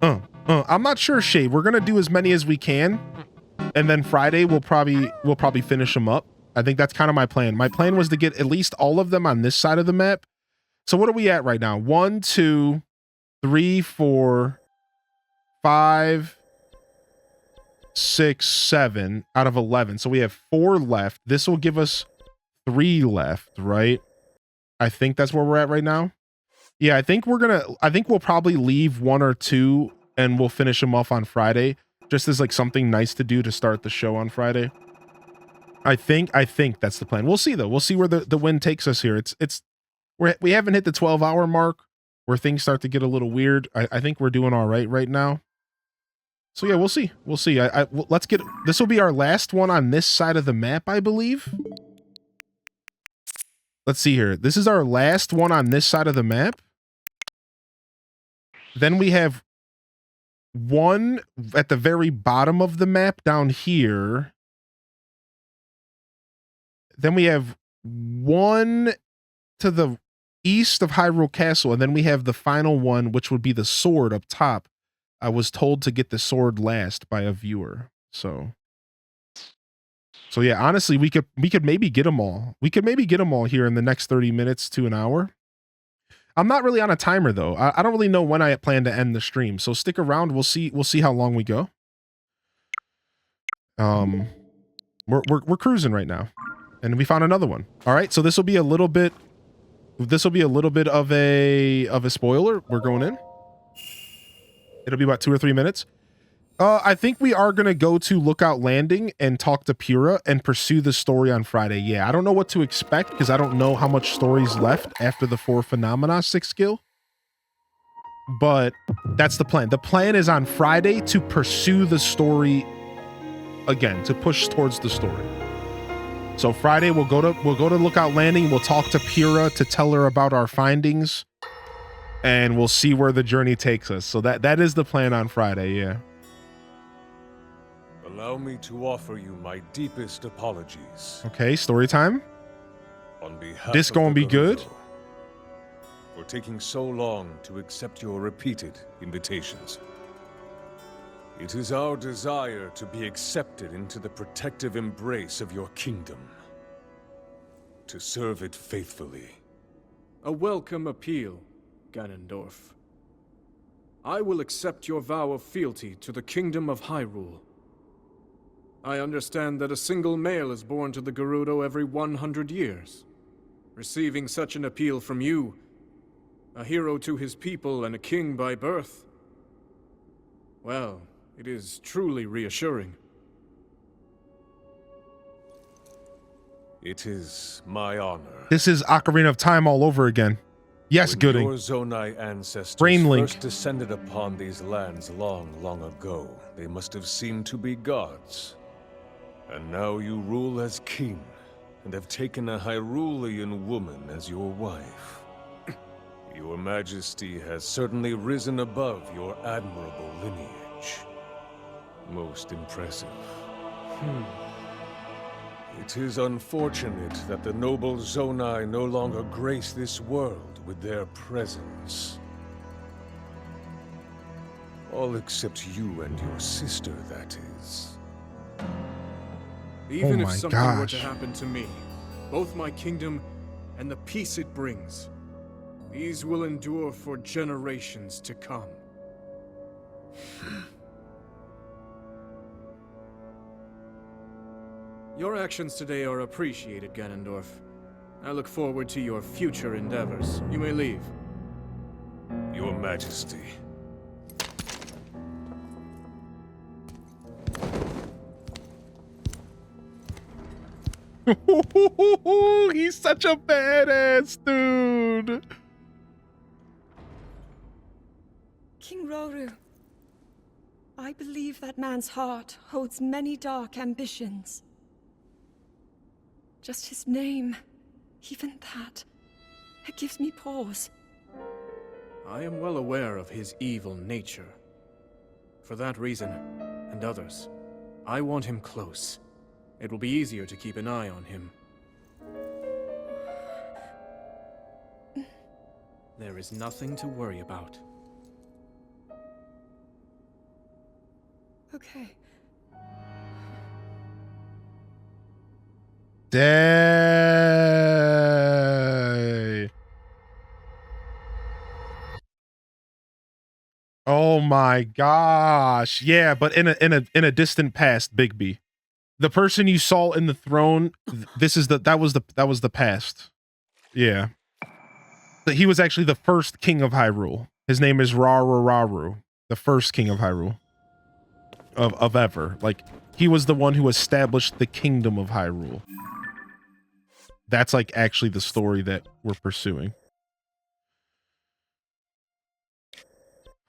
I'm not sure, Shade. We're gonna do as many as we can, and then Friday we'll probably finish them up. I think that's kind of my plan. My plan was to get at least all of them on this side of the map. So what are we at right now? 1, 2, 3, 4, 5, 6, 7 out of 11. So we have 4 left. This will give us 3 left, right? I think that's where we're at right now. Yeah, I think we'll probably leave 1 or 2 and we'll finish them off on Friday, just as like something nice to do to start the show on Friday. I think that's the plan. We'll see though. We'll see where the wind takes us here. We haven't hit the 12-hour mark where things start to get a little weird. I think we're doing all right now. So yeah, we'll see. We'll see. Let's get, this will be our last one on this side of the map, I believe. Let's see here. This is our last one on this side of the map. Then we have one at the very bottom of the map down here. Then we have one to the east of Hyrule Castle, and then we have the final one, which would be the sword up top. I was told to get the sword last by a viewer. So yeah, honestly, we could maybe get them all. We could maybe get them all here in the next 30 minutes to an hour. I'm not really on a timer though. I don't really know when I plan to end the stream. So stick around. We'll see how long we go. We're cruising right now. And we found another one. All right, so this will be a little bit of a spoiler. We're going in. It'll be about 2 or 3 minutes. I think we are going to go to Lookout Landing and talk to Pyrrha and pursue the story on Friday. Yeah, I don't know what to expect because I don't know how much story's left after the 4 Phenomena 6 skill. But that's the plan. The plan is on Friday to pursue the story again, to push towards the story. So Friday we'll go to Lookout Landing. We'll talk to Pyrrha to tell her about our findings, and we'll see where the journey takes us. So that is the plan on Friday. Yeah. Allow me to offer you my deepest apologies. Okay, story time. On behalf This of gonna the be good? Gerudo, for taking so long to accept your repeated invitations. It is our desire to be accepted into the protective embrace of your kingdom. To serve it faithfully. A welcome appeal, Ganondorf. I will accept your vow of fealty to the kingdom of Hyrule. I understand that a single male is born to the Gerudo every 100 years. Receiving such an appeal from you, a hero to his people and a king by birth, well, it is truly reassuring. It is my honor. This is Ocarina of Time all over again. Yes, When Gooding. your Zonai ancestors Brain link. first descended upon these lands long, long ago, they must have seemed to be gods. And now you rule as king, and have taken a Hyrulean woman as your wife. Your Majesty has certainly risen above your admirable lineage. Most impressive. It is unfortunate that the noble Zonai no longer grace this world with their presence. All except you and your sister, that is. Even Oh if my something were to gosh. happen to me, both my kingdom and the peace it brings, these will endure for generations to come. Your actions today are appreciated, Ganondorf. I look forward to your future endeavors. You may leave. Your Majesty. He's such a badass dude. King Roru, I believe that man's heart holds many dark ambitions. Just his name, even that, it gives me pause. I am well aware of his evil nature. For that reason, and others, I want him close. It will be easier to keep an eye on him. There is nothing to worry about. Okay. Dang. Oh my gosh. Yeah, but in a distant past, Bigby. The person you saw in the throne, that was the past. Yeah. But he was actually the first king of Hyrule. His name is Rarararu, the first king of Hyrule. Of ever. Like, he was the one who established the kingdom of Hyrule. That's like actually the story that we're pursuing.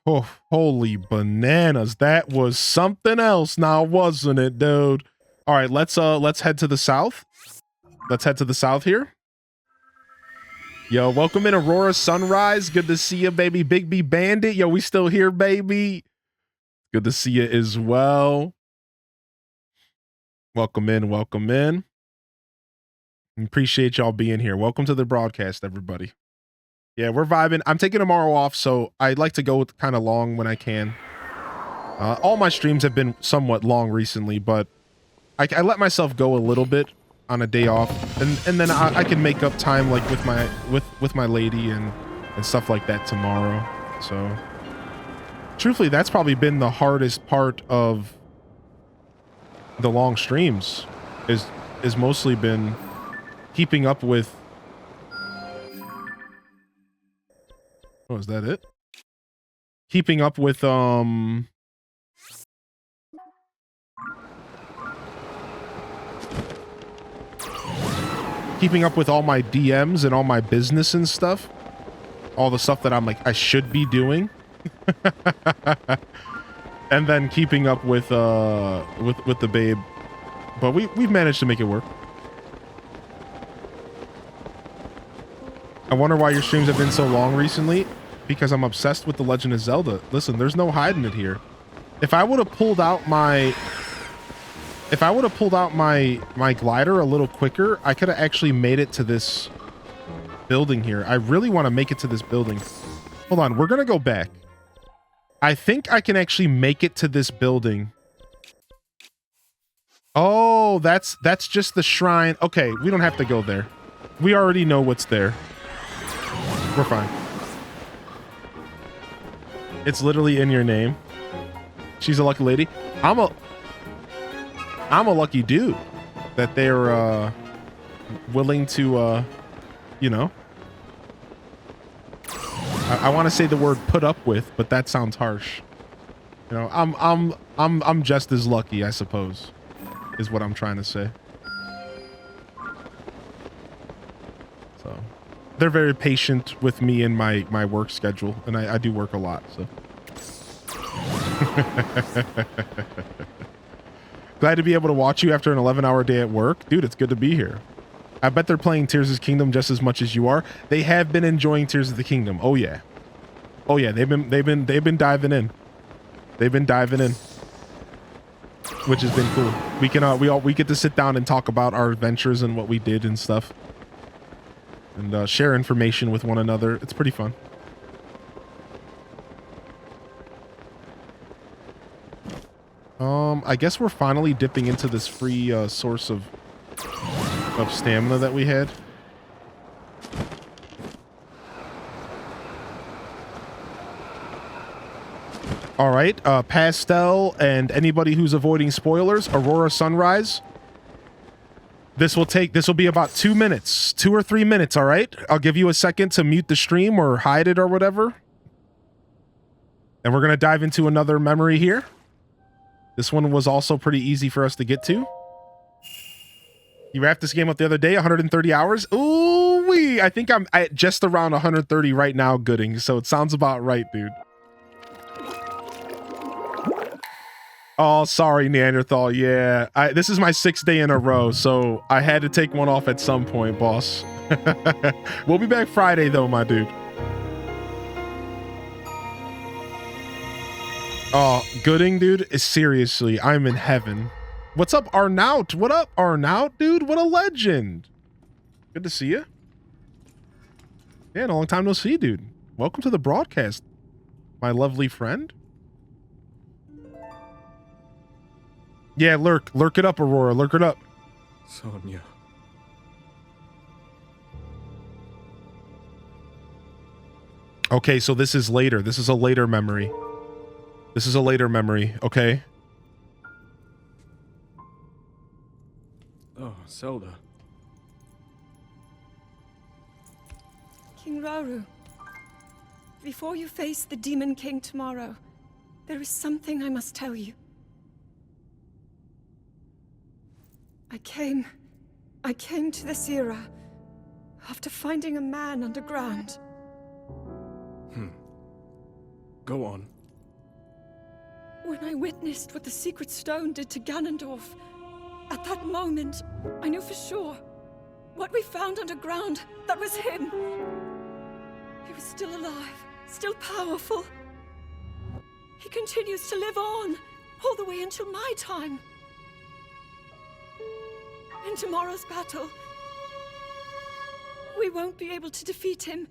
Oh, holy bananas. That was something else now, wasn't it, dude? All right, let's head to the south. Let's head to the south here. Yo, welcome in Aurora Sunrise. Good to see you, baby. Bigby Bandit. Yo, we still here, baby. Good to see you as well. Welcome in, welcome in. Appreciate y'all being here. Welcome to the broadcast, everybody. Yeah, we're vibing. I'm taking tomorrow off, so I like to go kind of long when I can. All my streams have been somewhat long recently, but I let myself go a little bit on a day off, and then I can make up time like with my lady and stuff like that tomorrow. So, truthfully, that's probably been the hardest part of the long streams. Is mostly been keeping up with. Oh, is that it? Keeping up with keeping up with all my DMs and all my business and stuff. All the stuff that I'm like I should be doing. And then keeping up with the babe. But we've managed to make it work. I wonder why your streams have been so long recently. Because I'm obsessed with The Legend of Zelda. Listen, there's no hiding it here. If I would have pulled out my glider a little quicker, I could have actually made it to this building here. I really want to make it to this building. Hold on, we're gonna go back. I think I can actually make it to this building. Oh, that's just the shrine. Okay, we don't have to go there. We already know what's there. We're fine. It's literally in your name. She's a lucky lady. I'm a lucky dude that they're willing to you know. I want to say the word put up with, but that sounds harsh. You know, I'm just as lucky, I suppose, is what I'm trying to say. So they're very patient with me and my work schedule, and I do work a lot, so. Glad to be able to watch you after an 11-hour day at work. Dude, it's good to be here. I bet they're playing Tears of the Kingdom just as much as you are. They have been enjoying Tears of the Kingdom. Oh yeah. Oh yeah, they've been diving in. They've been diving in. Which has been cool. We get to sit down and talk about our adventures and what we did and stuff. And share information with one another. It's pretty fun. I guess we're finally dipping into this free source of stamina that we had. All right, Pastel and anybody who's avoiding spoilers, Aurora Sunrise. This will be about 2 minutes, 2 or 3 minutes, all right? I'll give you a second to mute the stream or hide it or whatever. And we're going to dive into another memory here. This one was also pretty easy for us to get to. You wrapped this game up the other day, 130 hours. Ooh-wee! I think I'm at just around 130 right now, Gooding, so it sounds about right, dude. Oh, sorry, Neanderthal. Yeah, this is my 6th day in a row, so I had to take one off at some point, boss. We'll be back Friday, though, my dude. Oh, Gooding, dude, is seriously, I'm in heaven. What's up, Arnaut? What up, Arnaut, dude? What a legend. Good to see you. Yeah, in a long time no see, dude. Welcome to the broadcast, my lovely friend. Yeah, lurk it up, Aurora, lurk it up. Sonia. Okay, so this is later. This is a later memory. This is a later memory, okay? Oh, Zelda. King Rauru, before you face the Demon King tomorrow, there is something I must tell you. I came to this era after finding a man underground. Go on. When I witnessed what the Secret Stone did to Ganondorf, at that moment, I knew for sure what we found underground, that was him. He was still alive, still powerful. He continues to live on, all the way until my time. In tomorrow's battle, we won't be able to defeat him.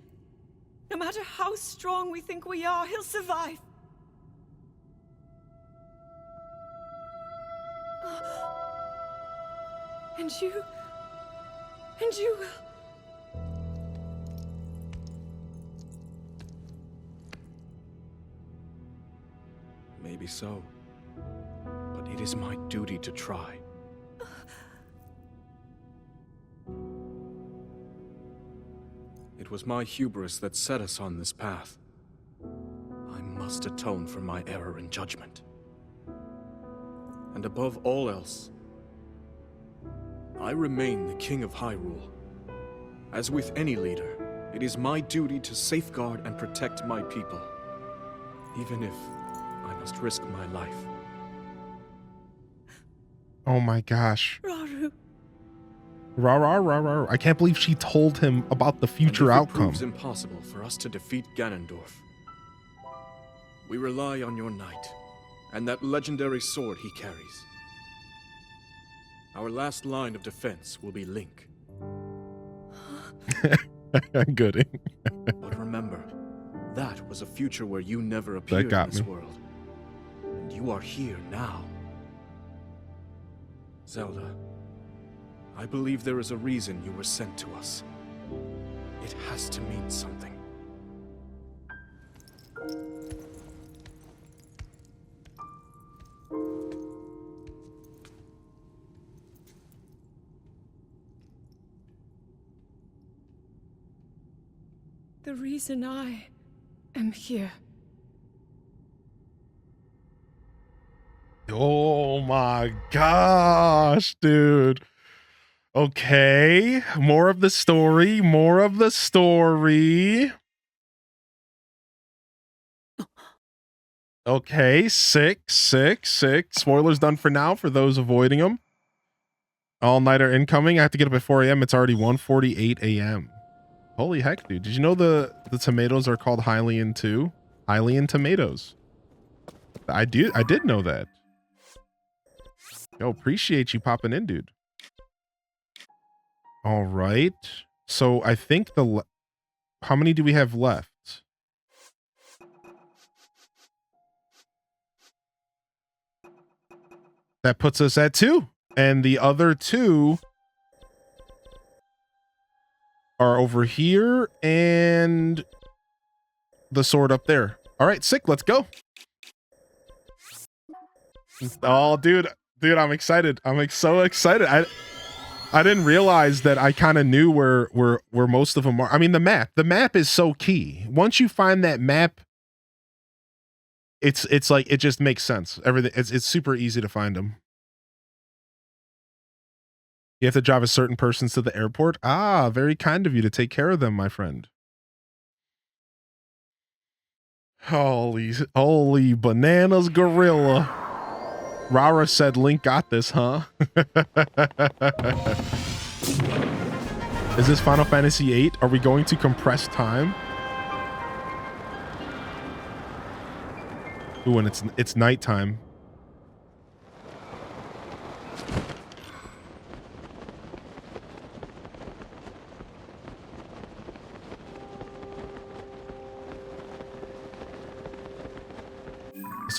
No matter how strong we think we are, he'll survive. And you will. Maybe so. But it is my duty to try. It was my hubris that set us on this path. I must atone for my error in judgment. And above all else, I remain the King of Hyrule. As with any leader, it is my duty to safeguard and protect my people, even if I must risk my life. Oh my gosh. Rauru. Rah. I can't believe she told him about the future and if outcome. it proves impossible for us to defeat Ganondorf, we rely on your knight and that legendary sword he carries. Our last line of defense will be Link. Good. But remember, that was a future where you never appeared in this world. And you are here now. Zelda, I believe there is a reason you were sent to us. It has to mean something. The reason I am here. Oh my gosh, dude. Okay, more of the story, Okay, sick. Spoilers done for now for those avoiding them. All-nighter incoming. I have to get up at 4 a.m. It's already 1:48 a.m. Holy heck, dude. Did you know the tomatoes are called Hylian too? Hylian tomatoes. I did know that. Yo, appreciate you popping in, dude. All right. So I think how many do we have left? That puts us at 2. And the other 2 are over here and the sword up there. All right, sick. Let's go. Oh, dude, I'm excited. I'm so excited. I didn't realize that I kind of knew where most of them are. I mean, the map is so key. Once you find that map, it's like, it just makes sense. Everything, it's super easy to find them. You have to drive a certain persons to the airport. Ah, very kind of you to take care of them, my friend. Holy bananas, gorilla. Rara said Link got this, huh? Is this Final Fantasy VIII? Are we going to compress time? Ooh, and it's nighttime.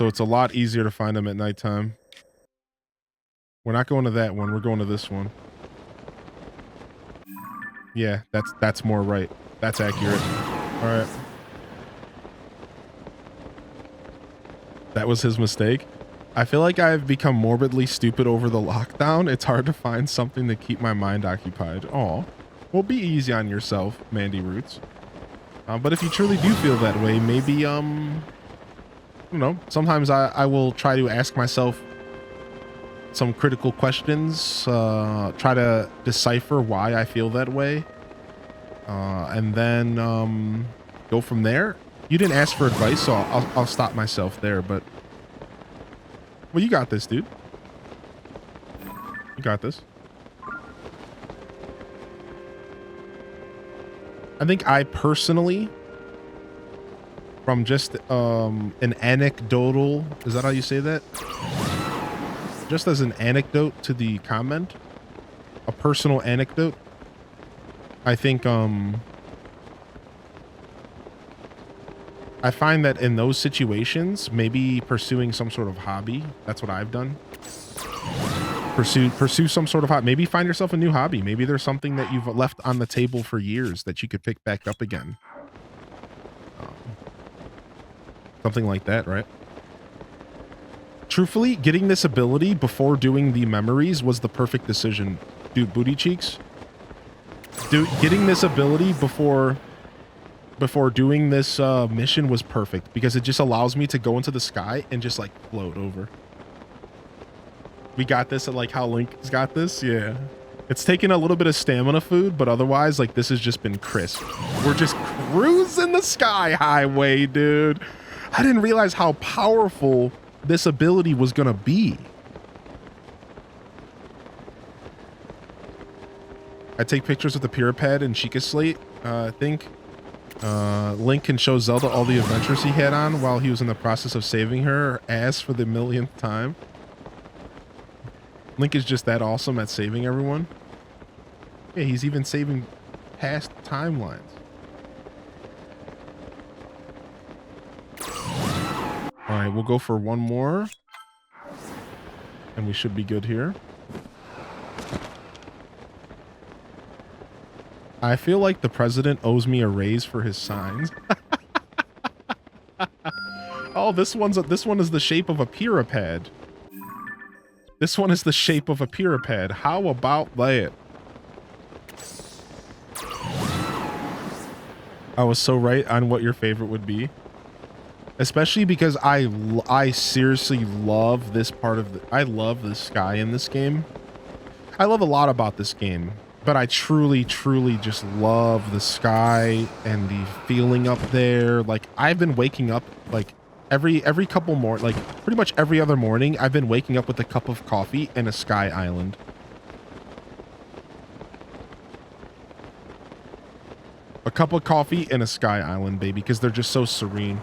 so it's a lot easier to find them at nighttime. We're not going to that one. We're going to this one. Yeah, that's more right. That's accurate. All right. That was his mistake. I feel like I've become morbidly stupid over the lockdown. It's hard to find something to keep my mind occupied. Aw. Well, be easy on yourself, Mandy Roots. But if you truly do feel that way, maybe, you know, sometimes I will try to ask myself some critical questions, try to decipher why I feel that way, and then go from there. You didn't ask for advice, so I'll stop myself there, but... Well, you got this, dude. You got this. I think I personally, from just an anecdotal... Is that how you say that? Just as an anecdote to the comment, a personal anecdote, I think I find that in those situations, maybe pursuing some sort of hobby, that's what I've done. Pursue some sort of hobby. Maybe find yourself a new hobby. Maybe there's something that you've left on the table for years that you could pick back up again. Something like that, right? Truthfully, getting this ability before doing the memories was the perfect decision. Dude, booty cheeks. Dude, getting this ability before doing this mission was perfect because it just allows me to go into the sky and just like float over. We got this at like how Link's got this. Yeah. It's taken a little bit of stamina food, but otherwise like this has just been crisp. We're just cruising the sky highway, dude. I didn't realize how powerful this ability was gonna be. I take pictures with the Pyrrhapad and Sheikah Slate, I think. Link can show Zelda all the adventures he had on while he was in the process of saving her ass for the millionth time. Link is just that awesome at saving everyone. Yeah, he's even saving past timelines. All right, we'll go for one more. And we should be good here. I feel like the president owes me a raise for his signs. Oh, this one is the shape of a Pyrrhapad. This one is the shape of a Pyrrhapad. How about that? I was so right on what your favorite would be. Especially because I seriously love this part of the... I love the sky in this game. I love a lot about this game. But I truly, truly just love the sky and the feeling up there. Like, I've been waking up, like, every couple more... Like, pretty much every other morning, I've been waking up with a cup of coffee and a sky island. A cup of coffee and a sky island, baby, because they're just so serene.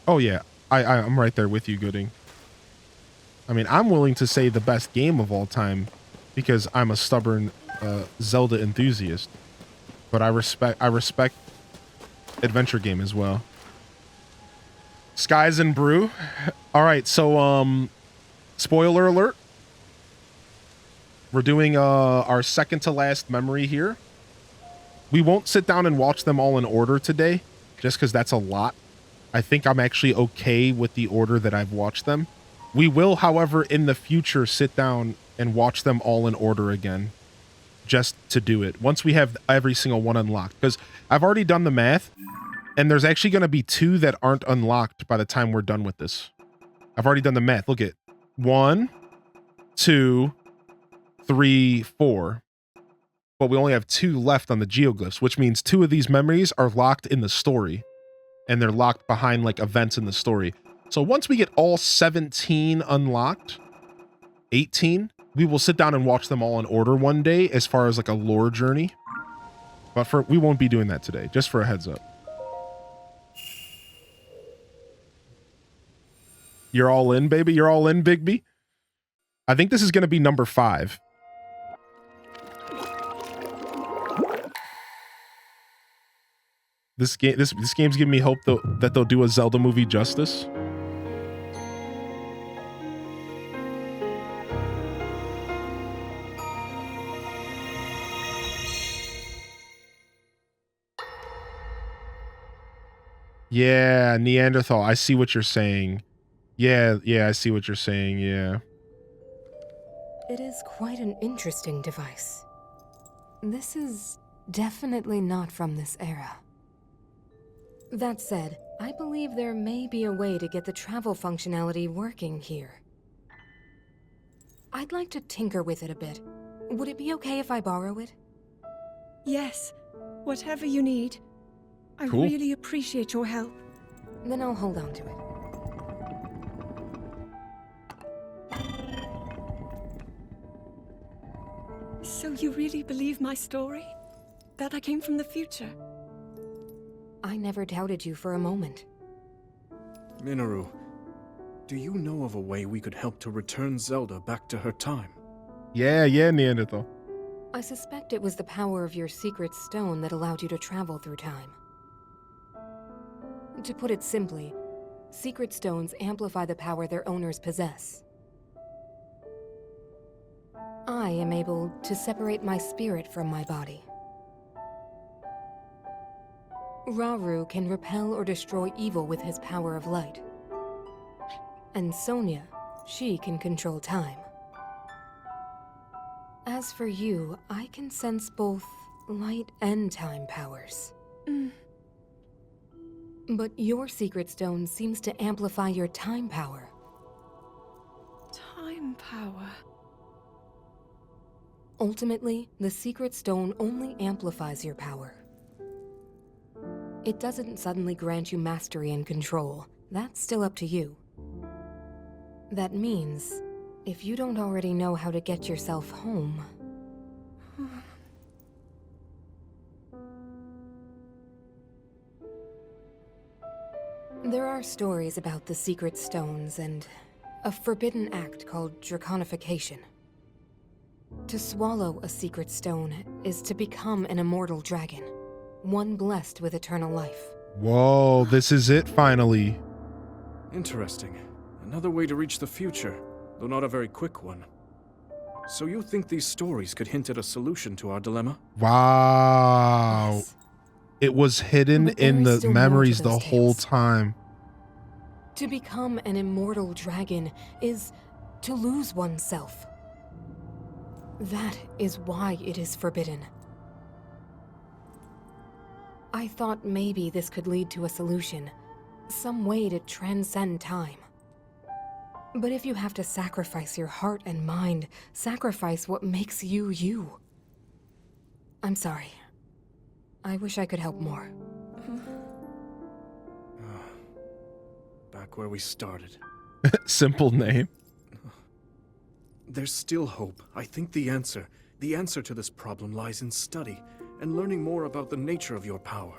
Oh, yeah. I'm right there with you, Gooding. I mean, I'm willing to say the best game of all time because I'm a stubborn Zelda enthusiast. But I respect adventure game as well. Skies and Brew. All right, so spoiler alert. We're doing our second to last memory here. We won't sit down and watch them all in order today, just because that's a lot. I think I'm actually okay with the order that I've watched them. We will, however, in the future, sit down and watch them all in order again, just to do it, once we have every single one unlocked. Because I've already done the math, and there's actually going to be 2 that aren't unlocked by the time we're done with this. I've already done the math. Look at 1, 2, 3, 4. But we only have 2 left on the geoglyphs, which means 2 of these memories are locked in the story. And they're locked behind like events in the story. So once we get all 17 unlocked, 18, we will sit down and watch them all in order one day as far as like a lore journey. But we won't be doing that today, just for a heads up. You're all in, baby? You're all in, Bigby? I think this is going to be number 5. This game's giving me hope though that they'll do a Zelda movie justice. Yeah, Neanderthal. I see what you're saying. Yeah, I see what you're saying. Yeah. It is quite an interesting device. This is definitely not from this era. That said, I believe there may be a way to get the travel functionality working here. I'd like to tinker with it a bit. Would it be okay if I borrow it? Yes, whatever you need. I Cool. really appreciate your help. Then I'll hold on to it. So you really believe my story? That I came from the future? I never doubted you for a moment. Minoru, do you know of a way we could help to return Zelda back to her time? Yeah, Neanderthal. I suspect it was the power of your secret stone that allowed you to travel through time. To put it simply, secret stones amplify the power their owners possess. I am able to separate my spirit from my body. Rauru can repel or destroy evil with his power of light. And Sonia, she can control time. As for you, I can sense both light and time powers. But your secret stone seems to amplify your time power. Time power. Ultimately, the secret stone only amplifies your power. It doesn't suddenly grant you mastery and control. That's still up to you. That means, if you don't already know how to get yourself home... There are stories about the secret stones and a forbidden act called draconification. To swallow a secret stone is to become an immortal dragon, one blessed with eternal life. Whoa, this is it finally. Interesting. Another way to reach the future, though not a very quick one. So you think these stories could hint at a solution to our dilemma? Wow. Yes. It was hidden But there in is the still more to memories the those whole tales. time. To become an immortal dragon is to lose oneself. That is why it is forbidden. I thought maybe this could lead to a solution, some way to transcend time. But if you have to sacrifice your heart and mind, sacrifice what makes you you. I'm sorry. I wish I could help more. Back where we started. Simple name. There's still hope. I think the answer to this problem lies in study and learning more about the nature of your power.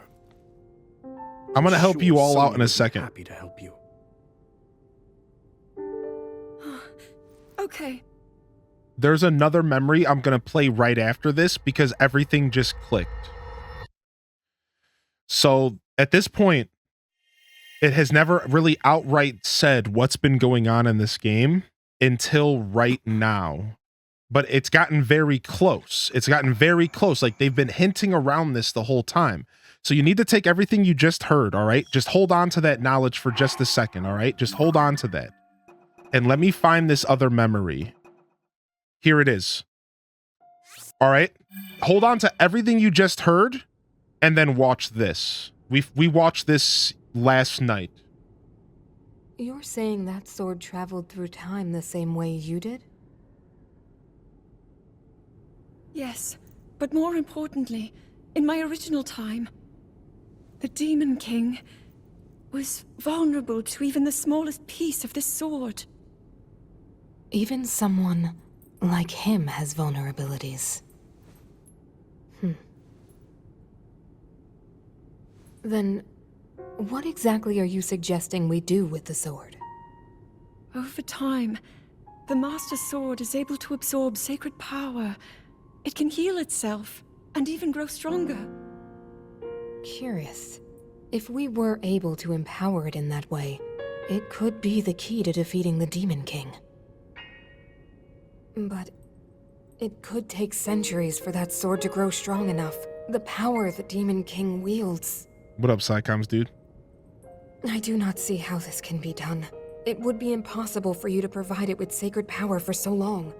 I'm gonna help you all out in Sonia a would be second. Happy to help you. Okay. There's another memory I'm gonna play right after this because everything just clicked. So at this point, it has never really outright said what's been going on in this game until right now. But it's gotten very close. It's gotten very close. Like they've been hinting around this the whole time. So you need to take everything you just heard, all right? Just hold on to that knowledge for just a second, all right? Just hold on to that. And let me find this other memory. Here it is. All right? Hold on to everything you just heard and then watch this. We watched this last night. You're saying that sword traveled through time the same way you did? Yes, but more importantly, in my original time, the Demon King was vulnerable to even the smallest piece of this sword. Even someone like him has vulnerabilities. Then, what exactly are you suggesting we do with the sword? Over time, the Master Sword is able to absorb sacred power. It can heal itself, and even grow stronger. Curious. If we were able to empower it in that way, it could be the key to defeating the Demon King. But it could take centuries for that sword to grow strong enough. The power the Demon King wields. What up, Psycoms, dude? I do not see how this can be done. It would be impossible for you to provide it with sacred power for so long.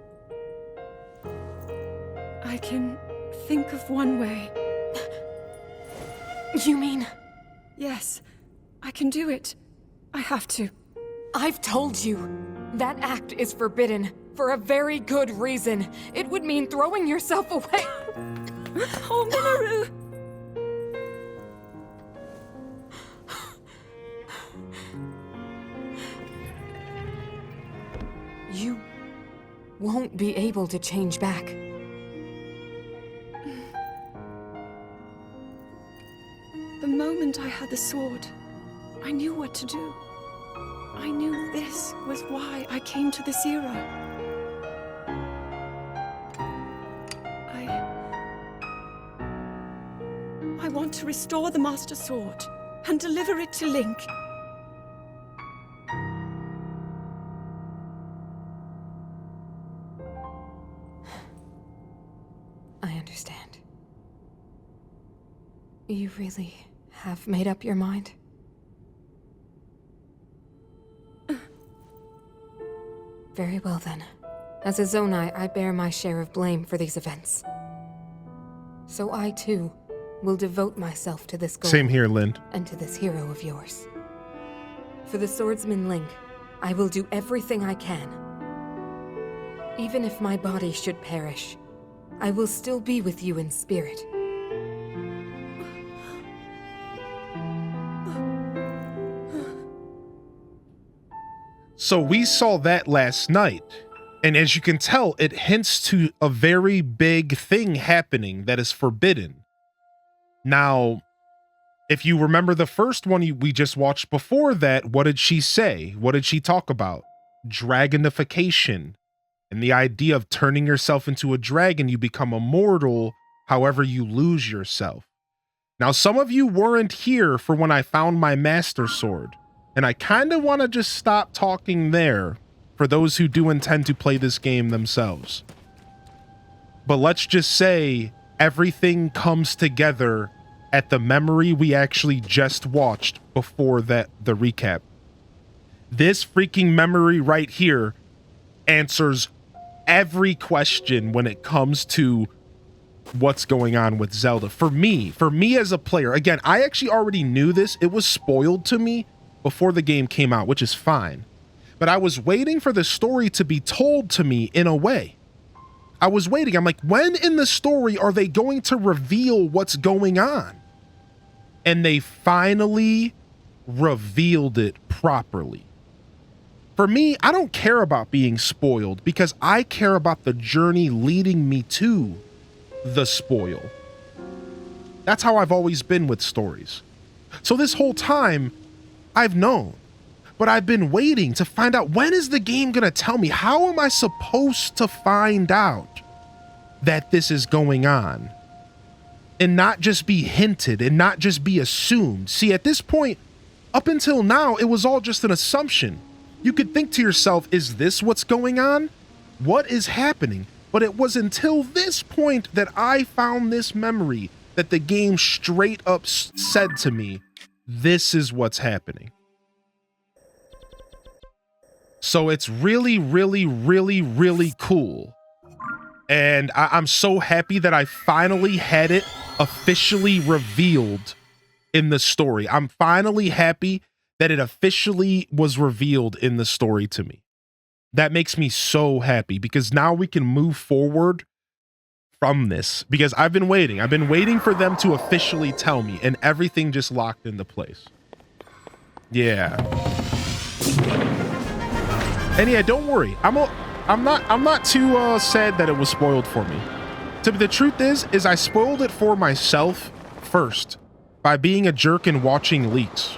I can think of one way. You mean? Yes, I can do it. I have to. I've told you. That act is forbidden, for a very good reason. It would mean throwing yourself away. Oh, Minoru! You won't be able to change back. The moment I had the sword, I knew what to do. I knew this was why I came to this era. I want to restore the Master Sword and deliver it to Link. I understand. You really have made up your mind? Very well then. As a Zonai, I bear my share of blame for these events. So I too will devote myself to this goal. Same here, Lind. And to this hero of yours. For the swordsman Link, I will do everything I can. Even if my body should perish, I will still be with you in spirit. So we saw that last night, and as you can tell, it hints to a very big thing happening that is forbidden. Now, if you remember the first one we just watched before that, what did she say? What did she talk about? Dragonification. And the idea of turning yourself into a dragon, you become immortal, however you lose yourself. Now, some of you weren't here for when I found my Master Sword. And I kind of want to just stop talking there for those who do intend to play this game themselves. But let's just say everything comes together at the memory we actually just watched before the recap. This freaking memory right here answers every question when it comes to what's going on with Zelda. For me as a player, again, I actually already knew this. It was spoiled to me before the game came out, which is fine. But I was waiting for the story to be told to me in a way. I was waiting. I'm like, when in the story are they going to reveal what's going on? And they finally revealed it properly. For me, I don't care about being spoiled because I care about the journey leading me to the spoil. That's how I've always been with stories. So this whole time, I've known, but I've been waiting to find out, when is the game gonna tell me? How am I supposed to find out that this is going on? And not just be hinted and not just be assumed. See, at this point, up until now, it was all just an assumption. You could think to yourself, is this what's going on? What is happening? But it was until this point that I found this memory that the game straight up said to me, this is what's happening. So it's really, really, really, really cool. And I'm so happy that I finally had it officially revealed in the story. I'm finally happy that it officially was revealed in the story to me. That makes me so happy because now we can move forward from this, because I've been waiting for them to officially tell me, and everything just locked into place. Yeah. And yeah, don't worry. I'm not too sad that it was spoiled for me. The truth is I spoiled it for myself first by being a jerk and watching leaks.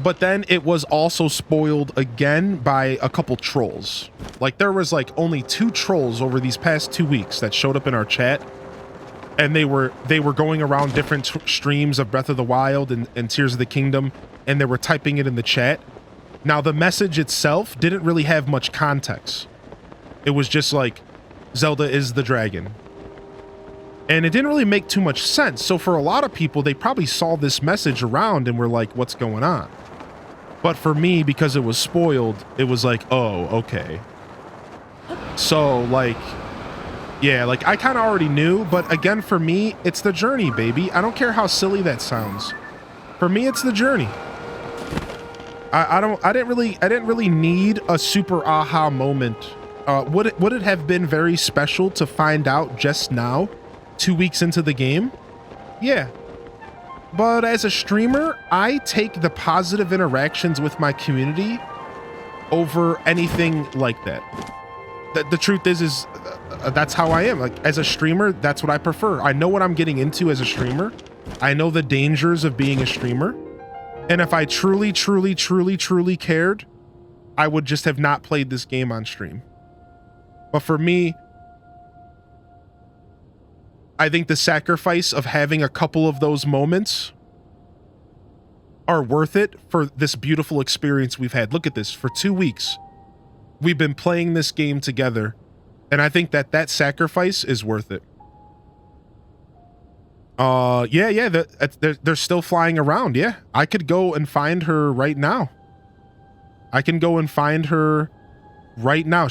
But then it was also spoiled again by a couple trolls. Like, there was like only 2 trolls over these past 2 weeks that showed up in our chat. and they were going around different streams of Breath of the Wild and Tears of the Kingdom, and they were typing it in the chat. Now, the message itself didn't really have much context. It was just like, Zelda is the dragon. And it didn't really make too much sense. So for a lot of people, they probably saw this message around and were like, what's going on? But for me, because it was spoiled, it was like, oh, okay. So, like, yeah, like, I kind of already knew, but again, for me, it's the journey, baby. I don't care how silly that sounds. For me, it's the journey. I didn't really need a super aha moment. Would it have been very special to find out just now, 2 weeks into the game? Yeah. But as a streamer, I take the positive interactions with my community over anything like that. The truth is that's how I am. Like, as a streamer, that's what I prefer. I know what I'm getting into as a streamer. I know the dangers of being a streamer. And if I truly cared, I would just have not played this game on stream. But for me, I think the sacrifice of having a couple of those moments are worth it for this beautiful experience we've had. Look at this. For 2 weeks, we've been playing this game together, and I think that sacrifice is worth it. Yeah, they're still flying around. Yeah, I could go and find her right now. I can go and find her right now.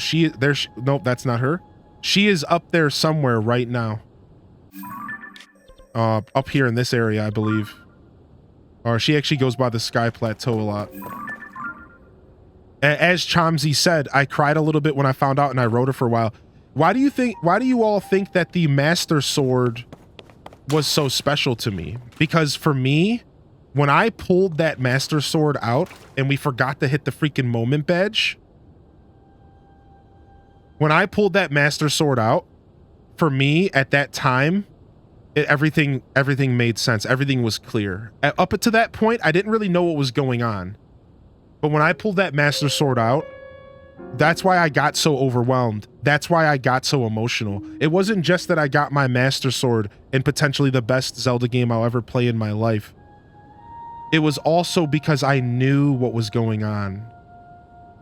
Nope, that's not her. She is up there somewhere right now. Up here in this area, I believe. Or she actually goes by the Sky Plateau a lot. As Chomsy said, I cried a little bit when I found out, and I wrote her for a while. Why do you all think that the Master Sword was so special to me? Because for me, when I pulled that Master Sword out and we forgot to hit the freaking moment badge, when I pulled that Master Sword out, for me at that time, everything made sense. Everything was clear. Up to that point, I didn't really know what was going on. But when I pulled that Master Sword out, that's why I got so overwhelmed. That's why I got so emotional. It wasn't just that I got my Master Sword in potentially the best Zelda game I'll ever play in my life. It was also because I knew what was going on.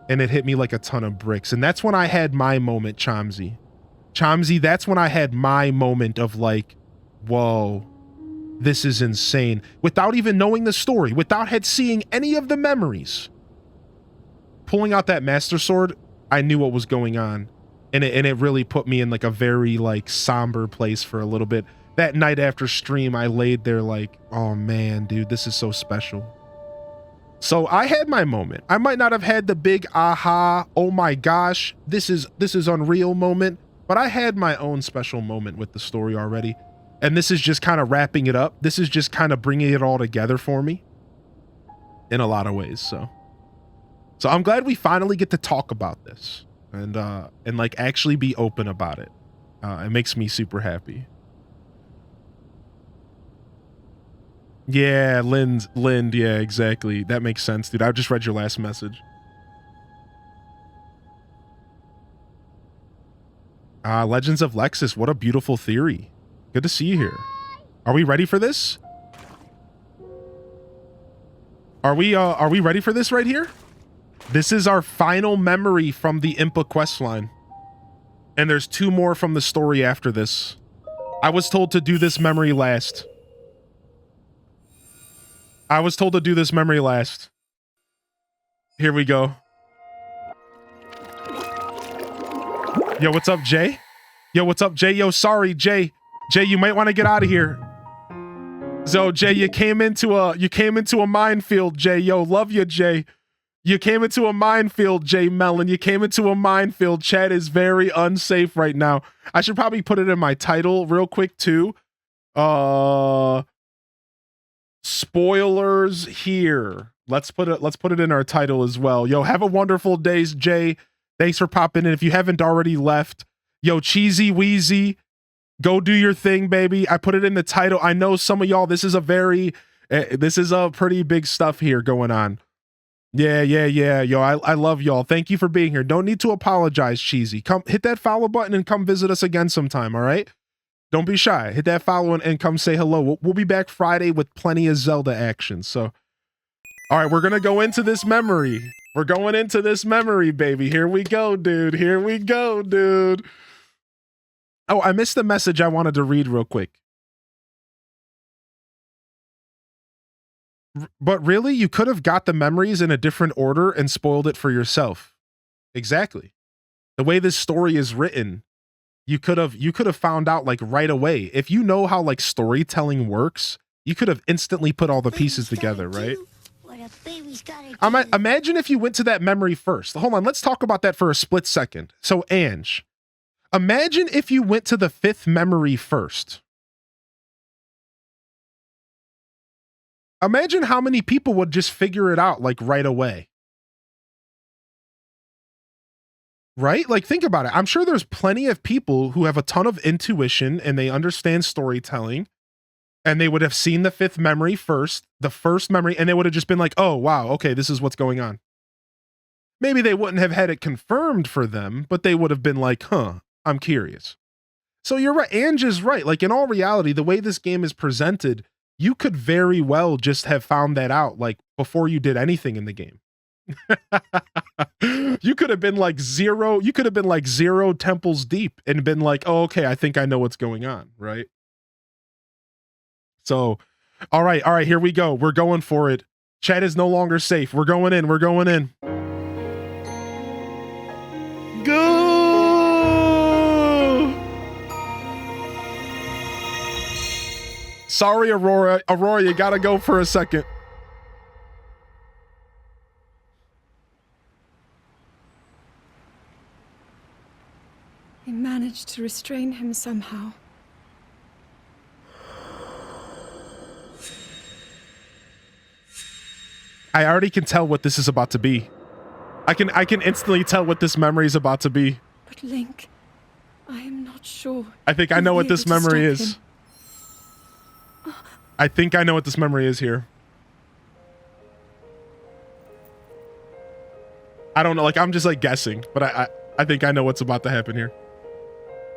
And it hit me like a ton of bricks. And that's when I had my moment, Chomsy. Chomsy, that's when I had my moment of like, whoa, this is insane. Without even knowing the story, without seeing any of the memories. Pulling out that Master Sword, I knew what was going on. And it really put me in like a very like somber place for a little bit. That night after stream, I laid there like, oh man, dude, this is so special. So I had my moment. I might not have had the big aha, oh my gosh, this is unreal moment, but I had my own special moment with the story already. And this is just kind of wrapping it up. This is just kind of bringing it all together for me in a lot of ways. So I'm glad we finally get to talk about this and like actually be open about it. It makes me super happy. Yeah, Lind, yeah, exactly. That makes sense, dude. I just read your last message. Legends of Lexus, what a beautiful theory. Good to see you here. Are we ready for this? Are we ready for this right here? This is our final memory from the Impa questline. And there's 2 more from the story after this. I was told to do this memory last. Here we go. Yo, what's up, Jay? Yo, sorry, Jay. Jay, you might want to get out of here. So, Jay, you came into a minefield, Jay. Yo, love you, Jay. You came into a minefield, Jay Mellon. You came into a minefield. Chat is very unsafe right now. I should probably put it in my title real quick too. Spoilers here. Let's put it in our title as well. Yo, have a wonderful days, Jay. Thanks for popping in. If you haven't already left, yo, Cheesy Wheezy, go do your thing, baby. I put it in the title. I know some of y'all, this is a pretty big stuff here going on. Yeah. Yo, I love y'all. Thank you for being here. Don't need to apologize, Cheesy. Come hit that follow button and come visit us again sometime, all right? Don't be shy. Hit that follow and come say hello. We'll be back Friday with plenty of Zelda action. So, all right, we're going to go into this memory. We're going into this memory, baby. Here we go, dude. Here we go, dude. Oh, I missed the message I wanted to read real quick. But really, you could have got the memories in a different order and spoiled it for yourself. Exactly. The way this story is written, you could have found out like right away. If you know how like storytelling works, you could have instantly put all the pieces together, right? Imagine if you went to that memory first. Hold on, let's talk about that for a split second. So, Ange, imagine if you went to the 5th memory first. Imagine how many people would just figure it out like right away. Right? Like, think about it. I'm sure there's plenty of people who have a ton of intuition and they understand storytelling, and they would have seen the 5th memory first, the first memory, and they would have just been like, oh, wow, okay, this is what's going on. Maybe they wouldn't have had it confirmed for them, but they would have been like, huh, I'm curious. So you're right. Ange is right. Like, in all reality, the way this game is presented, you could very well just have found that out like before you did anything in the game. You could have been like zero temples deep and been like, oh, okay, I think I know what's going on, right? So, all right, here we go. We're going for it. Chat is no longer safe. We're going in. Go! Sorry, Aurora. Aurora, you gotta go for a second. I managed to restrain him somehow. I already can tell what this is about to be. I can instantly tell what this memory is about to be. But Link, I am not sure. I think I know what this memory is. I think I know what this memory is here. I don't know, like I'm just like guessing, but I think I know what's about to happen here.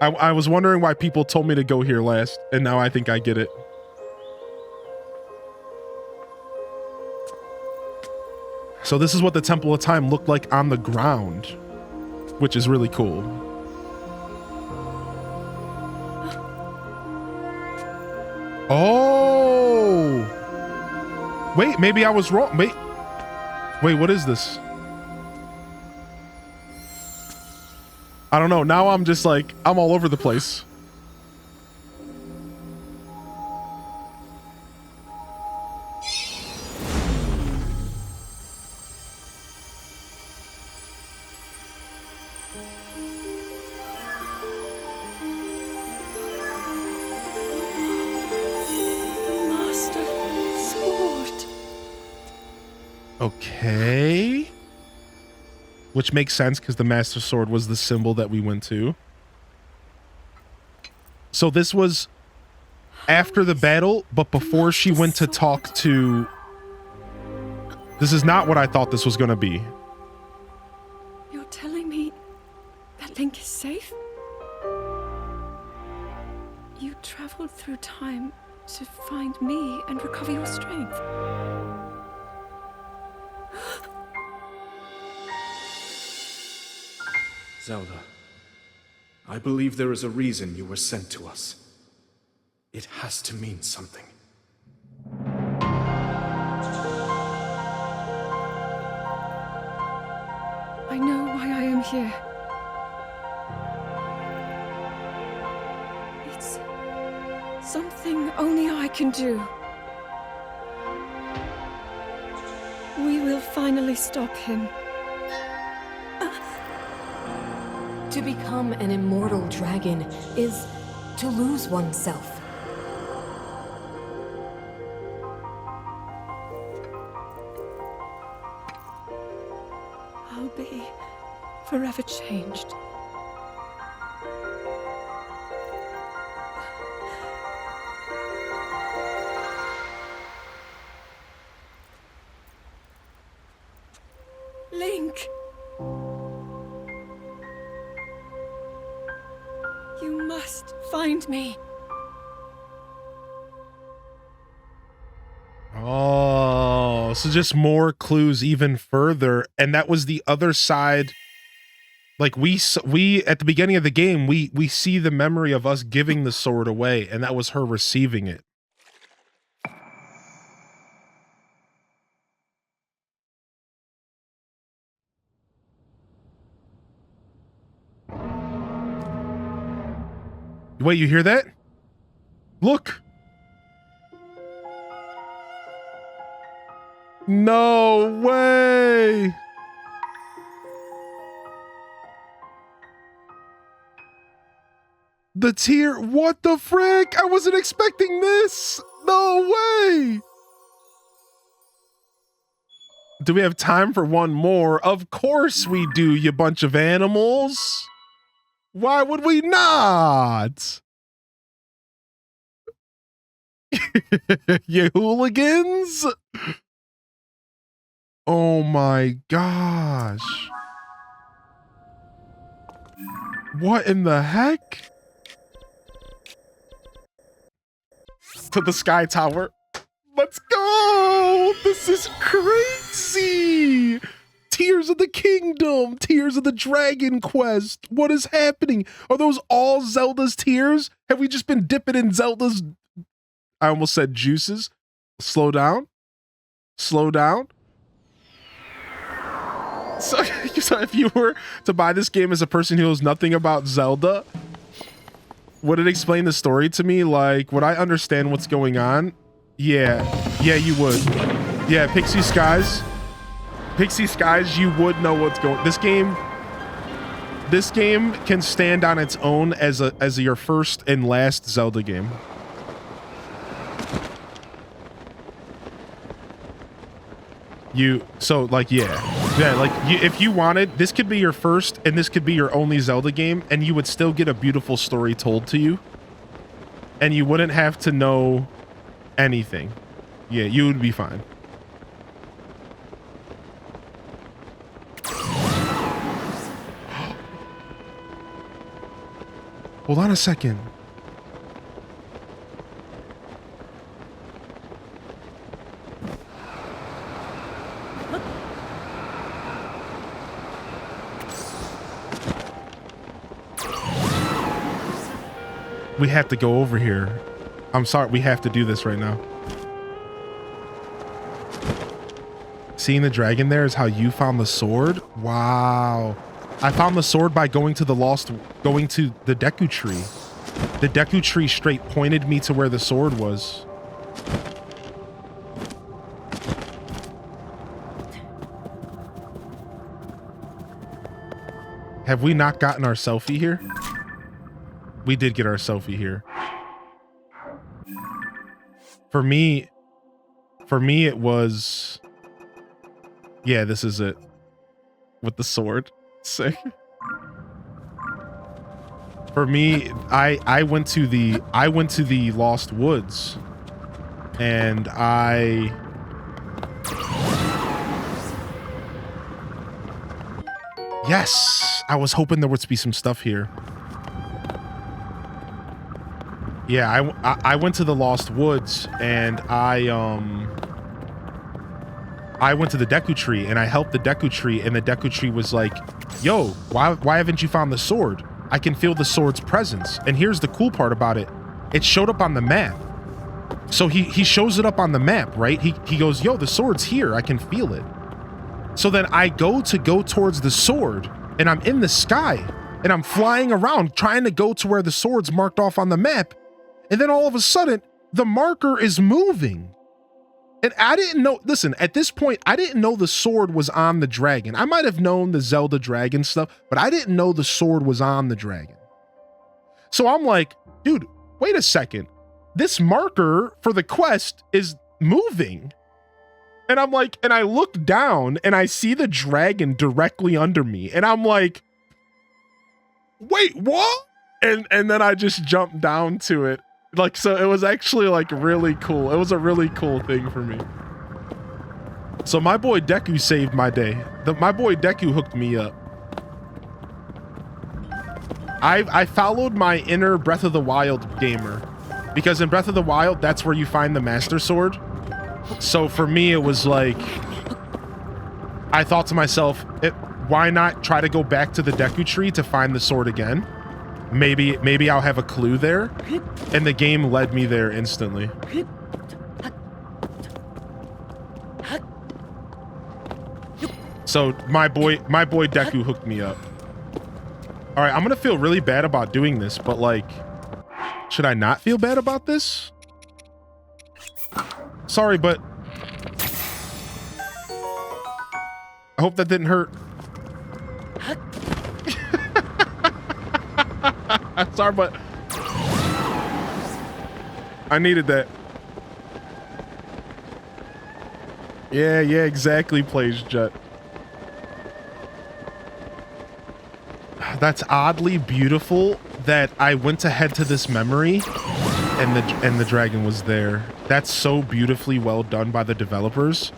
I was wondering why people told me to go here last, and now I think I get it. So this is what the Temple of Time looked like on the ground, which is really cool. Oh! Wait, maybe I was wrong. Wait, what is this? I don't know. Now I'm just like, I'm all over the place. Master Sword. Okay. Which makes sense because the Master Sword was the symbol that we went to. So this was after the battle, but before she went to talk to... This is not what I thought this was going to be. You're telling me that Link is safe? You traveled through time to find me and recover your strength. Zelda, I believe there is a reason you were sent to us. It has to mean something. I know why I am here. It's something only I can do. We will finally stop him. To become an immortal dragon is to lose oneself. I'll be forever changed. Link! You must find me. Oh, so just more clues even further. And that was the other side. Like we at the beginning of the game, we see the memory of us giving the sword away, and that was her receiving it. Wait, you hear that? Look. No way. The tear, what the frick? I wasn't expecting this. No way. Do we have time for one more? Of course we do, you bunch of animals. Why would we not? You hooligans? Oh my gosh. What in the heck? To the Sky Tower. Let's go! This is crazy! Tears of the Kingdom! Tears of the Dragon Quest! What is happening? Are those all Zelda's tears? Have we just been dipping in Zelda's... I almost said juices. Slow down. Slow down. So if you were to buy this game as a person who knows nothing about Zelda, would it explain the story to me? Like, would I understand what's going on? Yeah, you would. Yeah, Pixie Skies, you would know what's going. This game can stand on its own as your first and last Zelda game. If you wanted, this could be your first and this could be your only Zelda game, and you would still get a beautiful story told to you, and you wouldn't have to know anything. Yeah, you would be fine. Hold on a second. We have to go over here. I'm sorry, we have to do this right now. Seeing the dragon there is how you found the sword? Wow. I found the sword by going to the Deku tree. The Deku tree straight pointed me to where the sword was. Have we not gotten our selfie here? We did get our selfie here. For me it was, yeah, this is it with the sword. Sick. For me, I went to the Lost Woods, and yes, I was hoping there would be some stuff here. Yeah, I went to the Lost Woods, and I went to the Deku tree, and I helped the Deku tree, and the Deku tree was like, yo, why haven't you found the sword? I can feel the sword's presence. And here's the cool part about it. It showed up on the map. So he shows it up on the map, right? He goes, yo, the sword's here. I can feel it. So then I go towards the sword, and I'm in the sky, and I'm flying around trying to go to where the sword's marked off on the map. And then all of a sudden, the marker is moving. And I didn't know, listen, at this point, I didn't know the sword was on the dragon. I might have known the Zelda dragon stuff, but I didn't know the sword was on the dragon. So I'm like, dude, wait a second. This marker for the quest is moving. And I'm like, and I look down and I see the dragon directly under me. And I'm like, wait, what? And then I just jumped down to it. Like, so it was actually like really cool. It was a really cool thing for me. So my boy Deku saved my day. My boy Deku hooked me up. I followed my inner Breath of the Wild gamer, because in Breath of the Wild, that's where you find the Master Sword. So for me, it was like, I thought to myself, why not try to go back to the Deku Tree to find the sword again? Maybe I'll have a clue there. And the game led me there instantly. So my boy Deku hooked me up. All right, I'm gonna feel really bad about doing this, but like, should I not feel bad about this? Sorry, but I hope that didn't hurt. I'm sorry, but I needed that. Yeah, exactly, plays Jet. That's oddly beautiful that I went to head to this memory and the dragon was there. That's so beautifully well done by the developers.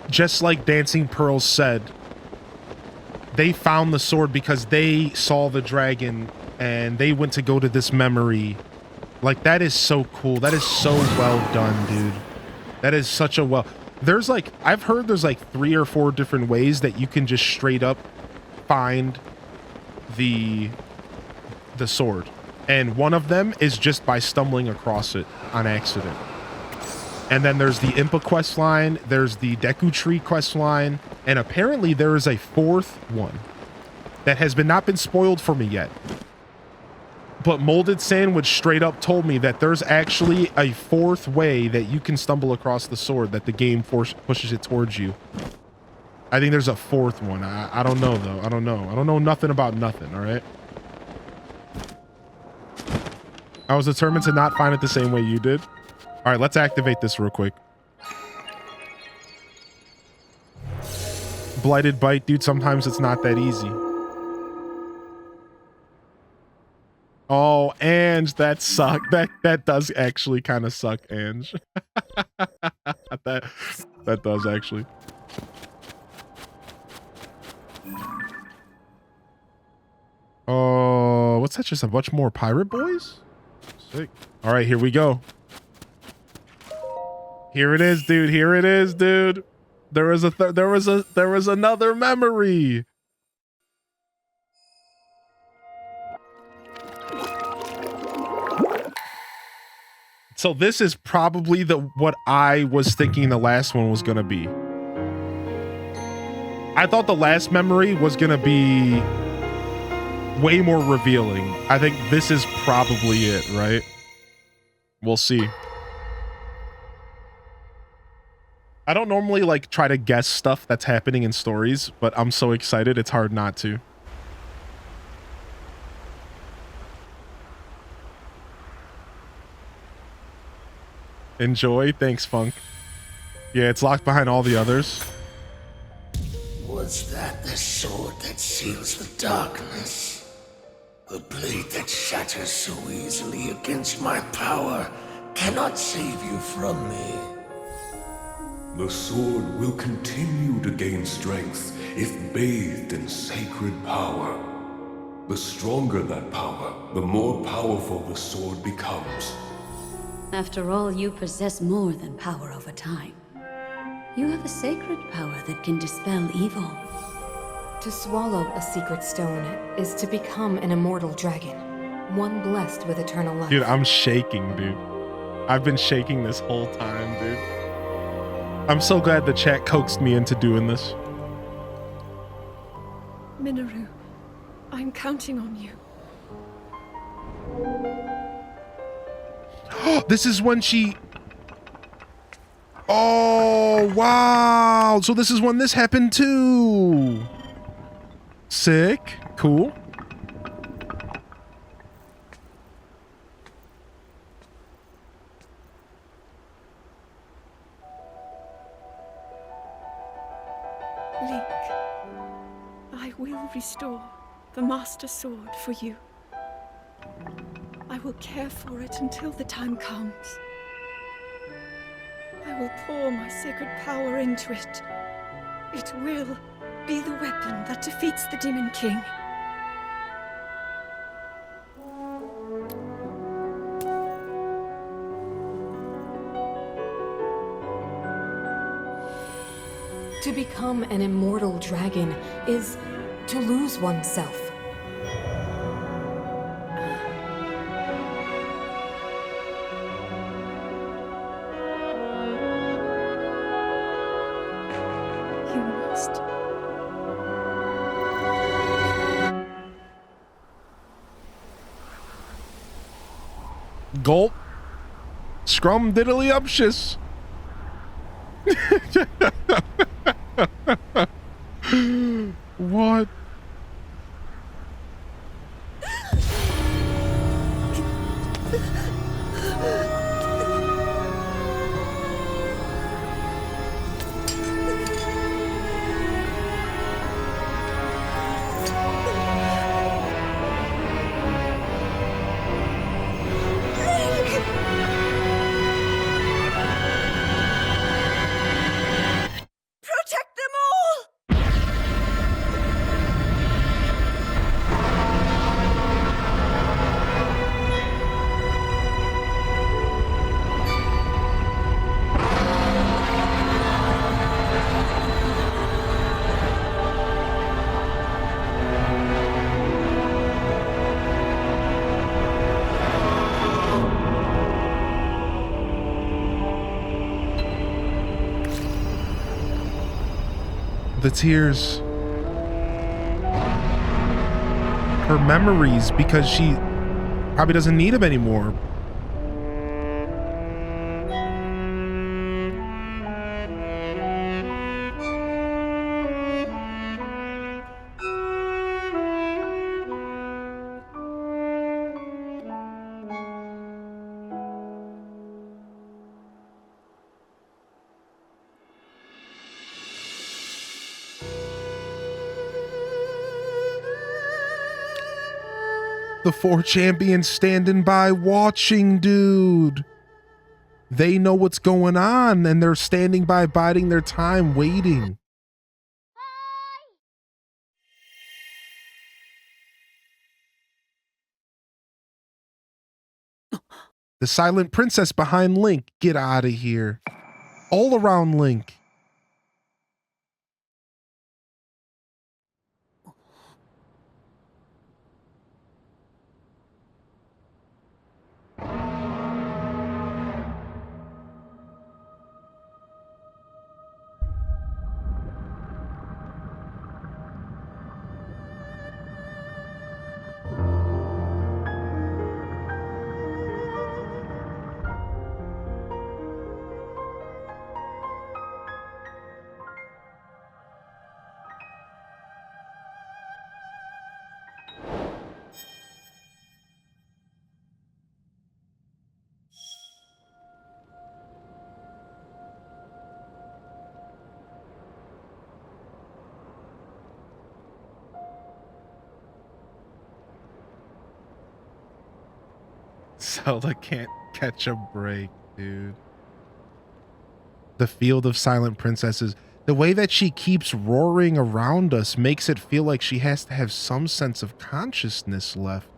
Just like Dancing Pearls said, they found the sword because they saw the dragon and they went to go to this memory. Like, that is so cool. That is so well done, dude. That is such a well... There's like, I've heard there's like 3 or 4 different ways that you can just straight up find the sword. And one of them is just by stumbling across it on accident. And then there's the Impa quest line, there's the Deku Tree quest line, and apparently there is a 4th one that has not been spoiled for me yet. But Molded Sandwich straight up told me that there's actually a 4th way that you can stumble across the sword, that the game pushes it towards you. I think there's a 4th one. I don't know, though. I don't know nothing about nothing, all right? I was determined to not find it the same way you did. All right, let's activate this real quick. Blighted Bite, dude, sometimes it's not that easy. Oh, Ange, that sucked. That does actually kind of suck, Ange. that does actually. Oh, what's that? Just a bunch more pirate boys? Sick. All right, here we go. Here it is, dude. Here it is, dude. There was another memory. So this is probably what I was thinking the last one was gonna be. I thought the last memory was gonna be way more revealing. I think this is probably it, right? We'll see. I don't normally like try to guess stuff that's happening in stories, but I'm so excited it's hard not to. Enjoy. Thanks, Funk. Yeah, it's locked behind all the others. Was that the sword that seals the darkness? The blade that shatters so easily against my power cannot save you from me. The sword will continue to gain strength if bathed in sacred power. The stronger that power, the more powerful the sword becomes. After all, you possess more than power over time. You have a sacred power that can dispel evil. To swallow a secret stone is to become an immortal dragon, one blessed with eternal life. Dude, I'm shaking, dude. I've been shaking this whole time, dude. I'm so glad the chat coaxed me into doing this. Minoru, I'm counting on you. This is when she... Oh, wow. So this is when this happened too. Sick. Cool. Link, I will restore the Master Sword for you. I will care for it until the time comes. I will pour my sacred power into it. It will be the weapon that defeats the Demon King. To become an immortal dragon is to lose oneself. You must. Gulp. Scrum diddly upshus. What? Protect them all! The tears. Her memories, because she probably doesn't need them anymore. The 4 champions standing by watching, dude. They know what's going on and they're standing by, biding their time, waiting. The silent princess behind Link. Get out of here. All around Link. Zelda can't catch a break, dude. The field of silent princesses. The way that she keeps roaring around us makes it feel like she has to have some sense of consciousness left.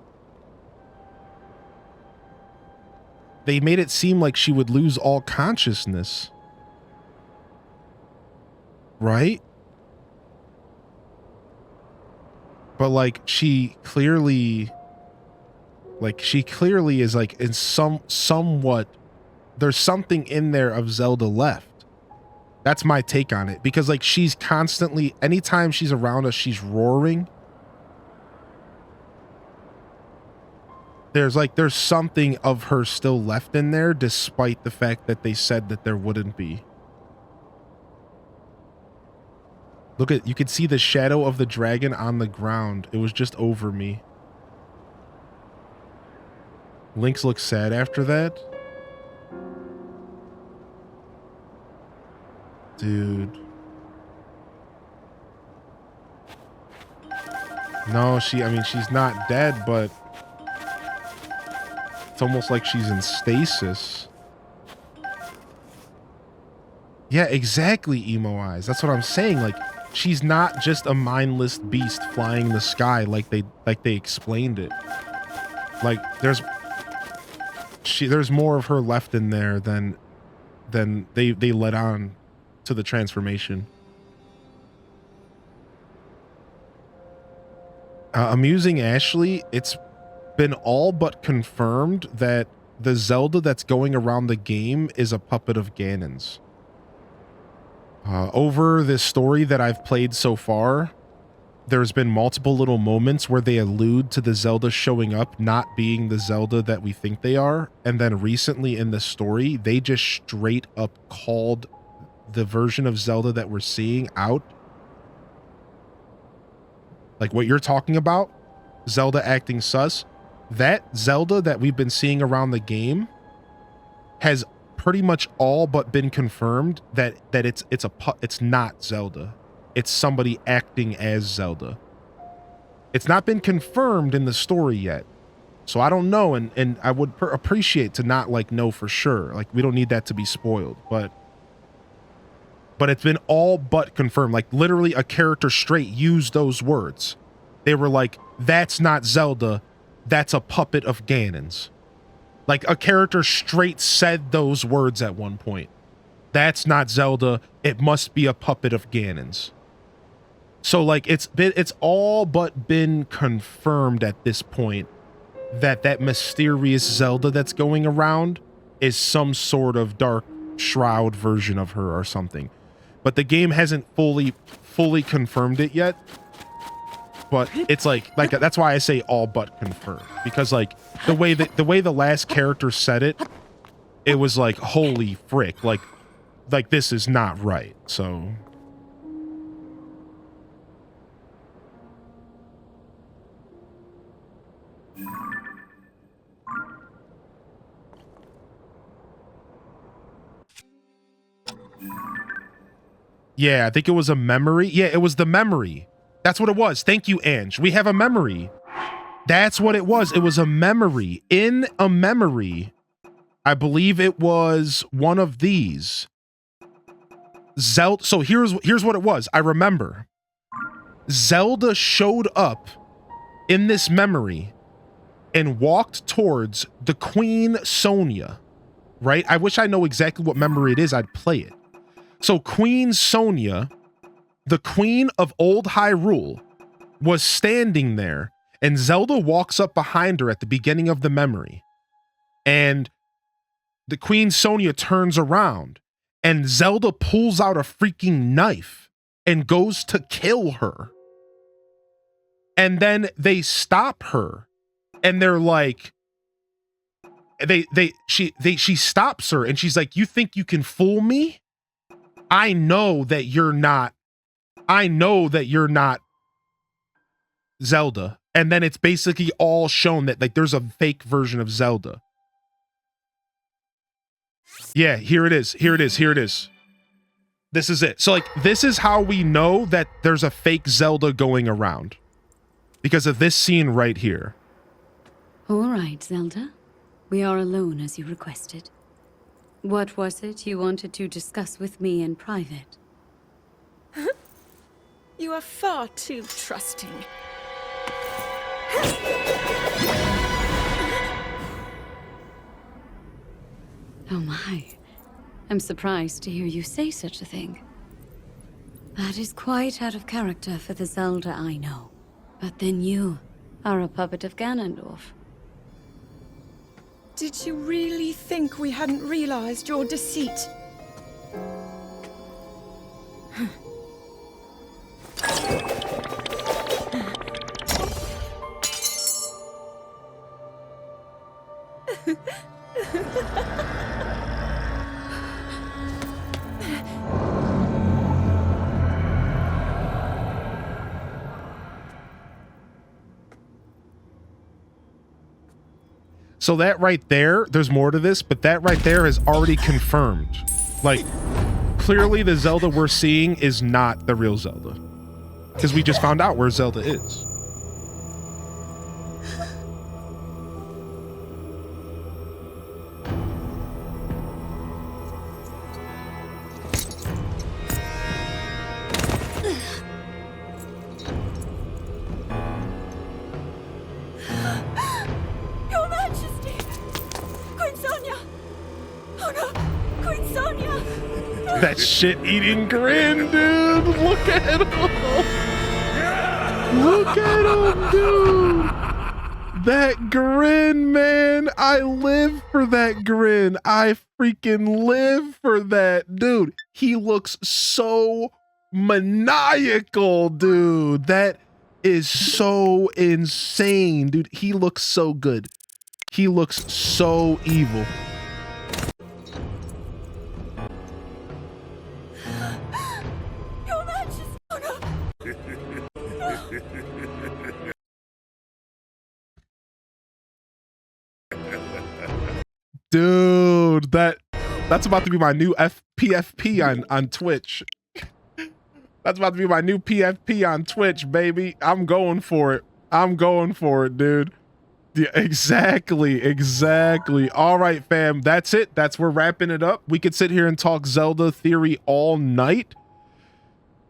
They made it seem like she would lose all consciousness. Right? But like she clearly is like in somewhat, there's something in there of Zelda left. That's my take on it, because like she's constantly, anytime she's around us, she's roaring. There's something of her still left in there, despite the fact that they said that there wouldn't be. Look at, you could see the shadow of the dragon on the ground. It was just over me. Lynx looks sad after that. Dude. No, she's not dead, but it's almost like she's in stasis. Yeah, exactly, emo eyes. That's what I'm saying. Like, she's not just a mindless beast flying in the sky like they explained it. Like, there's more of her left in there than they let on to the transformation. Amusing Ashley, it's been all but confirmed that the Zelda that's going around the game is a puppet of Ganon's. Over this story that I've played so far, there's been multiple little moments where they allude to the Zelda showing up not being the Zelda that we think they are, and then recently in the story, they just straight up called the version of Zelda that we're seeing out. Like what you're talking about, Zelda acting sus, that Zelda that we've been seeing around the game has pretty much all but been confirmed that it's not Zelda. It's somebody acting as Zelda. It's not been confirmed in the story yet. So I don't know, and I would appreciate to not like know for sure. Like we don't need that to be spoiled, but it's been all but confirmed. Like literally a character straight used those words. They were like, that's not Zelda, that's a puppet of Ganon's. Like a character straight said those words at one point. That's not Zelda, it must be a puppet of Ganon's. So like it's all but been confirmed at this point that mysterious Zelda that's going around is some sort of dark shroud version of her or something. But the game hasn't fully confirmed it yet. But it's like that's why I say all but confirmed, because like the way the last character said it, it was like holy frick, like this is not right. So yeah, I think it was a memory. Yeah, it was the memory. That's what it was. Thank you, Ange. We have a memory. That's what it was. It was a memory. In a memory, I believe it was one of these. Zelda. So here's what it was. I remember. Zelda showed up in this memory and walked towards the Queen Sonia, right? I wish I know exactly what memory it is. I'd play it. So Queen Sonia, the Queen of Old Hyrule, was standing there, and Zelda walks up behind her at the beginning of the memory. And the Queen Sonia turns around, and Zelda pulls out a freaking knife and goes to kill her. And then they stop her, and they're like, she stops her, and she's like, "You think you can fool me? I know that you're not Zelda." And then it's basically all shown that like there's a fake version of Zelda. Yeah, here it is. This is it. So like this is how we know that there's a fake Zelda going around. Because of this scene right here. All right, Zelda. We are alone as you requested. What was it you wanted to discuss with me in private? You are far too trusting. Oh my. I'm surprised to hear you say such a thing. That is quite out of character for the Zelda I know. But then you are a puppet of Ganondorf. Did you really think we hadn't realized your deceit? So that right there, there's more to this, but that right there is already confirmed. Like, clearly the Zelda we're seeing is not the real Zelda. Because we just found out where Zelda is. That shit-eating grin, dude! Look at him! Look at him, dude. That grin, man. I live for that grin. I freaking live for that. Dude, he looks so maniacal, dude. That is so insane, dude. He looks so good. He looks so evil. Your Majesty! Dude, that's about to be my new PFP on Twitch. That's about to be my new PFP on Twitch, baby. I'm going for it. I'm going for it, dude. Yeah, exactly. All right, fam. That's it. We're wrapping it up. We could sit here and talk Zelda theory all night.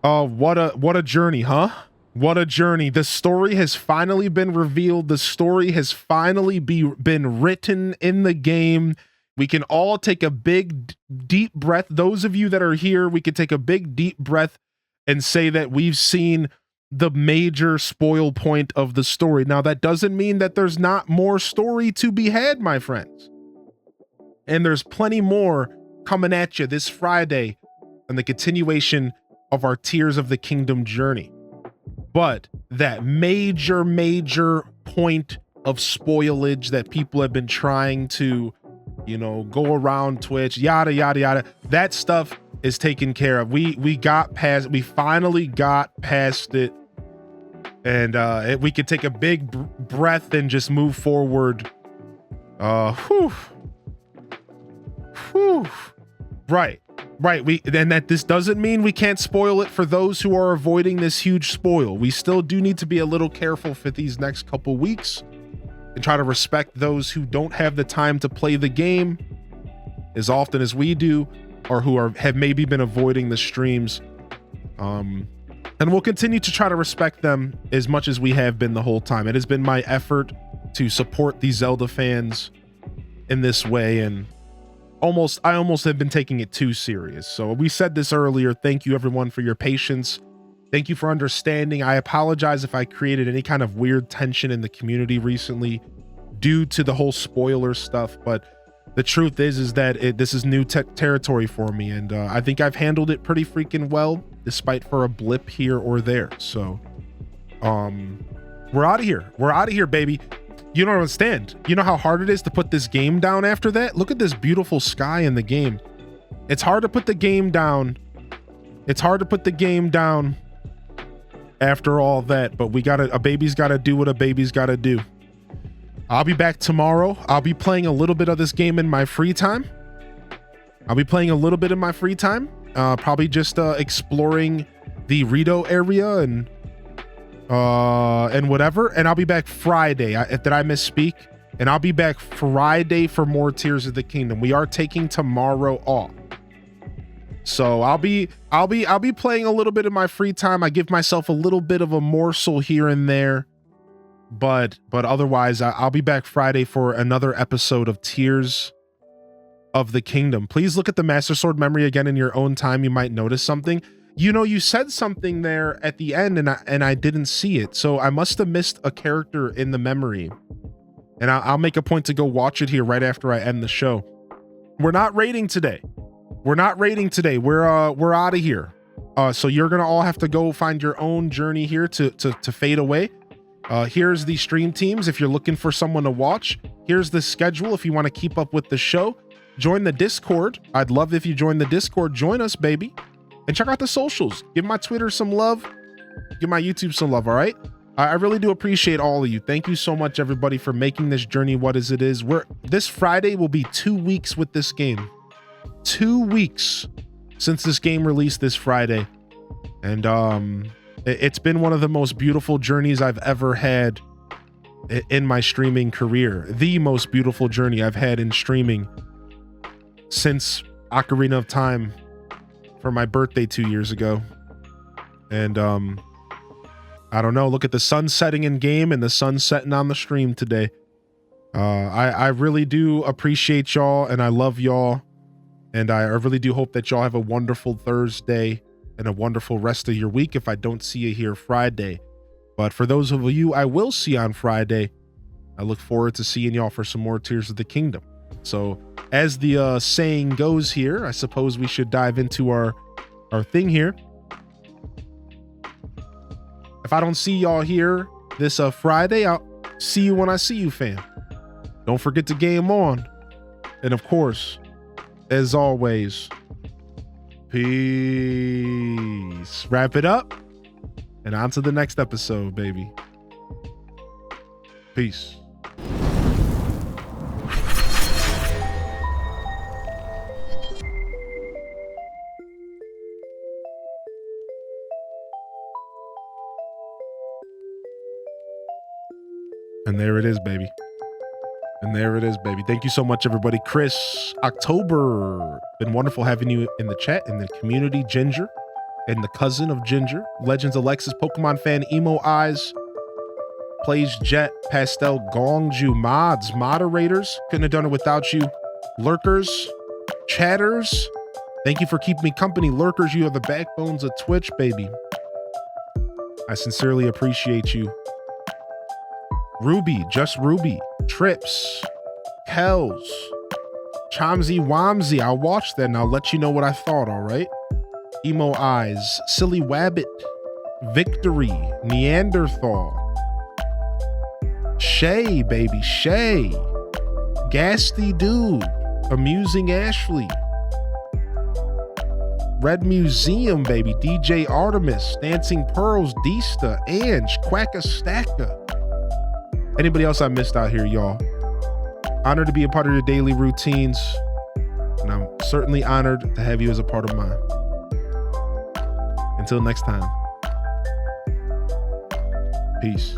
What a journey, huh? What a journey. The story has finally been revealed. The story has finally been written in the game. We can all take a big, deep breath. Those of you that are here, we could take a big, deep breath and say that we've seen the major spoil point of the story. Now, that doesn't mean that there's not more story to be had, my friends. And there's plenty more coming at you this Friday on the continuation of our Tears of the Kingdom journey. But that major point of spoilage that people have been trying to, go around Twitch, yada, that stuff is taken care of. We finally got past it, and we could take a big breath and just move forward. Whew. Right. This doesn't mean we can't spoil it for those who are avoiding this huge spoil. We still do need to be a little careful for these next couple weeks and try to respect those who don't have the time to play the game as often as we do, or who have maybe been avoiding the streams. And we'll continue to try to respect them as much as we have been the whole time. It has been my effort to support these Zelda fans in this way, and I almost have been taking it too serious. So we said this earlier. Thank you everyone for your patience. Thank you for understanding. I apologize if I created any kind of weird tension in the community recently due to the whole spoiler stuff. But the truth is that this is new territory for me. And I think I've handled it pretty freaking well, despite for a blip here or there. So we're out of here. We're out of here, baby. You don't understand. You know how hard it is to put this game down after that? Look at this beautiful sky in the game. It's hard to put the game down. It's hard to put the game down after all that, but a baby's gotta do what a baby's gotta do. I'll be back tomorrow. I'll be playing a little bit of this game in my free time. Probably just exploring the Rito area and whatever, and I'll be back Friday. Did I misspeak? And I'll be back Friday for more Tears of the Kingdom. We are taking tomorrow off, so I'll be playing a little bit in my free time. I give myself a little bit of a morsel here and there, but otherwise I'll be back Friday for another episode of Tears of the Kingdom. Please look at the Master Sword memory again in your own time. You might notice something. You said something there at the end, and I didn't see it, so I must have missed a character in the memory. And I'll make a point to go watch it here right after I end the show. We're not raiding today. We're out of here. So you're gonna all have to go find your own journey here to fade away. Here's the stream teams if you're looking for someone to watch. Here's the schedule if you want to keep up with the show. Join the Discord. I'd love if you join the Discord. Join us, baby. And check out the socials. Give my Twitter some love. Give my YouTube some love, all right? I really do appreciate all of you. Thank you so much, everybody, for making this journey what is it is. This Friday will be 2 weeks with this game. 2 weeks since this game released this Friday. And it's been one of the most beautiful journeys I've ever had in my streaming career. The most beautiful journey I've had in streaming since Ocarina of Time for my birthday 2 years ago. And I don't know, look at the sun setting in game and the sun setting on the stream today. I really do appreciate y'all, and I love y'all, and I really do hope that y'all have a wonderful Thursday and a wonderful rest of your week if I don't see you here Friday. But for those of you I will see on Friday, I look forward to seeing y'all for some more Tears of the Kingdom. So as the saying goes here, I suppose we should dive into our thing here. If I don't see y'all here this Friday, I'll see you when I see you, fam. Don't forget to game on. And of course, as always, peace. Wrap it up and on to the next episode, baby. Peace. And there it is, baby. And there it is, baby. Thank you so much, everybody. Chris, October. Been wonderful having you in the chat, in the community. Ginger, and the cousin of Ginger. Legends Alexis, Pokemon fan, Emo Eyes, Plays Jet, Pastel, Gongju, mods, moderators. Couldn't have done it without you. Lurkers, chatters. Thank you for keeping me company. Lurkers, you are the backbones of Twitch, baby. I sincerely appreciate you. Ruby, Just Ruby, Trips, Kells, Chomsy Womsy. I'll watch that and I'll let you know what I thought, all right? Emo Eyes, Silly Wabbit, Victory, Neanderthal, Shay, baby, Shay, Gasty Dude, Amusing Ashley, Red Museum, baby, DJ Artemis, Dancing Pearls, Deesta, Ange, Quacka Stacka. Anybody else I missed out here, y'all? Honored to be a part of your daily routines, and I'm certainly honored to have you as a part of mine. Until next time, peace.